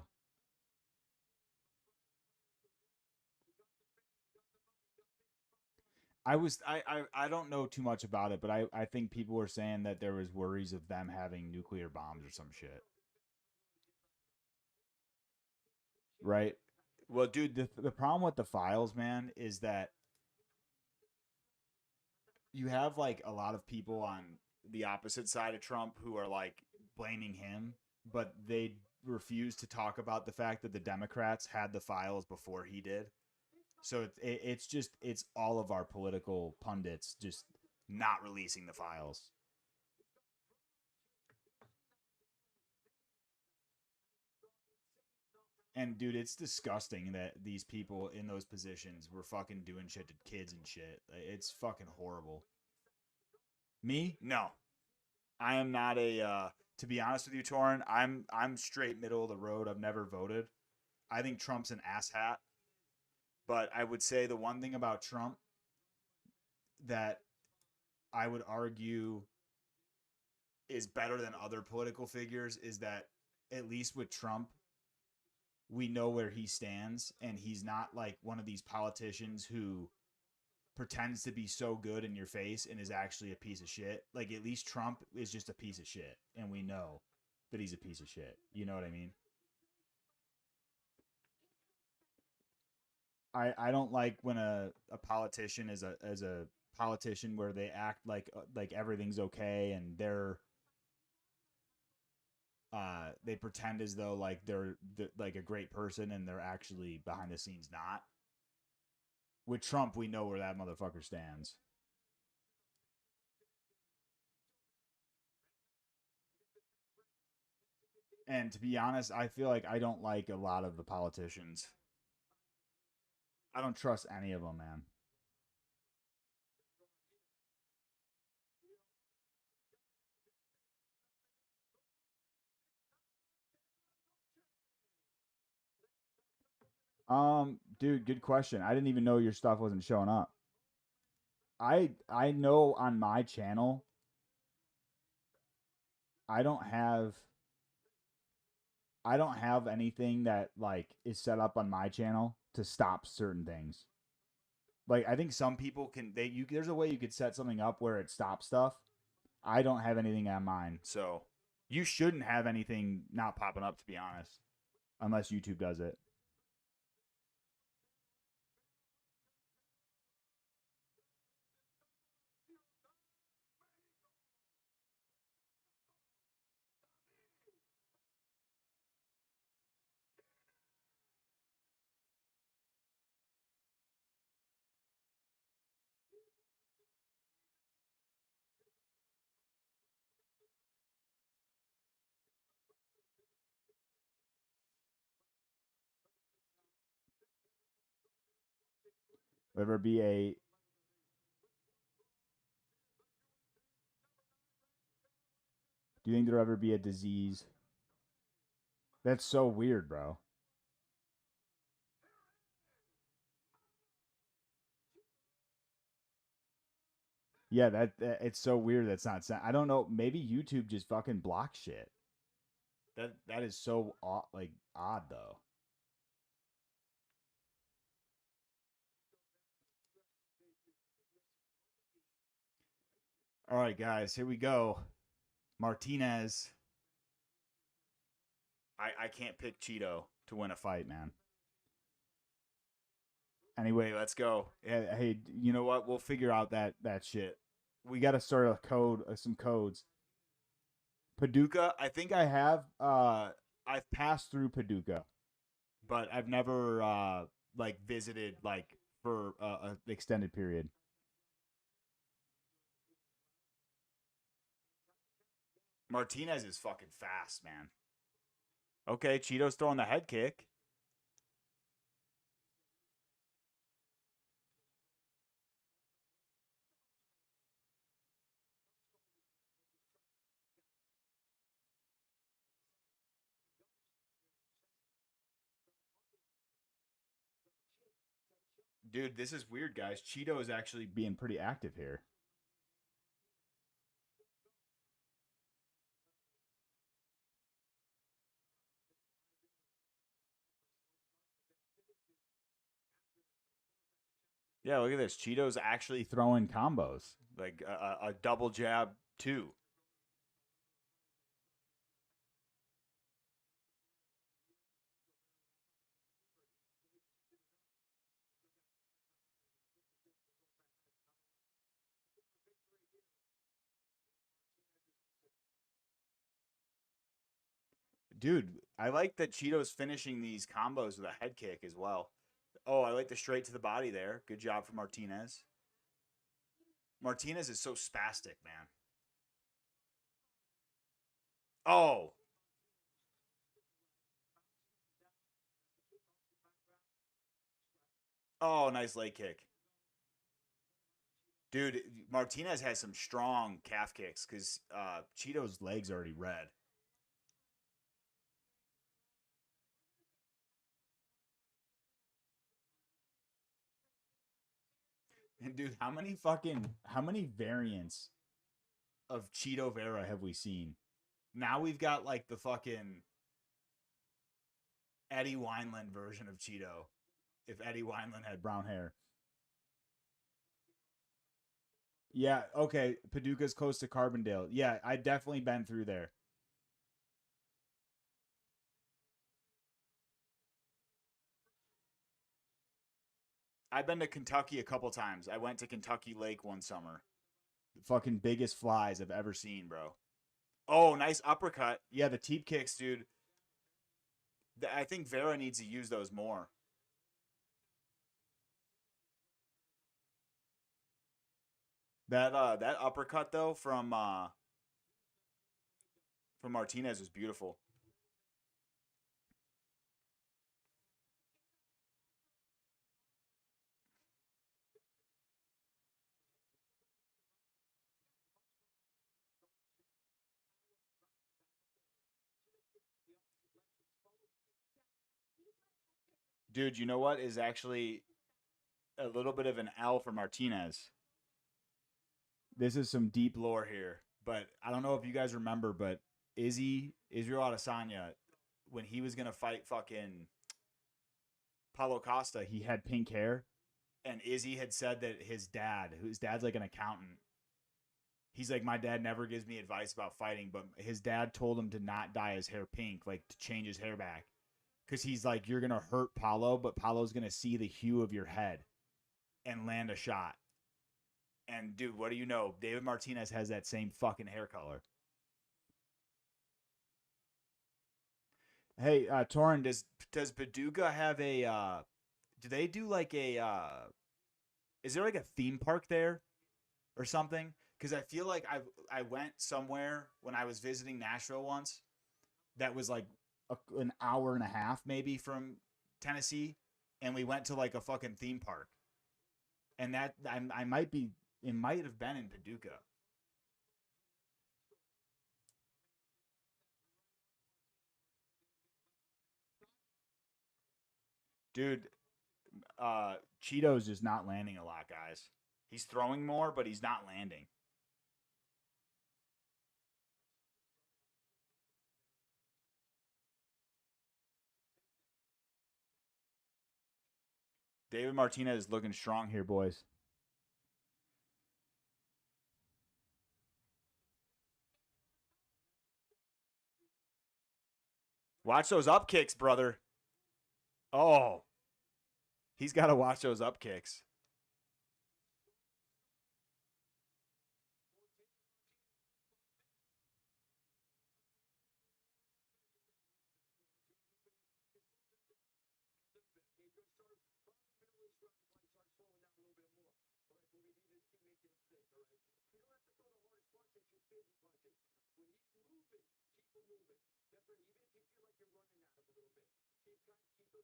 I don't know too much about it, but I think people were saying that there was worries of them having nuclear bombs or some shit. Right? Well, dude, the problem with the files, man, is that you have like a lot of people on the opposite side of Trump who are like blaming him, but they refuse to talk about the fact that the Democrats had the files before he did. So it's just it's all of our political pundits just not releasing the files. And dude, it's disgusting that these people in those positions were fucking doing shit to kids and shit. It's fucking horrible. Me? No. I am not a to be honest with you, Torrin, I'm straight middle of the road. I've never voted. I think Trump's an asshat. But I would say the one thing about Trump that I would argue is better than other political figures is that at least with Trump, we know where he stands, and he's not like one of these politicians who pretends to be so good in your face and is actually a piece of shit. Like at least Trump is just a piece of shit, and we know that he's a piece of shit. You know what I mean? I don't like when a politician is a politician where they act like everything's okay and they pretend as though like they're like a great person and they're actually behind the scenes not. With Trump, we know where that motherfucker stands. And to be honest, I feel like I don't like a lot of the politicians. I don't trust any of them, man. Dude, good question. I didn't even know your stuff wasn't showing up. I know on my channel, I don't have I don't have anything that like is set up on my channel to stop certain things. Like I think some people can there's a way you could set something up where it stops stuff. I don't have anything on mine. So you shouldn't have anything not popping up to be honest, unless YouTube does it. Will ever be a Do you think there'll ever be a disease? That's so weird, bro. Yeah, that it's so weird. That's not. I don't know. Maybe YouTube just fucking blocks shit. That is so like odd though. All right, guys, here we go. Martinez. I can't pick Cheeto to win a fight, man. Anyway, let's go. Hey, you know what? We'll figure out that shit. We got to start a code, some codes. Paducah. I think I have. I've passed through Paducah, but I've never like visited like for an extended period. Martinez is fucking fast, man. Okay, Cheeto's throwing the head kick. Dude, this is weird, guys. Cheeto is actually being pretty active here. Yeah, look at this. Cheeto's actually throwing combos. Like a double jab, 2. Dude, I like that Cheeto's finishing these combos with a head kick as well. Oh, I like the straight to the body there. Good job for Martinez. Martinez is so spastic, man. Oh. Oh, nice leg kick. Dude, Martinez has some strong calf kicks because Cheeto's leg's already red. And dude, how many variants of Cheeto Vera have we seen? Now we've got like the fucking Eddie Wineland version of Cheeto. If Eddie Wineland had brown hair. Yeah, okay. Paducah's close to Carbondale. Yeah, I've definitely been through there. I've been to Kentucky a couple times. I went to Kentucky Lake one summer. The fucking biggest flies I've ever seen, bro. Oh, nice uppercut. Yeah, the teep kicks, dude. I think Vera needs to use those more. That uppercut though from Martinez was beautiful. Dude, you know what is actually a little bit of an L for Martinez? This is some deep lore here, but I don't know if you guys remember, but Israel Adesanya, when he was gonna fight fucking Paulo Costa, he had pink hair, and Izzy had said that his dad's like an accountant. He's like, my dad never gives me advice about fighting, but his dad told him to not dye his hair pink, like to change his hair back. Because he's like, you're going to hurt Paulo, but Paulo's going to see the hue of your head and land a shot. And dude, what do you know? David Martinez has that same fucking hair color. Hey, Torin, does Paducah have a do they do like a is there like a theme park there or something? Because I feel like I went somewhere when I was visiting Nashville once that was like an hour and a half maybe from Tennessee, and we went to like a fucking theme park, and that I might be it might have been in Paducah. Dude, Cheeto's just not landing a lot, guys. He's throwing more, but he's not landing. David Martinez is looking strong here, boys. Watch those up kicks, brother. Oh, he's got to watch those up kicks.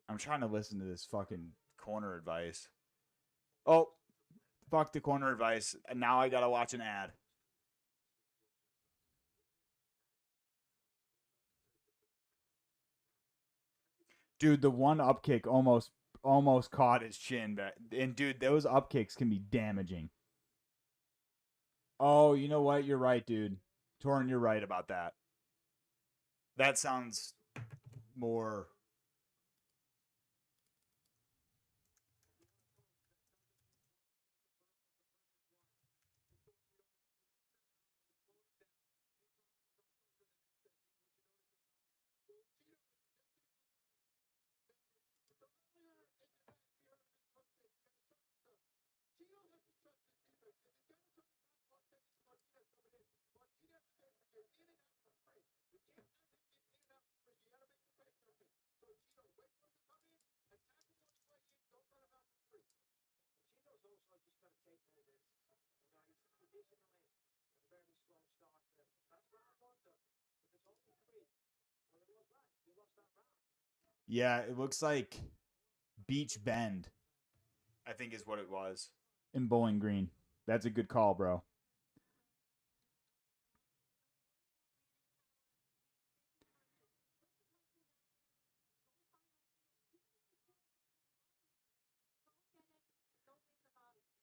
I'm trying to listen to this fucking corner advice. Oh, fuck the corner advice. And now I gotta watch an ad. Dude, the one up kick almost caught his chin back. And dude, those up kicks can be damaging. Oh, you know what? You're right, dude. Torrin, you're right about that. That sounds more. Yeah, it looks like Beach Bend, I think is what it was. In Bowling Green. That's a good call, bro.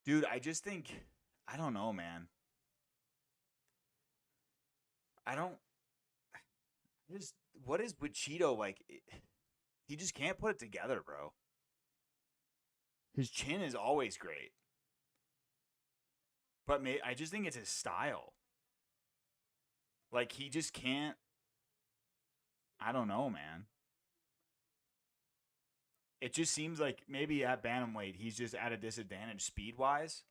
Dude, I just think, I don't know, man. I don't, just, what is with Cheeto, like, he just can't put it together, bro. His chin is always great. But I just think it's his style. Like, he just can't, I don't know, man. It just seems like maybe at bantamweight, he's just at a disadvantage speed-wise.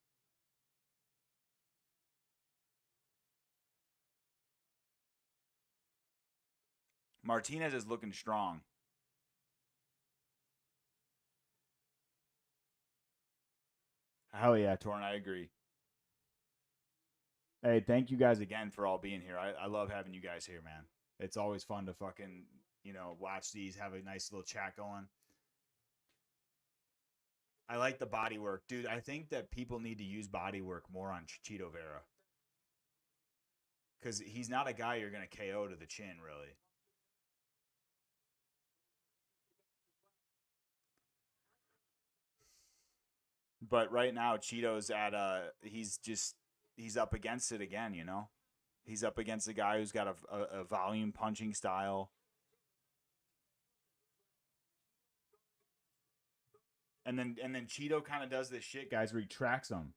Martinez is looking strong. Hell yeah, Torn, I agree. Hey, thank you guys again for all being here. I love having you guys here, man. It's always fun to fucking, watch these, have a nice little chat going. I like the body work. Dude, I think that people need to use body work more on Cheeto Vera. Because he's not a guy you're going to KO to the chin, really. But right now, Cheeto's at he's up against it again, He's up against a guy who's got a volume punching style. And then Cheeto kind of does this shit, guys, where he tracks him,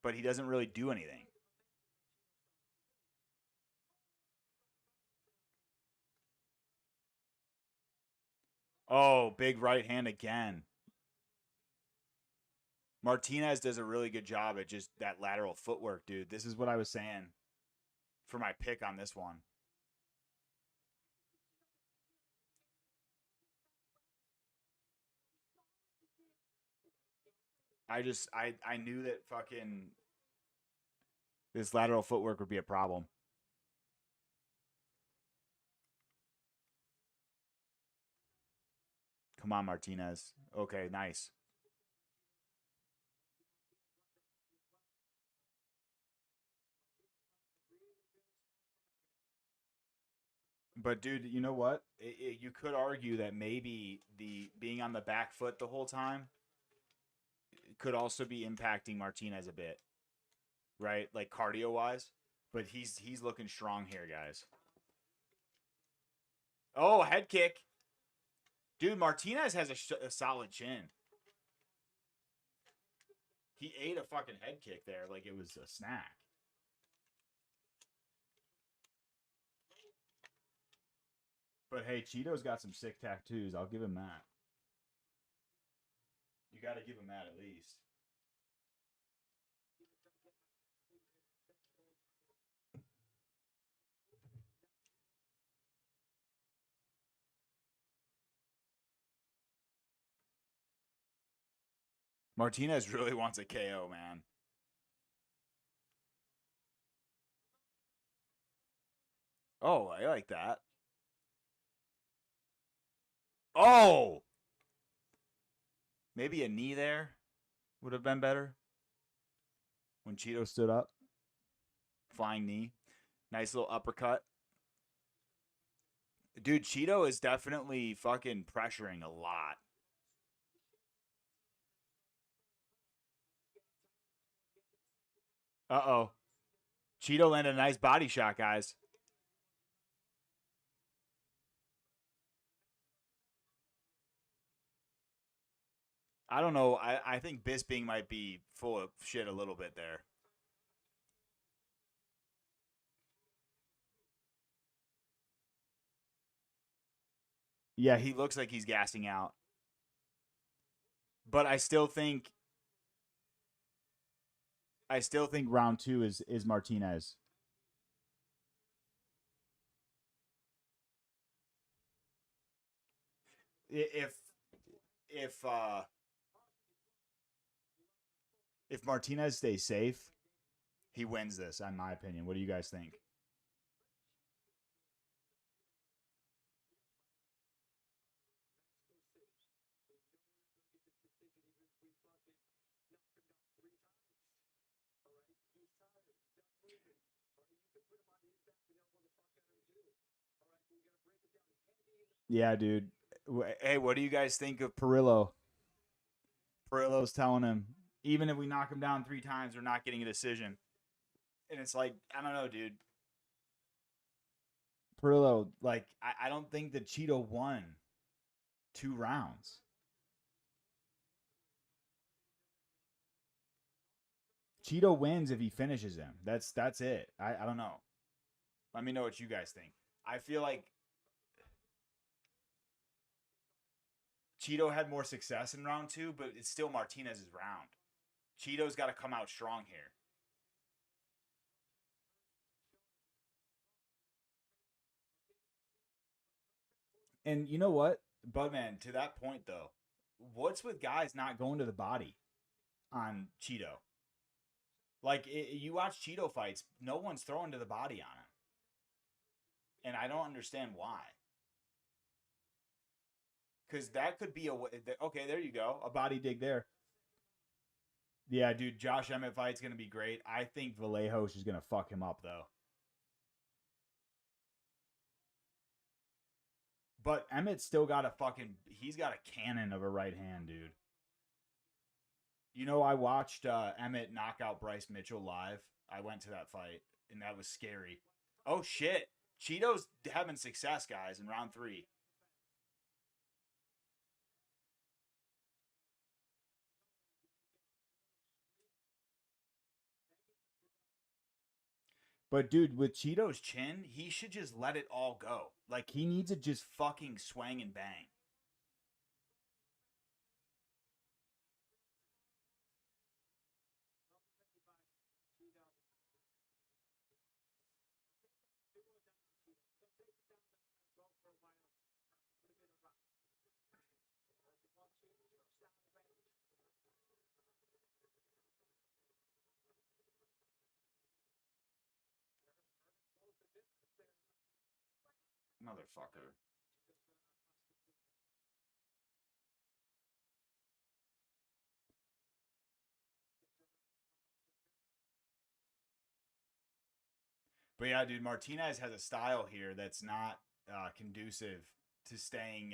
But he doesn't really do anything. Oh, big right hand again. Martinez does a really good job at just that lateral footwork, dude. This is what I was saying for my pick on this one. I knew that fucking this lateral footwork would be a problem. Come on, Martinez. Okay, nice. But dude, you know what? You could argue that maybe the being on the back foot the whole time could also be impacting Martinez a bit, right? Like cardio wise. But he's looking strong here, guys. Oh, head kick. Dude, Martinez has a solid chin. He ate a fucking head kick there like it was a snack. But hey, Cheeto's got some sick tattoos. I'll give him that. You got to give him that at least. Martinez really wants a KO, man. Oh, I like that. Oh! Maybe a knee there would have been better. When Cheeto stood up. Flying knee. Nice little uppercut. Dude, Cheeto is definitely fucking pressuring a lot. Uh-oh. Cheeto landed a nice body shot, guys. I don't know. I think Bisping might be full of shit a little bit there. Yeah, he looks like he's gassing out. But I still think round 2 is Martinez. If Martinez stays safe, he wins this, in my opinion. What do you guys think? Yeah, dude. Hey, what do you guys think of Perillo? Perillo's telling him, even if we knock him down 3 times, we're not getting a decision. And it's like, I don't know, dude. Perillo, like, I don't think that Cheeto won 2 rounds. Cheeto wins if he finishes him. That's it. I don't know. Let me know what you guys think. I feel like Cheeto had more success in round 2, but it's still Martinez's round. Cheeto's got to come out strong here. And you know what? Budman, to that point, though, what's with guys not going to the body on Cheeto? Like, you watch Cheeto fights, no one's throwing to the body on him. And I don't understand why. Because that could be a way. Okay, there you go. A body dig there. Yeah, dude, Josh Emmett fight's going to be great. I think Vallejos is going to fuck him up, though. But Emmett's still got he's got a cannon of a right hand, dude. You know, I watched Emmett knock out Bryce Mitchell live. I went to that fight, and that was scary. Oh, shit. Cheeto's having success, guys, in round 3. But, dude, with Cheeto's chin, he should just let it all go. Like, he needs to just fucking swang and bang. Motherfucker. But yeah, dude, Martinez has a style here that's not conducive to staying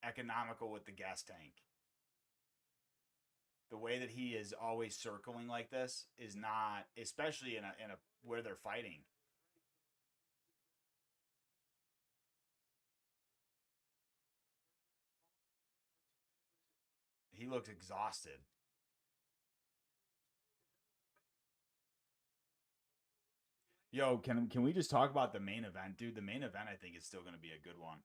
economical with the gas tank. The way that he is always circling like this is not, especially in a where they're fighting. He looks exhausted. Yo, can we just talk about the main event, dude? The main event, I think, is still going to be a good one.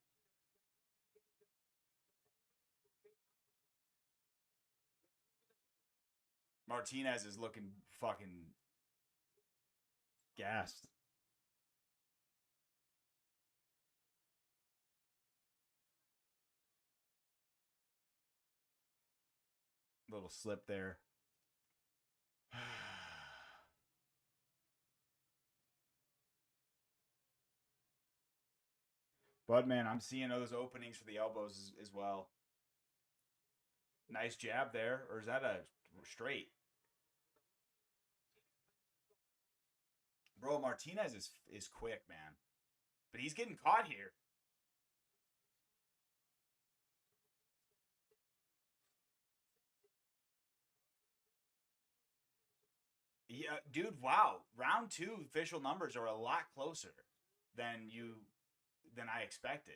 Martinez is looking fucking gassed. Little slip there. But, man, I'm seeing those openings for the elbows as well. Nice jab there. Or is that a straight? Bro, Martinez is quick, man. But he's getting caught here. Yeah, dude, wow. Round 2 official numbers are a lot closer than I expected.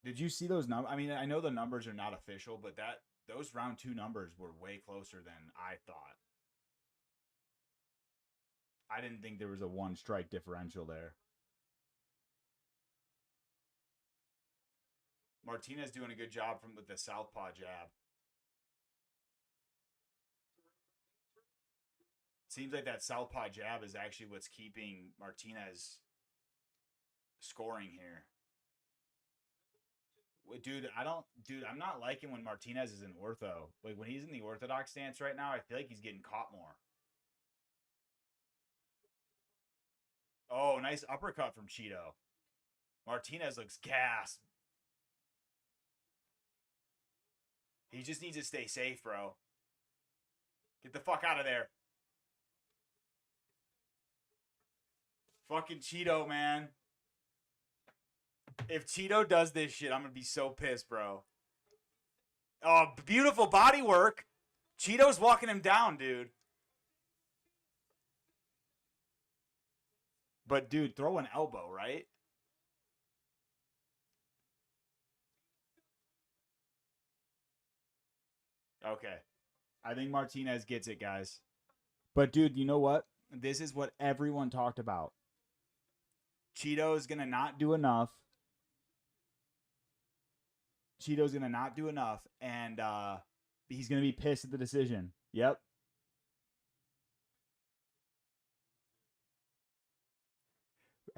Did you see those numbers? I mean, I know the numbers are not official, but those round 2 numbers were way closer than I thought. I didn't think there was a 1 strike differential there. Martinez doing a good job with the southpaw jab. Seems like that southpaw jab is actually what's keeping Martinez scoring here. Dude, I'm not liking when Martinez is in ortho. Like, when he's in the orthodox stance right now, I feel like he's getting caught more. Oh, nice uppercut from Cheeto. Martinez looks gassed. He just needs to stay safe, bro. Get the fuck out of there. Fucking Cheeto, man. If Cheeto does this shit, I'm going to be so pissed, bro. Oh, beautiful body work. Cheeto's walking him down, dude. But, dude, throw an elbow, right? Okay. I think Martinez gets it, guys. But, dude, you know what? This is what everyone talked about. Cheeto's going to not do enough. Cheeto's going to not do enough, and he's going to be pissed at the decision. Yep.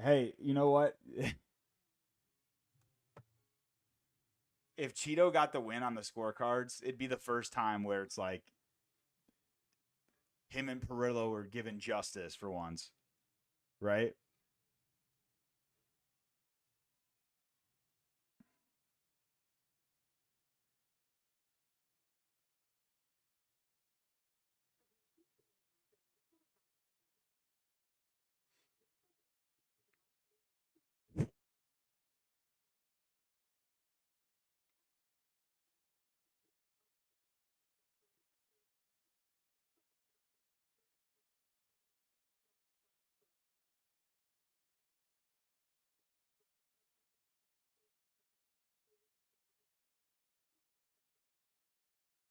Hey, you know what? If Cheeto got the win on the scorecards, it'd be the first time where it's like him and Perillo were given justice for once. Right?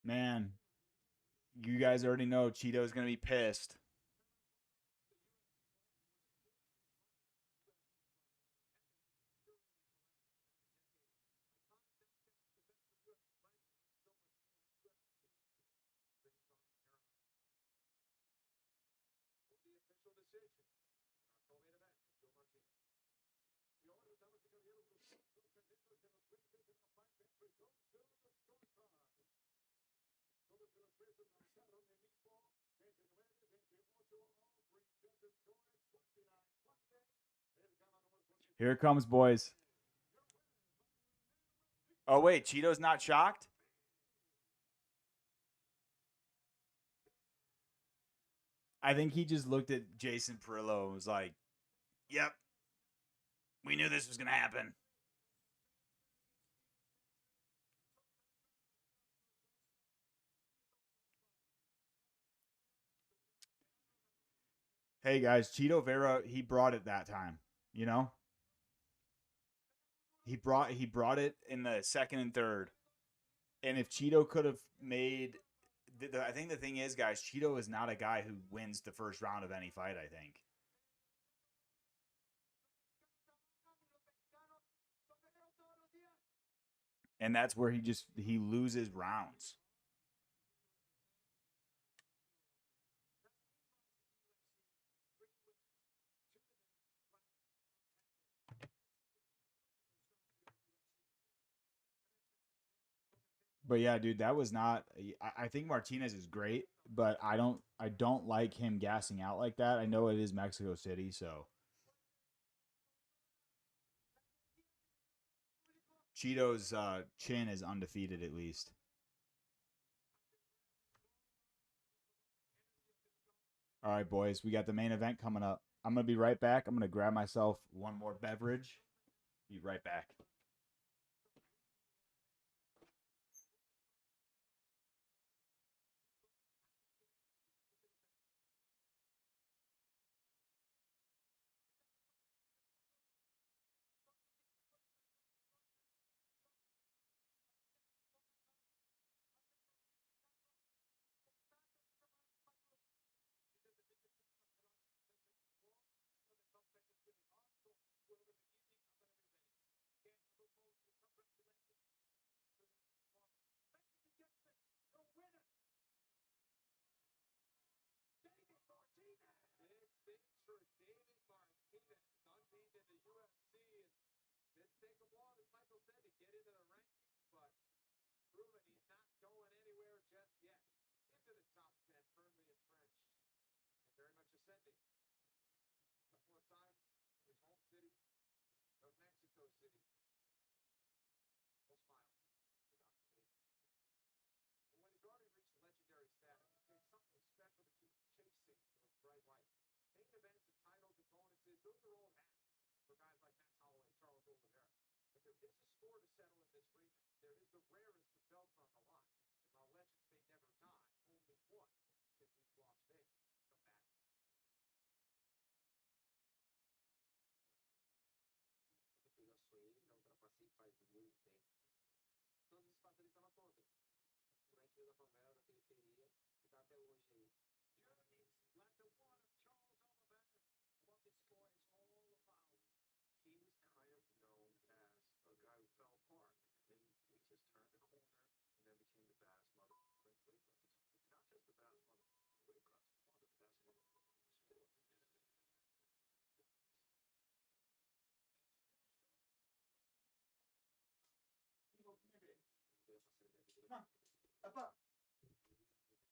Man, you guys already know Cheeto's going to be pissed. Here it comes, boys. Oh, wait. Cheeto's not shocked? I think he just looked at Jason Perillo and was like, yep, we knew this was going to happen. Hey, guys, Cheeto Vera, he brought it that time, you know? He brought it in the second and third. And if Cheeto could have made I think the thing is, guys, Cheeto is not a guy who wins the first round of any fight, I think. And that's where he loses rounds. But yeah, dude, that was not. I think Martinez is great, but I don't like him gassing out like that. I know it is Mexico City, so Cheeto's chin is undefeated at least. All right, boys, we got the main event coming up. I'm gonna be right back. I'm gonna grab myself one more beverage. Be right back.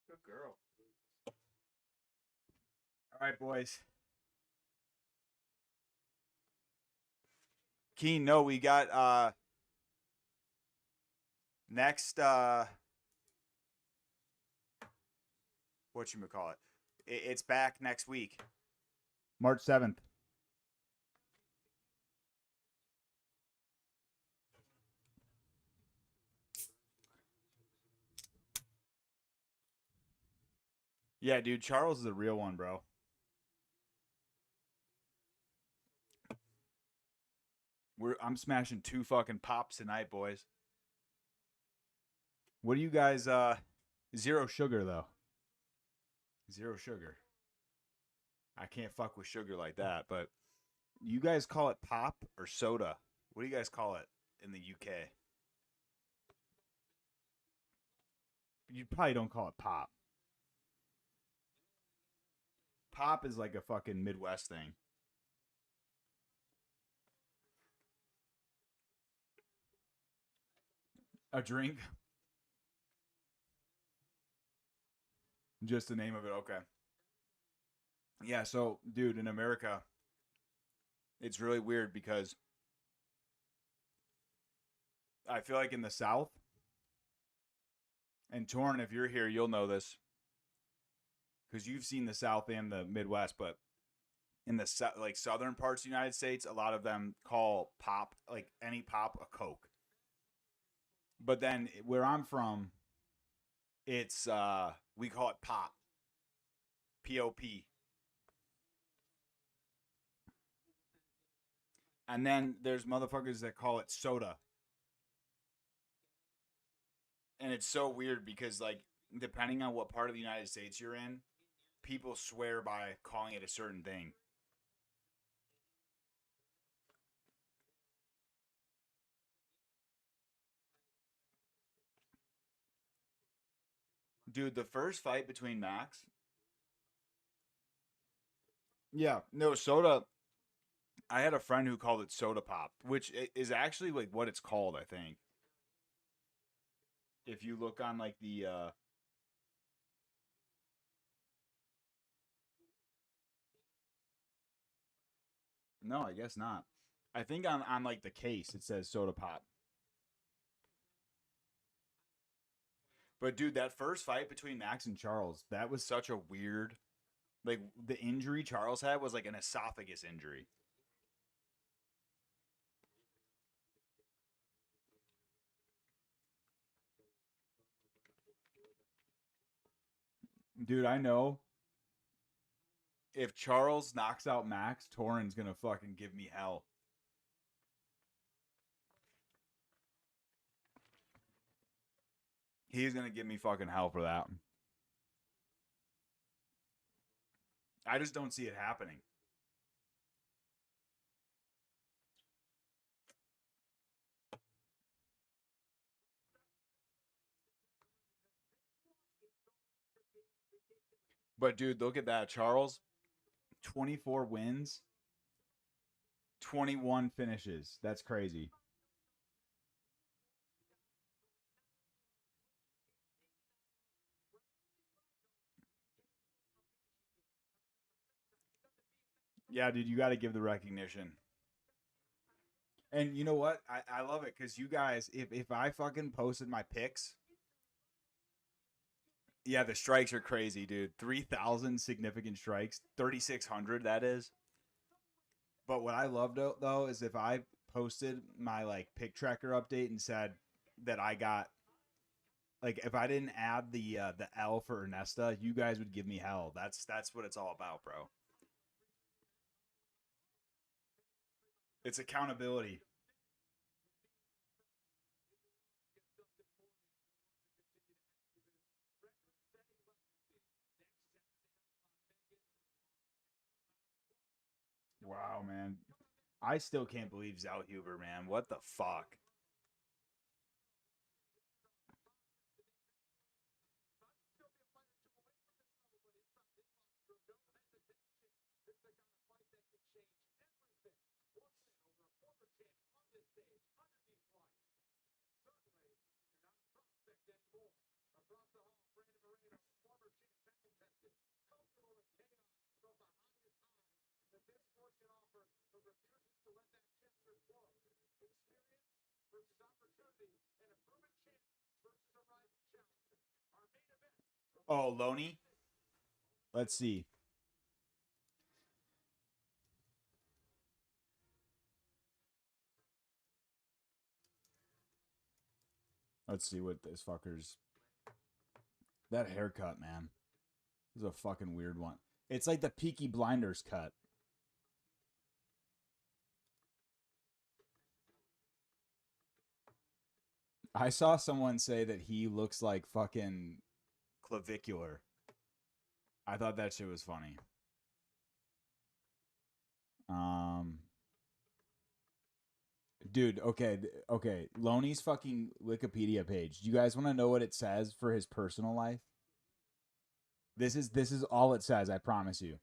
Good girl. All right, boys. Keen, no, we got next whatchamacallit. It's back next week. March 7th. Yeah, dude, Charles is a real one, bro. I'm smashing 2 fucking pops tonight, boys. What do you guys zero sugar though? Zero sugar. I can't fuck with sugar like that, but you guys call it pop or soda? What do you guys call it in the UK? You probably don't call it pop. Pop is like a fucking Midwest thing. A drink? Just the name of it, okay. Yeah, so, dude, in America, it's really weird because I feel like in the South, and Torn, if you're here, you'll know this because you've seen the South and the Midwest, but in the like southern parts of the United States, a lot of them call pop, like any pop, a Coke. But then where I'm from, it's we call it pop. P-O-P. And then there's motherfuckers that call it soda. And it's so weird because, like, depending on what part of the United States you're in, people swear by calling it a certain thing. Dude, the first fight between Max. Yeah, no, soda. I had a friend who called it soda pop, which is actually like what it's called, I think. if you look on like the no, I guess not. I think on like the case it says soda pop. But dude, that first fight between Max and Charles, that was such a weird, like the injury Charles had was like an esophagus injury. Dude, I know if Charles knocks out Max, Torrin's gonna fucking give me hell. He's gonna give me fucking hell for that. I just don't see it happening. But dude, look at that. Charles, 24 wins, 21 finishes. That's crazy. Yeah, dude, you got to give the recognition. And you know what? I love it because you guys, if I fucking posted my picks, yeah, the strikes are crazy, dude. 3,000 significant strikes, 3,600 that is. But what I loved though is if I posted my like pick tracker update and said that I got like if I didn't add the L for Ernesta, you guys would give me hell. That's what it's all about, bro. It's accountability. Wow, man. I still can't believe Zellhuber, man. What the fuck? Oh, Loney? Let's see. Let's see what this fucker's. That haircut, man. This is a fucking weird one. It's like the Peaky Blinders cut. I saw someone say that he looks like fucking clavicular. I thought that shit was funny. Dude, okay. Loney's fucking Wikipedia page. Do you guys want to know what it says for his personal life? This is all it says, I promise you.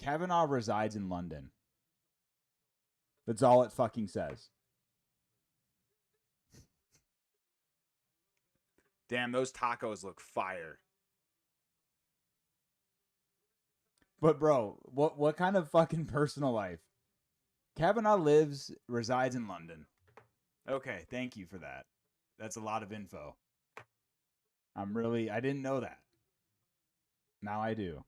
Kavanaugh resides in London. That's all it fucking says. Damn, those tacos look fire. But bro, what kind of fucking personal life? Kavanaugh resides in London. Okay, thank you for that. That's a lot of info. I didn't know that. Now I do.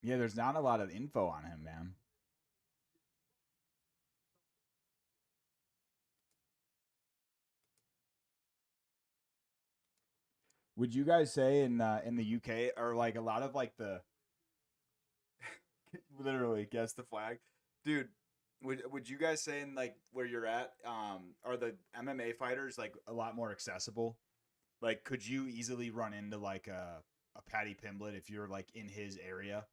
Yeah, there's not a lot of info on him, man. Would you guys say in the UK or like a lot of like the literally guess the flag, dude? Would you guys say in like where you're at, are the MMA fighters like a lot more accessible? Like, could you easily run into like a Patty Pimblett if you're like in his area?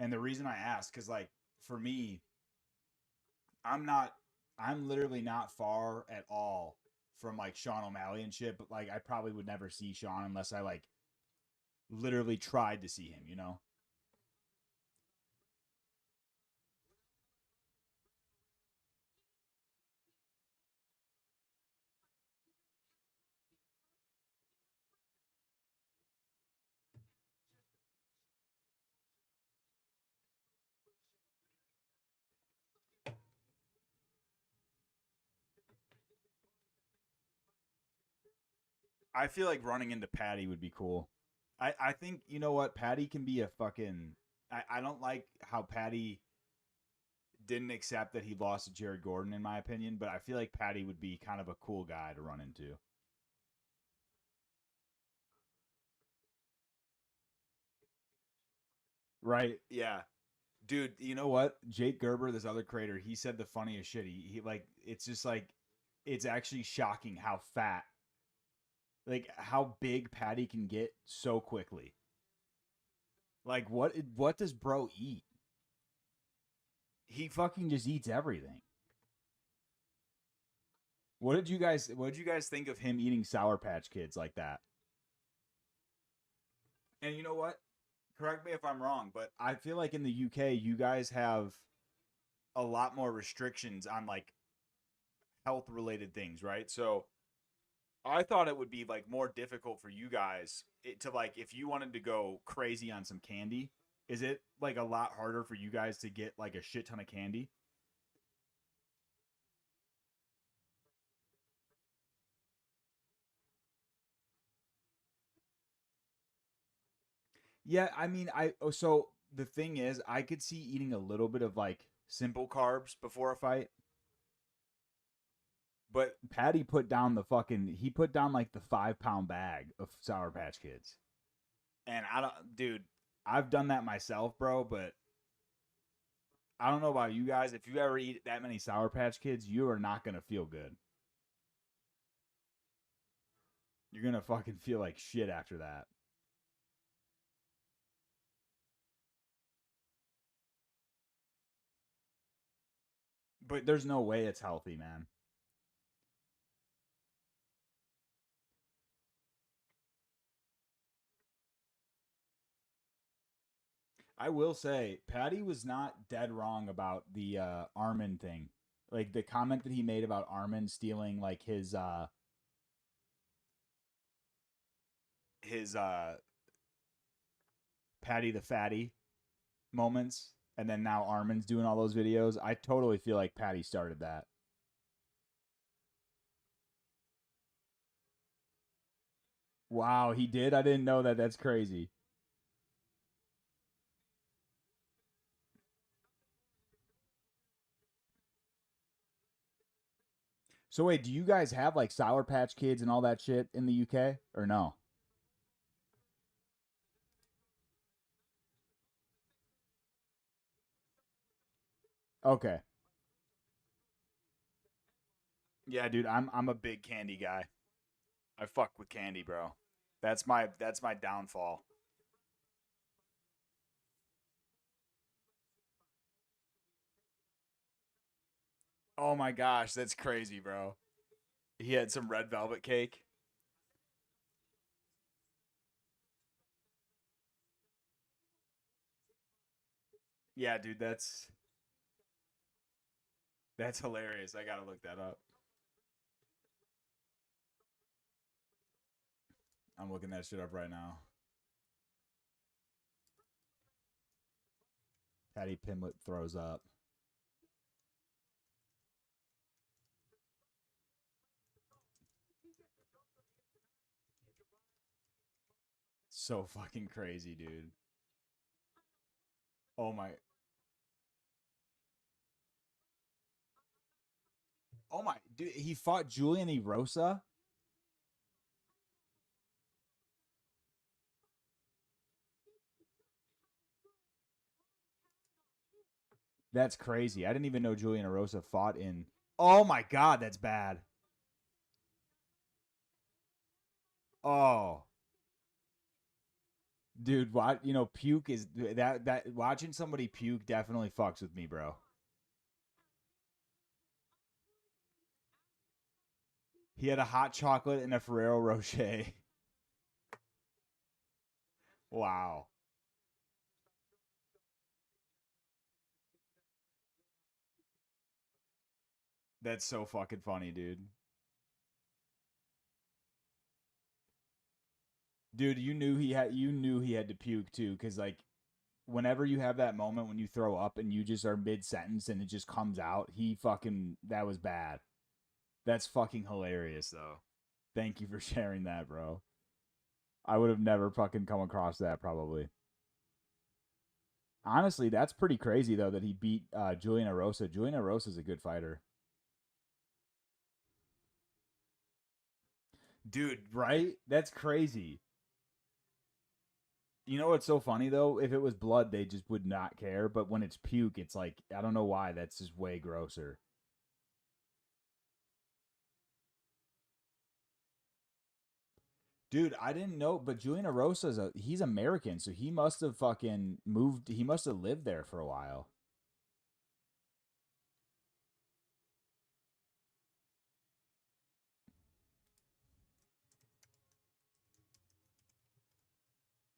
And the reason I ask, because like for me, I'm not, I'm literally not far at all from like Sean O'Malley and shit. But like, I probably would never see Sean unless I like literally tried to see him, you know? I feel like running into Patty would be cool. I think, you know what? Patty can be a fucking. I don't like how Patty didn't accept that he lost to Jared Gordon, in my opinion, but I feel like Patty would be kind of a cool guy to run into. Right? Yeah. Dude, you know what? Jake Gerber, this other creator, he said the funniest shit. He like, it's just like, it's actually shocking how fat, like how big Patty can get so quickly. Like, what does bro eat? He fucking just eats everything. What did you guys think of him eating Sour Patch Kids like that? And you know what? Correct me if I'm wrong, but I feel like in the UK you guys have a lot more restrictions on like health related things, right? So I thought it would be like more difficult for you guys to like if you wanted to go crazy on some candy. Is it like a lot harder for you guys to get like a shit ton of candy? Yeah, I mean, so the thing is, I could see eating a little bit of like simple carbs before a fight, but Patty put down he put down like the 5 pound bag of Sour Patch Kids, and I don't, dude, I've done that myself, bro, but I don't know about you guys. If you ever eat that many Sour Patch Kids, you are not gonna feel good. You're gonna fucking feel like shit after that. But there's no way it's healthy, man. I will say, Patty was not dead wrong about the Armin thing. Like the comment that he made about Armin stealing like his Patty the Fatty moments, and then now Armin's doing all those videos. I totally feel like Patty started that. Wow, he did. I didn't know that. That's crazy. So wait, do you guys have like Sour Patch Kids and all that shit in the UK or no? Okay. Yeah, dude, I'm a big candy guy. I fuck with candy, bro. That's my downfall. Oh my gosh, that's crazy, bro. He had some red velvet cake. Yeah, dude, that's hilarious. I gotta look that up. I'm looking that shit up right now. Patty Pimlet throws up. So fucking crazy, dude. Oh my. Oh my, dude, he fought Julian Erosa? That's crazy. I didn't even know Julian Erosa fought in. Oh my god, that's bad. Oh, dude, what puke is that watching somebody puke definitely fucks with me, bro. He had a hot chocolate and a Ferrero Rocher. Wow. That's so fucking funny, dude. Dude, you knew he had to puke too, because like whenever you have that moment when you throw up and you just are mid sentence and it just comes out, that was bad. That's fucking hilarious though. Thank you for sharing that, bro. I would have never fucking come across that probably. Honestly, that's pretty crazy though that he beat Julian Erosa. Julian Erosa is a good fighter. Dude, right? That's crazy. You know what's so funny though? If it was blood, they just would not care. But when it's puke, it's like I don't know why. That's just way grosser. Dude, I didn't know, but Julian Erosa he's American, so he must have fucking moved. He must have lived there for a while.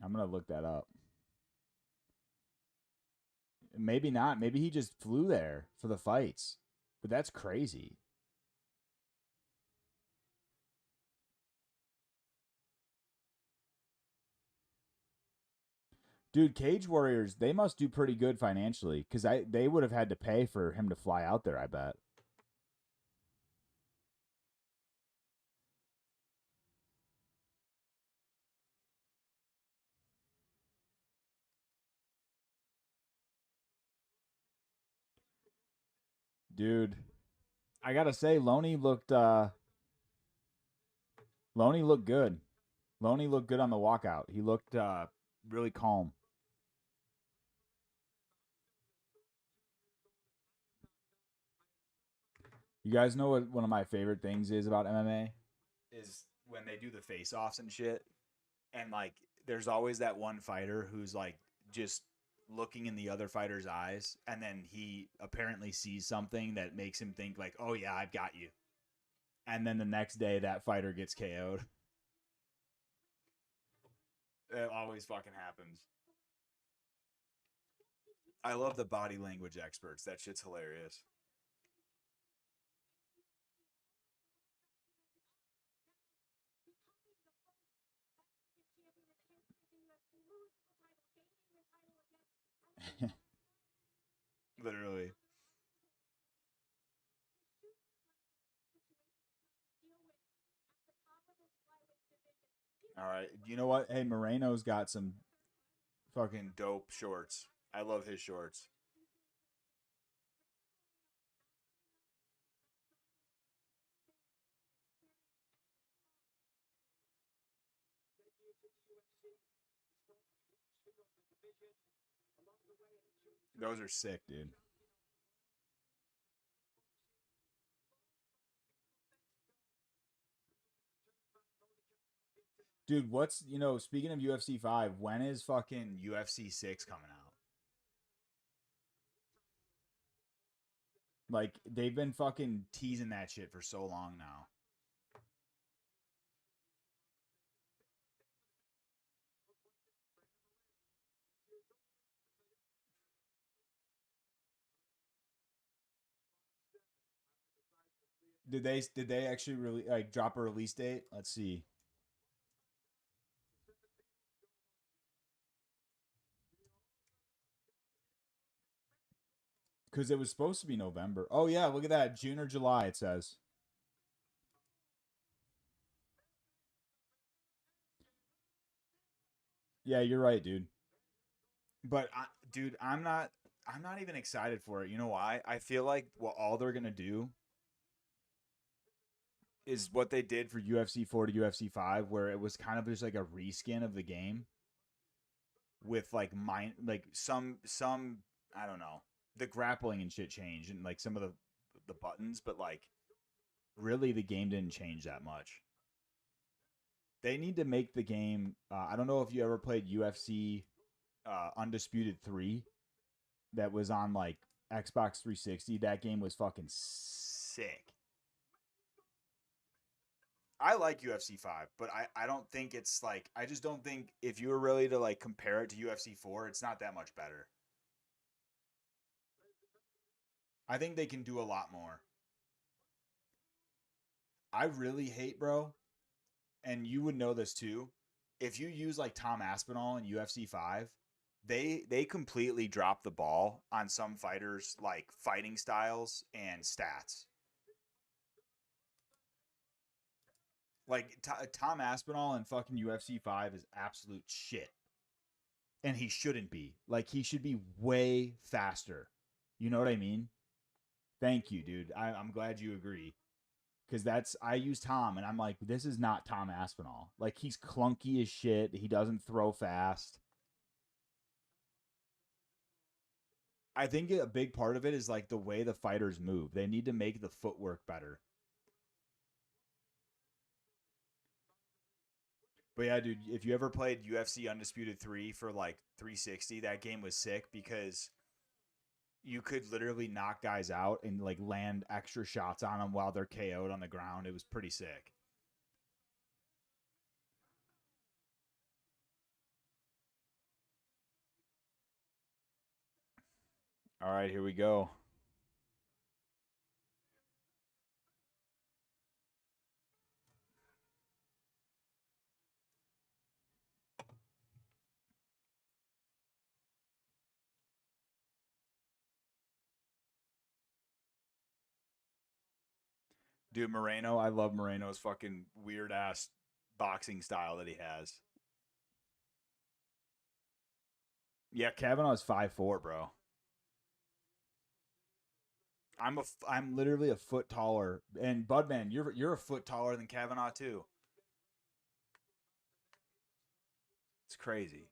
I'm gonna look that up. Maybe not. Maybe he just flew there for the fights. But that's crazy. Dude, Cage Warriors, they must do pretty good financially because they would have had to pay for him to fly out there, I bet. Dude, I gotta say, Loney looked good. Loney looked good on the walkout. He looked really calm. You guys know what one of my favorite things is about MMA? Is when they do the face offs and shit. And like there's always that one fighter who's like just looking in the other fighter's eyes and then he apparently sees something that makes him think like, "Oh yeah, I've got you." And then the next day that fighter gets KO'd. It always fucking happens. I love the body language experts. That shit's hilarious. Literally. All right. You know what? Hey, Moreno's got some fucking dope shorts. I love his shorts. Those are sick, dude. Dude, speaking of UFC 5, when is fucking UFC 6 coming out? Like, they've been fucking teasing that shit for so long now. Did they actually really like drop a release date? Let's see. Because it was supposed to be November. Oh yeah, look at that. June or July, it says. Yeah, you're right, dude. Dude, I'm not even excited for it. You know why? I feel like what all they're gonna do is what they did for UFC 4 to UFC 5, where it was kind of just like a reskin of the game with like some I don't know, the grappling and shit changed and like some of the buttons, but like really the game didn't change that much. They need to make the game. I don't know if you ever played UFC Undisputed 3 that was on like Xbox 360. That game was fucking sick. I like UFC 5, but I don't think it's like, I just don't think if you were really to like compare it to UFC 4, it's not that much better. I think they can do a lot more. I really hate, bro, and you would know this too. If you use like Tom Aspinall in UFC 5, they completely drop the ball on some fighters like fighting styles and stats. Like Tom Aspinall in fucking UFC 5 is absolute shit. And he shouldn't be. Like, he should be way faster. You know what I mean? Thank you, dude. I'm glad you agree. Because I use Tom, and I'm like, this is not Tom Aspinall. Like, he's clunky as shit. He doesn't throw fast. I think a big part of it is, like, the way the fighters move. They need to make the footwork better. But yeah, dude, if you ever played UFC Undisputed 3 for like 360, that game was sick because you could literally knock guys out and like land extra shots on them while they're KO'd on the ground. It was pretty sick. All right, here we go. Dude, Moreno, I love Moreno's fucking weird ass boxing style that he has. Yeah, Kavanaugh's 5'4", bro. I'm literally a foot taller, and Budman, you're a foot taller than Kavanaugh too. It's crazy.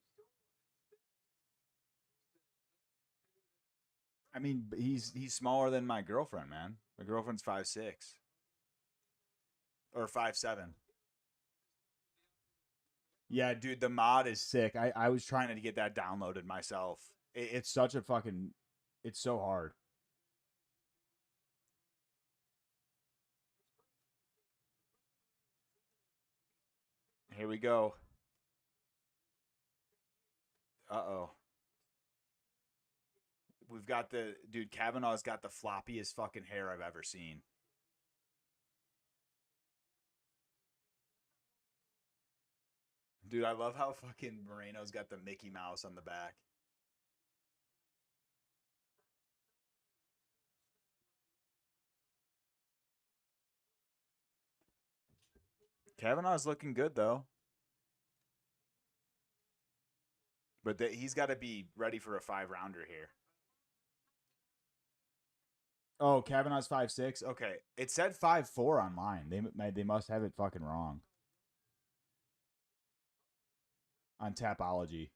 I mean, he's smaller than my girlfriend, man. My girlfriend's 5'6" or 5'7". Yeah, dude, the mod is sick. I was trying to get that downloaded myself. It's such a fucking, it's so hard. Here we go. Uh-oh. We've got dude, Kavanaugh's got the floppiest fucking hair I've ever seen. Dude, I love how fucking Moreno's got the Mickey Mouse on the back. Kavanaugh's looking good, though. But he's got to be ready for a 5-rounder here. Oh, Kavanaugh's 5'6". Okay, it said 5'4" online. They must have it fucking wrong. On Tapology.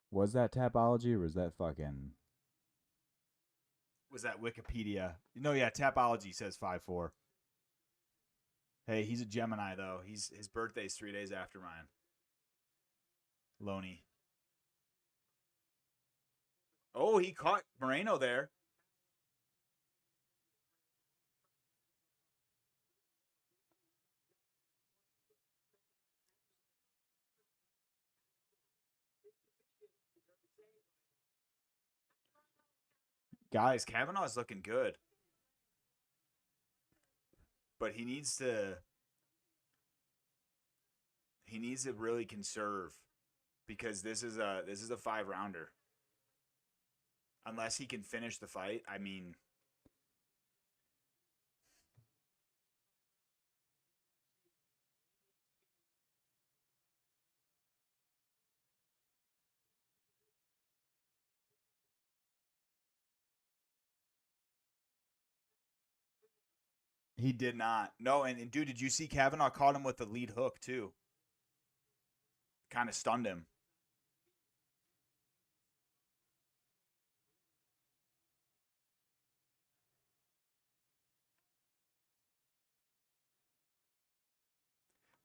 Was that Tapology or was that fucking... Was that Wikipedia? No, yeah, Tapology says 5'4". Hey, he's a Gemini, though. His birthday's 3 days after mine. Loney. Oh, he caught Moreno there. Guys, Kavanaugh's looking good. But he needs to really conserve because this is a 5-rounder. Unless he can finish the fight, I mean, he did not. No, and dude, did you see Kavanaugh caught him with the lead hook too? Kind of stunned him.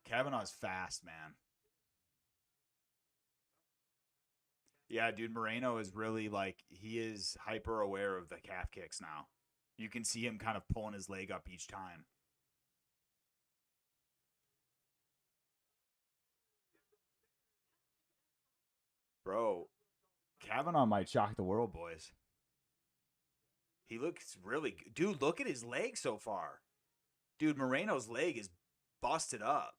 Kavanaugh's fast, man. Yeah, dude, Moreno is really like he is hyper aware of the calf kicks now. You can see him kind of pulling his leg up each time. Bro, Kavanaugh might shock the world, boys. He looks really good. Dude, look at his leg so far. Dude, Moreno's leg is busted up.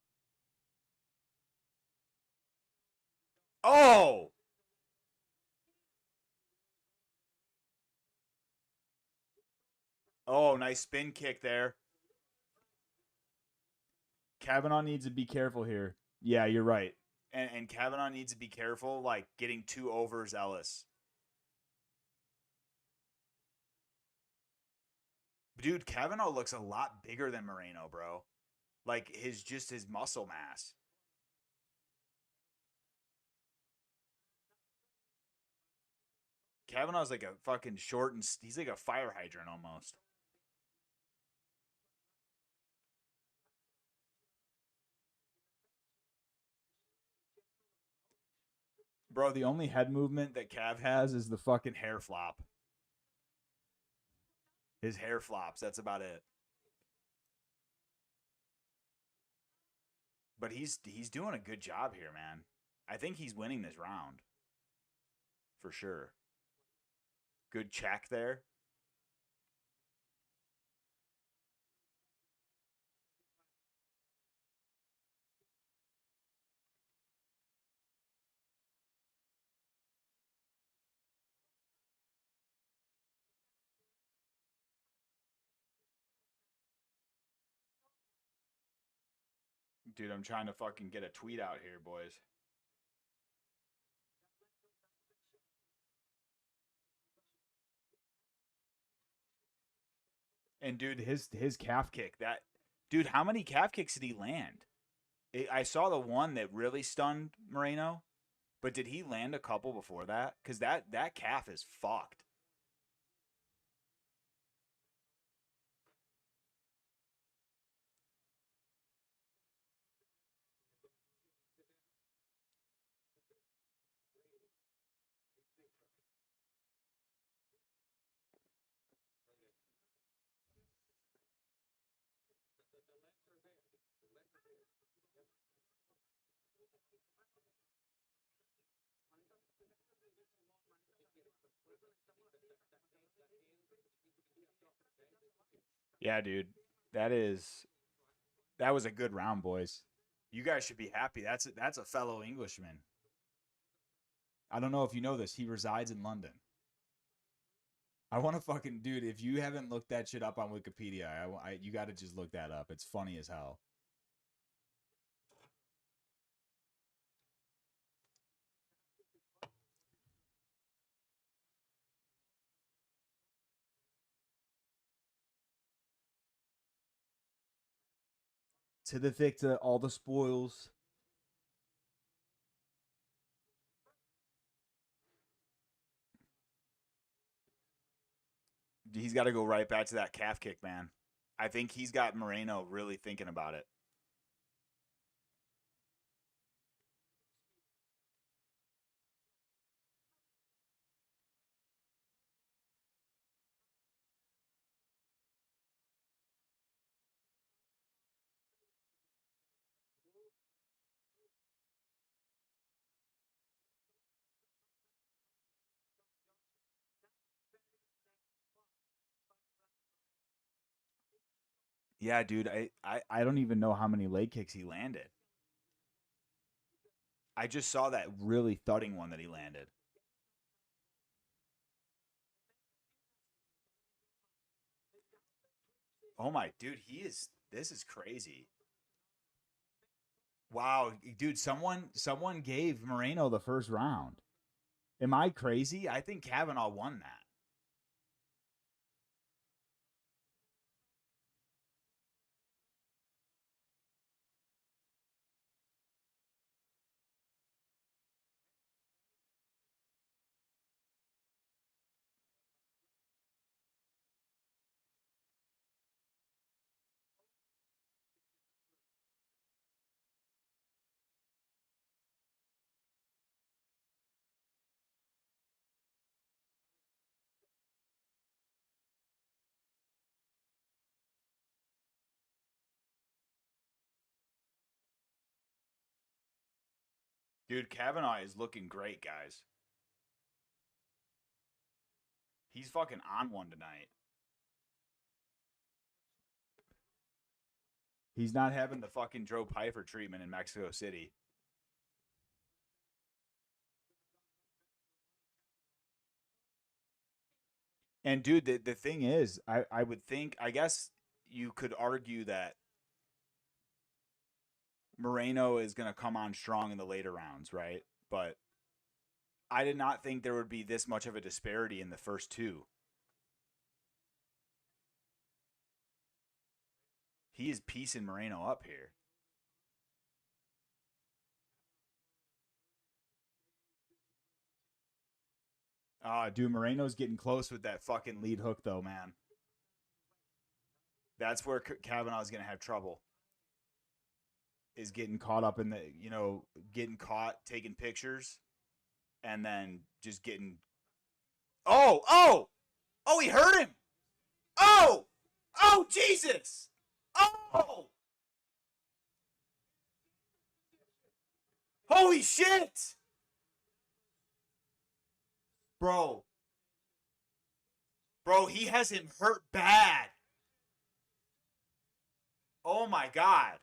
Oh! Oh, nice spin kick there. Kavanaugh needs to be careful here. Yeah, you're right. And Kavanaugh needs to be careful, like getting too overzealous. Dude, Kavanaugh looks a lot bigger than Moreno, bro. Like his muscle mass. Kavanaugh's like a fucking short and he's like a fire hydrant almost. Bro, the only head movement that Cav has is the fucking hair flop. His hair flops. That's about it. But he's doing a good job here, man. I think he's winning this round. For sure. Good check there. Dude, I'm trying to fucking get a tweet out here, boys. And dude, his calf kick, that dude, how many calf kicks did he land? I saw the one that really stunned Moreno, but did he land a couple before that? Because that calf is fucked. Yeah, dude. That was a good round, boys. You guys should be happy. That's a fellow Englishman. I don't know if you know this. He resides in London. I want to fucking dude. If you haven't looked that shit up on Wikipedia, you got to just look that up. It's funny as hell. To the victor, all the spoils. He's got to go right back to that calf kick, man. I think he's got Moreno really thinking about it. Yeah, dude. I don't even know how many leg kicks he landed. I just saw that really thudding one that he landed. Oh my, dude, this is crazy. Wow, dude, someone gave Moreno the first round. Am I crazy? I think Kavanaugh won that. Dude, Kavanaugh is looking great, guys. He's fucking on one tonight. He's not having the fucking Joe Pyfer treatment in Mexico City. And dude, the thing is, I would think, I guess you could argue that Moreno is going to come on strong in the later rounds, right? But I did not think there would be this much of a disparity in the first two. He is piecing Moreno up here. Dude, Moreno's getting close with that fucking lead hook, though, man. That's where Kavanaugh's going to have trouble. Is getting caught up in the, getting caught taking pictures and then just getting. Oh, he hurt him. Oh, Jesus. Oh, holy shit. Bro, he has him hurt bad. Oh my God.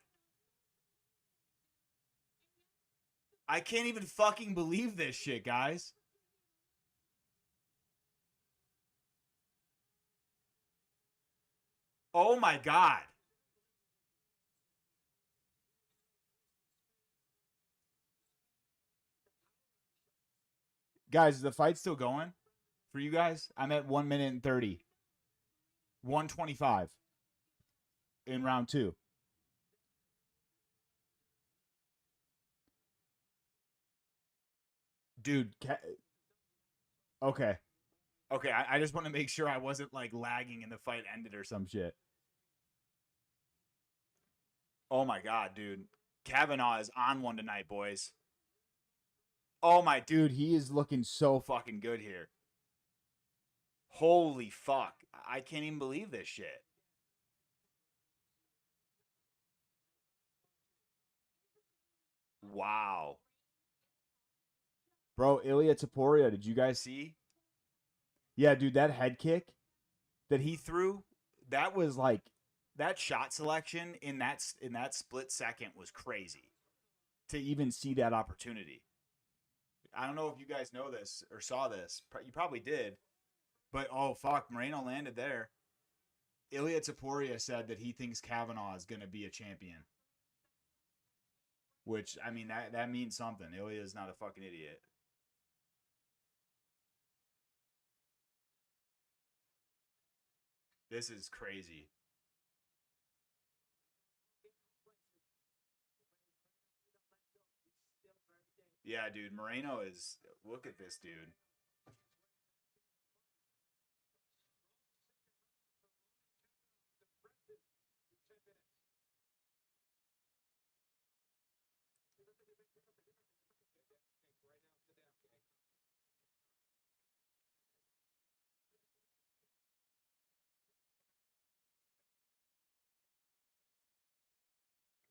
I can't even fucking believe this shit, guys. Oh my God. Guys, is the fight still going for you guys? I'm at 1 minute and 30. 125 in round 2. Dude, okay. I just want to make sure I wasn't like lagging and the fight ended or some shit. Oh my God, dude. Kavanaugh is on one tonight, boys. Oh my dude, he is looking so fucking good here. Holy fuck. I can't even believe this shit. Wow. Bro, Ilya Taporia, did you guys see? Yeah, dude, that head kick that he threw, that was like, that shot selection in that split second was crazy. To even see that opportunity. I don't know if you guys know this or saw this. You probably did. But, oh, fuck, Moreno landed there. Ilya Taporia said that he thinks Kavanaugh is going to be a champion. Which, I mean, that means something. Ilya is not a fucking idiot. This is crazy. Yeah, dude, Moreno is... Look at this dude.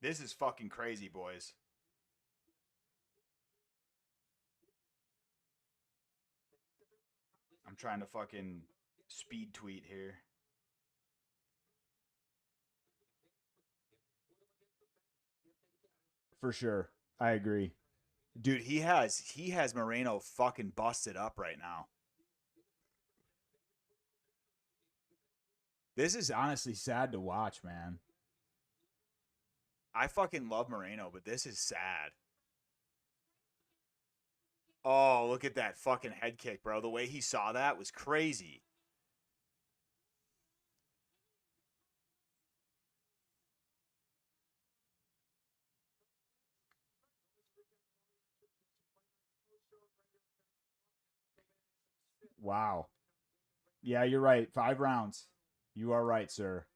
This is fucking crazy, boys. I'm trying to fucking speed tweet here. For sure. I agree. Dude, he has Moreno fucking busted up right now. This is honestly sad to watch, man. I fucking love Moreno, but this is sad. Oh, look at that fucking head kick, bro. The way he saw that was crazy. Wow. Yeah, you're right. 5 rounds. You are right, sir.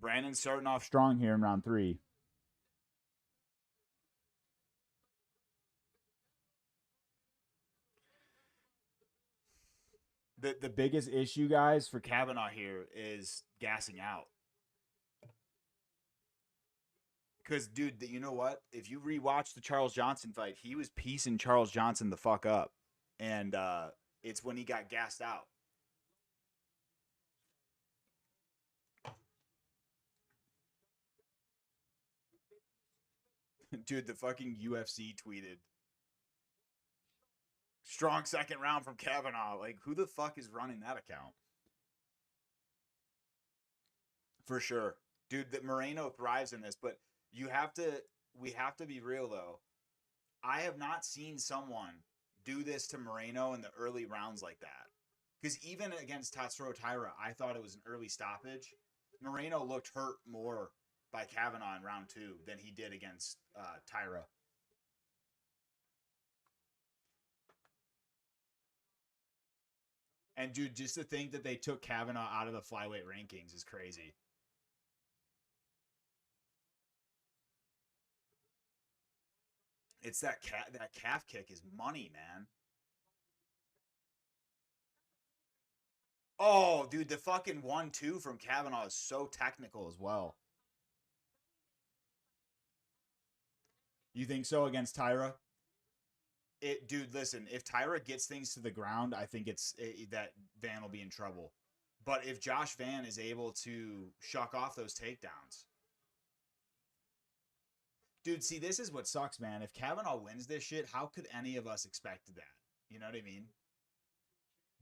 Brandon's starting off strong here in round 3. The biggest issue, guys, for Kavanaugh here is gassing out. Because, dude, you know what? If you rewatch the Charles Johnson fight, he was piecing Charles Johnson the fuck up. And it's when he got gassed out. Dude, the fucking UFC tweeted. Strong second round from Kavanaugh. Like, who the fuck is running that account? For sure. Dude, that Moreno thrives in this, but we have to be real though. I have not seen someone do this to Moreno in the early rounds like that. Because even against Tatsuro Taira, I thought it was an early stoppage. Moreno looked hurt more by Kavanaugh in round 2 than he did against Taira. And dude, just to think that they took Kavanaugh out of the flyweight rankings is crazy. It's that calf kick is money, man. Oh, dude, the fucking 1-2 from Kavanaugh is so technical as well. You think so against Taira? Dude, listen, if Taira gets things to the ground, I think that Van will be in trouble. But if Josh Van is able to shuck off those takedowns. Dude, see, this is what sucks, man. If Kavanaugh wins this shit, how could any of us expect that? You know what I mean?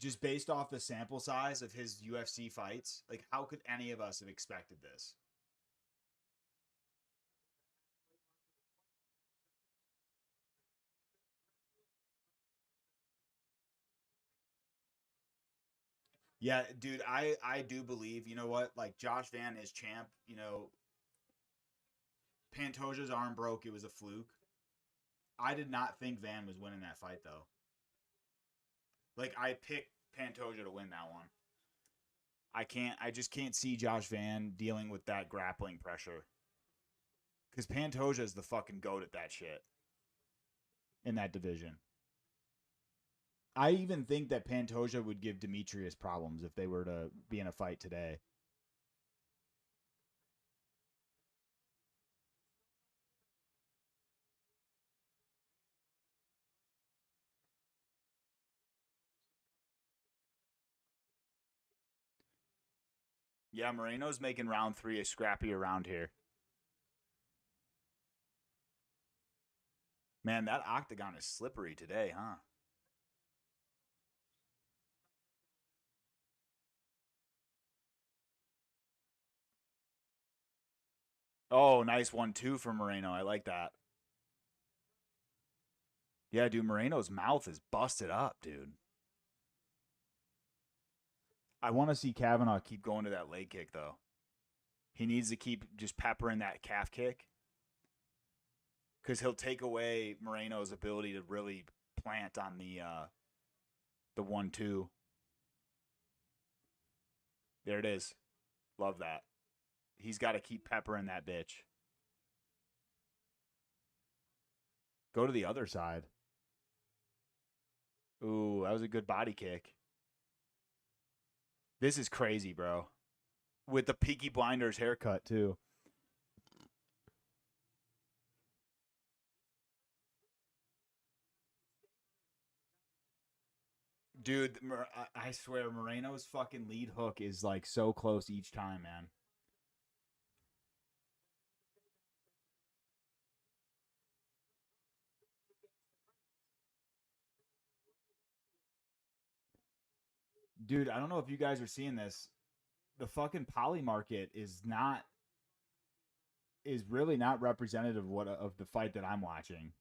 Just based off the sample size of his UFC fights, like, how could any of us have expected this? Yeah, dude, I do believe, you know what? Like, Josh Van is champ, you know. Pantoja's arm broke. It was a fluke. I did not think Van was winning that fight, though. Like, I picked Pantoja to win that one. I just can't see Josh Van dealing with that grappling pressure. Because Pantoja is the fucking goat at that shit. In that division. I even think that Pantoja would give Demetrius problems if they were to be in a fight today. Yeah, Moreno's making round 3 a scrappier round here. Man, that octagon is slippery today, huh? Oh, nice 1-2 for Moreno. I like that. Yeah, dude, Moreno's mouth is busted up, dude. I want to see Kavanaugh keep going to that leg kick, though. He needs to keep just peppering that calf kick. Because he'll take away Moreno's ability to really plant on the 1-2. There it is. Love that. He's got to keep peppering that bitch. Go to the other side. Ooh, that was a good body kick. This is crazy, bro. With the Peaky Blinders haircut, too. Dude, I swear, Moreno's fucking lead hook is like so close each time, man. Dude, I don't know if you guys are seeing this. The fucking poly market is really not representative of the fight that I'm watching.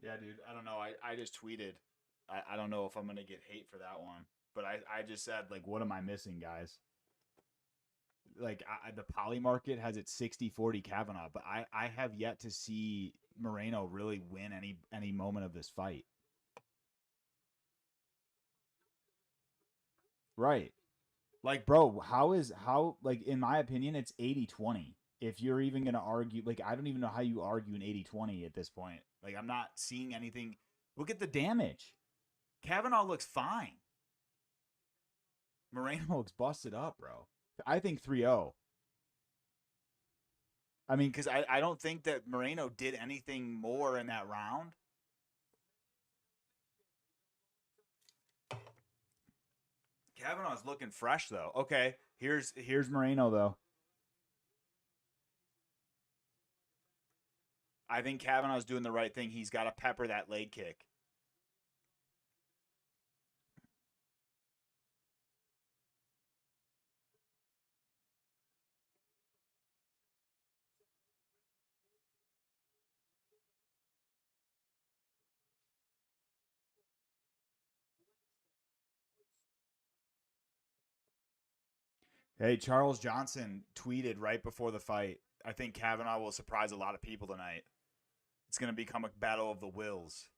Yeah, dude. I don't know. I just tweeted. I don't know if I'm gonna get hate for that one, but I just said like, what am I missing, guys? Like the poly market has it 60-40 Kavanaugh, but I have yet to see Moreno really win any moment of this fight. Right. Like, bro, how like in my opinion, it's 80-20. If you're even going to argue, like, I don't even know how you argue an 80-20 at this point. Like, I'm not seeing anything. Look at the damage. Kavanaugh looks fine. Moreno looks busted up, bro. I think 3-0. I mean, because I don't think that Moreno did anything more in that round. Kavanaugh's looking fresh, though. Okay, here's Moreno, though. I think Kavanaugh's doing the right thing. He's got to pepper that leg kick. Hey, Charles Johnson tweeted right before the fight, I think Kavanaugh will surprise a lot of people tonight. It's going to become a battle of the wills.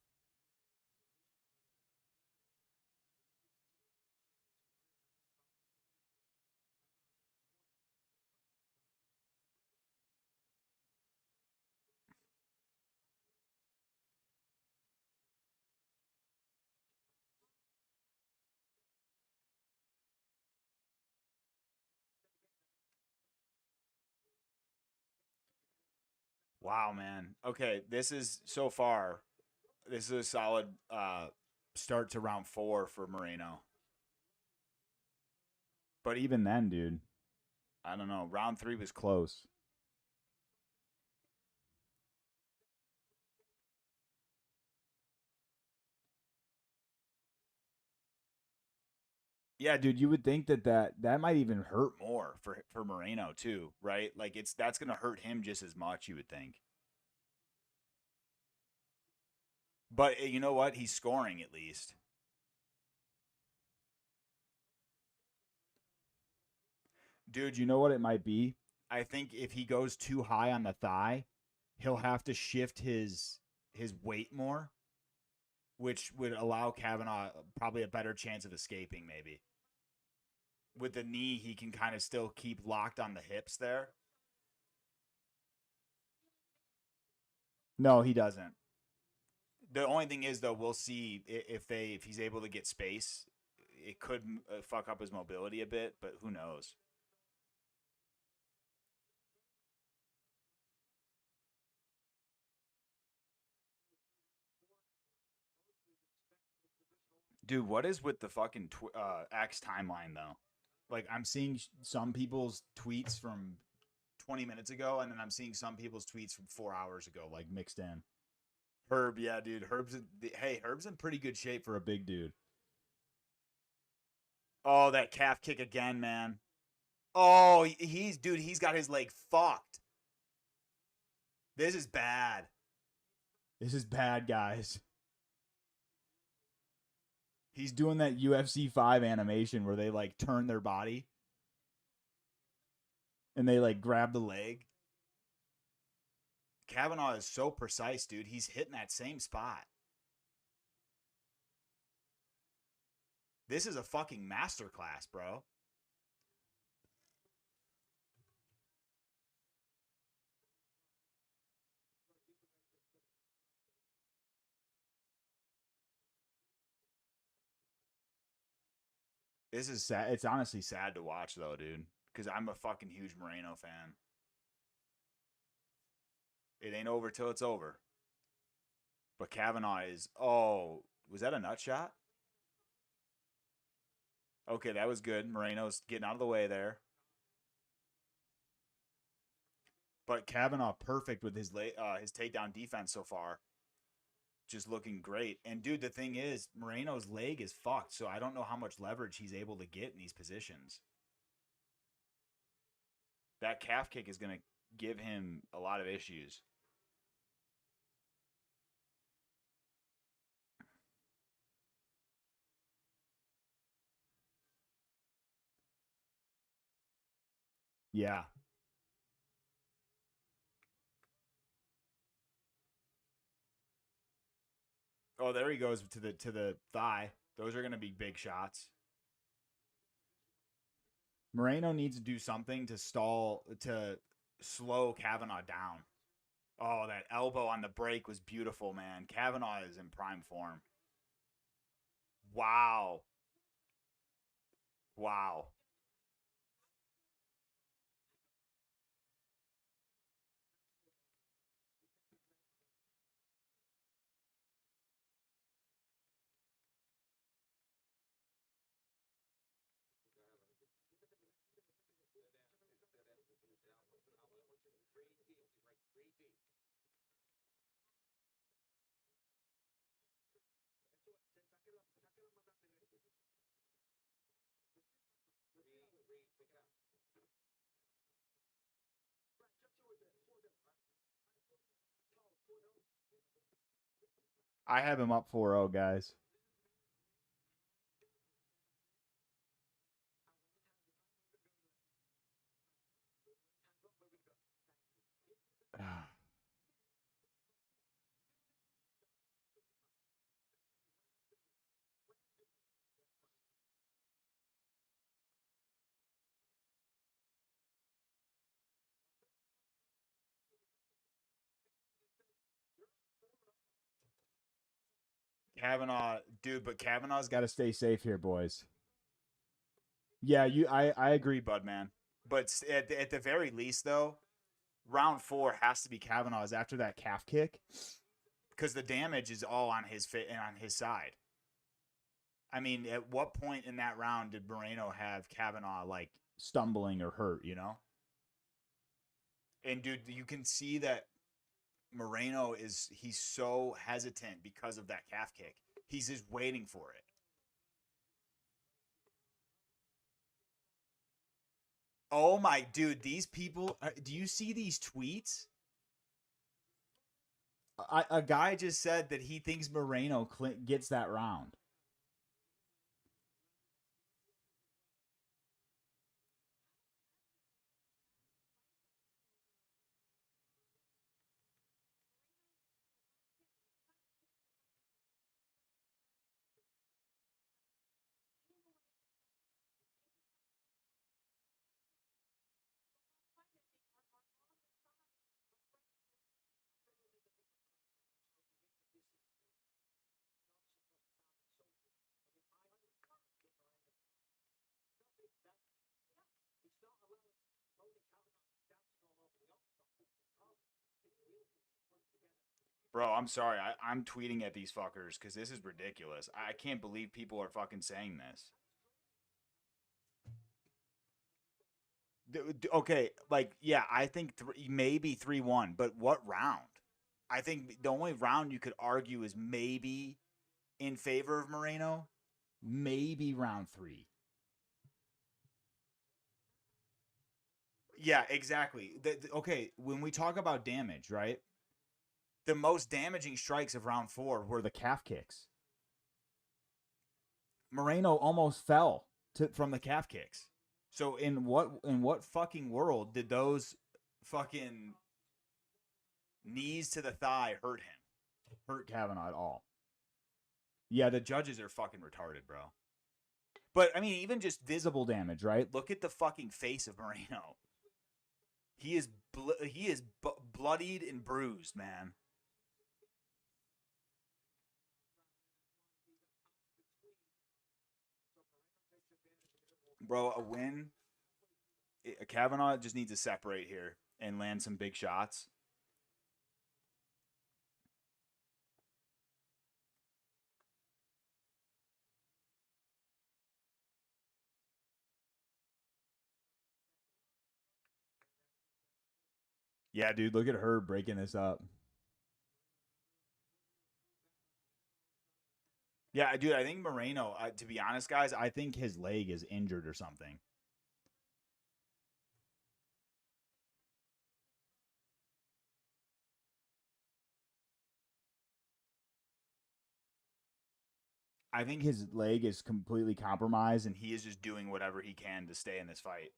Wow, man. Okay, this is so far. This is a solid start to round 4 for Moreno. But even then, dude, I don't know. Round 3 was close. Yeah, dude, you would think that might even hurt more for Moreno too, right? Like that's going to hurt him just as much, you would think. But you know what? He's scoring at least. Dude, you know what it might be? I think if he goes too high on the thigh, he'll have to shift his weight more, which would allow Kavanaugh probably a better chance of escaping maybe. With the knee, he can kind of still keep locked on the hips there. No, he doesn't. The only thing is though, we'll see if he's able to get space. It could fuck up his mobility a bit, but who knows? Dude, what is with the fucking X timeline though? Like I'm seeing some people's tweets from 20 minutes ago, and then I'm seeing some people's tweets from 4 hours ago, like mixed in. Herb, yeah, dude. Herb's in pretty good shape for a big dude. Oh, that calf kick again, man. Oh, he's got his leg fucked. This is bad. This is bad, guys. He's doing that UFC 5 animation where they like turn their body and they like grab the leg. Kavanaugh is so precise, dude. He's hitting that same spot. This is a fucking masterclass, bro. This is sad. It's honestly sad to watch, though, dude, because I'm a fucking huge Moreno fan. It ain't over till it's over. But Kavanaugh is. Oh, was that a nut shot? Okay, that was good. Moreno's getting out of the way there. But Kavanaugh perfect with his takedown defense so far. Just looking great. And dude, the thing is, Moreno's leg is fucked, so I don't know how much leverage he's able to get in these positions. That calf kick is going to give him a lot of issues. Yeah. Oh, there he goes to the thigh. Those are going to be big shots. Moreno needs to do something to slow Kavanaugh down. Oh, that elbow on the break was beautiful, man. Kavanaugh is in prime form. Wow. Wow. I have him up 4-0, guys. Kavanaugh, dude, but Kavanaugh's got to stay safe here, boys. Yeah, I agree, Bud, man. But at the very least, though, round 4 has to be Kavanaugh's after that calf kick, because the damage is all on his and on his side. I mean, at what point in that round did Moreno have Kavanaugh like stumbling or hurt? You know, and dude, you can see that Moreno he's so hesitant because of that calf kick. He's just waiting for it. Oh my dude, these people, do you see these tweets? A guy just said that he thinks Moreno gets that round. Bro, I'm sorry. I'm tweeting at these fuckers because this is ridiculous. I can't believe people are fucking saying this. Okay, like, yeah, I think maybe 3-1, but what round? I think the only round you could argue is maybe in favor of Moreno, maybe round 3. Yeah, exactly. Okay, when we talk about damage, right? The most damaging strikes of round 4 were the calf kicks. Moreno almost fell from the calf kicks. So in what fucking world did those fucking knees to the thigh hurt him? Hurt Kavanaugh at all? Yeah, the judges are fucking retarded, bro. But I mean, even just visible damage, right? Look at the fucking face of Moreno. He is bloodied and bruised, man. Bro, a win. Kavanaugh just needs to separate here and land some big shots. Yeah, dude, look at her breaking this up. Yeah, dude, I think Moreno, to be honest, guys, I think his leg is injured or something. I think his leg is completely compromised, and he is just doing whatever he can to stay in this fight.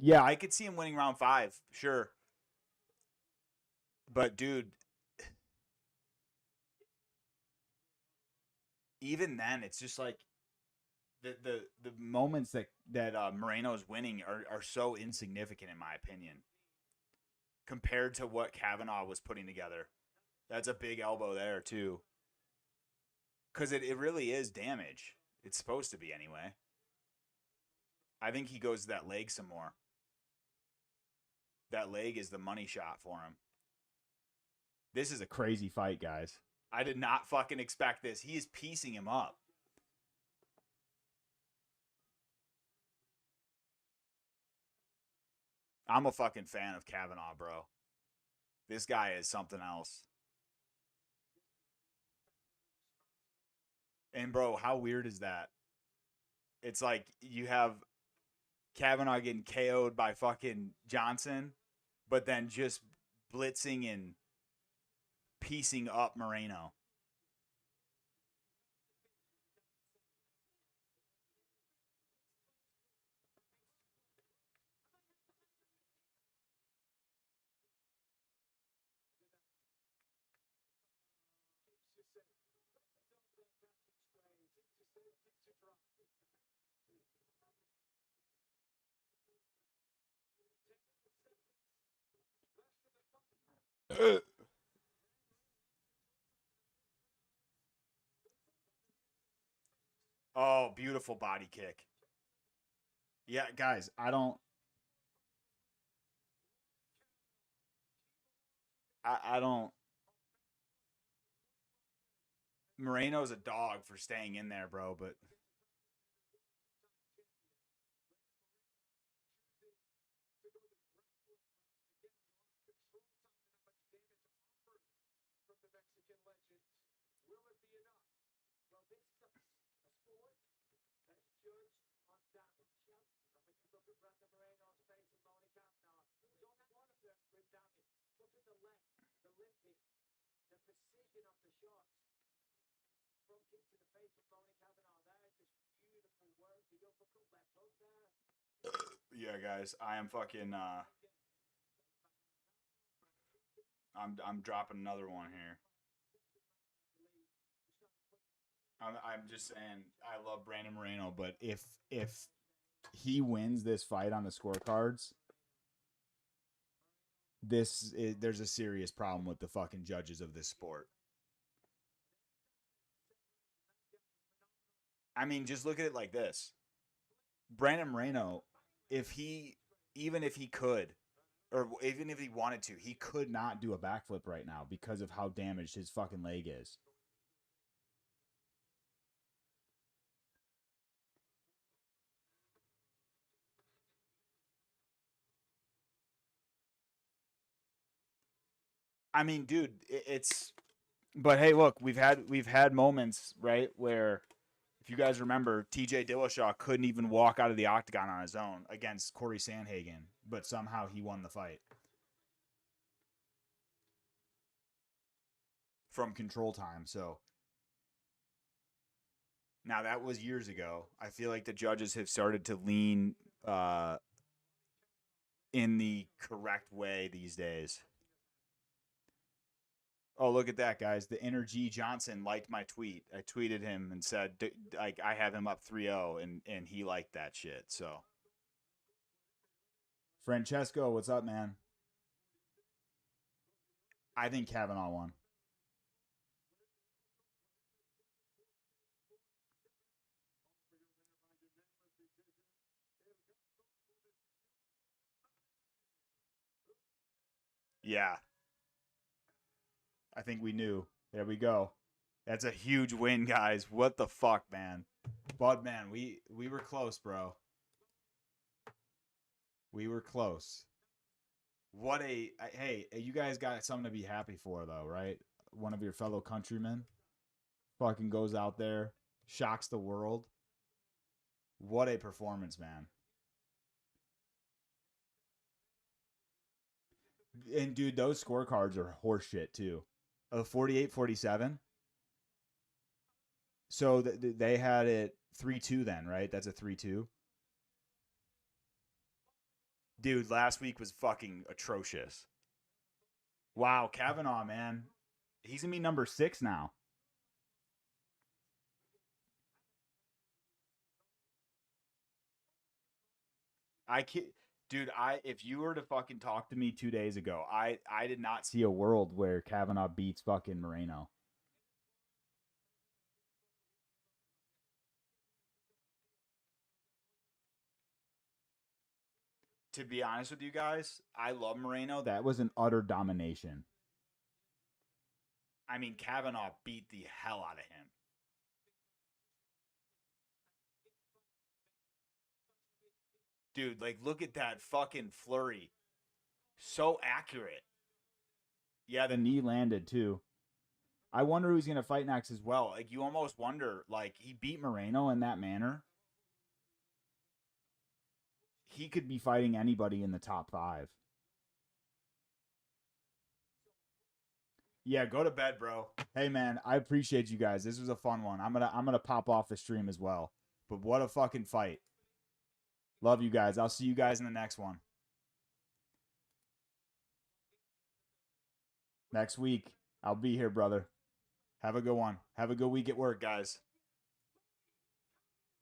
Yeah, I could see him winning round 5, sure. But dude, even then, it's just like the moments that Moreno's winning are so insignificant in my opinion compared to what Kavanaugh was putting together. That's a big elbow there too, because it really is damage. It's supposed to be anyway. I think he goes to that leg some more. That leg is the money shot for him. This is a crazy fight, guys. I did not fucking expect this. He is piecing him up. I'm a fucking fan of Kavanaugh, bro. This guy is something else. And, bro, how weird is that? It's like you have Kavanaugh getting KO'd by fucking Johnson, but then just blitzing and piecing up Moreno. Oh, beautiful body kick. Yeah, guys, I don't. Moreno's a dog for staying in there, bro, but yeah, guys, I am fucking I'm dropping another one here. I'm just saying I love Brandon Moreno, but if he wins this fight on the scorecards, there's a serious problem with the fucking judges of this sport. I mean, just look at it like this. Brandon Moreno, even if he could, or even if he wanted to, he could not do a backflip right now because of how damaged his fucking leg is. I mean, dude, it's. But hey, look, we've had moments right where, if you guys remember, T.J. Dillashaw couldn't even walk out of the octagon on his own against Corey Sandhagen, but somehow he won the fight from control time. So now that was years ago. I feel like the judges have started to lean in the correct way these days. Oh, look at that, guys. The Inner G Johnson liked my tweet. I tweeted him and said, like, I have him up 3-0, and he liked that shit. So, Francesco, what's up, man? I think Kavanaugh won. Yeah, I think we knew. There we go. That's a huge win, guys. What the fuck, man? Bud, man, we were close, bro. We were close. Hey, you guys got something to be happy for, though, right? One of your fellow countrymen fucking goes out there, shocks the world. What a performance, man. And dude, those scorecards are horseshit too. 48-47. So they had it 3-2 then, right? That's a 3-2. Dude, last week was fucking atrocious. Wow, Kavanaugh, man. He's going to be number 6 now. I can't, dude. If you were to fucking talk to me 2 days ago, I did not see a world where Kavanaugh beats fucking Moreno. To be honest with you guys, I love Moreno. That was an utter domination. I mean, Kavanaugh beat the hell out of him. Dude, like, look at that fucking flurry. So accurate. Yeah, the knee landed too. I wonder who's going to fight next as well. Like, you almost wonder, like, he beat Moreno in that manner. He could be fighting anybody in the top 5. Yeah, go to bed, bro. Hey man, I appreciate you guys. This was a fun one. I'm gonna pop off the stream as well. But what a fucking fight. Love you guys. I'll see you guys in the next one. Next week, I'll be here, brother. Have a good one. Have a good week at work, guys.